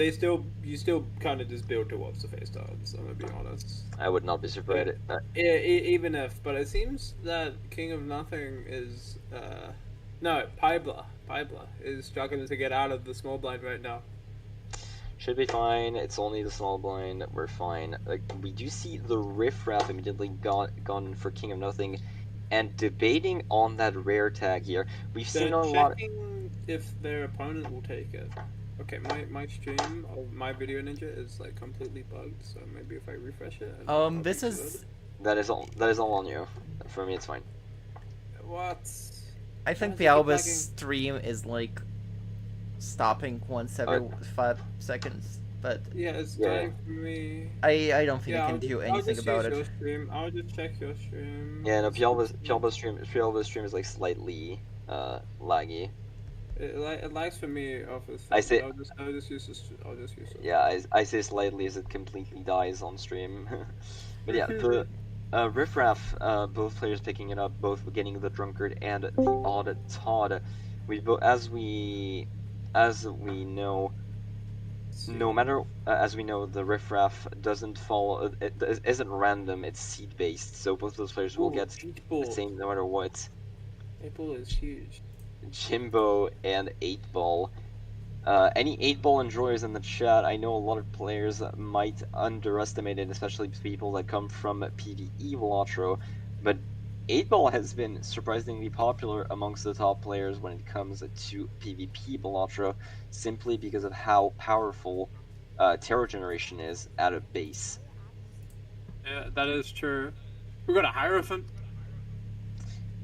[SPEAKER 7] you still kind of just build towards the face cards. I'm gonna be honest.
[SPEAKER 9] I would not be surprised.
[SPEAKER 7] Even if, but it seems that King of Nothing is no, Pybla is struggling to get out of the small blind right now.
[SPEAKER 9] Should be fine. It's only the small blind. We're fine. Like, we do see the riffraff immediately gone for King of Nothing, and debating on that rare tag here. We've seen a lot.
[SPEAKER 7] Checking if their opponent will take it. Okay, my stream of my video ninja is like completely bugged, so maybe if I refresh it.
[SPEAKER 1] This is.
[SPEAKER 9] That is all on you. For me, it's fine.
[SPEAKER 7] What?
[SPEAKER 1] I think
[SPEAKER 7] Why does it keep
[SPEAKER 1] Bialba's
[SPEAKER 7] lagging?
[SPEAKER 1] stream is like stopping once every 5 seconds, but
[SPEAKER 7] Yeah, it's
[SPEAKER 9] Yeah.
[SPEAKER 7] dying for me.
[SPEAKER 1] I don't think
[SPEAKER 7] Yeah,
[SPEAKER 1] you can do anything
[SPEAKER 7] just
[SPEAKER 1] about
[SPEAKER 7] use
[SPEAKER 1] it.
[SPEAKER 7] Your stream. I'll just check your stream.
[SPEAKER 9] Yeah, no, Pialba's stream is like slightly laggy.
[SPEAKER 7] It lags for me off his.
[SPEAKER 9] I say-
[SPEAKER 7] I'll just use this. I'll just use it.
[SPEAKER 9] Yeah, I say slightly as it completely dies on stream. But yeah, the riffraff, both players picking it up, both getting the drunkard and the odd Todd. As we know, no matter as we know, the riffraff doesn't fall. It isn't random. It's seed based, so both those players will get the same no matter what.
[SPEAKER 7] 8-ball is huge.
[SPEAKER 9] Jimbo and 8-ball. Any 8-ball enjoyers in the chat, I know a lot of players might underestimate it, especially people that come from PvE Balatro, but 8-ball has been surprisingly popular amongst the top players when it comes to PvP Balatro, simply because of how powerful Terror Generation is at a base.
[SPEAKER 7] Yeah, that is true. We got a Hierophant.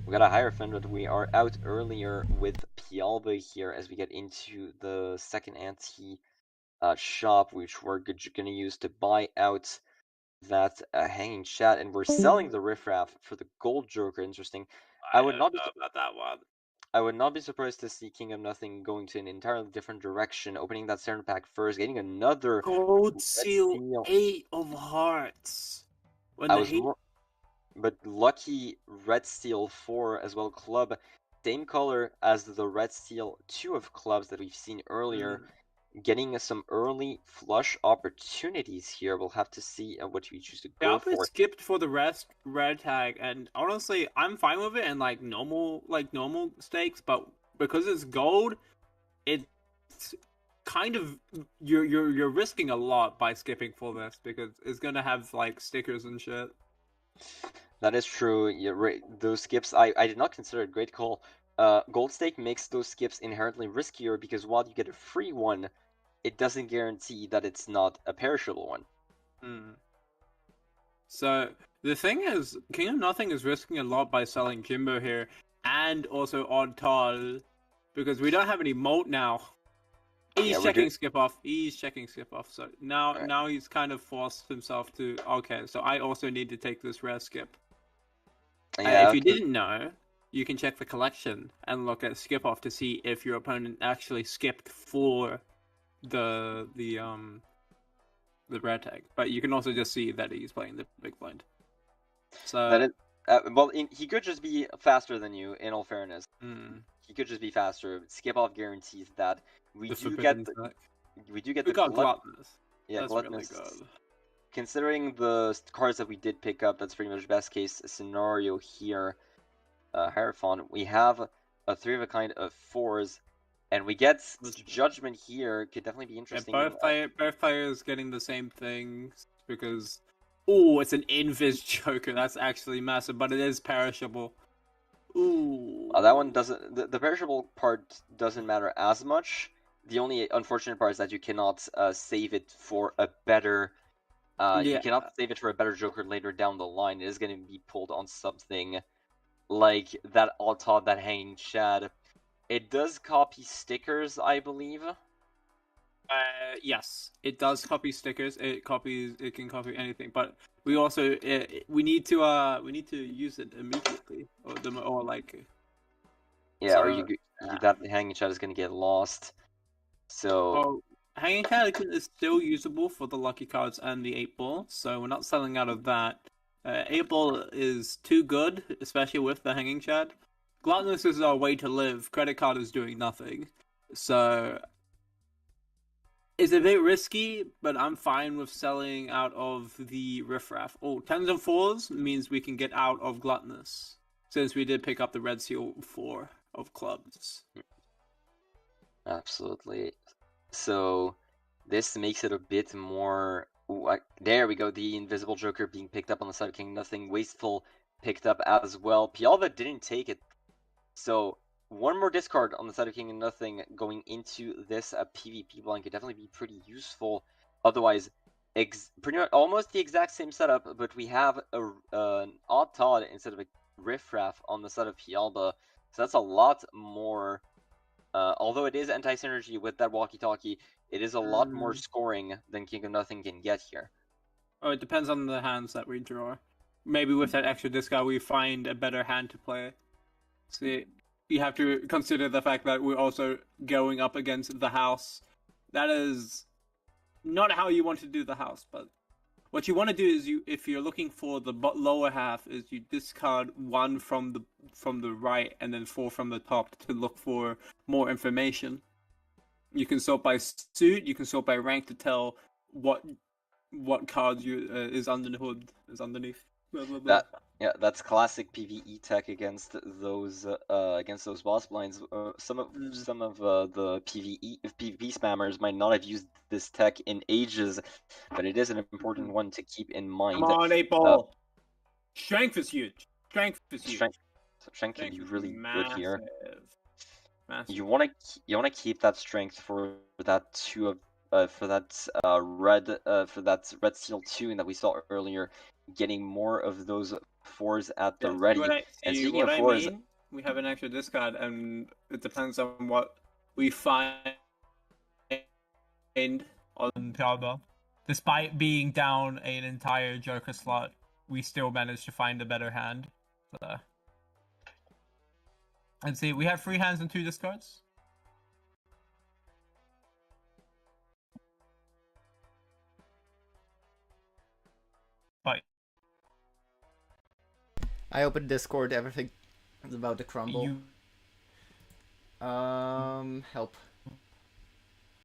[SPEAKER 9] We got a Hierophant, but we are out earlier with Pialba here as we get into the second anti shop, which we're gonna use to buy out that hanging chat, and we're selling the riffraff for the gold joker. Interesting. I would not be
[SPEAKER 7] about that one.
[SPEAKER 9] I would not be surprised to see King of Nothing going to an entirely different direction, opening that center pack first, getting another
[SPEAKER 7] Gold
[SPEAKER 9] red
[SPEAKER 7] seal 8 of hearts. When
[SPEAKER 9] I
[SPEAKER 7] the
[SPEAKER 9] was
[SPEAKER 7] heat
[SPEAKER 9] more, but lucky red steel 4 as well club, same color as the red steel 2 of clubs that we've seen earlier. Getting some early flush opportunities here. We'll have to see what we choose to go
[SPEAKER 7] Albert
[SPEAKER 9] for.
[SPEAKER 7] skipped for the rest red tag, and honestly, I'm fine with it and like normal stakes, but because it's gold, it's
[SPEAKER 11] kind of you're risking a lot by skipping for this because it's gonna have like stickers and shit.
[SPEAKER 9] That is true. You're right. Those skips, I did not consider it. Great call. Gold stake makes those skips inherently riskier because while you get a free one, it doesn't guarantee that it's not a perishable one.
[SPEAKER 11] So the thing is, King of Nothing is risking a lot by selling Jimbo here, and also Odd Tall, because we don't have any Molt now. He's checking skip off. He's checking skip off. So now he's kind of forced himself to. Okay, so I also need to take this rare skip.
[SPEAKER 9] Yeah,
[SPEAKER 11] if you didn't know, you can check the collection and look at skip off to see if your opponent actually skipped for the rare tag. But you can also just see that he's playing the big blind. So
[SPEAKER 9] that is, he could just be faster than you. In all fairness, he could just be faster. Skip off guarantees that we do get the
[SPEAKER 11] Gluttonous.
[SPEAKER 9] Yeah,
[SPEAKER 11] that's
[SPEAKER 9] Gluttonous.
[SPEAKER 11] Really good.
[SPEAKER 9] Considering the cards that we did pick up, that's pretty much best case scenario here. Hierophant, we have a 3 of a kind of 4s, and we get Judgment here. Could definitely be interesting.
[SPEAKER 11] Yeah, both players getting the same thing because it's an Invis Joker. That's actually massive, but it is perishable. Ooh,
[SPEAKER 9] that one doesn't. The perishable part doesn't matter as much. The only unfortunate part is that you cannot save it for a better. You cannot save it for a better Joker later down the line. It is going to be pulled on something like that Alta, that Hanging Chad. It does copy stickers, I believe.
[SPEAKER 11] Yes, it does copy stickers. It can copy anything, but we also we need to use it immediately, or like.
[SPEAKER 9] Yeah, so, or that Hanging Chad is going to get lost. So.
[SPEAKER 11] Hanging Chad is still usable for the lucky cards and the 8-ball, so we're not selling out of that. 8-ball is too good, especially with the Hanging Chad. Gluttonous is our way to live. Credit card is doing nothing. So it's a bit risky, but I'm fine with selling out of the Riffraff. 10s and 4s means we can get out of Gluttonous, since we did pick up the Red Seal 4 of clubs.
[SPEAKER 9] Absolutely. So this makes it a bit more. There we go. The Invisible Joker being picked up on the side of King Nothing. Wasteful picked up as well. Pialva didn't take it. So one more discard on the side of King Nothing going into this PvP blind could definitely be pretty useful. Otherwise, pretty much almost the exact same setup, but we have an Odd Todd instead of a Riffraff on the side of Pialba. So that's a lot more. Although it is anti-synergy with that walkie-talkie, it is a lot more scoring than King of Nothing can get here.
[SPEAKER 11] It depends on the hands that we draw. Maybe with that extra discard, we find a better hand to play. See, you have to consider the fact that we're also going up against the house. That is not how you want to do the house, but what you want to do is if you're looking for the lower half, is you discard 1 from the right and then 4 from the top to look for more information. You can sort by suit, you can sort by rank to tell what card is under the hood, is underneath. Blah, blah, blah.
[SPEAKER 9] That's classic PvE tech against those boss blinds. Some of the PvP spammers might not have used this tech in ages, but it is an important one to keep in mind.
[SPEAKER 11] Come on, 8-ball. Strength is huge. Strength
[SPEAKER 9] can be really good here.
[SPEAKER 11] Massive.
[SPEAKER 9] You want to keep that strength for that red seal 2 that we saw earlier, getting more of those 4s at the ready.
[SPEAKER 11] And speaking of 4s, we have an extra discard, and it depends on what we find on Pialba. Despite being down an entire Joker slot, we still managed to find a better hand. So. And see, we have 3 hands and 2 discards. Bye.
[SPEAKER 1] I opened Discord, everything is about to crumble. Help.